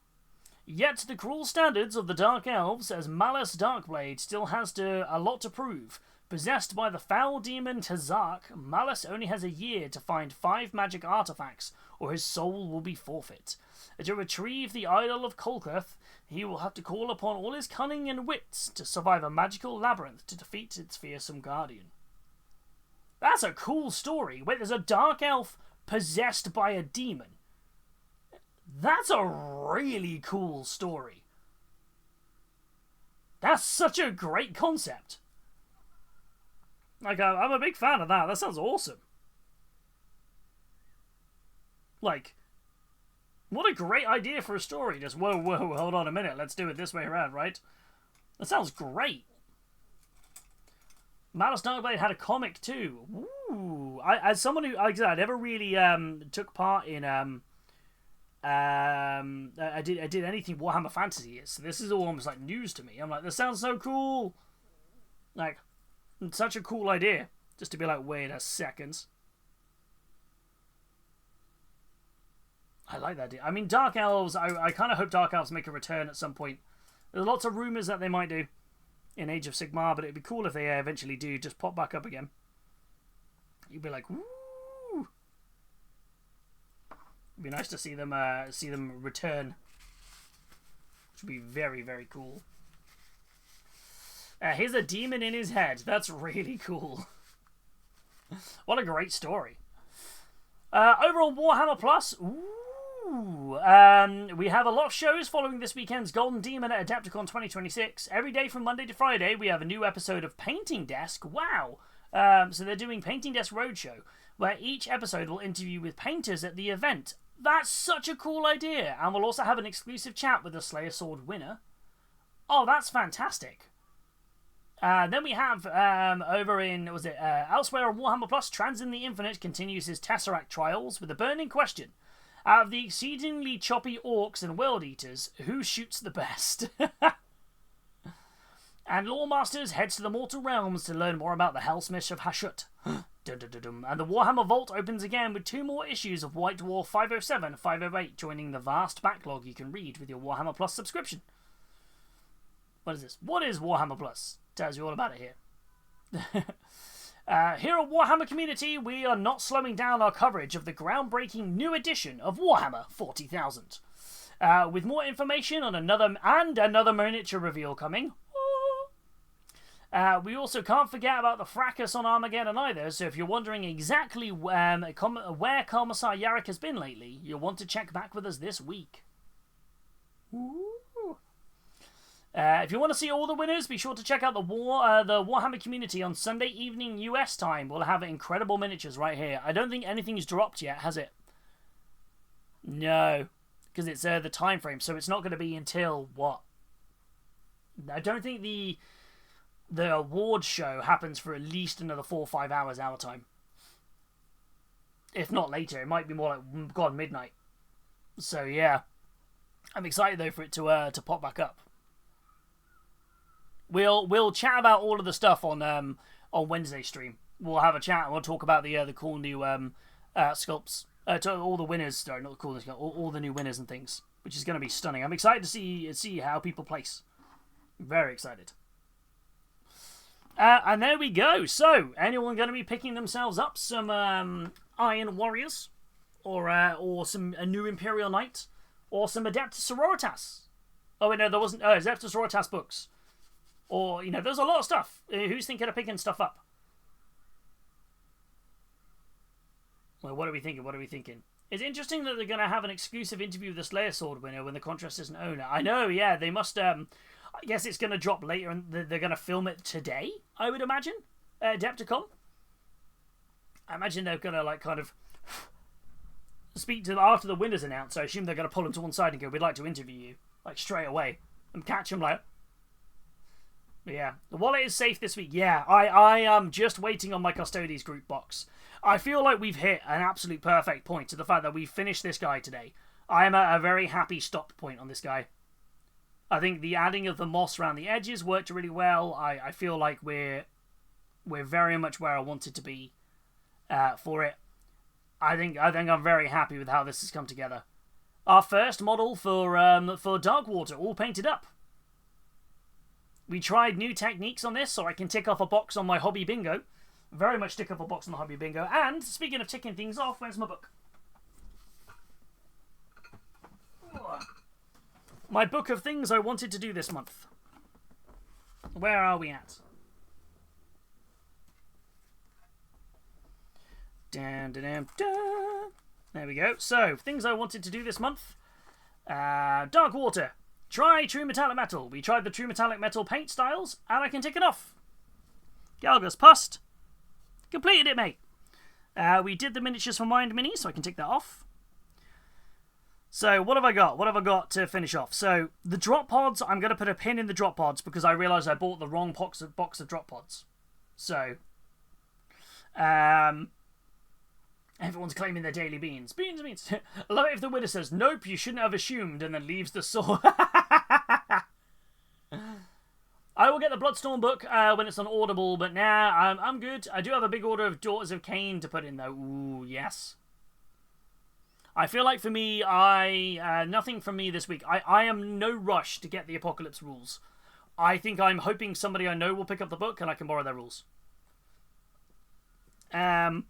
Yet the cruel standards of the Dark Elves, as Malus Darkblade still has a lot to prove. Possessed by the foul demon Tazark, Malus only has a year to find 5 magic artifacts, or his soul will be forfeit. To retrieve the Idol of Kolkath, he will have to call upon all his cunning and wits to survive a magical labyrinth to defeat its fearsome guardian. That's a cool story. Wait, there's a Dark Elf possessed by a demon. That's a really cool story. That's such a great concept. Like, I'm a big fan of that. That sounds awesome. Like, what a great idea for a story. Just, whoa, hold on a minute. Let's do it this way around, right? That sounds great. Malus Darkblade had a comic too. Ooh. As someone who, like I said, I never really took part in I did anything Warhammer Fantasy. So this is all almost like news to me. I'm like, this sounds so cool. Like, it's such a cool idea. Just to be like, wait a second. I like that idea. I mean, Dark Elves, I kind of hope Dark Elves make a return at some point. There's lots of rumours that they might do in Age of Sigmar, but it'd be cool if they eventually do just pop back up again. You'd be like, woo! It'd be nice to see them return. Which would be very, very cool. Here's a demon in his head. That's really cool. What a great story. Over on Warhammer Plus, we have a lot of shows following this weekend's Golden Demon at Adepticon 2026. Every day from Monday to Friday, we have a new episode of Painting Desk. Wow! So they're doing Painting Desk Roadshow, where each episode will interview with painters at the event. That's such a cool idea! And we'll also have an exclusive chat with the Slayer Sword winner. Oh, that's fantastic. Then we have, over in, elsewhere on Warhammer Plus, Trans in the Infinite continues his Tesseract trials with a burning question. Out of the exceedingly choppy orcs and world eaters, who shoots the best? And Lawmasters heads to the Mortal Realms to learn more about the Hellsmith of Hashut. And the Warhammer Vault opens again with 2 more issues of White Dwarf 507 and 508, joining the vast backlog you can read with your Warhammer Plus subscription. What is this? What is Warhammer Plus? Tells you all about it here. Here at Warhammer Community, we are not slowing down our coverage of the groundbreaking new edition of Warhammer 40,000. With more information on another miniature reveal coming. We also can't forget about the fracas on Armageddon either, so if you're wondering exactly where Commissar Yarrick has been lately, you'll want to check back with us this week. If you want to see all the winners, be sure to check out the Warhammer Community on Sunday evening US time. We'll have incredible miniatures right here. I don't think anything's dropped yet, has it? No. because it's the time frame. So it's not going to be until what? I don't think the awards show happens for at least another 4 or 5 hours our time. If not later, it might be more like midnight. So yeah, I'm excited though for it to pop back up. We'll chat about all of the stuff on Wednesday stream. We'll have a chat and we'll talk about the cool new sculpts. All the winners, sorry, not the coolest, all the new winners and things, which is going to be stunning. I'm excited to see how people place. Very excited. And there we go. So, anyone going to be picking themselves up some Iron Warriors, or a new Imperial Knight, or some Adeptus Sororitas? Oh wait, no, there wasn't. Adeptus Sororitas books, or there's a lot of stuff. Who's thinking of picking stuff up? Well, what are we thinking? It's interesting that they're going to have an exclusive interview with the Slayer Sword winner when the contrast isn't owner. I know, yeah, they must. I guess it's going to drop later, and they're going to film it today, I would imagine. Adepticon. I imagine they're going to kind of speak to them after the winners announced. So I assume they're going to pull them to one side and go, "We'd like to interview you," straight away, and catch them But yeah, the wallet is safe this week. Yeah, I am just waiting on my Custodes group box. I feel like we've hit an absolute perfect point to the fact that we finished this guy today. I am at a very happy stop point on this guy. I think the adding of the moss around the edges worked really well. I feel like we're very much where I wanted to be for it. I think I'm very happy with how this has come together. Our first model for Darkwater, all painted up. We tried new techniques on this, so I can tick off a box on my hobby bingo. Very much tick off a box on the hobby bingo. And speaking of ticking things off, where's my book? My book of things I wanted to do this month. Where are we at? Dun, dun, dun, dun. There we go. So, things I wanted to do this month. Darkwater. Try True Metallic Metal. We tried the True Metallic Metal paint styles, and I can tick it off. Galgus Pust. Completed it, mate. We did the miniatures for Mind Mini, so I can tick that off. So, what have I got? What have I got to finish off? So, the drop pods, I'm going to put a pin in the drop pods because I realised I bought the wrong box of drop pods. So, everyone's claiming their daily beans. Beans. I love it if the winner says, "Nope, you shouldn't have assumed," and then leaves the sword. I will get the Bloodstorm book when it's on Audible, but nah, I'm good. I do have a big order of Daughters of Cain to put in, though. Ooh, yes. I feel like for me, nothing from me this week. I am no rush to get the Apocalypse rules. I think I'm hoping somebody I know will pick up the book and I can borrow their rules. So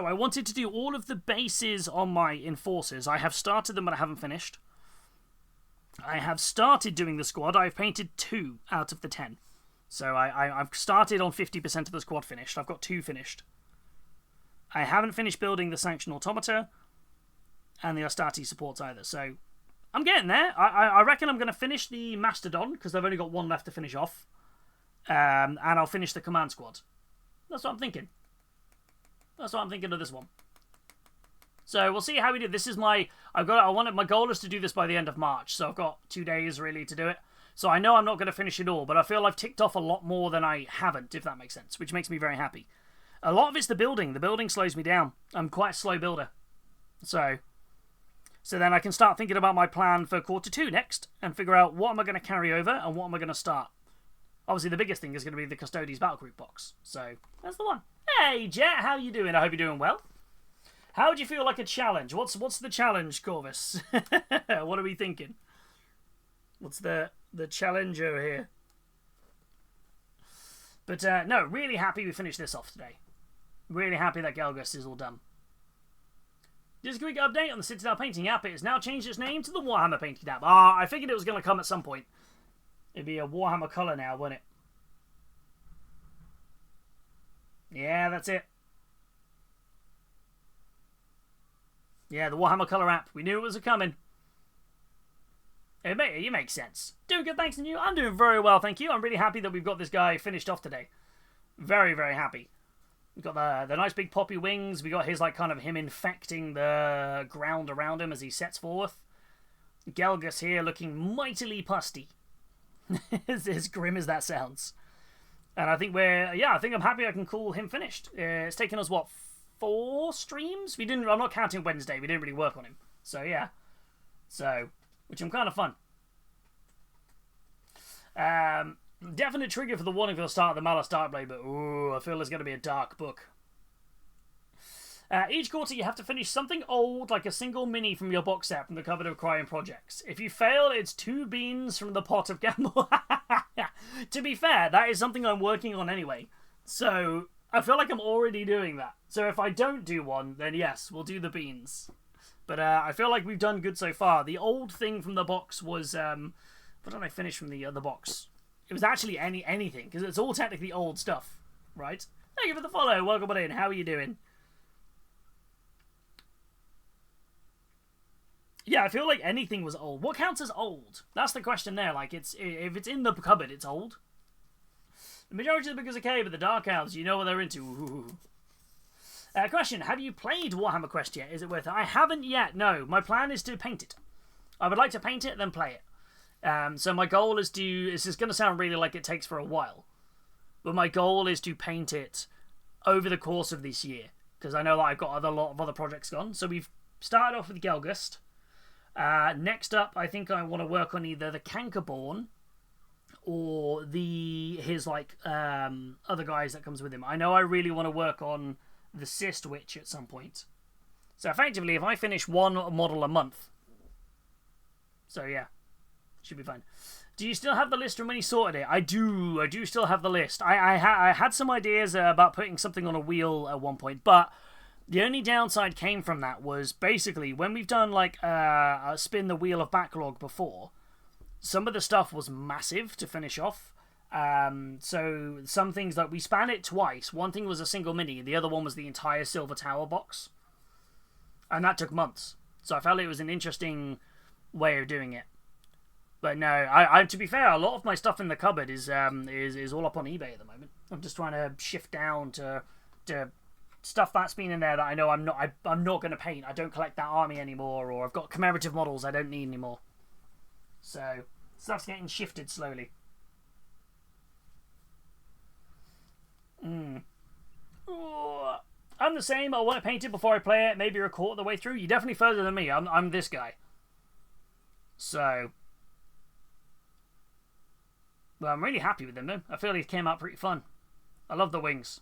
I wanted to do all of the bases on my Enforcers. I have started them, but I haven't finished. I have started doing the squad. I've painted 2 out of the 10. So I've started on 50% of the squad finished. I've got 2 finished. I haven't finished building the Sanction Automata and the Astarte supports either. So I'm getting there. I reckon I'm going to finish the Mastodon because I've only got 1 left to finish off. And I'll finish the Command Squad. That's what I'm thinking. That's what I'm thinking of this one. So we'll see how we do. This is my goal is to do this by the end of March. So I've got 2 days really to do it. So I know I'm not going to finish it all, but I feel I've ticked off a lot more than I haven't, if that makes sense, which makes me very happy. A lot of it's the building. The building slows me down. I'm quite a slow builder. So then I can start thinking about my plan for quarter 2 next and figure out what am I going to carry over and what am I going to start. Obviously, the biggest thing is going to be the Custodes Battle Group box. So that's the one. Hey, Jet, how you doing? I hope you're doing well. How would you feel like a challenge? What's the challenge, Corvus? What are we thinking? What's the challenge over here? But no, really happy we finished this off today. Really happy that Galgus is all done. Just a quick update on the Citadel Painting app. It has now changed its name to the Warhammer Painting app. I figured it was going to come at some point. It'd be a Warhammer colour now, wouldn't it? Yeah, that's it. Yeah, the Warhammer colour app. We knew it was coming. It makes sense. Doing good, thanks to you. I'm doing very well, thank you. I'm really happy that we've got this guy finished off today. Very, very happy. We've got the nice big poppy wings. We got his like kind of him infecting the ground around him as he sets forth. Gelgus here looking mightily pusty. as grim as that sounds. And I think I think I'm happy I can call him finished. It's taken us, what, 4 streams? I'm not counting Wednesday. We didn't really work on him. So, yeah. Which I'm kind of fun. Definite trigger for the warning for the start of the Malus Darkblade, but ooh, I feel there's going to be a dark book. Each quarter you have to finish something old, like a single mini from your box set from the cupboard of Crying Projects. If you fail, it's 2 beans from the pot of gamble. To be fair, that is something I'm working on anyway. So, I feel like I'm already doing that. So if I don't do one, then yes, we'll do the beans. But I feel like we've done good so far. The old thing from the box was... what did I finish from the box? It was actually anything, because it's all technically old stuff, right? Thank you for the follow. Welcome on in. How are you doing? Yeah, I feel like anything was old. What counts as old? That's the question there. Like, if it's in the cupboard, it's old. The majority of the book is okay, but the Dark Elves, you know what they're into. Ooh. Question, have you played Warhammer Quest yet? Is it worth it? I haven't yet, no. My plan is to paint it. I would like to paint it, then play it. So my goal is to... This is going to sound really like it takes for a while. But my goal is to paint it over the course of this year. Because I know that I've got a lot of other projects gone. So we've started off with Gelgust. Next up, I think I want to work on either the Cankerborn or his other guys that comes with him. I know I really want to work on the Cyst Witch at some point. So effectively, if I finish one model a month... So yeah, should be fine. Do you still have the list from when you sorted it? I do still have the list. I had some ideas about putting something on a wheel at one point, but the only downside came from that was basically when we've done like a spin the wheel of backlog before, some of the stuff was massive to finish off. So some things that we span it twice. One thing was a single mini, the other one was the entire Silver Tower box, and that took months. So I felt it was an interesting way of doing it. But no, I to be fair, a lot of my stuff in the cupboard is all up on eBay at the moment. I'm just trying to shift down to stuff that's been in there that I know I'm not going to paint. I don't collect that army anymore, or I've got commemorative models I don't need anymore. So stuff's getting shifted slowly. Ooh, I'm the same. I want to paint it before I play it. Maybe a quarter of the way through. You're definitely further than me. I'm this guy. So, well, I'm really happy with them though. I feel he came out pretty fun. I love the wings.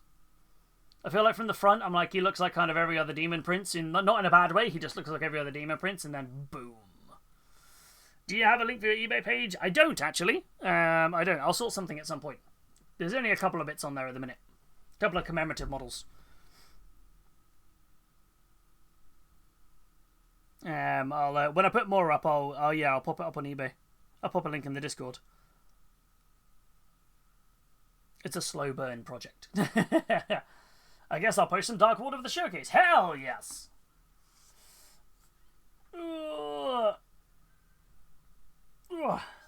I feel like from the front, I'm like, he looks like kind of every other Demon Prince, not in a bad way. He just looks like every other Demon Prince, and then boom. Do you have a link for your eBay page? I don't actually. I don't. I'll sort something at some point. There's only a couple of bits on there at the minute. A couple of commemorative models. I'll when I put more up, I'll pop it up on eBay. I'll pop a link in the Discord. It's a slow burn project. I guess I'll post some Dark Water for the showcase. Hell yes!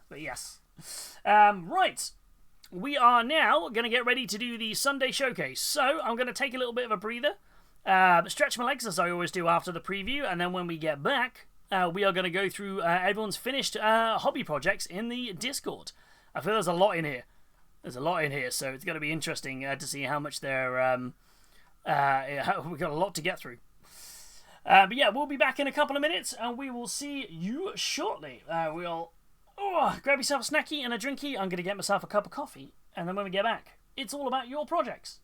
But yes. Right. We are now going to get ready to do the Sunday showcase. So I'm going to take a little bit of a breather. Stretch my legs as I always do after the preview. And then when we get back, we are going to go through everyone's finished hobby projects in the Discord. I feel there's a lot in here. There's a lot in here, so it's going to be interesting to see how much they're... we've got a lot to get through. But yeah, we'll be back in a couple of minutes, and we will see you shortly. We'll grab yourself a snacky and a drinky. I'm going to get myself a cup of coffee, and then when we get back, it's all about your projects.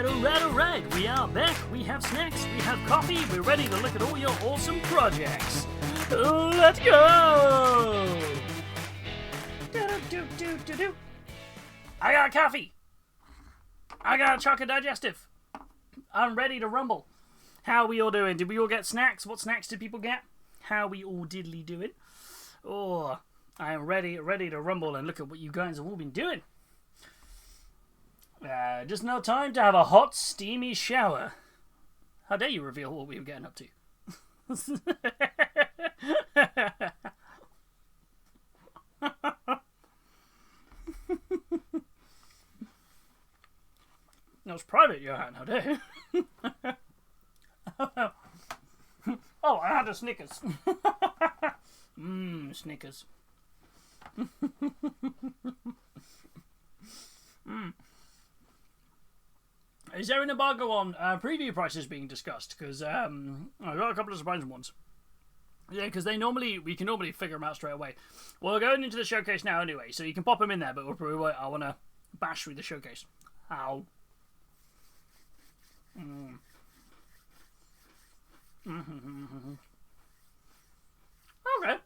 Alright. We are back. We have snacks. We have coffee. We're ready to look at all your awesome projects. Let's go! Do. I got coffee. I got a chocolate digestive. I'm ready to rumble. How we all doing? Did we all get snacks? What snacks did people get? How we all diddly doing? Oh, I am ready to rumble and look at what you guys have all been doing. Just no time to have a hot, steamy shower. How dare you reveal what we were getting up to? That was private, Johan. How dare you? Oh, I had a Snickers. Snickers. Is there an embargo on preview prices being discussed? Because I got a couple of surprising ones. Yeah, because we can normally figure them out straight away. Well, we're going into the showcase now anyway, so you can pop them in there, but I want to bash through the showcase. Ow. Okay.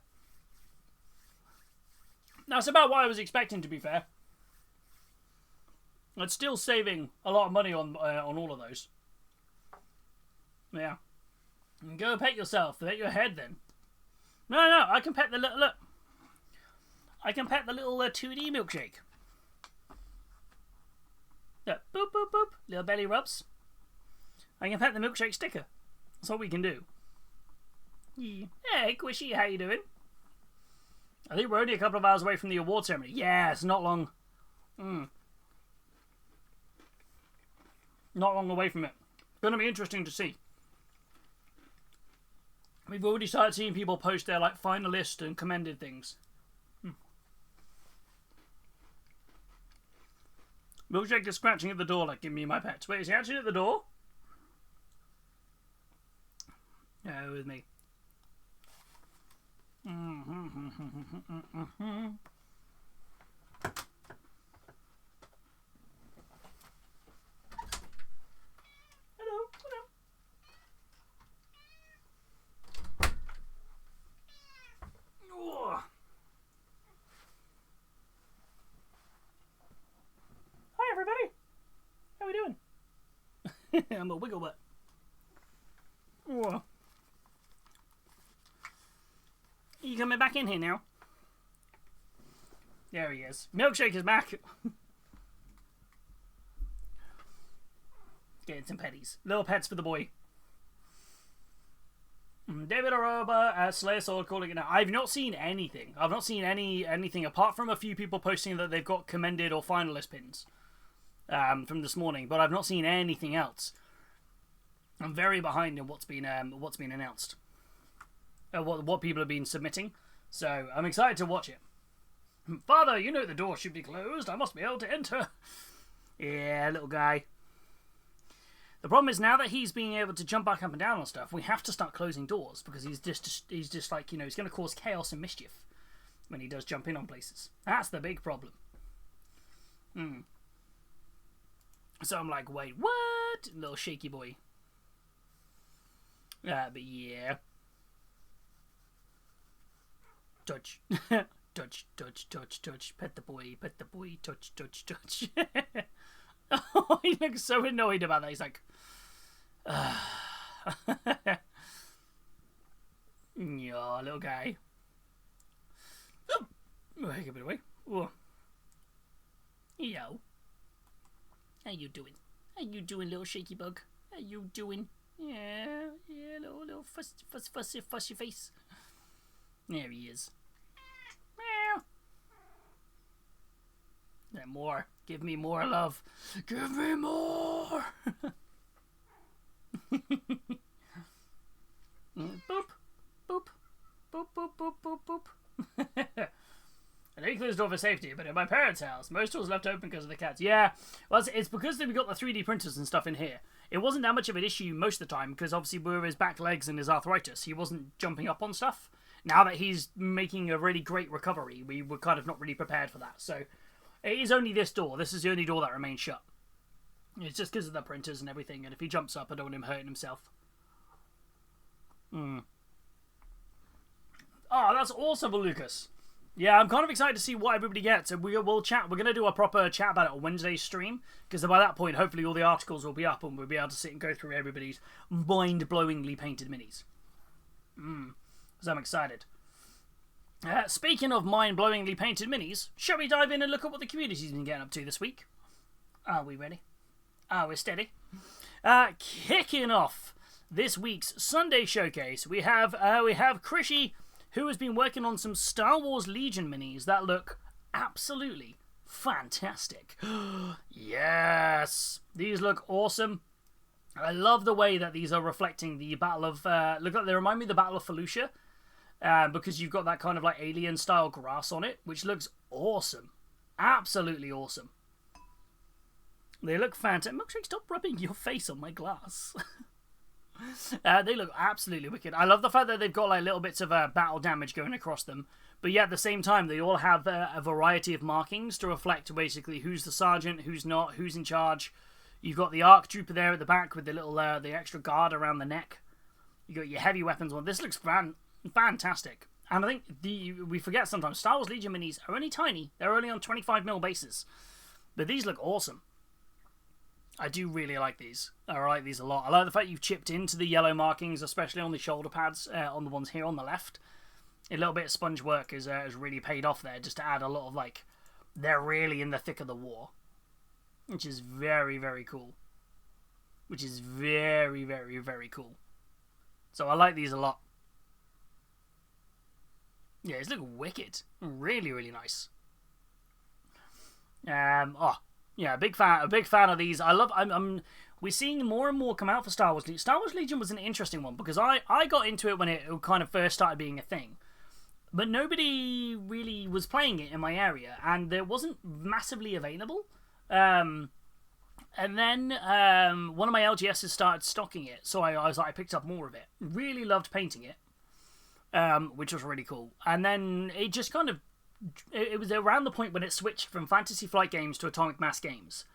That's about what I was expecting, to be fair. It's still saving a lot of money on all of those. Yeah. Go pet yourself. Pet your head, then. No, I can pet the little... Look. I can pet the little 2D milkshake. Look. Boop, boop, boop. Little belly rubs. I can pet the milkshake sticker. That's what we can do. Yeah. Hey, Quishy, how you doing? I think we're only a couple of hours away from the award ceremony. Yeah, it's not long. Not long away from it. Going to be interesting to see. We've already started seeing people post their finalist and commended things. Milkshake is scratching at the door like, give me my pet. Wait, is he actually at the door? No, with me. Hi everybody! How we doing? I'm a wiggle butt. Oh. You coming back in here now? There he is. Milkshake is back. Getting some petties. Little pets for the boy. David Aroba, Slayer Sword calling it now. I've not seen anything. I've not seen anything apart from a few people posting that they've got commended or finalist pins from this morning, but I've not seen anything else. I'm very behind in what's been announced. What people have been submitting, so I'm excited to watch it. Father, you know the door should be closed. I must be able to enter. Yeah, little guy. The problem is now that he's being able to jump back up and down on stuff, we have to start closing doors because he's just like, he's going to cause chaos and mischief when he does jump in on places. That's the big problem. So I'm like, wait, what? Little shaky boy. But yeah. Touch. Touch. Pet the boy, touch. Oh, he looks so annoyed about that. He's like, yeah, little guy. Oh, take a bit away. Whoa. Yo. How you doing? How you doing, little shaky bug? How you doing? Yeah, little fussy face. There he is. Meow. Then more. Give me more love. Give me more. Boop. Boop. Boop, boop, boop, boop, boop. I know you closed the door for safety, but at my parents' house, most doors left open because of the cats. Yeah, well, it's because we've got the 3D printers and stuff in here. It wasn't that much of an issue most of the time, because obviously with his back legs and his arthritis, he wasn't jumping up on stuff. Now that he's making a really great recovery, we were kind of not really prepared for that. So it is only this door. This is the only door that remains shut. It's just because of the printers and everything, and if he jumps up, I don't want him hurting himself. Oh, that's awesome, Lucas. Yeah, I'm kind of excited to see what everybody gets, and we'll chat. We're going to do a proper chat about it on Wednesday's stream, because by that point, hopefully all the articles will be up, and we'll be able to sit and go through everybody's mind-blowingly painted minis. So I'm excited. Speaking of mind-blowingly painted minis, shall we dive in and look at what the community's been getting up to this week? Are we ready? Are we steady? Kicking off this week's Sunday showcase, we have Krishy, who has been working on some Star Wars Legion minis that look absolutely fantastic. Yes! These look awesome. I love the way that these are reflecting the Battle of... look, they remind me of the Battle of Felucia, because you've got that kind of like alien-style grass on it, which looks awesome. Absolutely awesome. They look fantastic. Milkshake, stop rubbing your face on my glass. They look absolutely wicked. I love the fact that they've got like little bits of battle damage going across them, but yet at the same time they all have a variety of markings to reflect basically who's the sergeant, who's not, who's in charge. You've got the ARC Trooper there at the back with the little the extra guard around the neck. You got your heavy weapons on. This looks fantastic. And I think we forget sometimes Star Wars Legion minis are only tiny. They're only on 25mm bases, but these look awesome. I do really like these. I like these a lot. I like the fact you've chipped into the yellow markings, especially on the shoulder pads, on the ones here on the left. A little bit of sponge work has really paid off there, just to add a lot of, like, they're really in the thick of the war. Which is very, very cool. Which is very, very, very cool. So I like these a lot. Yeah, these look wicked. Really, really nice. Yeah, a big fan of these. We're seeing more and more come out for Star Wars Legion. Star Wars Legion was an interesting one because I got into it when it kind of first started being a thing. But nobody really was playing it in my area, and it wasn't massively available. And then one of my LGSs started stocking it, so I picked up more of it. Really loved painting it, which was really cool. And then it just kind of... It was around the point when it switched from Fantasy Flight games to Atomic Mass games.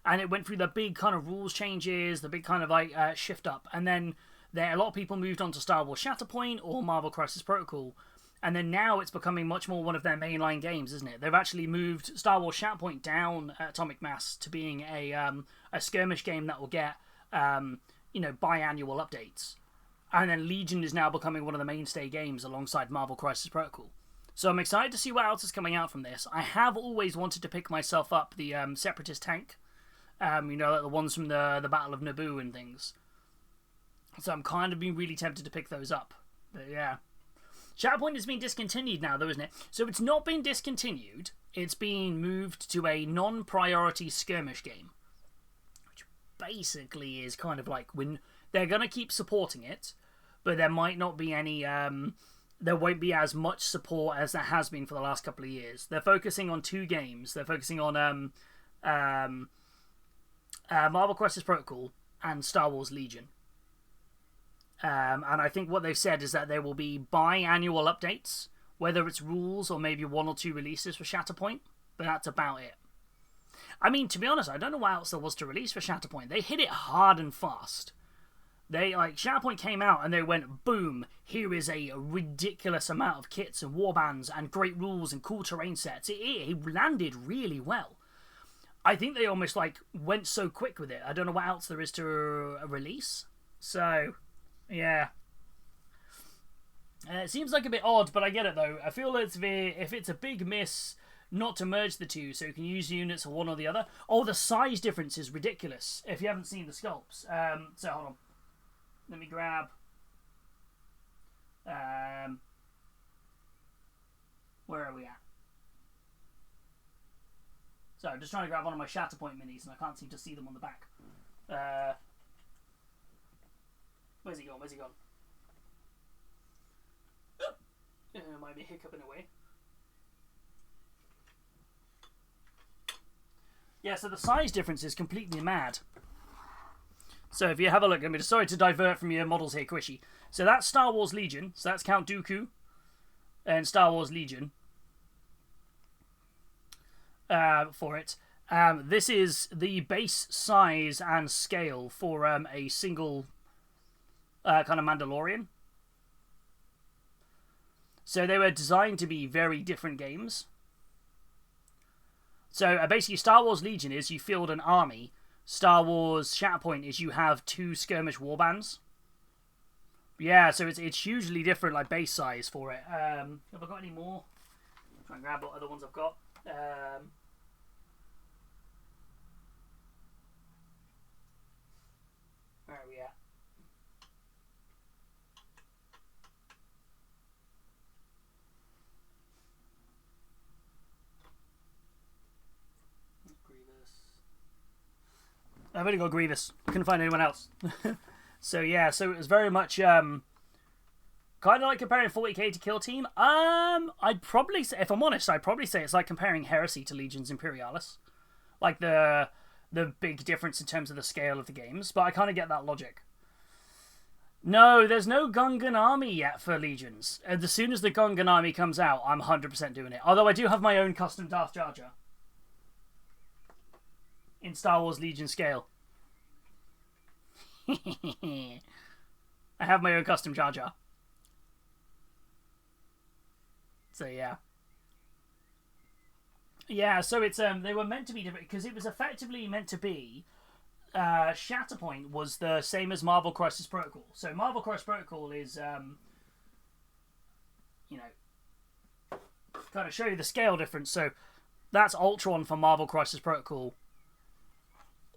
And it went through the big kind of rules changes, the big kind of like shift up. And then a lot of people moved on to Star Wars Shatterpoint or Marvel Crisis Protocol. And then now it's becoming much more one of their mainline games, isn't it? They've actually moved Star Wars Shatterpoint down at Atomic Mass to being a skirmish game that will get biannual updates. And then Legion is now becoming one of the mainstay games alongside Marvel Crisis Protocol. So I'm excited to see what else is coming out from this. I have always wanted to pick myself up the Separatist tank. Like the ones from the Battle of Naboo and things. So I'm kind of being really tempted to pick those up. But yeah. Shatterpoint has been discontinued now though, isn't it? So it's not been discontinued. It's been moved to a non-priority skirmish game. Which basically is kind of like when they're going to keep supporting it. But there might not be any... there won't be as much support as there has been for the last couple of years. They're focusing on two games. They're focusing on Marvel Crisis Protocol and Star Wars Legion. And I think what they've said is that there will be biannual updates, whether it's rules or maybe one or two releases for Shatterpoint, but that's about it. I mean, to be honest, I don't know what else there was to release for Shatterpoint. They hit it hard and fast. Shatterpoint came out and they went, boom, here is a ridiculous amount of kits and warbands and great rules and cool terrain sets. It landed really well. I think they almost went so quick with it. I don't know what else there is to release. So, yeah. It seems like a bit odd, but I get it though. I feel if it's a big miss not to merge the two so you can use units of one or the other. Oh, the size difference is ridiculous if you haven't seen the sculpts. So, hold on. Let me grab... where are we at? So I'm just trying to grab one of my Shatterpoint minis and I can't seem to see them on the back. Where's he gone? Might be hiccuping away. Yeah, so the size difference is completely mad. So if you have a look, I'm sorry to divert from your models here, Quishy. So that's Star Wars Legion. So that's Count Dooku and Star Wars Legion for it. This is the base size and scale for a single kind of Mandalorian. So they were designed to be very different games. So basically Star Wars Legion is you field an army. Star Wars Shatterpoint is you have 2 skirmish warbands. Yeah, so it's hugely different, like, base size for it. Have I got any more? Try and grab what other ones I've got. Where are we at? I've only got Grievous. Couldn't find anyone else. So yeah, so it was very much kind of like comparing 40k to Kill Team. I'd probably say, if I'm honest, I'd probably say it's like comparing Heresy to Legions Imperialis. Like the big difference in terms of the scale of the games, but I kind of get that logic. No, there's no Gungan army yet for Legions. As soon as the Gungan army comes out, I'm 100% doing it. Although I do have my own custom Darth Jar Jar in Star Wars Legion scale. I have my own custom Jar Jar. So yeah. Yeah, so it's they were meant to be different because it was effectively meant to be Shatterpoint was the same as Marvel Crisis Protocol. So Marvel Crisis Protocol is you know, kind of show you the scale difference. So that's Ultron for Marvel Crisis Protocol.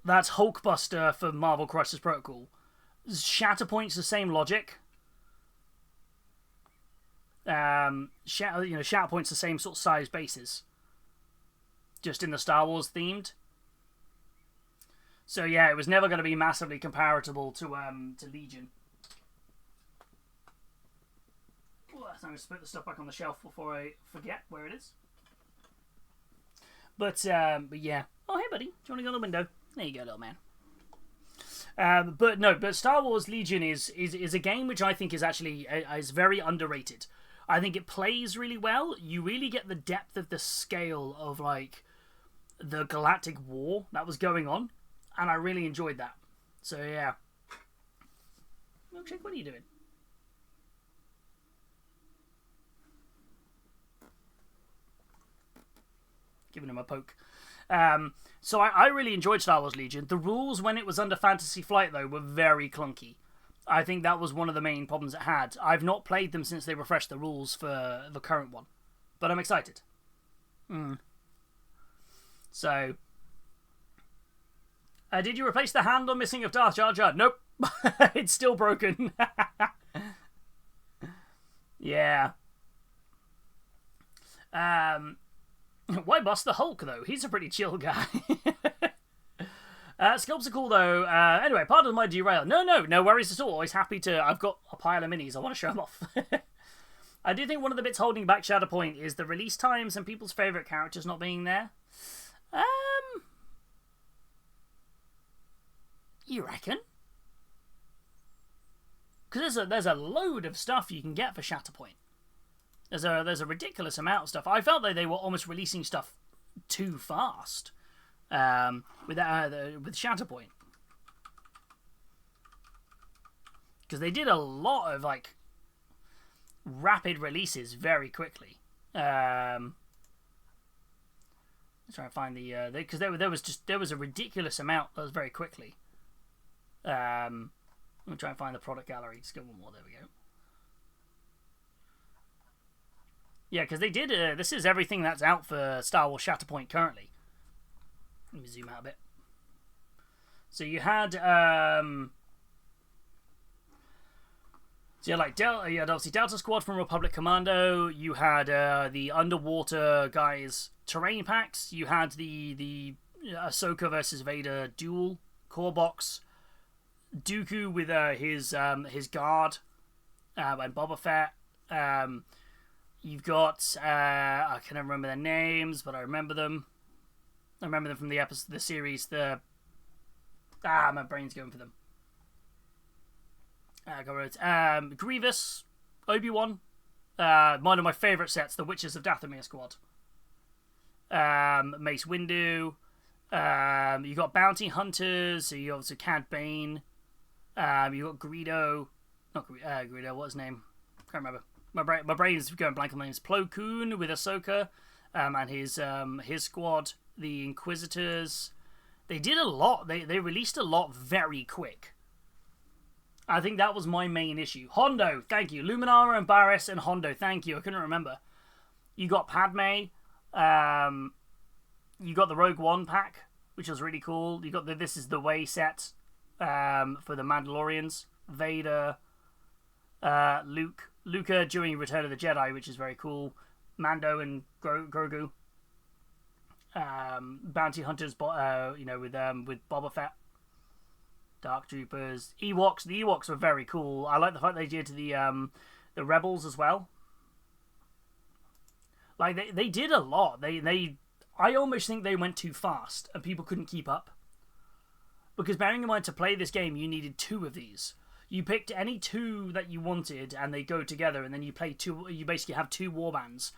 That's Hulkbuster for Marvel Crisis Protocol. Shatterpoint's the same logic. Shatterpoint's the same sort of size bases, just in the Star Wars themed. So yeah, it was never going to be massively comparable to Legion. Ooh, I'm going to put the stuff back on the shelf before I forget where it is. But yeah. Oh hey buddy, do you want to go to the window? There you go, little man. But Star Wars Legion is a game which I think is actually is very underrated. I think it plays really well. You really get the depth of the scale of like the galactic war that was going on, and I really enjoyed that. So yeah. Milkshake, what are you doing? Giving him a poke. So I really enjoyed Star Wars Legion. The rules when it was under Fantasy Flight, though, were very clunky. I think that was one of the main problems it had. I've not played them since they refreshed the rules for the current one. But I'm excited. So, did you replace the handle missing of Darth Jar Jar? Nope. It's still broken. Yeah. Why bust the Hulk, though? He's a pretty chill guy. Sculpts are cool, though. Anyway, pardon my derail. No worries at all. Always happy to... I've got a pile of minis. I want to show them off. I do think one of the bits holding back Shatterpoint is the release times and people's favourite characters not being there. You reckon? Because there's a load of stuff you can get for Shatterpoint. There's a ridiculous amount of stuff. I felt like they were almost releasing stuff too fast with Shatterpoint, because they did a lot of like rapid releases very quickly. Let's try and find the because there was a ridiculous amount that was very quickly. Let me try and find the product gallery. Just go one more. There we go. Yeah, because they did... this is everything that's out for Star Wars Shatterpoint currently. Let me zoom out a bit. So you had... so you had obviously Delta Squad from Republic Commando. You had the underwater guys terrain packs. You had the Ahsoka versus Vader duel core box. Dooku with his guard and Boba Fett. You've got, I can't remember their names, but I remember them. I remember them from the episode, the series, my brain's going for them. Grievous, Obi-Wan, one of my favourite sets, the Witches of Dathomir squad. Mace Windu, You got bounty hunters. So you obviously Cad Bane. You got Greedo. Not Greedo. What's his name? Can't remember. My brain's going blank on the names. Plo Koon with Ahsoka, and his squad, the Inquisitors. They did a lot. They released a lot very quick. I think that was my main issue. Hondo, thank you. Luminara and Barris and Hondo, thank you. I couldn't remember. You got Padme. You got the Rogue One pack, which was really cool. You got the This Is the Way set for the Mandalorians. Vader, Luca during Return of the Jedi, which is very cool. Mando and Grogu. Bounty Hunters, with Boba Fett. Dark Troopers. Ewoks. The Ewoks were very cool. I like the fact they did to the Rebels as well. Like, they did a lot. I almost think they went too fast and people couldn't keep up. Because bearing in mind, to play this game, you needed 2 of these. You picked any 2 that you wanted and they go together, and then you play 2. You basically have 2 warbands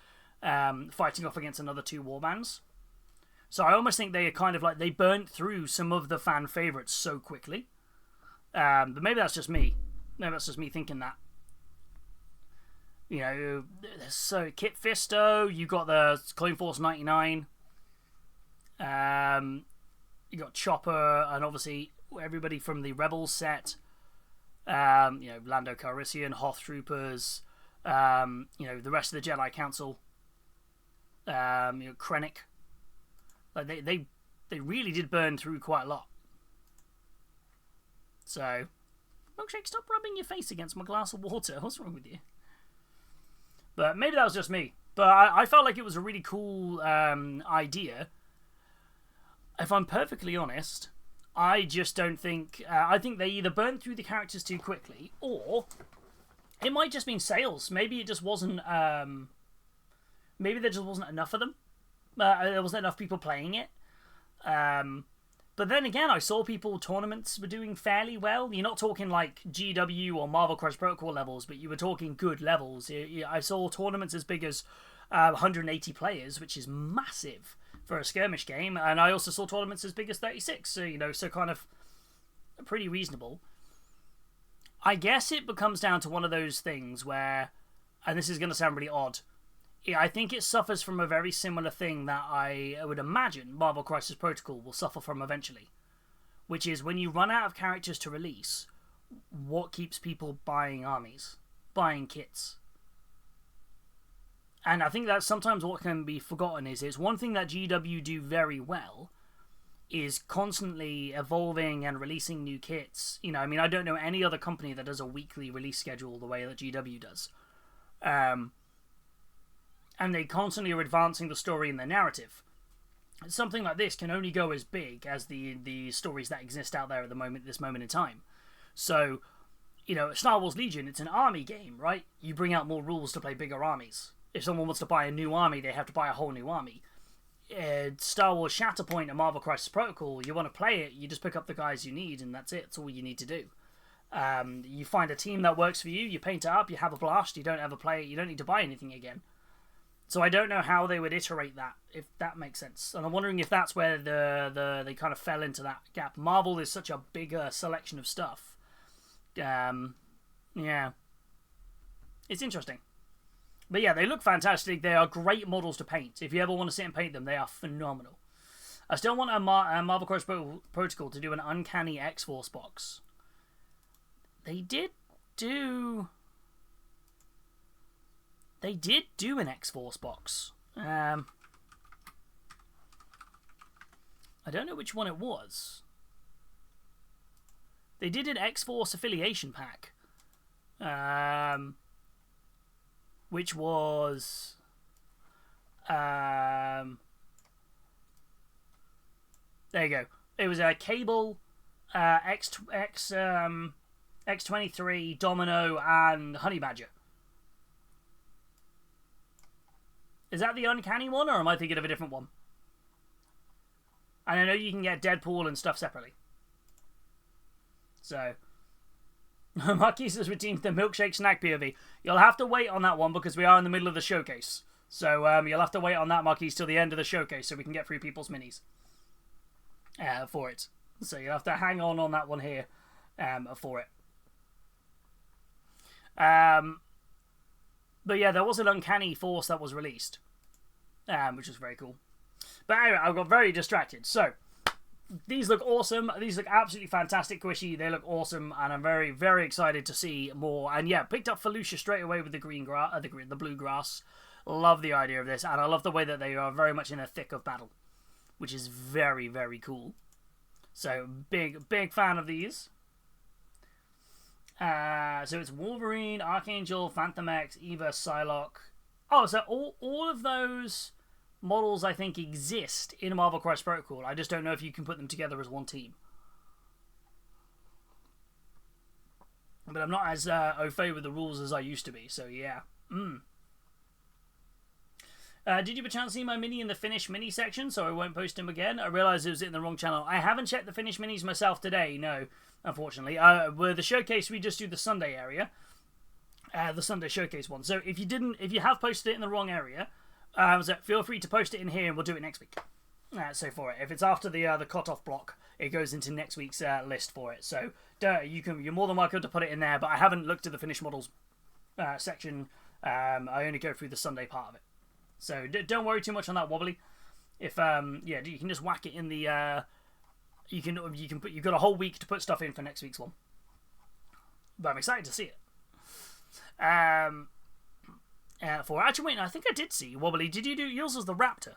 fighting off against another 2 warbands. So I almost think they kind of they burnt through some of the fan favorites so quickly. But maybe that's just me. Maybe that's just me thinking that. So Kit Fisto, you got the Clone Force 99. You got Chopper, and obviously everybody from the Rebels set. Lando Calrissian, Hoth Troopers. The rest of the Jedi Council. Krennic. Like they really did burn through quite a lot. So, Milkshake, stop rubbing your face against my glass of water. What's wrong with you? But maybe that was just me. But I felt like it was a really cool idea. If I'm perfectly honest, I just don't think... I think they either burnt through the characters too quickly, or it might just been sales. Maybe it just wasn't... maybe there just wasn't enough of them. There wasn't enough people playing it. But then again, I saw tournaments were doing fairly well. You're not talking like GW or Marvel Crisis Protocol levels, but you were talking good levels. I saw tournaments as big as 180 players, which is massive for a skirmish game. And I also saw tournaments as big as 36, so kind of pretty reasonable. I guess it becomes down to one of those things where, and this is going to sound really odd, I think it suffers from a very similar thing that I would imagine Marvel Crisis Protocol will suffer from eventually. Which is when you run out of characters to release, what keeps people buying armies? Buying kits? And I think that's sometimes what can be forgotten is one thing that GW do very well is constantly evolving and releasing new kits. I don't know any other company that does a weekly release schedule the way that GW does. And they constantly are advancing the story and the narrative. Something like this can only go as big as the stories that exist out there at this moment in time. So, Star Wars Legion, it's an army game, right? You bring out more rules to play bigger armies. If someone wants to buy a new army, they have to buy a whole new army. Star Wars Shatterpoint and Marvel Crisis Protocol, you want to play it, you just pick up the guys you need, and that's it. That's all you need to do. You find a team that works for you, you paint it up, you have a blast, you don't ever play it, you don't need to buy anything again. So I don't know how they would iterate that, if that makes sense. And I'm wondering if that's where they kind of fell into that gap. Marvel is such a bigger selection of stuff. Yeah. It's interesting. But yeah, they look fantastic. They are great models to paint. If you ever want to sit and paint them, they are phenomenal. I still want a Marvel Crisis Protocol to do an Uncanny X-Force box. They did do an X-Force box. I don't know which one it was. They did an X-Force affiliation pack. Which was... there you go. It was a Cable, X23, Domino, and Honey Badger. Is that the Uncanny one, or am I thinking of a different one? And I know you can get Deadpool and stuff separately. So... Marquis has redeemed the Milkshake Snack POV. You'll have to wait on that one because we are in the middle of the showcase. So you'll have to wait on that, Marquis, till the end of the showcase so we can get through people's minis. for it. So you have to hang on that one here for it. But yeah, there was an Uncanny Force that was released, which was very cool. But anyway, I got very distracted. So these look awesome. These look absolutely fantastic, Squishy. They look awesome, and I'm very, very excited to see more. And yeah, picked up Felucia straight away with the the blue grass. Love the idea of this, and I love the way that they are very much in the thick of battle, which is very, very cool. So big fan of these. So it's Wolverine, Archangel, Phantom X, Eva, Psylocke. Oh, so all of those models I think exist in Marvel Crisis Protocol. I just don't know if you can put them together as one team. But I'm not as au fait with the rules as I used to be, so yeah. Did you by chance see my mini in the Finish mini section? So I won't post him again. I realised it was in the wrong channel. I haven't checked the Finish minis myself today, no, unfortunately. With the showcase, we just do the Sunday area. The Sunday showcase one. So if you have posted it in the wrong area, so feel free to post it in here and we'll do it next week. So for it, if it's after the cut-off block, it goes into next week's list for it. So you're more than welcome to put it in there, but I haven't looked at the Finish models section. I only go through the Sunday part of it. So don't worry too much on that, Wobbly. If you can just whack it in the you've got a whole week to put stuff in for next week's one. But I'm excited to see it. Actually, wait, I think I did see Wobbly. Did you do yours as the Raptor?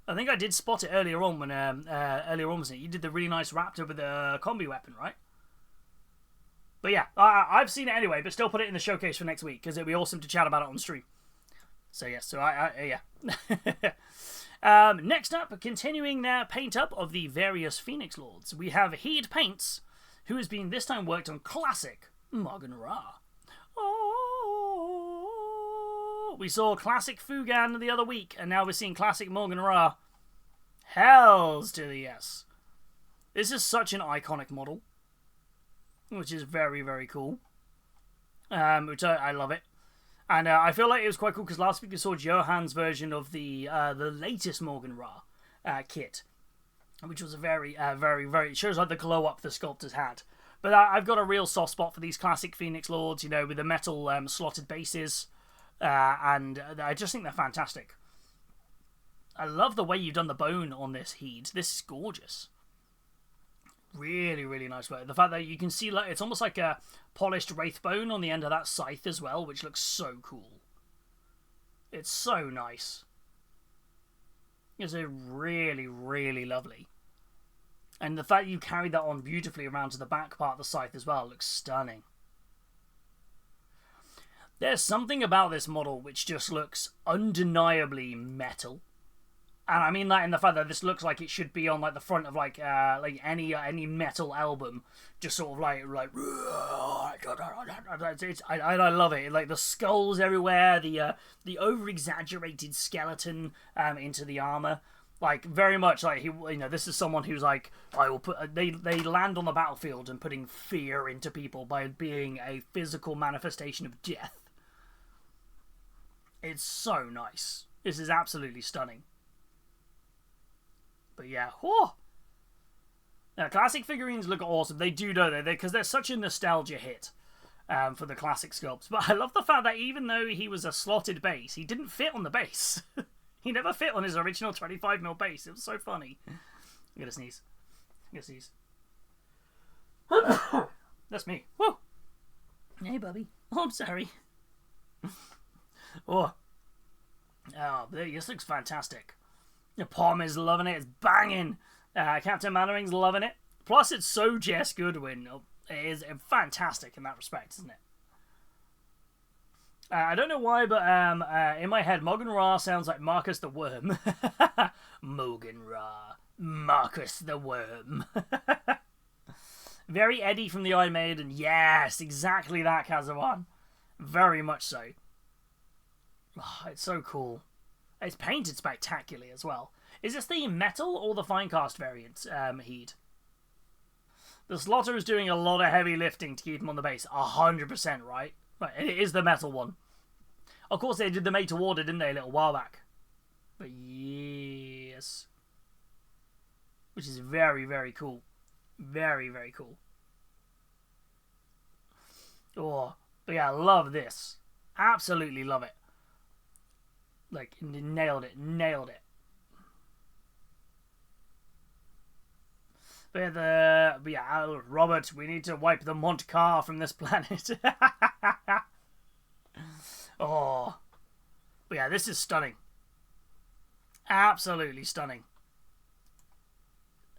I think I did spot it earlier on when wasn't it? You did the really nice Raptor with the combi weapon, right? But yeah, I've seen it anyway. But still, put it in the showcase for next week because it'd be awesome to chat about it on stream. So yes, yeah. Next up, continuing their paint up of the various Phoenix Lords, we have Heed Paints, who has been this time worked on classic Morgan Ra. Oh, we saw classic Fugan the other week, and now we're seeing classic Morgan Ra. Hells to the yes. This is such an iconic model, which is very, very cool. Which I love it. And I feel like it was quite cool because last week we saw Johan's version of the latest Morgan Ra kit, which was a very, it shows like the glow up the sculptors had. But I've got a real soft spot for these classic Phoenix Lords, with the metal slotted bases, and I just think they're fantastic. I love the way you've done the bone on this Heed. This is gorgeous. Really, really nice way. The fact that you can see it's almost like a polished wraith bone on the end of that scythe as well, which looks so cool. It's so nice. It's really, really lovely. And the fact you carried that on beautifully around to the back part of the scythe as well looks stunning. There's something about this model which just looks undeniably metal. And I mean that in the fact that this looks like it should be on the front of any metal album, just sort of I love it. Like the skulls everywhere, the over exaggerated skeleton into the armor, very much this is someone who's I will put they land on the battlefield and putting fear into people by being a physical manifestation of death. It's so nice. This is absolutely stunning. But yeah, now, classic figurines look awesome. They do, don't they? Because they're such a nostalgia hit for the classic sculpts. But I love the fact that even though he was a slotted base, he didn't fit on the base. He never fit on his original 25mm base. It was so funny. I'm gonna sneeze. That's me. Whoa. Hey, Bubby. Oh, I'm sorry. This looks fantastic. Palm is loving it. It's banging. Captain Mannering's loving it. Plus, it's so Jess Goodwin. It is fantastic in that respect, isn't it? I don't know why, but in my head, Morgan Ra sounds like Marcus the Worm. Morgan Ra. Marcus the Worm. Very Eddie from the Iron Maiden. Yes, exactly that, Kazawan. Very much so. Oh, it's so cool. It's painted spectacularly as well. Is this the metal or the fine cast variant, Heed? The Slotter is doing a lot of heavy lifting to keep him on the base. 100%, right? Right, it is the metal one. Of course, they did the made to order, didn't they, a little while back? But yes. which is very, very cool. Very, very cool. Oh, but yeah, I love this. Absolutely love it. Like, nailed it. Nailed it. But yeah, Robert, we need to wipe the Montcar from this planet. Oh. But yeah, this is stunning. Absolutely stunning.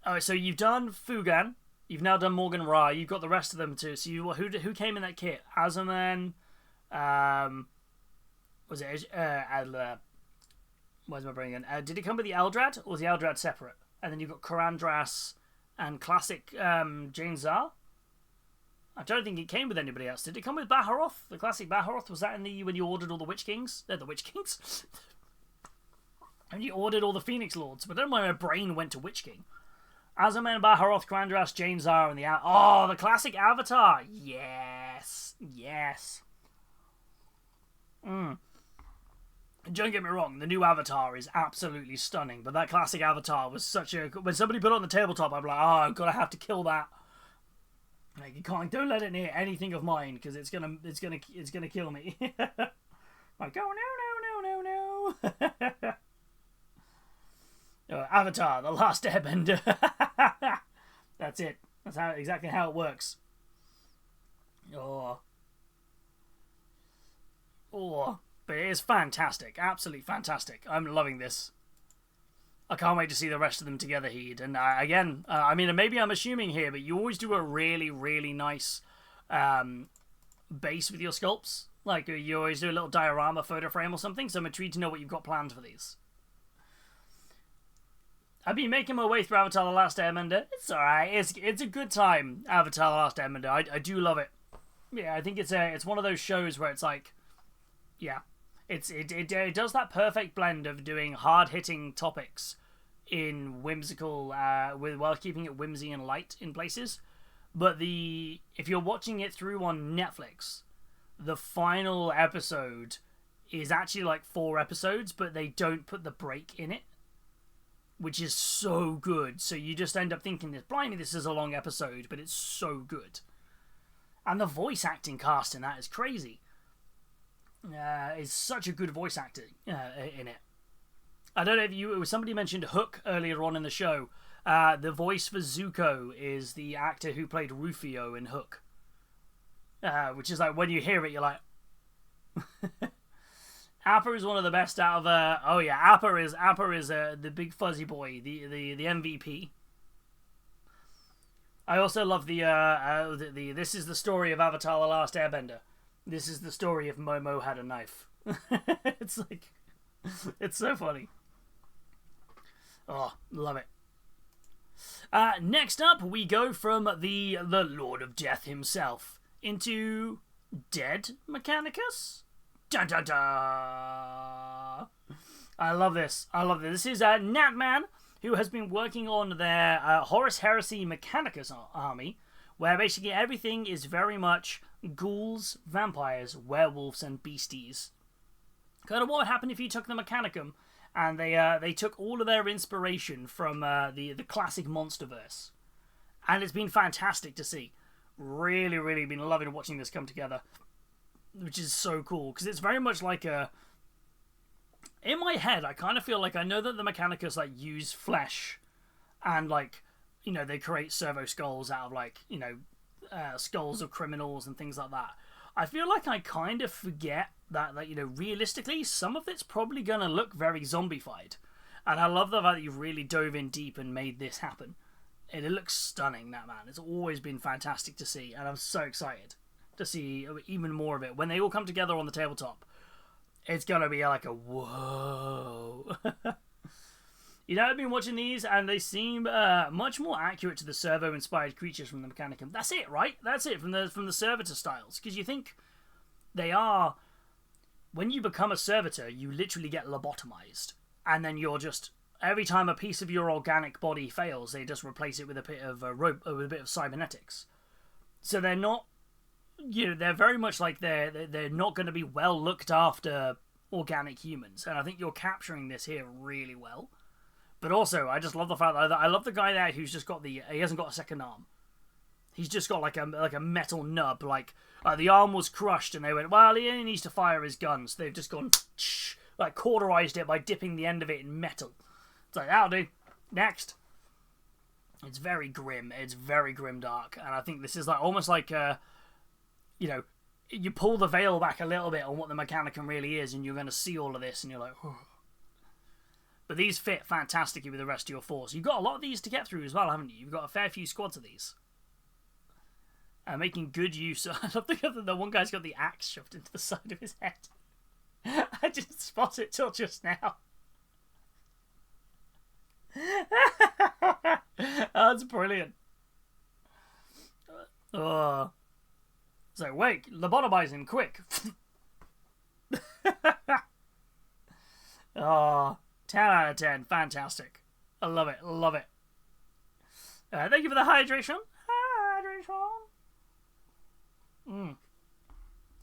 Alright, so you've done Fugan. You've now done Morgan Ra. You've got the rest of them too. So who came in that kit? Azaman. Was it where's my brain again? Did it come with the Eldrad, or was the Eldrad separate? And then you've got Karandras and classic Jane Zar. I don't think it came with anybody else. Did it come with Baharoth? The classic Baharoth? Was that in the when you ordered all the Witch Kings? The Witch Kings? And you ordered all the Phoenix Lords. But I don't know why my brain went to Witch King. Azaman, Baharoth, Karandras, Jane Zar, and the classic Avatar. Yes. Yes. Don't get me wrong, the new Avatar is absolutely stunning, but that classic Avatar was such a... When somebody put it on the tabletop, I'm like, oh, I'm gonna have to kill that. Like, don't let it near anything of mine, because it's gonna kill me. Like, oh, no. Avatar, the last airbender. That's it. That's exactly how it works. Oh, but it is fantastic. Absolutely fantastic. I'm loving this. I can't wait to see the rest of them together, Heed. And again, I mean, maybe I'm assuming here, but you always do a really, really nice base with your sculpts. Like, you always do a little diorama photo frame or something, so I'm intrigued to know what you've got planned for these. I've been making my way through Avatar The Last Airbender. It's alright. It's a good time, Avatar The Last Airbender. I do love it. Yeah, I think it's one of those shows where it's like, yeah, it does that perfect blend of doing hard-hitting topics in whimsical, while keeping it whimsy and light in places. But if you're watching it through on Netflix, the final episode is actually like 4 episodes, but they don't put the break in it, which is so good. So you just end up thinking, blimey, this is a long episode, but it's so good. And the voice acting cast in that is crazy. It's such a good voice acting in it. I don't know if somebody mentioned Hook earlier on in the show. The voice for Zuko is the actor who played Rufio in Hook. Which is like, when you hear it, you're like... Appa is one of the best out of... Appa is the big fuzzy boy, the MVP. I also love the this is the story of Avatar The Last Airbender. This is the story of Momo had a knife. It's like... It's so funny. Oh, love it. Next up, we go from the Lord of Death himself into Dead Mechanicus? Dun dun dun! I love this. This is Natman, who has been working on their Horus Heresy Mechanicus army, where basically everything is very much ghouls, vampires, werewolves, and beasties. Kind of what would happen if you took the Mechanicum and they took all of their inspiration from the classic Monsterverse. And it's been fantastic to see. Really, really been loving watching this come together. Which is so cool, because it's very much like a... In my head, I kind of feel like I know that the Mechanicus, like, use flesh and, like, you know, they create servo skulls out of, like, you know, skulls of criminals and things like that. I feel like I kind of forget that, like, you know, realistically, some of it's probably going to look very zombified. And I love the fact that you've really dove in deep and made this happen. It looks stunning, that man. It's always been fantastic to see, and I'm so excited to see even more of it. When they all come together on the tabletop, it's going to be like a whoa. You know, I've been watching these, and they seem much more accurate to the servo-inspired creatures from the Mechanicum. That's it, right? That's it, from the servitor styles. Because you think they are... When you become a servitor, you literally get lobotomized. And then you're just... Every time a piece of your organic body fails, they just replace it with a bit of with a bit of cybernetics. So they're not... You know, they're very much like they're not going to be well looked after organic humans. And I think you're capturing this here really well. But also, I just love the fact that I love the guy there who's just got he hasn't got a second arm. He's just got like a metal nub. Like the arm was crushed, and they went, well, he only needs to fire his guns. They've just gone like cauterized it by dipping the end of it in metal. It's like, that'll do. Next. It's very grim. It's very grim dark, and I think this is like almost like you know, you pull the veil back a little bit on what the Mechanicum really is, and you're going to see all of this, and you're like, oh. But these fit fantastically with the rest of your force. You've got a lot of these to get through as well, haven't you? You've got a fair few squads of these. Making good use. I love the one guy's got the axe shoved into the side of his head. I didn't spot it till just now. That's brilliant. Oh. So, wait, lobotomize him, quick. Oh, 10 out of 10. Fantastic. I love it. Love it. Thank you for the hydration.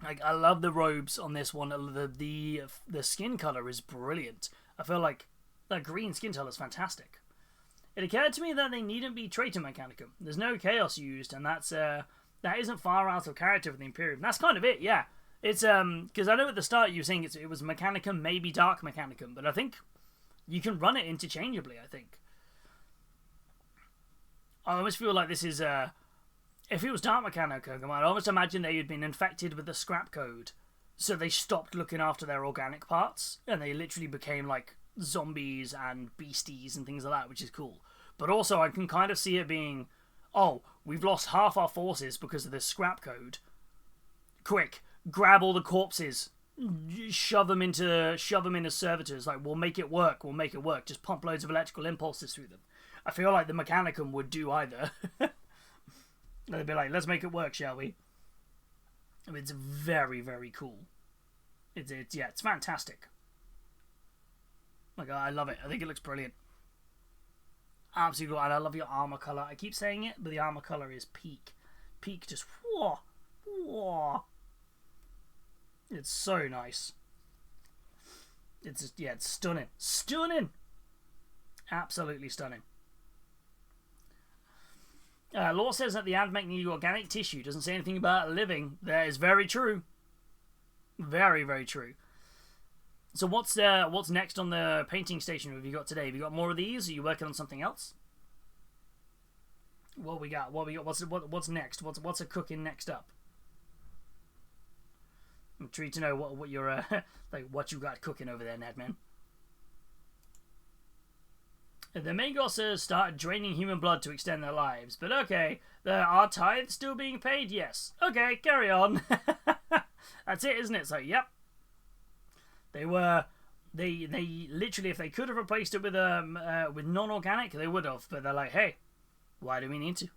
Like, I love the robes on this one. The skin color is brilliant. I feel like that green skin color is fantastic. It occurred to me that they needn't be traitor Mechanicum. There's no chaos used, and that isn't far out of character for the Imperium. That's kind of it, yeah. It's because I know at the start you were saying it was Mechanicum, maybe Dark Mechanicum, but I think you can run it interchangeably. I think I almost feel like this is if it was Dark Mechanicum, I'd almost imagine they had been infected with the scrap code, so they stopped looking after their organic parts, and they literally became like zombies and beasties and things like that, which is cool. But also I can kind of see it being, oh, we've lost half our forces because of this scrap code. Quick, grab all the corpses, shove them into servitors. Like, we'll make it work. Just pump loads of electrical impulses through them. I feel like the Mechanicum would do either. They'd be like, let's make it work, shall we? I mean, it's very, very cool. It's fantastic. Like, I love it. I think it looks brilliant. Absolutely cool. And I love your armor color. I keep saying it, but the armor color is peak. Peak, just whoa, whoa. It's so nice. It's just, it's stunning. Stunning! Absolutely stunning. Law says that the Admech need organic tissue. Doesn't say anything about living. That is very true. Very, very true. So what's next on the painting station have you got today? Have you got more of these? Are you working on something else? What we got? What's next? What's a cooking next up? I'm intrigued to know what you're like what you got cooking over there, Nedman. The Magos started draining human blood to extend their lives, but okay, are tithes still being paid? Yes. Okay, carry on. That's it, isn't it? So, yep. They literally, if they could have replaced it with non-organic, they would have. But they're like, hey, why do we need to?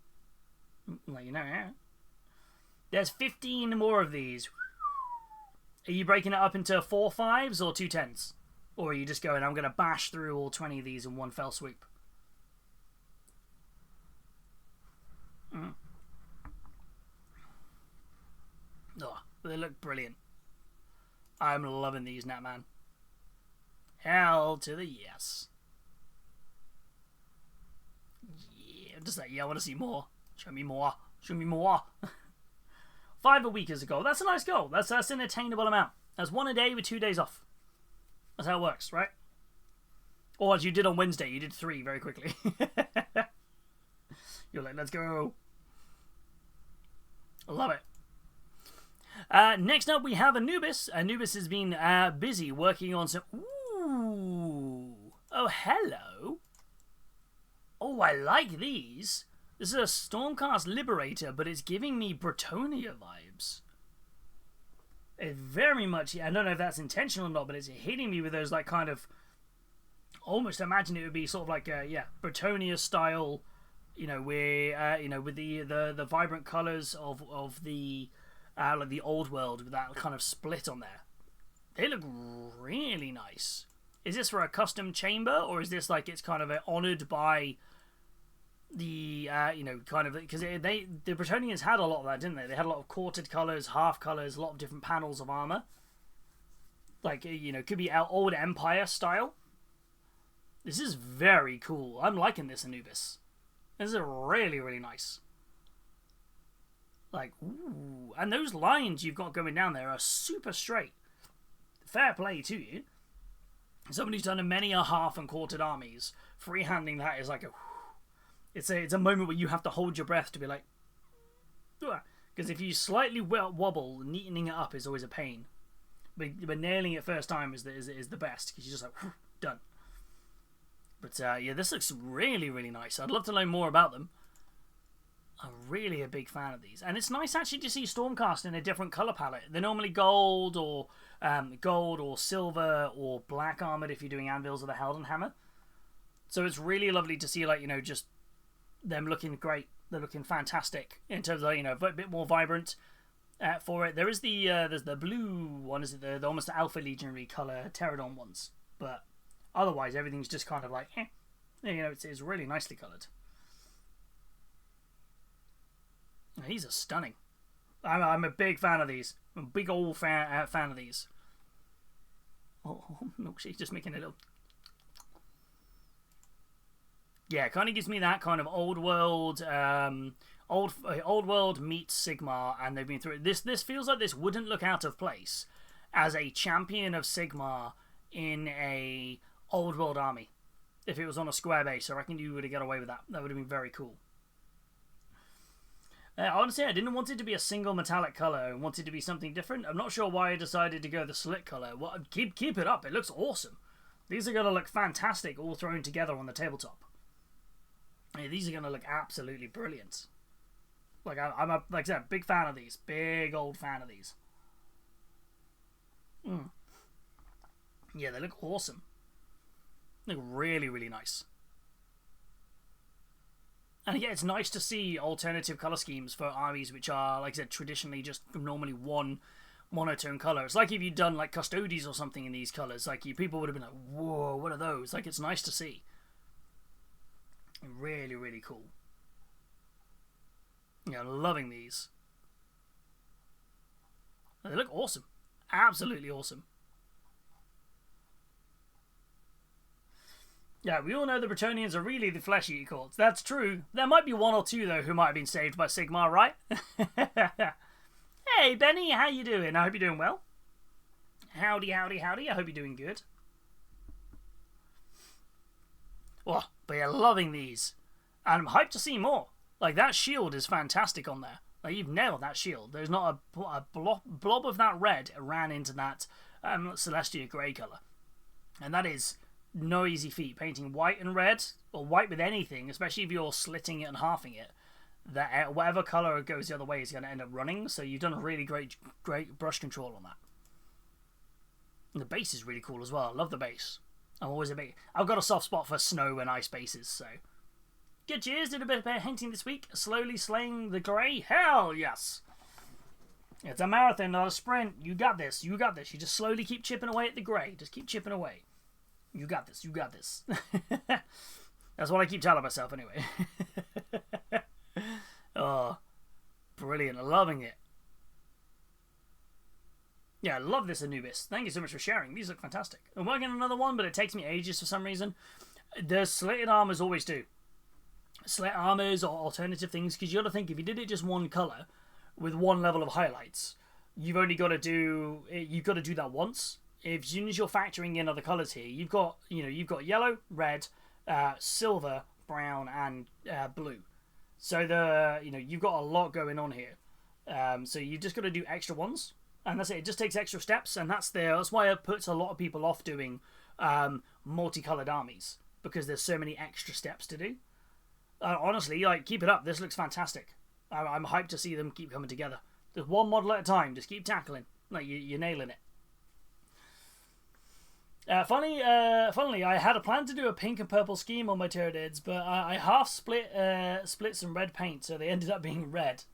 Like, yeah. There's 15 more of these. Are you breaking it up into 4 5s or 2 10s? Or are you just going, I'm going to bash through all 20 of these in one fell sweep? Oh, they look brilliant. I'm loving these, Natman. Hell to the yes. Yeah, I'm just like, yeah, I want to see more. Show me more. Show me more. 5 a week is a goal. That's a nice goal. That's an attainable amount. That's 1 a day with 2 days off. That's how it works, right? Or as you did on Wednesday, you did 3 very quickly. You're like, let's go. I love it. Next up, we have Anubis. Anubis has been busy working on some... Ooh. Oh, hello. Oh, I like these. This is a Stormcast Liberator, but it's giving me Bretonia vibes. It very much... I don't know if that's intentional or not, but it's hitting me with those, like, kind of... Almost imagine it would be sort of like, Bretonia style, where, with the vibrant colours of the... like the old world with that kind of split on there. They look really nice. Is this for a custom chamber, or is this like it's kind of honoured by the kind of because the Bretonians had a lot of that, didn't they? They had a lot of quartered colours, half colours, a lot of different panels of armour. Like could be old Empire style. This is very cool. I'm liking this Anubis. This is really, really nice. Like, ooh. And those lines you've got going down there are super straight. Fair play to you. Somebody who's done many a half and quartered armies, freehanding that is like a... It's a moment where you have to hold your breath to be like... Because if you slightly wobble, neatening it up is always a pain. But nailing it first time is the best, because you're just like, done. But yeah, this looks really, really nice. I'd love to know more about them. I'm really a big fan of these. And it's nice actually to see Stormcast in a different colour palette. They're normally gold or silver or black armoured if you're doing Anvils or the Heldenhammer. So it's really lovely to see, like, you know, just them looking great. They're looking fantastic in terms of, you know, a bit more vibrant for it. There is there's the blue one, is it the almost Alpha Legionary colour Pterodon ones. But otherwise, everything's just kind of like, you know, it's really nicely coloured. These are stunning. I'm a big fan of these. I'm a big old fan of these. Oh, milkshake's just making a little... Yeah, it kind of gives me that kind of old world meets Sigmar, and they've been through it. This feels like this wouldn't look out of place as a champion of Sigmar in a old world army. If it was on a square base, I reckon you would have got away with that. That would have been very cool. Honestly, I didn't want it to be a single metallic colour and wanted to be something different. I'm not sure why I decided to go the slit colour. Well, keep it up. It looks awesome. These are going to look fantastic all thrown together on the tabletop. Yeah, these are going to look absolutely brilliant. Like, I'm a, like I said, big fan of these. Big old fan of these. Yeah, they look awesome. They look really, really nice. And again, it's nice to see alternative colour schemes for armies which are, like I said, traditionally just normally one monotone colour. It's like if you'd done like Custodes or something in these colours, like people would have been like, whoa, what are those? Like, it's nice to see. Really, really cool. Yeah, loving these. They look awesome. Absolutely awesome. Yeah, we all know the Bretonians are really the flesh-eating courts. That's true. There might be one or two, though, who might have been saved by Sigmar, right? Hey, Benny, how you doing? I hope you're doing well. Howdy, howdy, howdy. I hope you're doing good. Oh, but you're loving these. And I'm hyped to see more. Like, that shield is fantastic on there. Like, you've nailed that shield. There's not a blob of that red ran into that Celestia grey colour. And that is... no easy feat. Painting white and red, or white with anything, especially if you're slitting it and halving it, that whatever colour goes the other way is going to end up running, so you've done a really great brush control on that. And the base is really cool as well. I love the base. I've got a soft spot for snow and ice bases, so... Good cheers, did a bit of painting this week. Slowly slaying the grey. Hell yes! It's a marathon, not a sprint. You got this, you got this. You just slowly keep chipping away at the grey. Just keep chipping away. You got this, you got this. That's what I keep telling myself anyway. Oh, brilliant. Loving it. Yeah, I love this Anubis. Thank you so much for sharing. These look fantastic. I'm working on another one, but it takes me ages for some reason. The slitted armors always do. Slit armors or alternative things, because you got to think, if you did it just one colour with one level of highlights, you've got to do that once. As soon as you're factoring in other colours here, you've got yellow, red, silver, brown, and blue. So you've got a lot going on here. So you just got to do extra ones, and that's it. It just takes extra steps, and that's why it puts a lot of people off doing multicoloured armies, because there's so many extra steps to do. Honestly, like, keep it up. This looks fantastic. I'm hyped to see them keep coming together. Just one model at a time. Just keep tackling. Like, you're nailing it. Funnily, I had a plan to do a pink and purple scheme on my Pterodids, but I half split some red paint, so they ended up being red.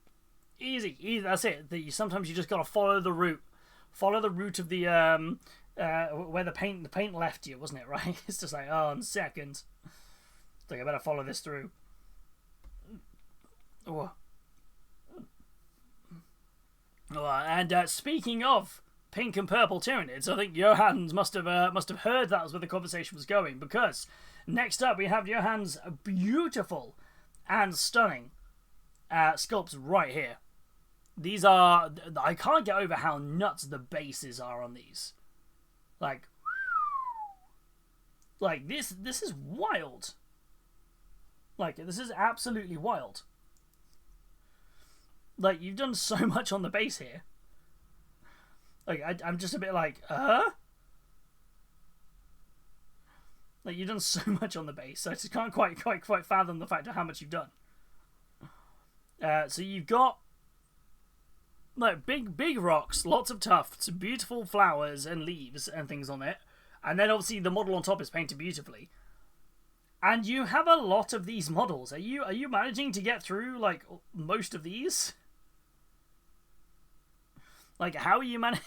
Easy. That's it. Sometimes you just gotta follow the route of the where the paint left you, wasn't it? Right? It's just like, oh, in seconds. It's like, I better follow this through. Oh, and speaking of pink and purple Tyranids. I think Johans must have heard that was where the conversation was going, because next up we have Johans' beautiful and stunning sculpts right here. These are... I can't get over how nuts the bases are on these. Like this is wild. Like, this is absolutely wild. Like, you've done so much on the base here. Like, I'm just a bit like, Like, you've done so much on the base, so I just can't quite fathom the fact of how much you've done. So you've got, like, big rocks, lots of tufts, beautiful flowers and leaves and things on it. And then, obviously, the model on top is painted beautifully. And you have a lot of these models. Are you managing to get through, like, most of these? Like, how are you managing...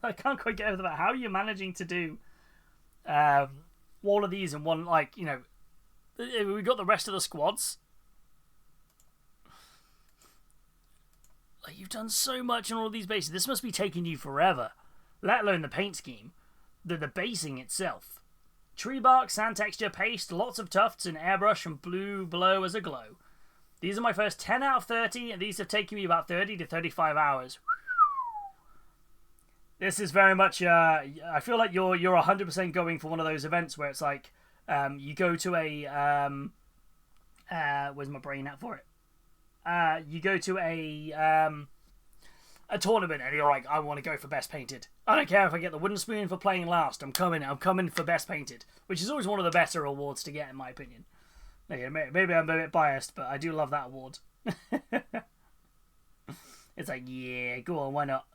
I can't quite get over that. How are you managing to do all of these in one, like, you know... We got the rest of the squads. Like, you've done so much on all these bases. This must be taking you forever. Let alone the paint scheme. The basing itself. Tree bark, sand texture, paste, lots of tufts, and airbrush, and blue below as a glow. These are my first 10 out of 30, and these have taken me about 30 to 35 hours. This is very much, I feel like you're 100% going for one of those events where it's like, you go to a, where's my brain at for it? You go to a tournament and you're like, I want to go for best painted. I don't care if I get the wooden spoon for playing last. I'm coming for best painted, which is always one of the better awards to get in my opinion. Maybe I'm a bit biased, but I do love that award. It's like, yeah, go on, why not?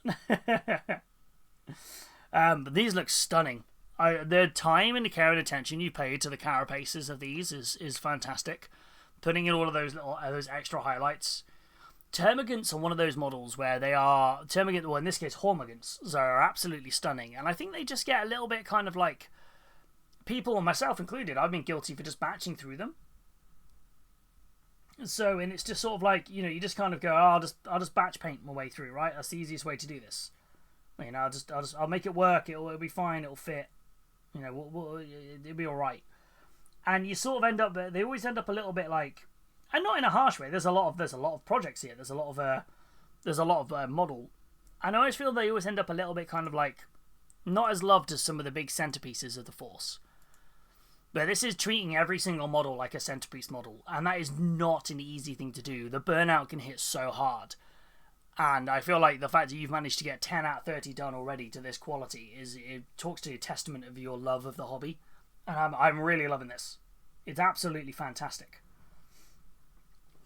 But these look stunning. The time and the care and attention you paid to the carapaces of these is fantastic. Putting in all of those extra highlights. Termagants are one of those models where they are... Termagant, well, in this case, Hormagants, are absolutely stunning. And I think they just get a little bit kind of like... People, myself included, I've been guilty for just batching through them. So, and it's just sort of like, you know, you just kind of go, oh, I'll just batch paint my way through, right? That's the easiest way to do this. You know, I'll make it work. It'll be fine. It'll fit. You know, it'll be all right. And you sort of end up. They always end up a little bit like, and not in a harsh way. There's a lot of projects here. There's a lot of model, and I always feel they always end up a little bit kind of like, not as loved as some of the big centerpieces of the Force. But this is treating every single model like a centerpiece model, and that is not an easy thing to do. The burnout can hit so hard. And I feel like the fact that you've managed to get 10 out of 30 done already to this quality it talks to a testament of your love of the hobby. And I'm really loving this. It's absolutely fantastic.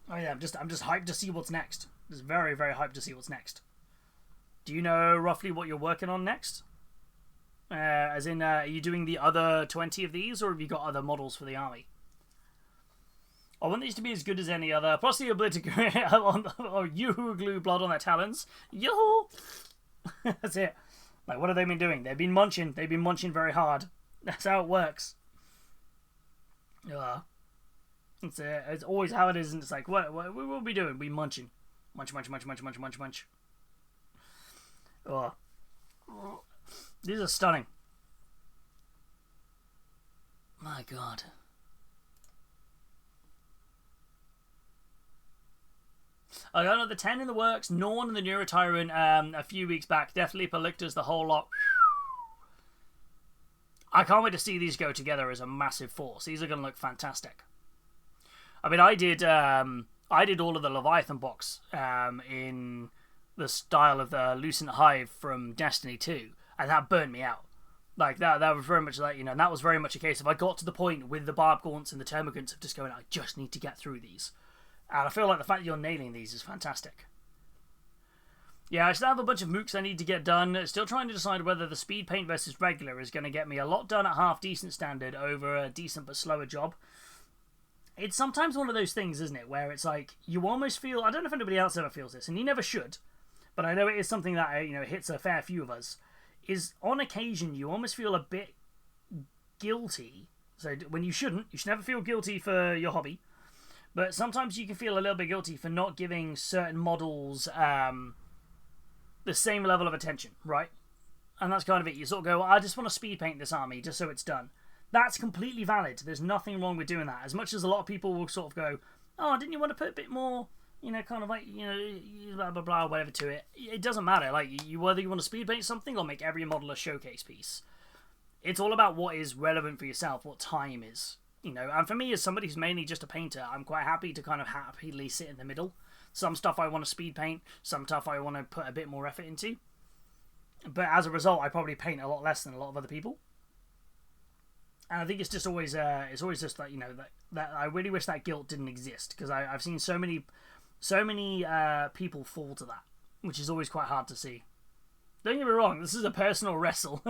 Oh yeah, I'm just hyped to see what's next. Just very, very hyped to see what's next. Do you know roughly what you're working on next? As in, are you doing the other 20 of these, or have you got other models for the army? I want these to be as good as any other. Plus the ability to yoo-hoo glue blood on their talons. Yoo-hoo! That's it. Like, what have they been doing? They've been munching. They've been munching very hard. That's how it works. It's always how it is, and it's like, what we will be doing? We munching. Munch. These are stunning. My God. I got another 10 in the works. Norn and the Neurotyrant a few weeks back. Deathly Palictus, the whole lot. I can't wait to see these go together as a massive force. These are going to look fantastic. I mean, I did all of the Leviathan box in the style of the Lucent Hive from Destiny 2, and that burnt me out. Like, that was very much like, you know, and that was very much a case of I got to the point with the Barb Gaunts and the Termagants of just going, I just need to get through these. And I feel like the fact that you're nailing these is fantastic. Yeah, I still have a bunch of mooks I need to get done. Still trying to decide whether the speed paint versus regular is going to get me a lot done at half decent standard over a decent but slower job. It's sometimes one of those things, isn't it, where it's like, you almost feel, I don't know if anybody else ever feels this, and you never should, but I know it is something that, you know, hits a fair few of us, is on occasion you almost feel a bit guilty. So when you should never feel guilty for your hobby. But sometimes you can feel a little bit guilty for not giving certain models the same level of attention, right? and that's kind of it. You sort of go, I just want to speed paint this army just so it's done. That's completely valid. There's nothing wrong with doing that. As much as a lot of people will sort of go, oh, didn't you want to put a bit more, kind of like, blah, blah, blah, whatever to it. It doesn't matter. Like, whether you want to speed paint something or make every model a showcase piece. It's all about what is relevant for yourself, what time is. And for me, as somebody who's mainly just a painter, I'm quite happy to kind of happily sit in the middle. Some stuff I want to speed paint, some stuff I want to put a bit more effort into. But as a result, I probably paint a lot less than a lot of other people. And I think it's just always, just like, that I really wish that guilt didn't exist, because I've seen so many people fall to that, which is always quite hard to see. Don't get me wrong, this is a personal wrestle.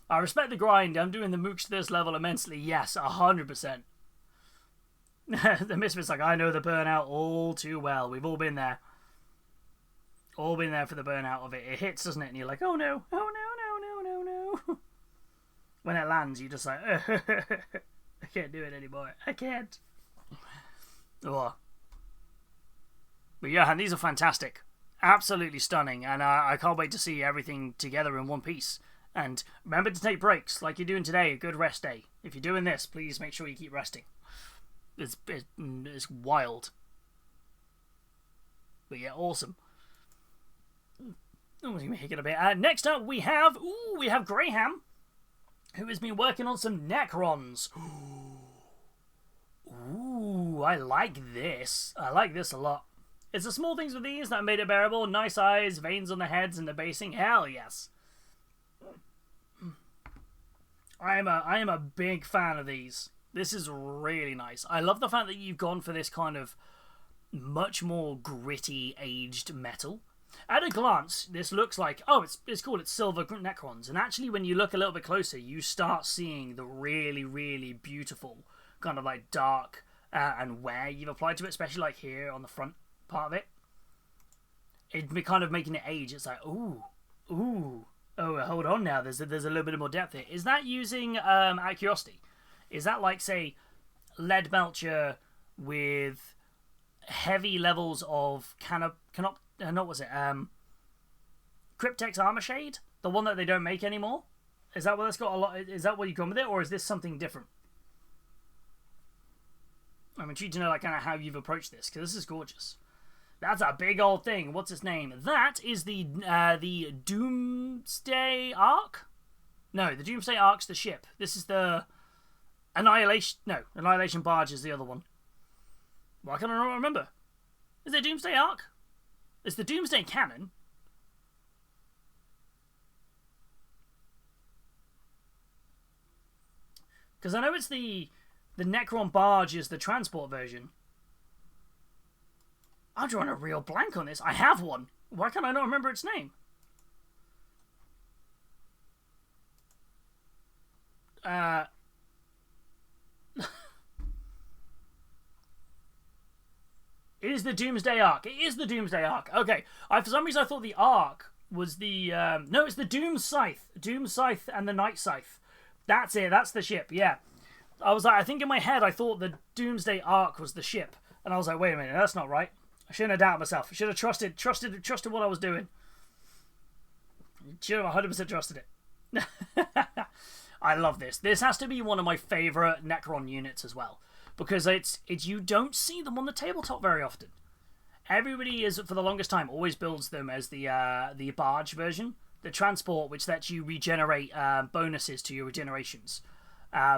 I respect the grind. I'm doing the mooch to this level immensely. Yes, 100%. The Misfit's like, I know the burnout all too well. We've all been there. All been there for the burnout of it. It hits, doesn't it? And you're like, oh no, oh no, no, no, no, no. When it lands, you're just like, I can't do it anymore. I can't. Oh. But yeah, and these are fantastic. Absolutely stunning. And I can't wait to see everything together in one piece. And remember to take breaks, like you're doing today, a good rest day. If you're doing this, please make sure you keep resting. It's wild. But yeah, awesome. Oh, let me hit it a bit. Next up, we have Graham, who has been working on some Necrons. Ooh, I like this. I like this a lot. It's the small things with these that made it bearable. Nice eyes, veins on the heads, and the basing. Hell yes. I am a big fan of these. This is really nice. I love the fact that you've gone for this kind of much more gritty, aged metal. At a glance, this looks like, it's cool, it's silver Necrons. And actually, when you look a little bit closer, you start seeing the really, really beautiful kind of like dark and wear you've applied to it, especially like here on the front part of it. It kind of making it age. It's like, ooh. Oh, hold on now. There's a little bit more depth here. Is that using, out of curiosity, is that like, say, lead belcher with heavy levels of Cryptex Armor Shade? The one that they don't make anymore? Is that what that's got a lot? Is that what you've gone with it, or is this something different? I'm intrigued to know like kind of how you've approached this, because this is gorgeous. That's a big old thing. What's its name? That is the Doomsday Ark? No, the Doomsday Ark's the ship. This is the Annihilation... No, Annihilation Barge is the other one. Why can't I not remember? Is it Doomsday Ark? It's the Doomsday Cannon. Because I know it's the Necron Barge is the transport version. I'm drawing a real blank on this. I have one. Why can't I not remember its name? It is the Doomsday Ark. It is the Doomsday Ark. Okay. For some reason I thought the Ark was the... no, it's the Doom Scythe. Doom Scythe and the Night Scythe. That's it. That's the ship. Yeah. I was like, I think in my head I thought the Doomsday Ark was the ship. And I was like, wait a minute. That's not right. I shouldn't have doubted myself. I should have trusted what I was doing. Should have 100% trusted it. I love this. This has to be one of my favourite Necron units as well. Because it's you don't see them on the tabletop very often. Everybody is, for the longest time, always builds them as the barge version. The transport, which lets you regenerate bonuses to your regenerations.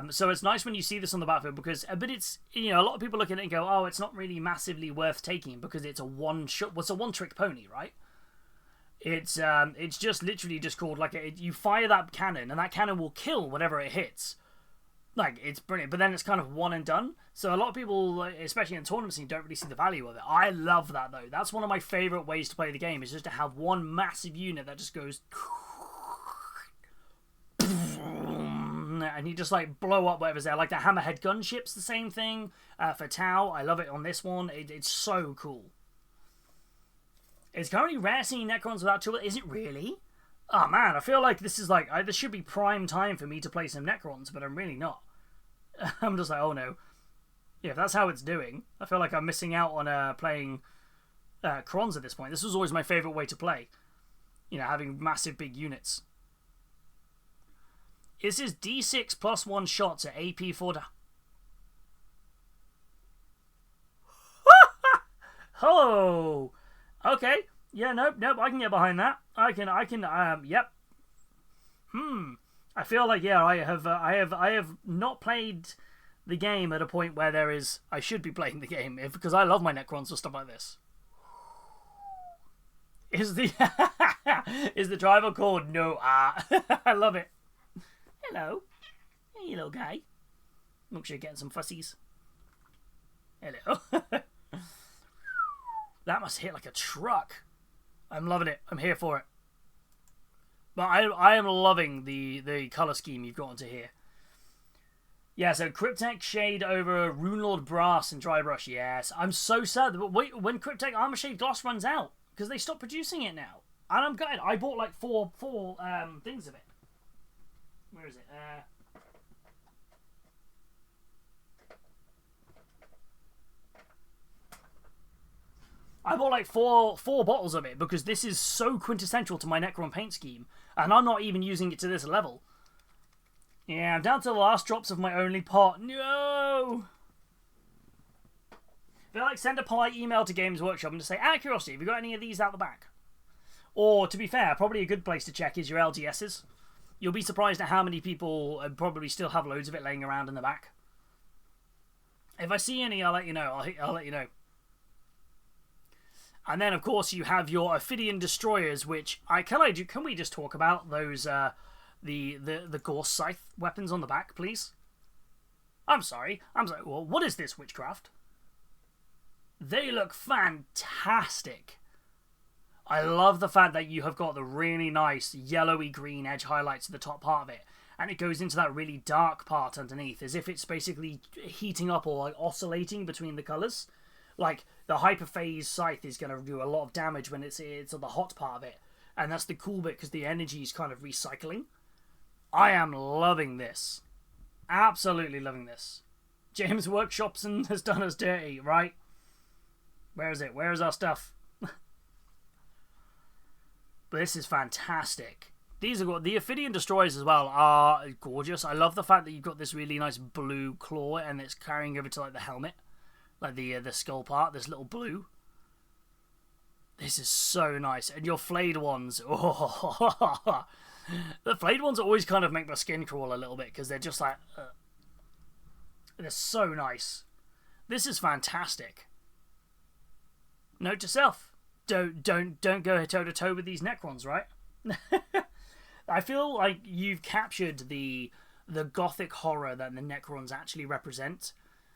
So it's nice when you see this on the battlefield because, but it's, a lot of people look at it and go, oh, it's not really massively worth taking because it's a one-trick pony, right? It's just literally just called you fire that cannon and that cannon will kill whatever it hits. Like, it's brilliant, but then it's kind of one and done. So a lot of people, especially in tournament scene, don't really see the value of it. I love that though. That's one of my favourite ways to play the game, is just to have one massive unit that just goes and you just like blow up whatever's there. Like the Hammerhead gunship's the same thing for Tau. I love it on this one. It's so cool. It's currently rare seeing Necrons without tool. Is it really? Oh man, I feel like this is like this should be prime time for me to play some Necrons, but I'm really not. I'm just like, oh no. Yeah, if that's how it's doing, I feel like I'm missing out on playing Crons at this point. This was always my favourite way to play. Having massive big units. This is D6 plus 1 shots at AP 4. Oh! Okay. Yeah, nope, I can get behind that. Yep. I feel like, yeah, I have not played the game at a point where I should be playing the game, because I love my Necrons for stuff like this. Is the driver called Noah? I love it. Hello. Hey, little guy. Look sure you're getting some fussies. Hello. That must hit like a truck. I'm loving it. I'm here for it. But I am loving the colour scheme you've got onto here. Yeah, so Cryptek Shade over Runelord Brass and Dry Brush. Yes, I'm so sad. But wait, when Cryptek Armor Shade Gloss runs out, because they stopped producing it now. And I'm gutted. I bought like four things of it. Where is it? I bought like four bottles of it because this is so quintessential to my Necron paint scheme, and I'm not even using it to this level. Yeah, I'm down to the last drops of my only pot. No! I feel like send a polite email to Games Workshop and just say, out of curiosity, have you got any of these out the back? Or, to be fair, probably a good place to check is your LGSs. You'll be surprised at how many people probably still have loads of it laying around in the back. If I see any, I'll let you know. I'll let you know. And then, of course, you have your Ophidian Destroyers, which can we just talk about those the Gorse Scythe weapons on the back, please? I'm sorry. Well, what is this witchcraft? They look fantastic. I love the fact that you have got the really nice yellowy green edge highlights at the top part of it, and it goes into that really dark part underneath, as if it's basically heating up or like oscillating between the colours. Like, the Hyperphase Scythe is going to do a lot of damage when it's on the hot part of it. And that's the cool bit, because the energy is kind of recycling. I am loving this. Absolutely loving this. James Workshopson has done us dirty, right? Where is it? Where is our stuff? But this is fantastic. These are the Ophidian Destroyers as well are gorgeous. I love the fact that you've got this really nice blue claw and it's carrying over to like the helmet. Like the skull part, this little blue. This is so nice. And your flayed ones. Oh, the flayed ones always kind of make my skin crawl a little bit because they're just like... They're so nice. This is fantastic. Note to self. Don't go toe-to-toe with these Necrons, right? I feel like you've captured the gothic horror that the Necrons actually represent.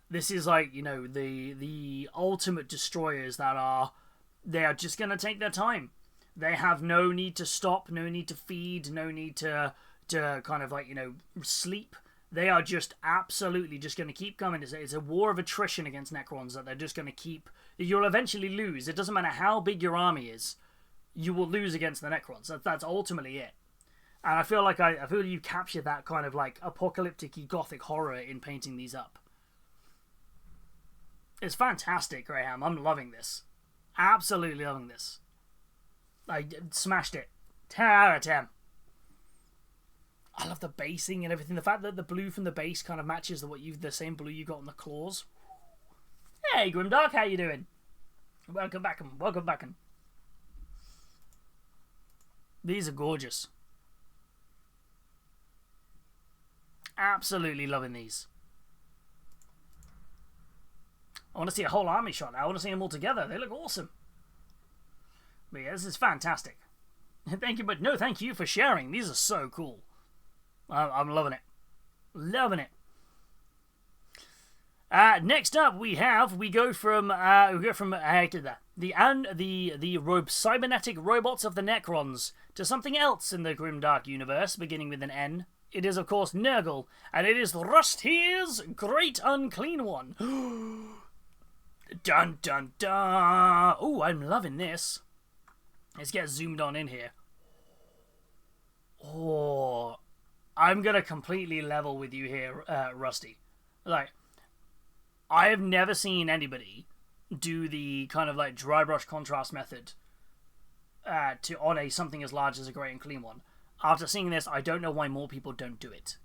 This is like, you know, the ultimate destroyers they are just going to take their time. They have no need to stop, no need to feed, no need to kind of like, you know, sleep. They are just absolutely just going to keep coming. It's a war of attrition against Necrons that they're just going to keep. You'll eventually lose. It doesn't matter how big your army is. You will lose against the Necrons. That's ultimately it. And I feel like I feel you captured that kind of like apocalyptic-y gothic horror in painting these up. It's fantastic, Graham. I'm loving this. Absolutely loving this. I smashed it. 10 out of 10. I love the basing and everything. The fact that the blue from the base kind of matches the same blue you got on the claws. Hey, Grimdark, how you doing? Welcome back. Welcome back. These are gorgeous. Absolutely loving these. I want to see a whole army shot now. I want to see them all together. They look awesome. But yeah, this is fantastic. Thank you, but no, thank you for sharing. These are so cool. I'm loving it. Loving it. Next up, we go from the cybernetic robots of the Necrons to something else in the Grimdark universe, beginning with an N. It is, of course, Nurgle, and it is Rustyr's Great Unclean One. Dun dun dun! Oh, I'm loving this. Let's get zoomed on in here. Oh, I'm gonna completely level with you here, Rusty. Like, I have never seen anybody do the kind of like dry brush contrast method on something as large as a Great Unclean One. After seeing this, I don't know why more people don't do it.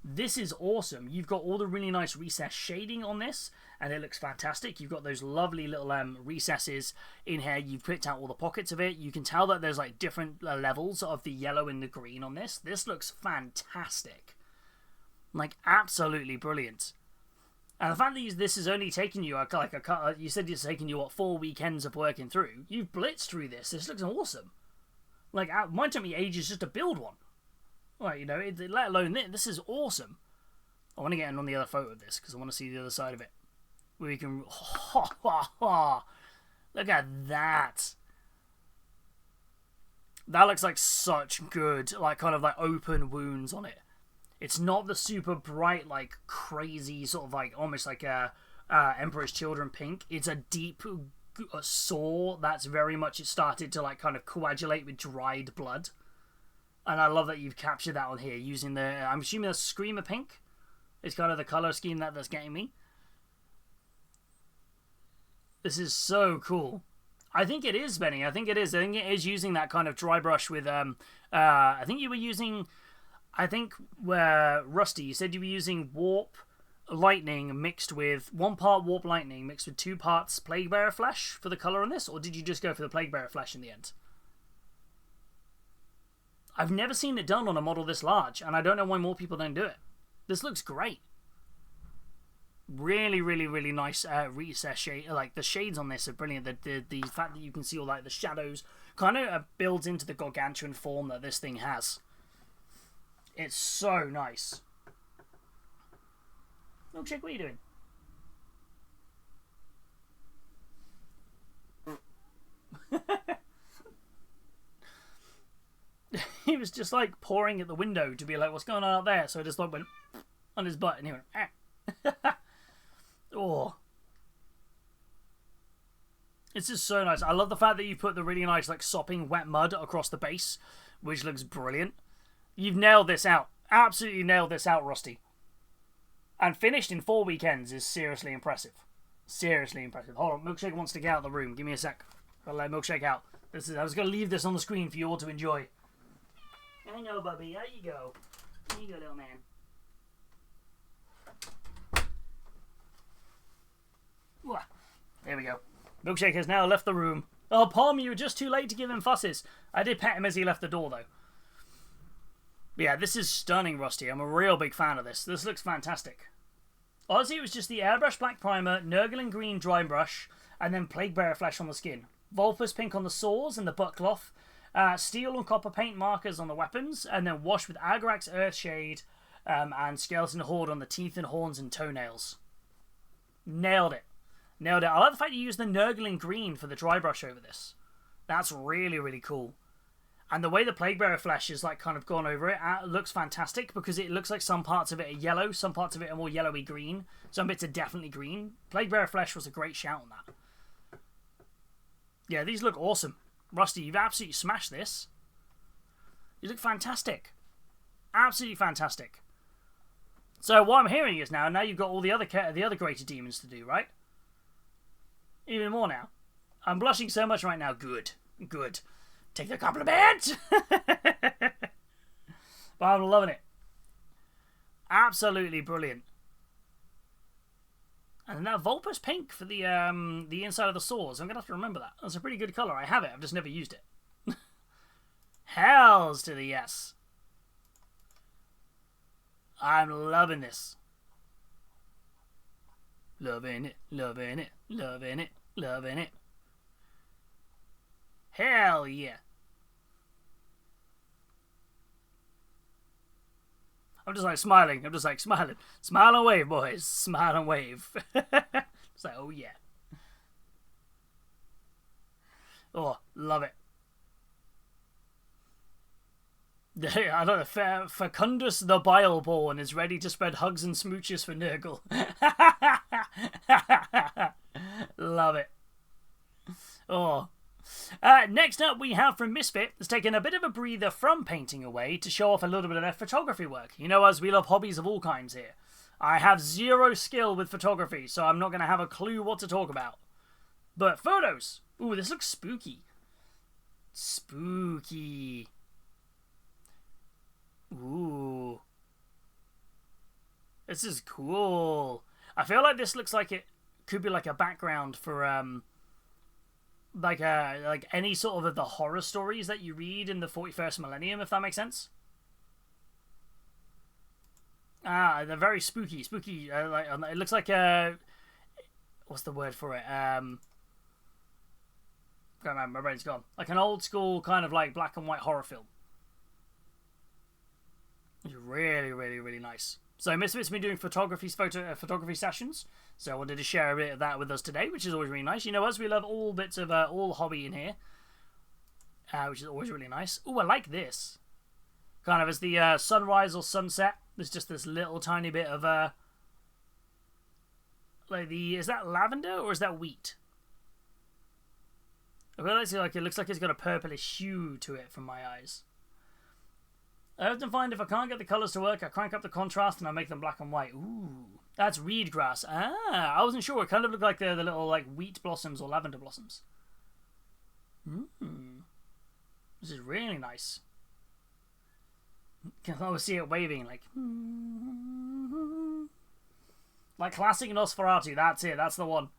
This is awesome. You've got all the really nice recess shading on this, and it looks fantastic. You've got those lovely little recesses in here. You've picked out all the pockets of it. You can tell that there's like different levels of the yellow and the green on this. This looks fantastic. Like, absolutely brilliant. And the fact that this is only taking you, you said it's taking you, 4 weekends of working through. You've blitzed through this. This looks awesome. Like, mine took me ages just to build one. Right, you know, let alone this. This is awesome. I want to get in on the other photo of this because I want to see the other side of it. Where we can... Look at that. That looks like such good, like, kind of like open wounds on it. It's not the super bright, like, crazy, sort of like, almost like a Emperor's Children pink. It's a deep sore that's very much, it started to, like, kind of coagulate with dried blood. And I love that you've captured that on here using the... I'm assuming that's Screamer Pink. It's kind of the colour scheme that's getting me. This is so cool. I think it is, Benny. I think it is. I think it is using that kind of dry brush with... I think you were using... Rusty, you said you were using Warp Lightning mixed with... 1 part Warp Lightning mixed with 2 parts Plaguebearer Flesh for the colour on this? Or did you just go for the Plaguebearer Flesh in the end? I've never seen it done on a model this large, and I don't know why more people don't do it. This looks great. Really, really, really nice recess shade. Like, the shades on this are brilliant. The fact that you can see all, like, the shadows kind of builds into the gargantuan form that this thing has. It's so nice. Milkshake, what are you doing? He was just like pouring at the window to be like, what's going on out there? So I just like went on his butt and he went, ah. Oh. It's just so nice. I love the fact that you put the really nice like sopping wet mud across the base, which looks brilliant. You've nailed this out. Absolutely nailed this out, Rusty. And finished in 4 weekends is seriously impressive. Seriously impressive. Hold on, Milkshake wants to get out of the room. Give me a sec. I'll let Milkshake out. I was going to leave this on the screen for you all to enjoy. I know, Bubby. There you go. There you go, little man. There we go. Milkshake has now left the room. Oh, Palm, you were just too late to give him fusses. I did pet him as he left the door, though. But yeah, this is stunning, Rusty. I'm a real big fan of this. This looks fantastic. Honestly, it was just the Airbrush Black Primer, Nurgle Green Dry Brush, and then Plaguebearer Flesh on the skin. Vulpus Pink on the swords and the butt cloth. Steel and copper paint markers on the weapons, and then wash with Agrax Earthshade and Skeleton Horde on the teeth and horns and toenails. Nailed it. Nailed it. I like the fact you used the Nurgle Green for the dry brush over this. That's really, really cool. And the way the Plaguebearer Flesh is like kind of gone over it looks fantastic because it looks like some parts of it are yellow, some parts of it are more yellowy green, some bits are definitely green. Plaguebearer Flesh was a great shout on that. Yeah, these look awesome. Rusty, you've absolutely smashed this. You look fantastic. Absolutely fantastic. So what I'm hearing is now you've got all the other greater demons to do, right? Even more now. I'm blushing so much right now. Good. Good. Take the compliment! But I'm loving it. Absolutely brilliant. And that Vulpus Pink for the inside of the swords. I'm going to have to remember that. That's a pretty good colour. I have it. I've just never used it. Hells to the yes. I'm loving this. Loving it. Loving it. Loving it. Loving it. Hell yeah. I'm just like smiling. I'm just like smiling. Smile and wave, boys. Smile and wave. It's like, oh yeah. Oh, love it. I don't know. Facundus the Bileborn is ready to spread hugs and smooches for Nurgle. Love it. Oh. Next up, we have from Misfit, that's taken a bit of a breather from painting away to show off a little bit of their photography work. You know us, we love hobbies of all kinds here. I have zero skill with photography, so I'm not going to have a clue what to talk about. But photos! Ooh, this looks spooky. Spooky. This is cool. I feel like this looks like it could be like a background for like any sort of the horror stories that you read in the 41st millennium, if that makes sense. They're very spooky. Like it looks like what's the word for it? Can't remember. My brain's gone. Like an old school kind of like black and white horror film. It's really, really, really nice. So Misfit's been doing photography sessions, so I wanted to share a bit of that with us today, which is always really nice. You know us, we love all bits of all hobby in here, which is always really nice. Oh, I like this. Kind of as the sunrise or sunset, there's just this little tiny bit of is that lavender or is that wheat? I feel like it looks like it's got a purplish hue to it from my eyes. I often find if I can't get the colours to work, I crank up the contrast and I make them black and white. Ooh, that's reed grass. I wasn't sure. It kind of looked like the little like wheat blossoms or lavender blossoms. This is really nice. You can always see it waving like classic Nosferatu. That's it. That's the one.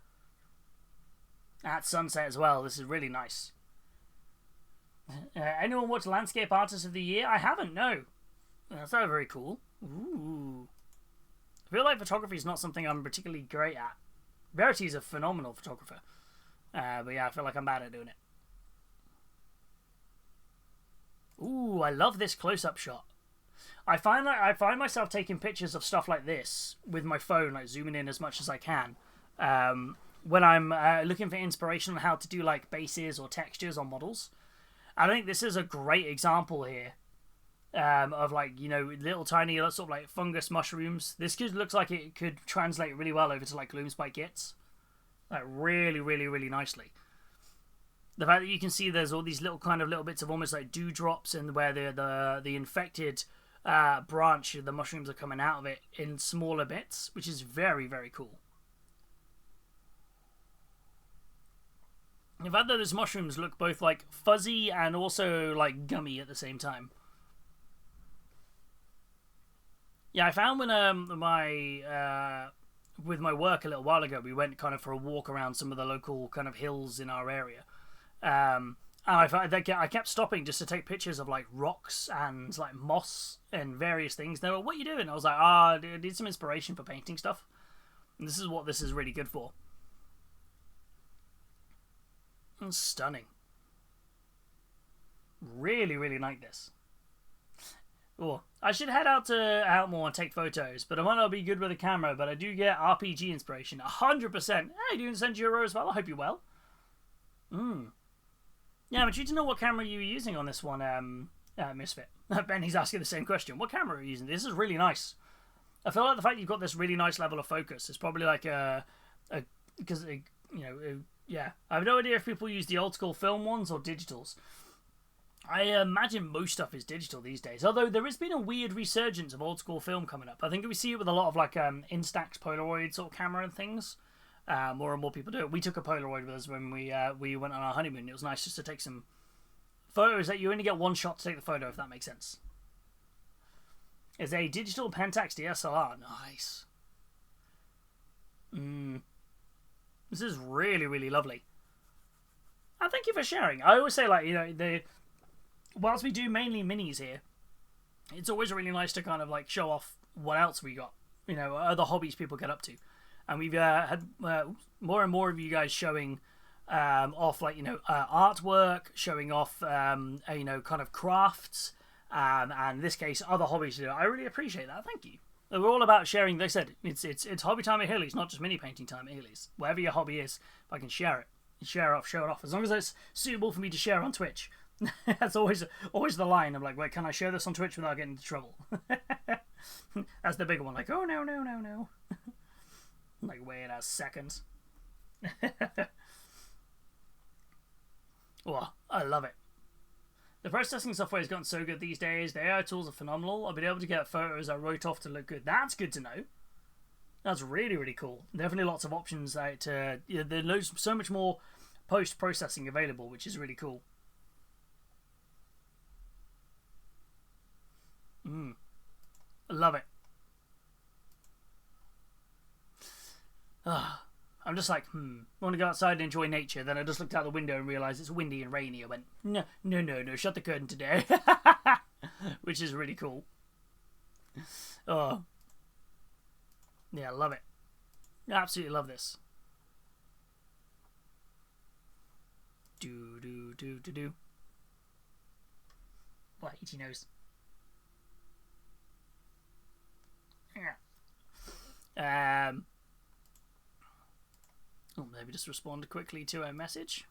At sunset as well. This is really nice. Anyone watch Landscape Artist of the Year? I haven't, no. That's not very cool. Ooh. I feel like photography is not something I'm particularly great at. Verity's a phenomenal photographer. But yeah, I feel like I'm bad at doing it. Ooh, I love this close-up shot. I find myself taking pictures of stuff like this with my phone, like zooming in as much as I can. When I'm looking for inspiration on how to do like bases or textures on models. I think this is a great example here of like, you know, little tiny sort of like fungus mushrooms. This looks like it could translate really well over to like Gloomspite Gits. Like really, really, really nicely. The fact that you can see there's all these little bits of almost like dewdrops and where the infected branch of the mushrooms are coming out of it in smaller bits, which is very, very cool. The fact that those mushrooms look both like fuzzy and also like gummy at the same time. Yeah, I found when with my work a little while ago, we went kind of for a walk around some of the local kind of hills in our area, and I kept stopping just to take pictures of like rocks and like moss and various things. They were, "What are you doing?" I was like, I need some inspiration for painting stuff, and this is what this is really good for. It's stunning. Really, really like this. Oh, I should head out to Outmore and take photos, but I might not be good with a camera, but I do get RPG inspiration. 100%. Hey, doing Senjuro as well? I hope you're well. Yeah, but you to know what camera you were using on this one, Misfit. Benny's asking the same question. What camera are you using? This is really nice. I feel like the fact you've got this really nice level of focus is probably like because, you know, yeah. I have no idea if people use the old school film ones or digitals. I imagine most stuff is digital these days, although there has been a weird resurgence of old school film coming up. I think we see it with a lot of like Instax Polaroid sort of camera and things. More and more people do it. We took a Polaroid with us when we went on our honeymoon. It was nice just to take some photos that you only get one shot to take the photo, if that makes sense. It's a digital Pentax DSLR. Nice. This is really, really lovely. And thank you for sharing. I always say, like, you know, whilst we do mainly minis here, it's always really nice to kind of like show off what else we got. You know, other hobbies people get up to. And we've had more and more of you guys showing off, like, you know, artwork, showing off, you know, kind of crafts, and in this case, other hobbies. You know, I really appreciate that. Thank you. We're all about sharing. Like I said, it's hobby time at Healys, not just mini painting time at Healys. Whatever your hobby is, if I can share it, show it off. As long as it's suitable for me to share on Twitch. That's always the line. I'm like, wait, can I share this on Twitch without getting into trouble? That's the big one. Like, oh no. Like, wait a second. Oh, I love it. The processing software has gotten so good these days. The AI tools are phenomenal. I've been able to get photos I wrote off to look good. That's good to know. That's really, really cool. Definitely lots of options there's so much more post-processing available, which is really cool. I love it. I'm just like, I want to go outside and enjoy nature. Then I just looked out the window and realised it's windy and rainy. I went, no, shut the curtain today. Which is really cool. Oh. Yeah, I love it. Absolutely love this. Do. What, itchy nose? Yeah. Maybe just respond quickly to a message.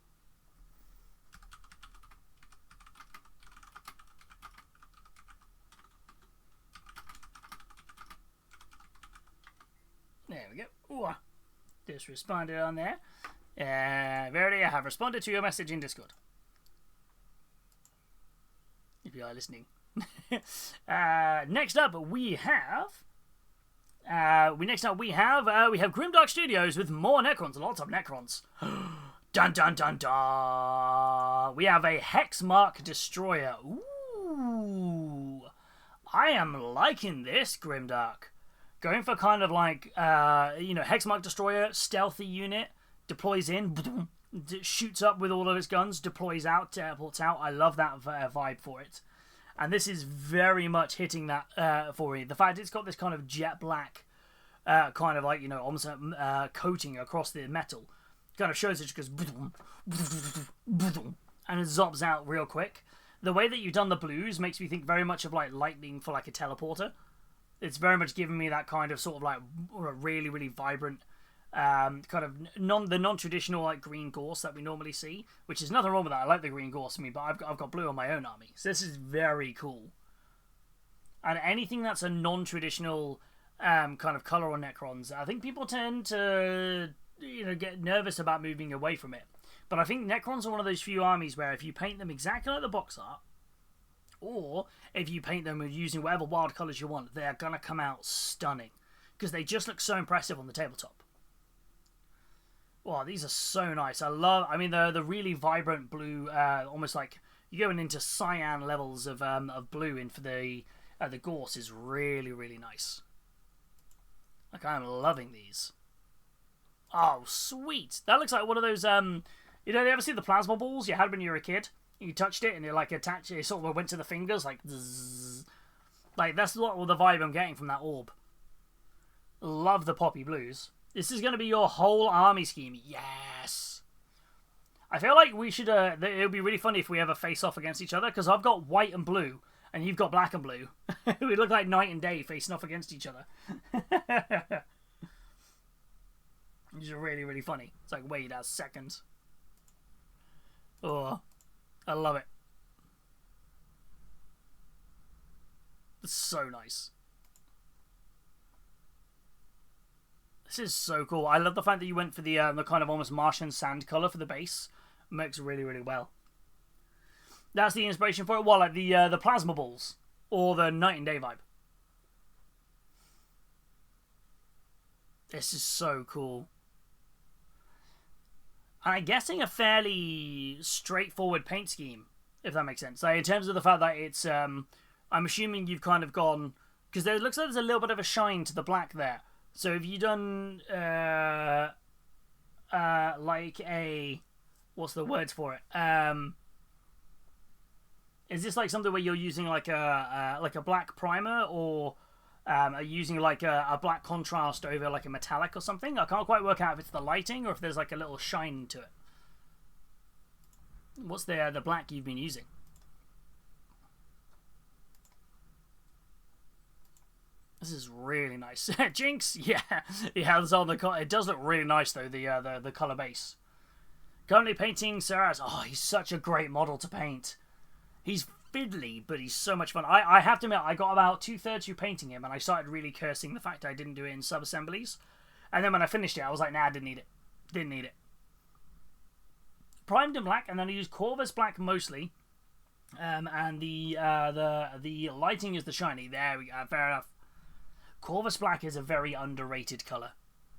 There we go. Ooh, just responded on there. Verity, I have responded to your message in Discord. If you are listening. Next up, we have Grimdark Studios with more Necrons, lots of Necrons. Dun dun dun dun. We have a Hexmark Destroyer. Ooh, I am liking this Grimdark. Going for kind of like Hexmark Destroyer, stealthy unit, deploys in, shoots up with all of its guns, deploys out, teleports out. I love that vibe for it. And this is very much hitting that for me. The fact it's got this kind of jet black, kind of like, almost coating across the metal, kind of shows it just goes, and it zops out real quick. The way that you've done the blues makes me think very much of like lightning for like a teleporter. It's very much giving me that kind of sort of like really, really vibrant, kind of non-traditional like green gorse that we normally see, which is nothing wrong with that. I like the green gorse for me, but I've got blue on my own army, so this is very cool. And anything that's a non-traditional kind of color on Necrons, I think people tend to get nervous about moving away from it. But I think Necrons are one of those few armies where if you paint them exactly like the box art, or if you paint them using whatever wild colours you want, they're going to come out stunning. Because they just look so impressive on the tabletop. Wow, these are so nice. I mean, the really vibrant blue, almost like you're going into cyan levels of blue in for the gorse is really, really nice. Like, I'm loving these. Oh, sweet. That looks like one of those, you ever see the plasma balls you had when you were a kid? You touched it and it like attached. It sort of went to the fingers, like zzz. Like that's the vibe I'm getting from that orb. Love the poppy blues. This is going to be your whole army scheme. Yes. I feel like we should. It would be really funny if we ever face off against each other because I've got white and blue and you've got black and blue. We look like night and day facing off against each other. Which is really, really funny. It's like, wait a second. Oh. I love it. It's so nice. This is so cool. I love the fact that you went for the kind of almost Martian sand color for the base. It works really, really well. That's the inspiration for it. Well, like the plasma balls or the night and day vibe. This is so cool. I'm guessing a fairly straightforward paint scheme, if that makes sense. Like in terms of the fact that it's, I'm assuming you've kind of gone, because it looks like there's a little bit of a shine to the black there. So have you done, like a, what's the words for it? Is this like something where you're using like a black primer, or are you using like a black contrast over like a metallic or something? I can't quite work out if it's the lighting or if there's like a little shine to it. What's the black you've been using? This is really nice. Jinx, yeah, that's on the. It does look really nice though. The color base. Currently painting Saraz. Oh, he's such a great model to paint. He's fiddly, but he's so much fun. I have to admit, I got about 2/3 through painting him, and I started really cursing the fact I didn't do it in sub-assemblies. And then when I finished it, I was like, nah, I didn't need it. Didn't need it. Primed in black, and then I used Corvus black mostly. And the lighting is the shiny. There we go, fair enough. Corvus black is a very underrated colour.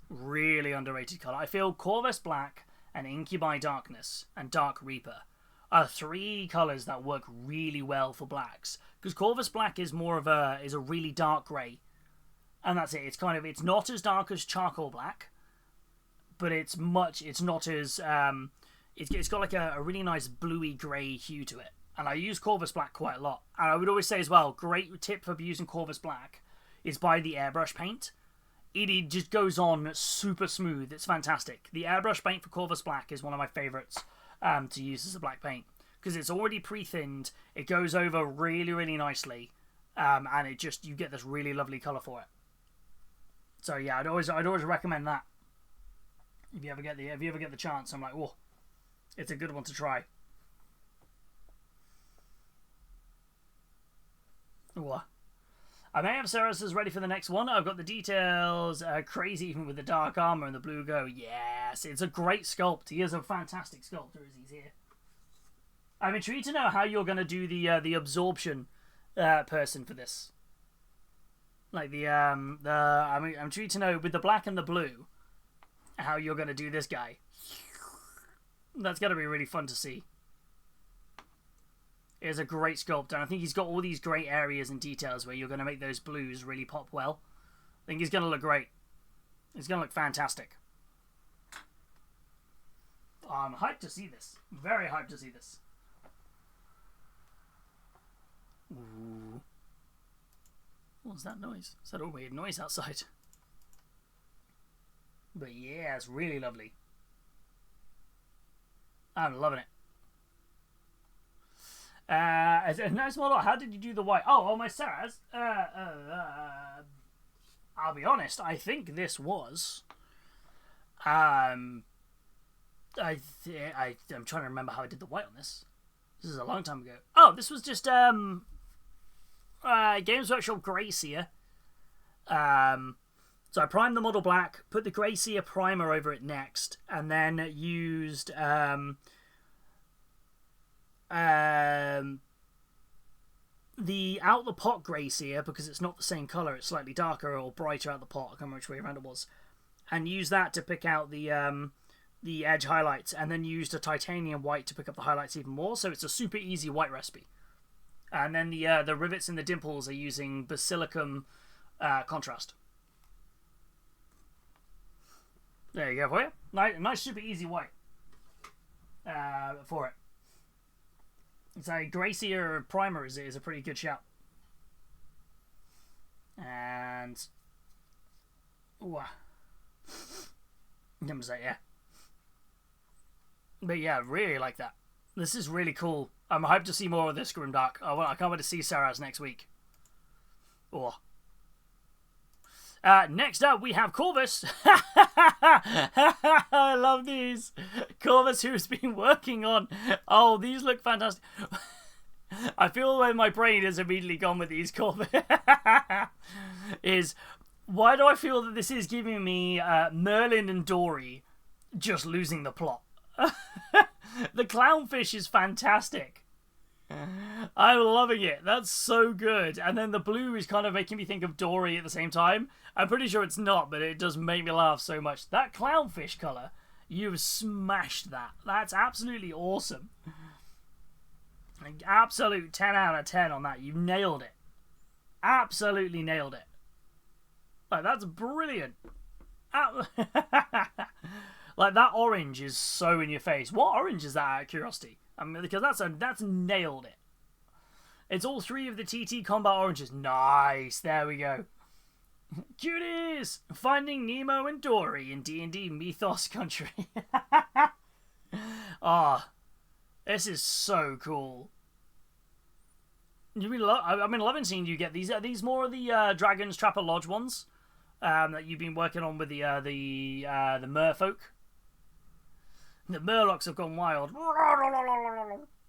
Really underrated colour. I feel Corvus black and Incubi Darkness and Dark Reaper are three colours that work really well for blacks. Because Corvus black is more of a really dark grey. And that's it. It's not as dark as charcoal black, but it's not as it's got like a really nice bluey grey hue to it. And I use Corvus Black quite a lot. And I would always say as well, great tip for using Corvus Black is buy the airbrush paint. It just goes on super smooth. It's fantastic. The airbrush paint for Corvus Black is one of my favourites to use as a black paint. Because it's already pre-thinned, it goes over really, really nicely, and you get this really lovely colour for it. So yeah, I'd always recommend that. If you ever get the chance, I'm like, whoa, it's a good one to try. Ooh. I may have Ceres ready for the next one. I've got the details crazy, even with the dark armor and the blue go. Yes, it's a great sculpt. He is a fantastic sculptor as he's here. I'm intrigued to know how you're going to do the absorption person for this. Like I'm intrigued to know with the black and the blue how you're going to do this guy. That's going to be really fun to see. It's a great sculpt, and I think he's got all these great areas and details where you're going to make those blues really pop well. I think he's going to look great. He's going to look fantastic. I'm hyped to see this. Very hyped to see this. Ooh. What's that noise? Is that a weird noise outside? But yeah, it's really lovely. I'm loving it. It's a nice model. How did you do the white? Oh, my Saraz. I'll be honest. I think this was. I'm trying to remember how I did the white on this. This is a long time ago. Oh, this was just Games Workshop Grey Seer. So I primed the model black, put the Grey Seer primer over it next, and then used the out the pot Grey Seer, because it's not the same colour, it's slightly darker or brighter out the pot. I can't remember which way around it was, and use that to pick out the edge highlights, and then used a titanium white to pick up the highlights even more. So it's a super easy white recipe. And then the rivets and the dimples are using basilicum contrast. There you go for you. Nice super easy white for it. It's a Grey Seer primer is a pretty good shout. And numbers 8, yeah. But yeah, really like that. This is really cool. I'm hyped to see more of this Grimdark. I can't wait to see Saraz next week. Oh. Next up, we have Corvus. I love these. Corvus, who's been working on... Oh, these look fantastic. I feel when my brain is immediately gone with these Corvus. Why do I feel that this is giving me Merlin and Dory just losing the plot? The clownfish is fantastic. I'm loving it. That's so good. And then the blue is kind of making me think of Dory at the same time. I'm pretty sure it's not, but it does make me laugh so much. That clownfish colour, you've smashed that. That's absolutely awesome. Like, absolute 10 out of 10 on that. You nailed it. Absolutely nailed it. Like, that's brilliant. Like, that orange is so in your face. What orange is that, out of curiosity? I mean, because that's nailed it. It's all three of the TT combat oranges. Nice. There we go. Cuties! Finding Nemo and Dory in D&D Mythos Country. Ah, this is so cool. I've been loving seeing you get these. Are these more of the Dragon's Trapper Lodge ones that you've been working on with the merfolk? The Murlocs have gone wild.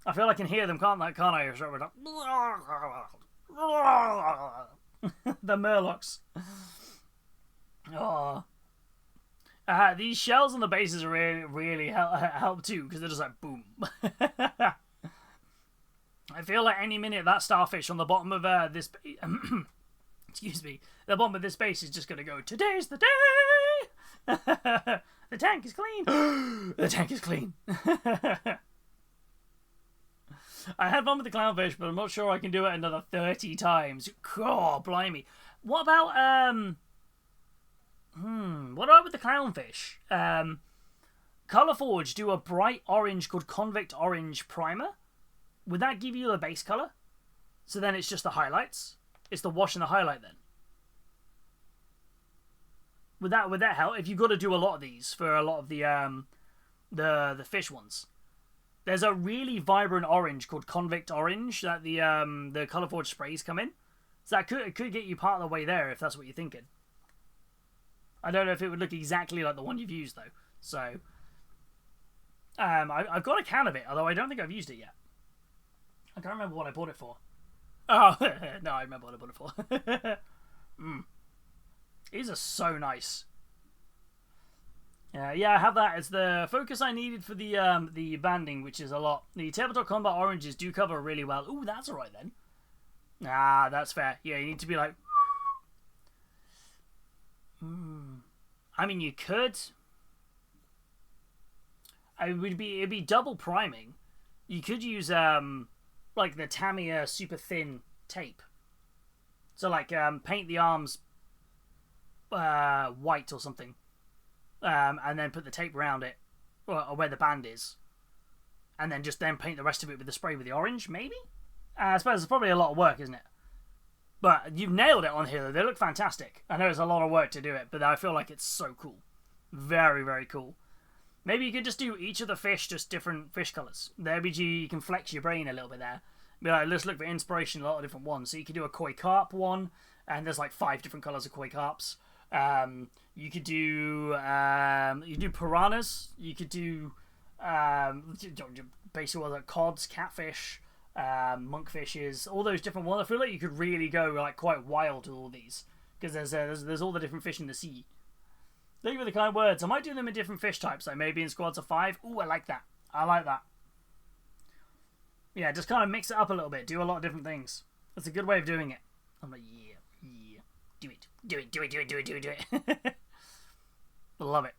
I feel I can hear them, can't I? The Murlocs. Oh. These shells on the bases really help too, because they're just like boom. I feel like any minute that starfish on the bottom of this excuse me, the bottom of this base is just gonna go, today's the day. The tank is clean. The tank is clean. I had fun with the clownfish, but I'm not sure I can do it another 30 times. God, blimey. What about What about with the clownfish? Colourforge do a bright orange called Convict Orange Primer. Would that give you the base colour? So then it's just the highlights? It's the wash and the highlight then? Would that help? If you've got to do a lot of these for a lot of the fish ones. There's a really vibrant orange called Convict Orange that the Colourforge sprays come in. So that could get you part of the way there if that's what you're thinking. I don't know if it would look exactly like the one you've used though. So I've got a can of it, although I don't think I've used it yet. I can't remember what I bought it for. Oh, no, I remember what I bought it for. These are so nice. Yeah, I have that. It's the focus I needed for the banding, which is a lot. The tabletop combat oranges do cover really well. Ooh, that's alright then. Ah, that's fair. Yeah, you need to be like... I mean, you could... It'd be double priming. You could use like the Tamiya super thin tape. So like paint the arms white or something, and then put the tape around it, or where the band is, and then paint the rest of it with the spray with the orange. Maybe. I suppose it's probably a lot of work, isn't it? But you've nailed it on here. They look fantastic. I know it's a lot of work to do it, but I feel like it's so cool. Very, very cool. Maybe you could just do each of the fish, just different fish colours. There, you can flex your brain a little bit there. Be like, let's look for inspiration in a lot of different ones. So you could do a koi carp one, and there's like 5 different colours of koi carps. You could do piranhas. You could do basically like cods, catfish, monkfishes, all those different ones. I feel like you could really go like quite wild with all these because there's all the different fish in the sea. Thank you for the kind words. I might do them in different fish types, like maybe in squads of 5. Ooh, I like that. I like that. Yeah, just kind of mix it up a little bit. Do a lot of different things. That's a good way of doing it. I'm like, yeah. Do it. I love it.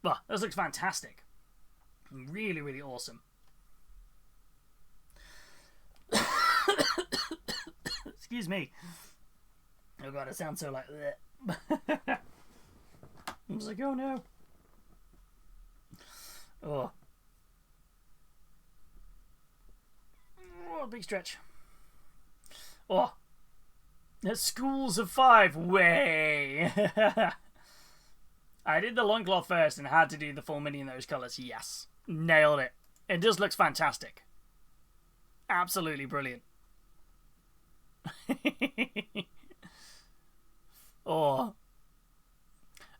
Well, this looks fantastic. Really, really awesome. Excuse me. Oh god, it sounds so like... I was like, oh no. Oh, big stretch. Oh, there's schools of 5. Way. I did the loincloth first and had to do the full mini in those colours. Yes, nailed it. It just looks fantastic. Absolutely brilliant. Oh.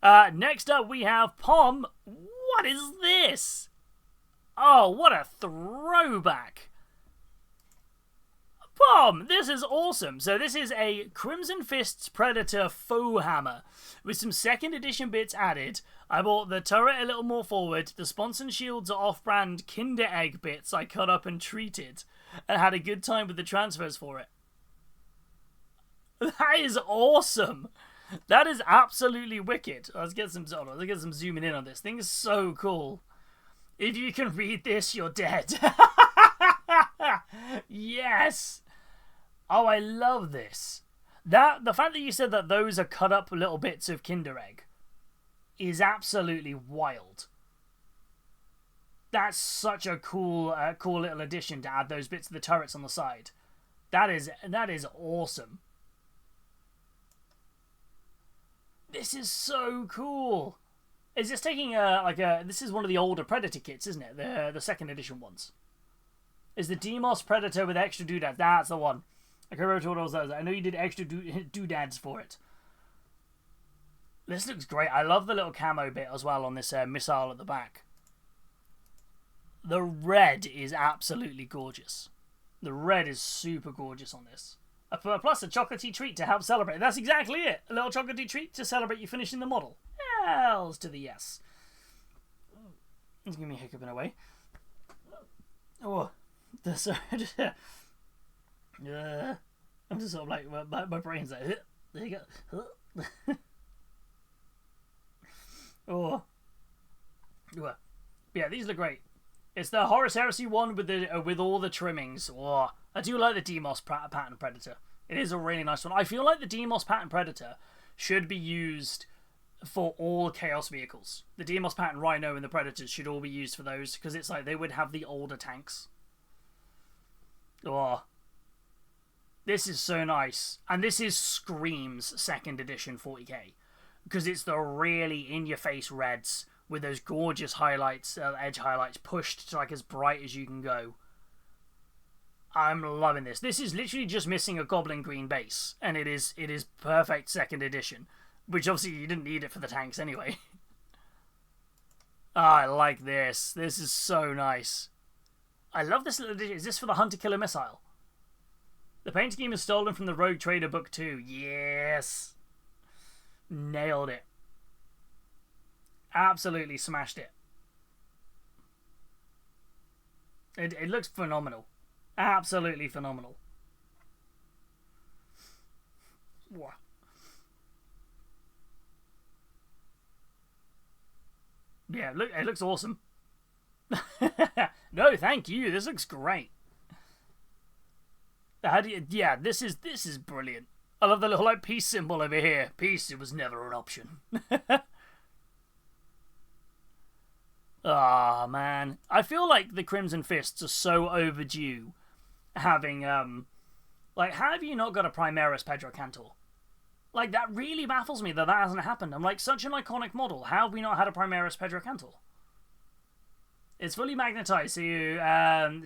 Next up we have Pom. What is this? Oh, what a throwback. Pom, this is awesome. So this is a Crimson Fists Predator faux hammer with some 2nd edition bits added. I bought the turret a little more forward. The sponsor and shields are off-brand Kinder Egg bits I cut up and treated and had a good time with the transfers for it. That is awesome. That is absolutely wicked. Let's get some zooming in on this. Thing is so cool. If you can read this, you're dead. Yes. Oh, I love this. The fact that you said that those are cut up little bits of Kinder Egg is absolutely wild. That's such a cool little addition to add those bits of the turrets on the side. That is awesome. This is so cool. Is this taking this is one of the older Predator kits, isn't it? The 2nd edition ones. Is the Demos Predator with extra doodads? That's the one. I can't remember what it was. I know you did extra doodads for it. This looks great. I love the little camo bit as well on this missile at the back. The red is absolutely gorgeous. The red is super gorgeous on this. Plus a chocolatey treat to help celebrate. That's exactly it. A little chocolatey treat to celebrate you finishing the model. Hells to the yes. It's giving me a hiccup in a way. Oh, I'm just sort of like my brain's like, there you go. Oh, yeah, these look great. It's the Horus Heresy one with all the trimmings. I do like the Demos pattern Predator. It is a really nice one. I feel like the Demos pattern Predator should be used for all Chaos vehicles. The Deimos Pattern Rhino and the Predators should all be used for those, because it's like they would have the older tanks. Oh, this is so nice. And this is Scream's 2nd edition 40k, because it's the really in-your-face reds with those gorgeous highlights, edge highlights pushed to like as bright as you can go. I'm loving this. This is literally just missing a Goblin Green base, and it is perfect 2nd edition. Which obviously you didn't need it for the tanks anyway. Oh, I like this. This is so nice. I love this little addition. Is this for the Hunter Killer Missile? The paint scheme is stolen from the Rogue Trader Book 2. Yes. Nailed it. Absolutely smashed it. It looks phenomenal. Absolutely phenomenal. Wow. Yeah, look, it looks awesome. No, thank you. This looks great. How do you, yeah, this is brilliant. I love the little like peace symbol over here. Peace, it was never an option. Ah, man. I feel like the Crimson Fists are so overdue having like, how have you not got a Primaris Pedro Cantor? Like, that really baffles me that hasn't happened. I'm like, such an iconic model. How have we not had a Primaris Pedro Cantor? It's fully magnetized, so you,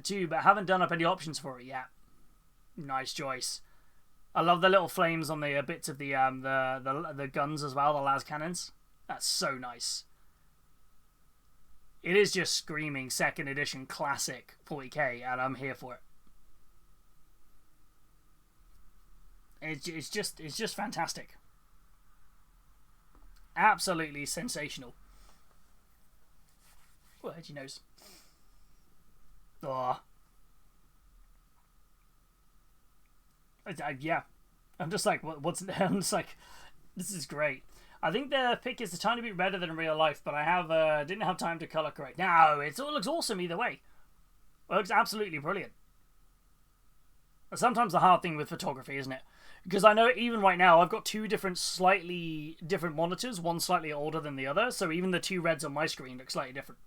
too, but haven't done up any options for it yet. Nice choice. I love the little flames on the bits of the guns as well, the las cannons. That's so nice. It is just screaming 2nd edition classic 40k, and I'm here for it. It's just fantastic. Absolutely sensational. Oh, edgy nose. Oh. Yeah. I'm just like, what's... I'm just like, this is great. I think the pick is a tiny bit better than in real life, but I didn't have time to color correct. No, it looks awesome either way. It looks absolutely brilliant. Sometimes the hard thing with photography, isn't it? Because I know even right now I've got 2 slightly different monitors, one slightly older than the other, so even the 2 reds on my screen look slightly different.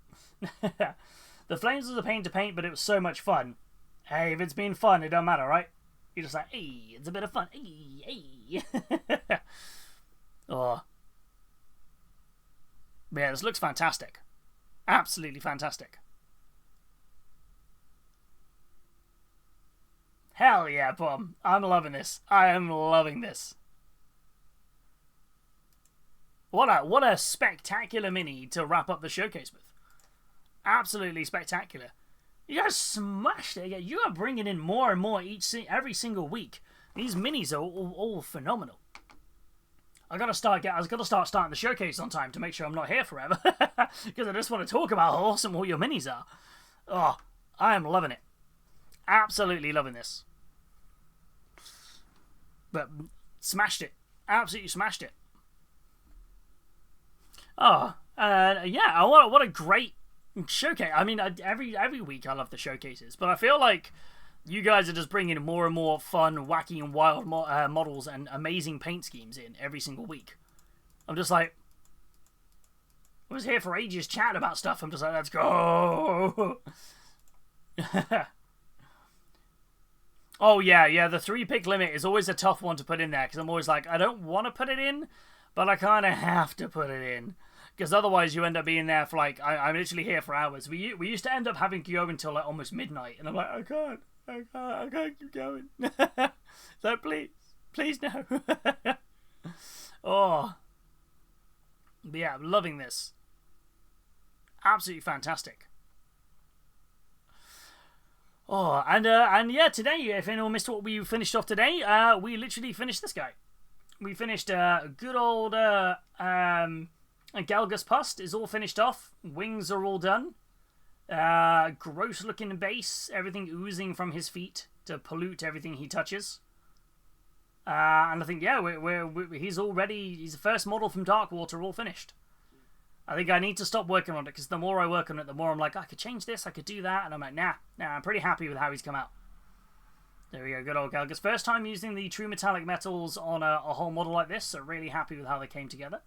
The flames was a pain to paint, but it was so much fun. Hey, if it's been fun, it don't matter, right? You're just like, hey, it's a bit of fun. Hey. Oh. Yeah, this looks fantastic. Absolutely fantastic. Hell yeah, Bum. I'm loving this. I am loving this. What a spectacular mini to wrap up the showcase with. Absolutely spectacular. You guys smashed it. You are bringing in more and more every single week. These minis are all phenomenal. I gotta start starting the showcase on time to make sure I'm not here forever, because I just want to talk about how awesome all your minis are. Oh, I am loving it. Absolutely loving this. But smashed it. Absolutely smashed it. Oh, yeah. What a great showcase. I mean, every week I love the showcases, but I feel like you guys are just bringing more and more fun, wacky, and wild models and amazing paint schemes in every single week. I'm just like, I was here for ages chatting about stuff. I'm just like, let's go. Oh, yeah, the 3-pick limit is always a tough one to put in there, because I'm always like, I don't want to put it in, but I kind of have to put it in. Because otherwise you end up being there for like, I'm literally here for hours. We used to end up having to go until like almost midnight, and I'm like, I can't keep going. So please no. Oh. But yeah, I'm loving this. Absolutely fantastic. Oh, and yeah, today, if anyone missed what we finished off today, we literally finished this guy. We finished good old Galgus Pust is all finished off. Wings are all done. Gross looking base, everything oozing from his feet to pollute everything he touches. And I think, yeah, he's all ready. He's the first model from Darkwater all finished. I think I need to stop working on it, because the more I work on it, the more I'm like, I could change this, I could do that, and I'm like, nah, I'm pretty happy with how he's come out. There we go, good old Galgus. First time using the true metallic metals on a whole model like this, so really happy with how they came together.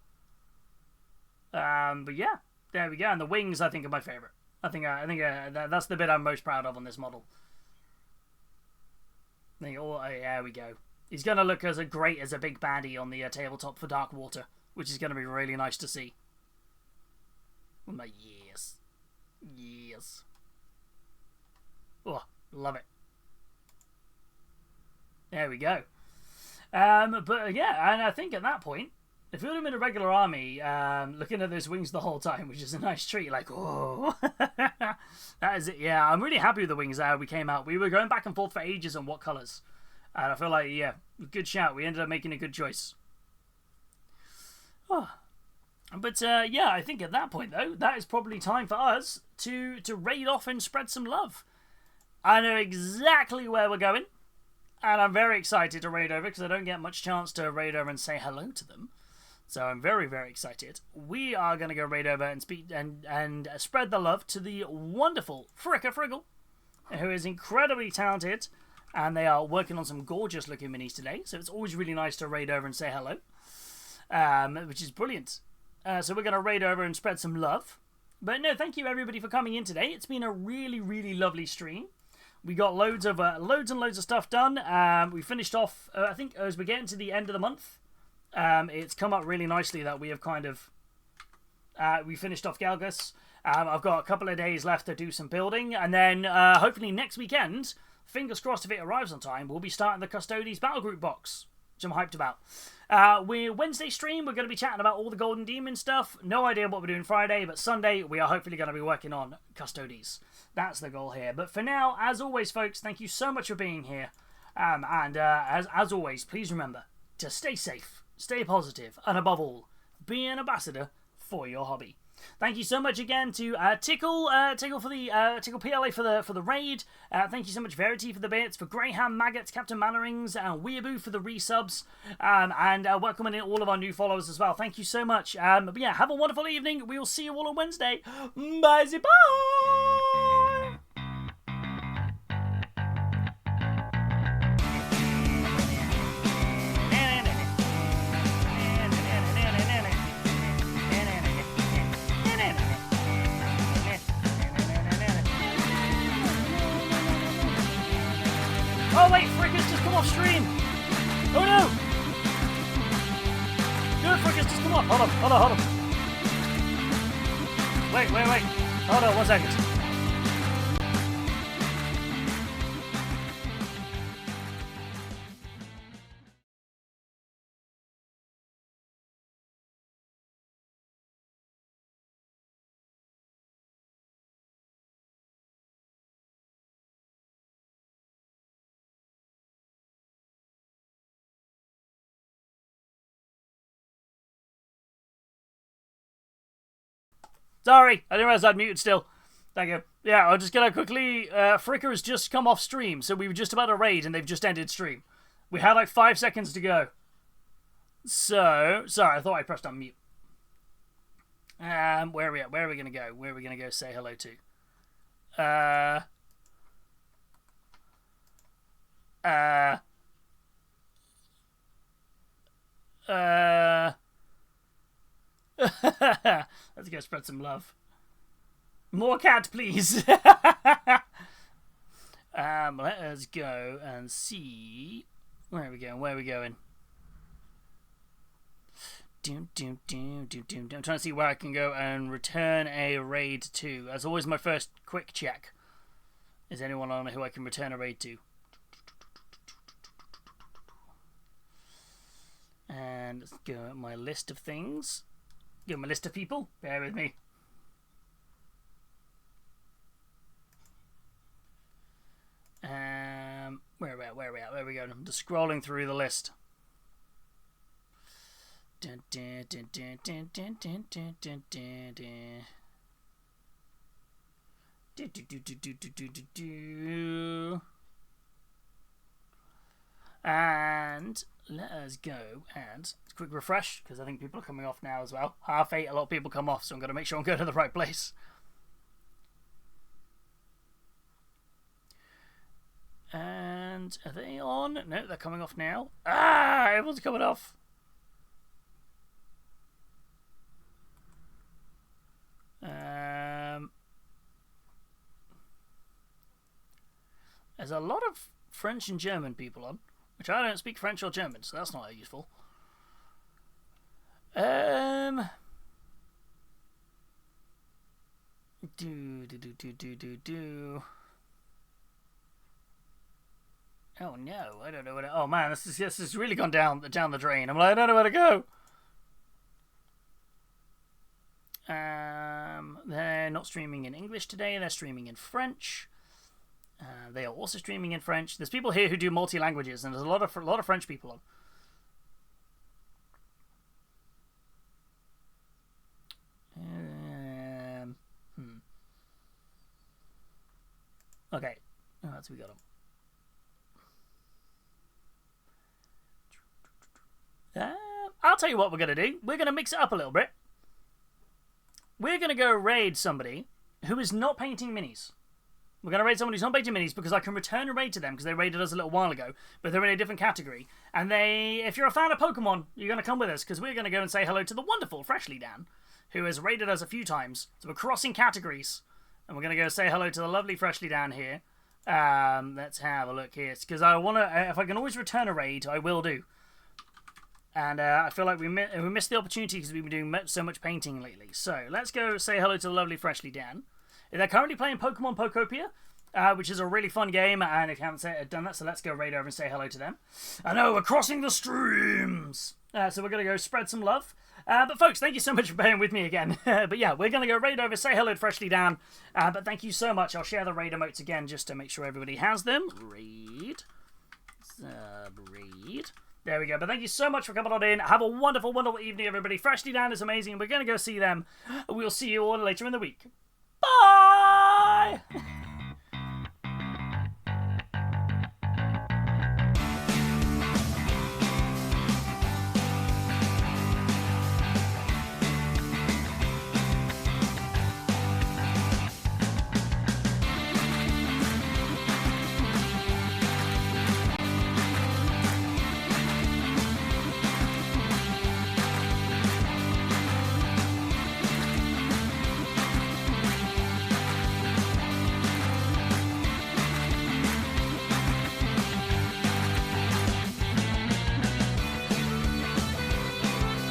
But yeah, there we go. And the wings, I think, are my favourite. I think that's the bit I'm most proud of on this model. There we go. He's going to look as great as a big baddie on the tabletop for Dark Water, which is going to be really nice to see. Yes. Yes. Oh, love it. There we go. But yeah, and I think at that point, if you would have been a regular army, looking at those wings the whole time, which is a nice treat, like, oh, that is it. Yeah, I'm really happy with the wings we came out. We were going back and forth for ages on what colours. And I feel like, yeah, good shout. We ended up making a good choice. Oh. But yeah, I think at that point, though, that is probably time for us to raid off and spread some love. I know exactly where we're going. And I'm very excited to raid over because I don't get much chance to raid over and say hello to them. So I'm very, very excited. We are going to go raid over and speak and spread the love to the wonderful Fricka Friggle, who is incredibly talented. And they are working on some gorgeous looking minis today. So it's always really nice to raid over and say hello. Which is brilliant. So we're going to raid over and spread some love. But no, thank you everybody for coming in today. It's been a really, really lovely stream. We got loads and loads of stuff done. We finished off, I think, as we're getting to the end of the month. It's come up really nicely that we have kind of... we finished off Galgus. I've got a couple of days left to do some building. And then, hopefully next weekend, fingers crossed if it arrives on time, we'll be starting the Custodes Battle Group box, which I'm hyped about. We're Wednesday stream, we're going to be chatting about all the Golden Demon stuff. No idea what we're doing Friday, but Sunday we are hopefully going to be working on Custodes. That's the goal here. But for now, as always, folks, thank you so much for being here. As always, please remember to stay safe, stay positive, and above all, be an ambassador for your hobby. Thank you so much again to Tickle for the Tickle PLA for the raid. Thank you so much Verity for the bits, for Graham, Maggots, Captain Mannerings, and Weeaboo for the resubs, and welcoming in all of our new followers as well. Thank you so much. But yeah, have a wonderful evening. We will see you all on Wednesday. Bye. Oh wait, Frickus just come off stream! Oh no! Good, Frickus just come off! Hold on. Wait. Hold on, 1 second. Sorry, I didn't realize I'd muted still. Thank you. Yeah, I'm just gonna quickly... Fricka has just come off stream, so we were just about to raid and they've just ended stream. We had like 5 seconds to go. So... Sorry, I thought I pressed on mute. Where are we at? Where are we gonna go? Where are we gonna go say hello to? Let's go spread some love. More cat, please. Let us go and see. Where are we going? I'm trying to see where I can go and return a raid to. That's always my first quick check. Is anyone on who I can return a raid to? And let's go at my list of things. Go my list of people. Bear with me. Where are we going? I'm just scrolling through the list. And let us go and quick refresh because I think people are coming off now as well. 8:30, a lot of people come off, so I'm going to make sure I'm going to the right place. And are they on? No, they're coming off now. Ah, everyone's coming off. There's a lot of French and German people on, which I don't speak French or German, so that's not useful. Oh no, I don't know where to... Oh man, this has really gone down the drain. I'm like, I don't know where to go. They're not streaming in English today. They're streaming in French. They are also streaming in French. There's people here who do multi-languages, and there's a lot of French people on. Okay, that's we got them. I'll tell you what we're gonna do. We're gonna mix it up a little bit. We're gonna go raid somebody who is not painting minis. We're going to raid someone who's not painting minis because I can return a raid to them because they raided us a little while ago, but they're in a different category. And if you're a fan of Pokemon, you're going to come with us because we're going to go and say hello to the wonderful Freshly Dan, who has raided us a few times. So we're crossing categories, and we're going to go say hello to the lovely Freshly Dan here. Let's have a look here because I want to. If I can always return a raid, I will do. And I feel like we missed the opportunity because we've been doing so much painting lately. So let's go say hello to the lovely Freshly Dan. They're currently playing Pokemon Pokopia, which is a really fun game, and if you haven't done that, so let's go raid over and say hello to them. I know, we're crossing the streams! So we're going to go spread some love. But folks, thank you so much for bearing with me again. But yeah, we're going to go raid over, say hello to Freshly Dan. But thank you so much. I'll share the raid emotes again just to make sure everybody has them. Raid. Sub-raid. There we go. But thank you so much for coming on in. Have a wonderful, wonderful evening, everybody. Freshly Dan is amazing. We're going to go see them. We'll see you all later in the week. Bye!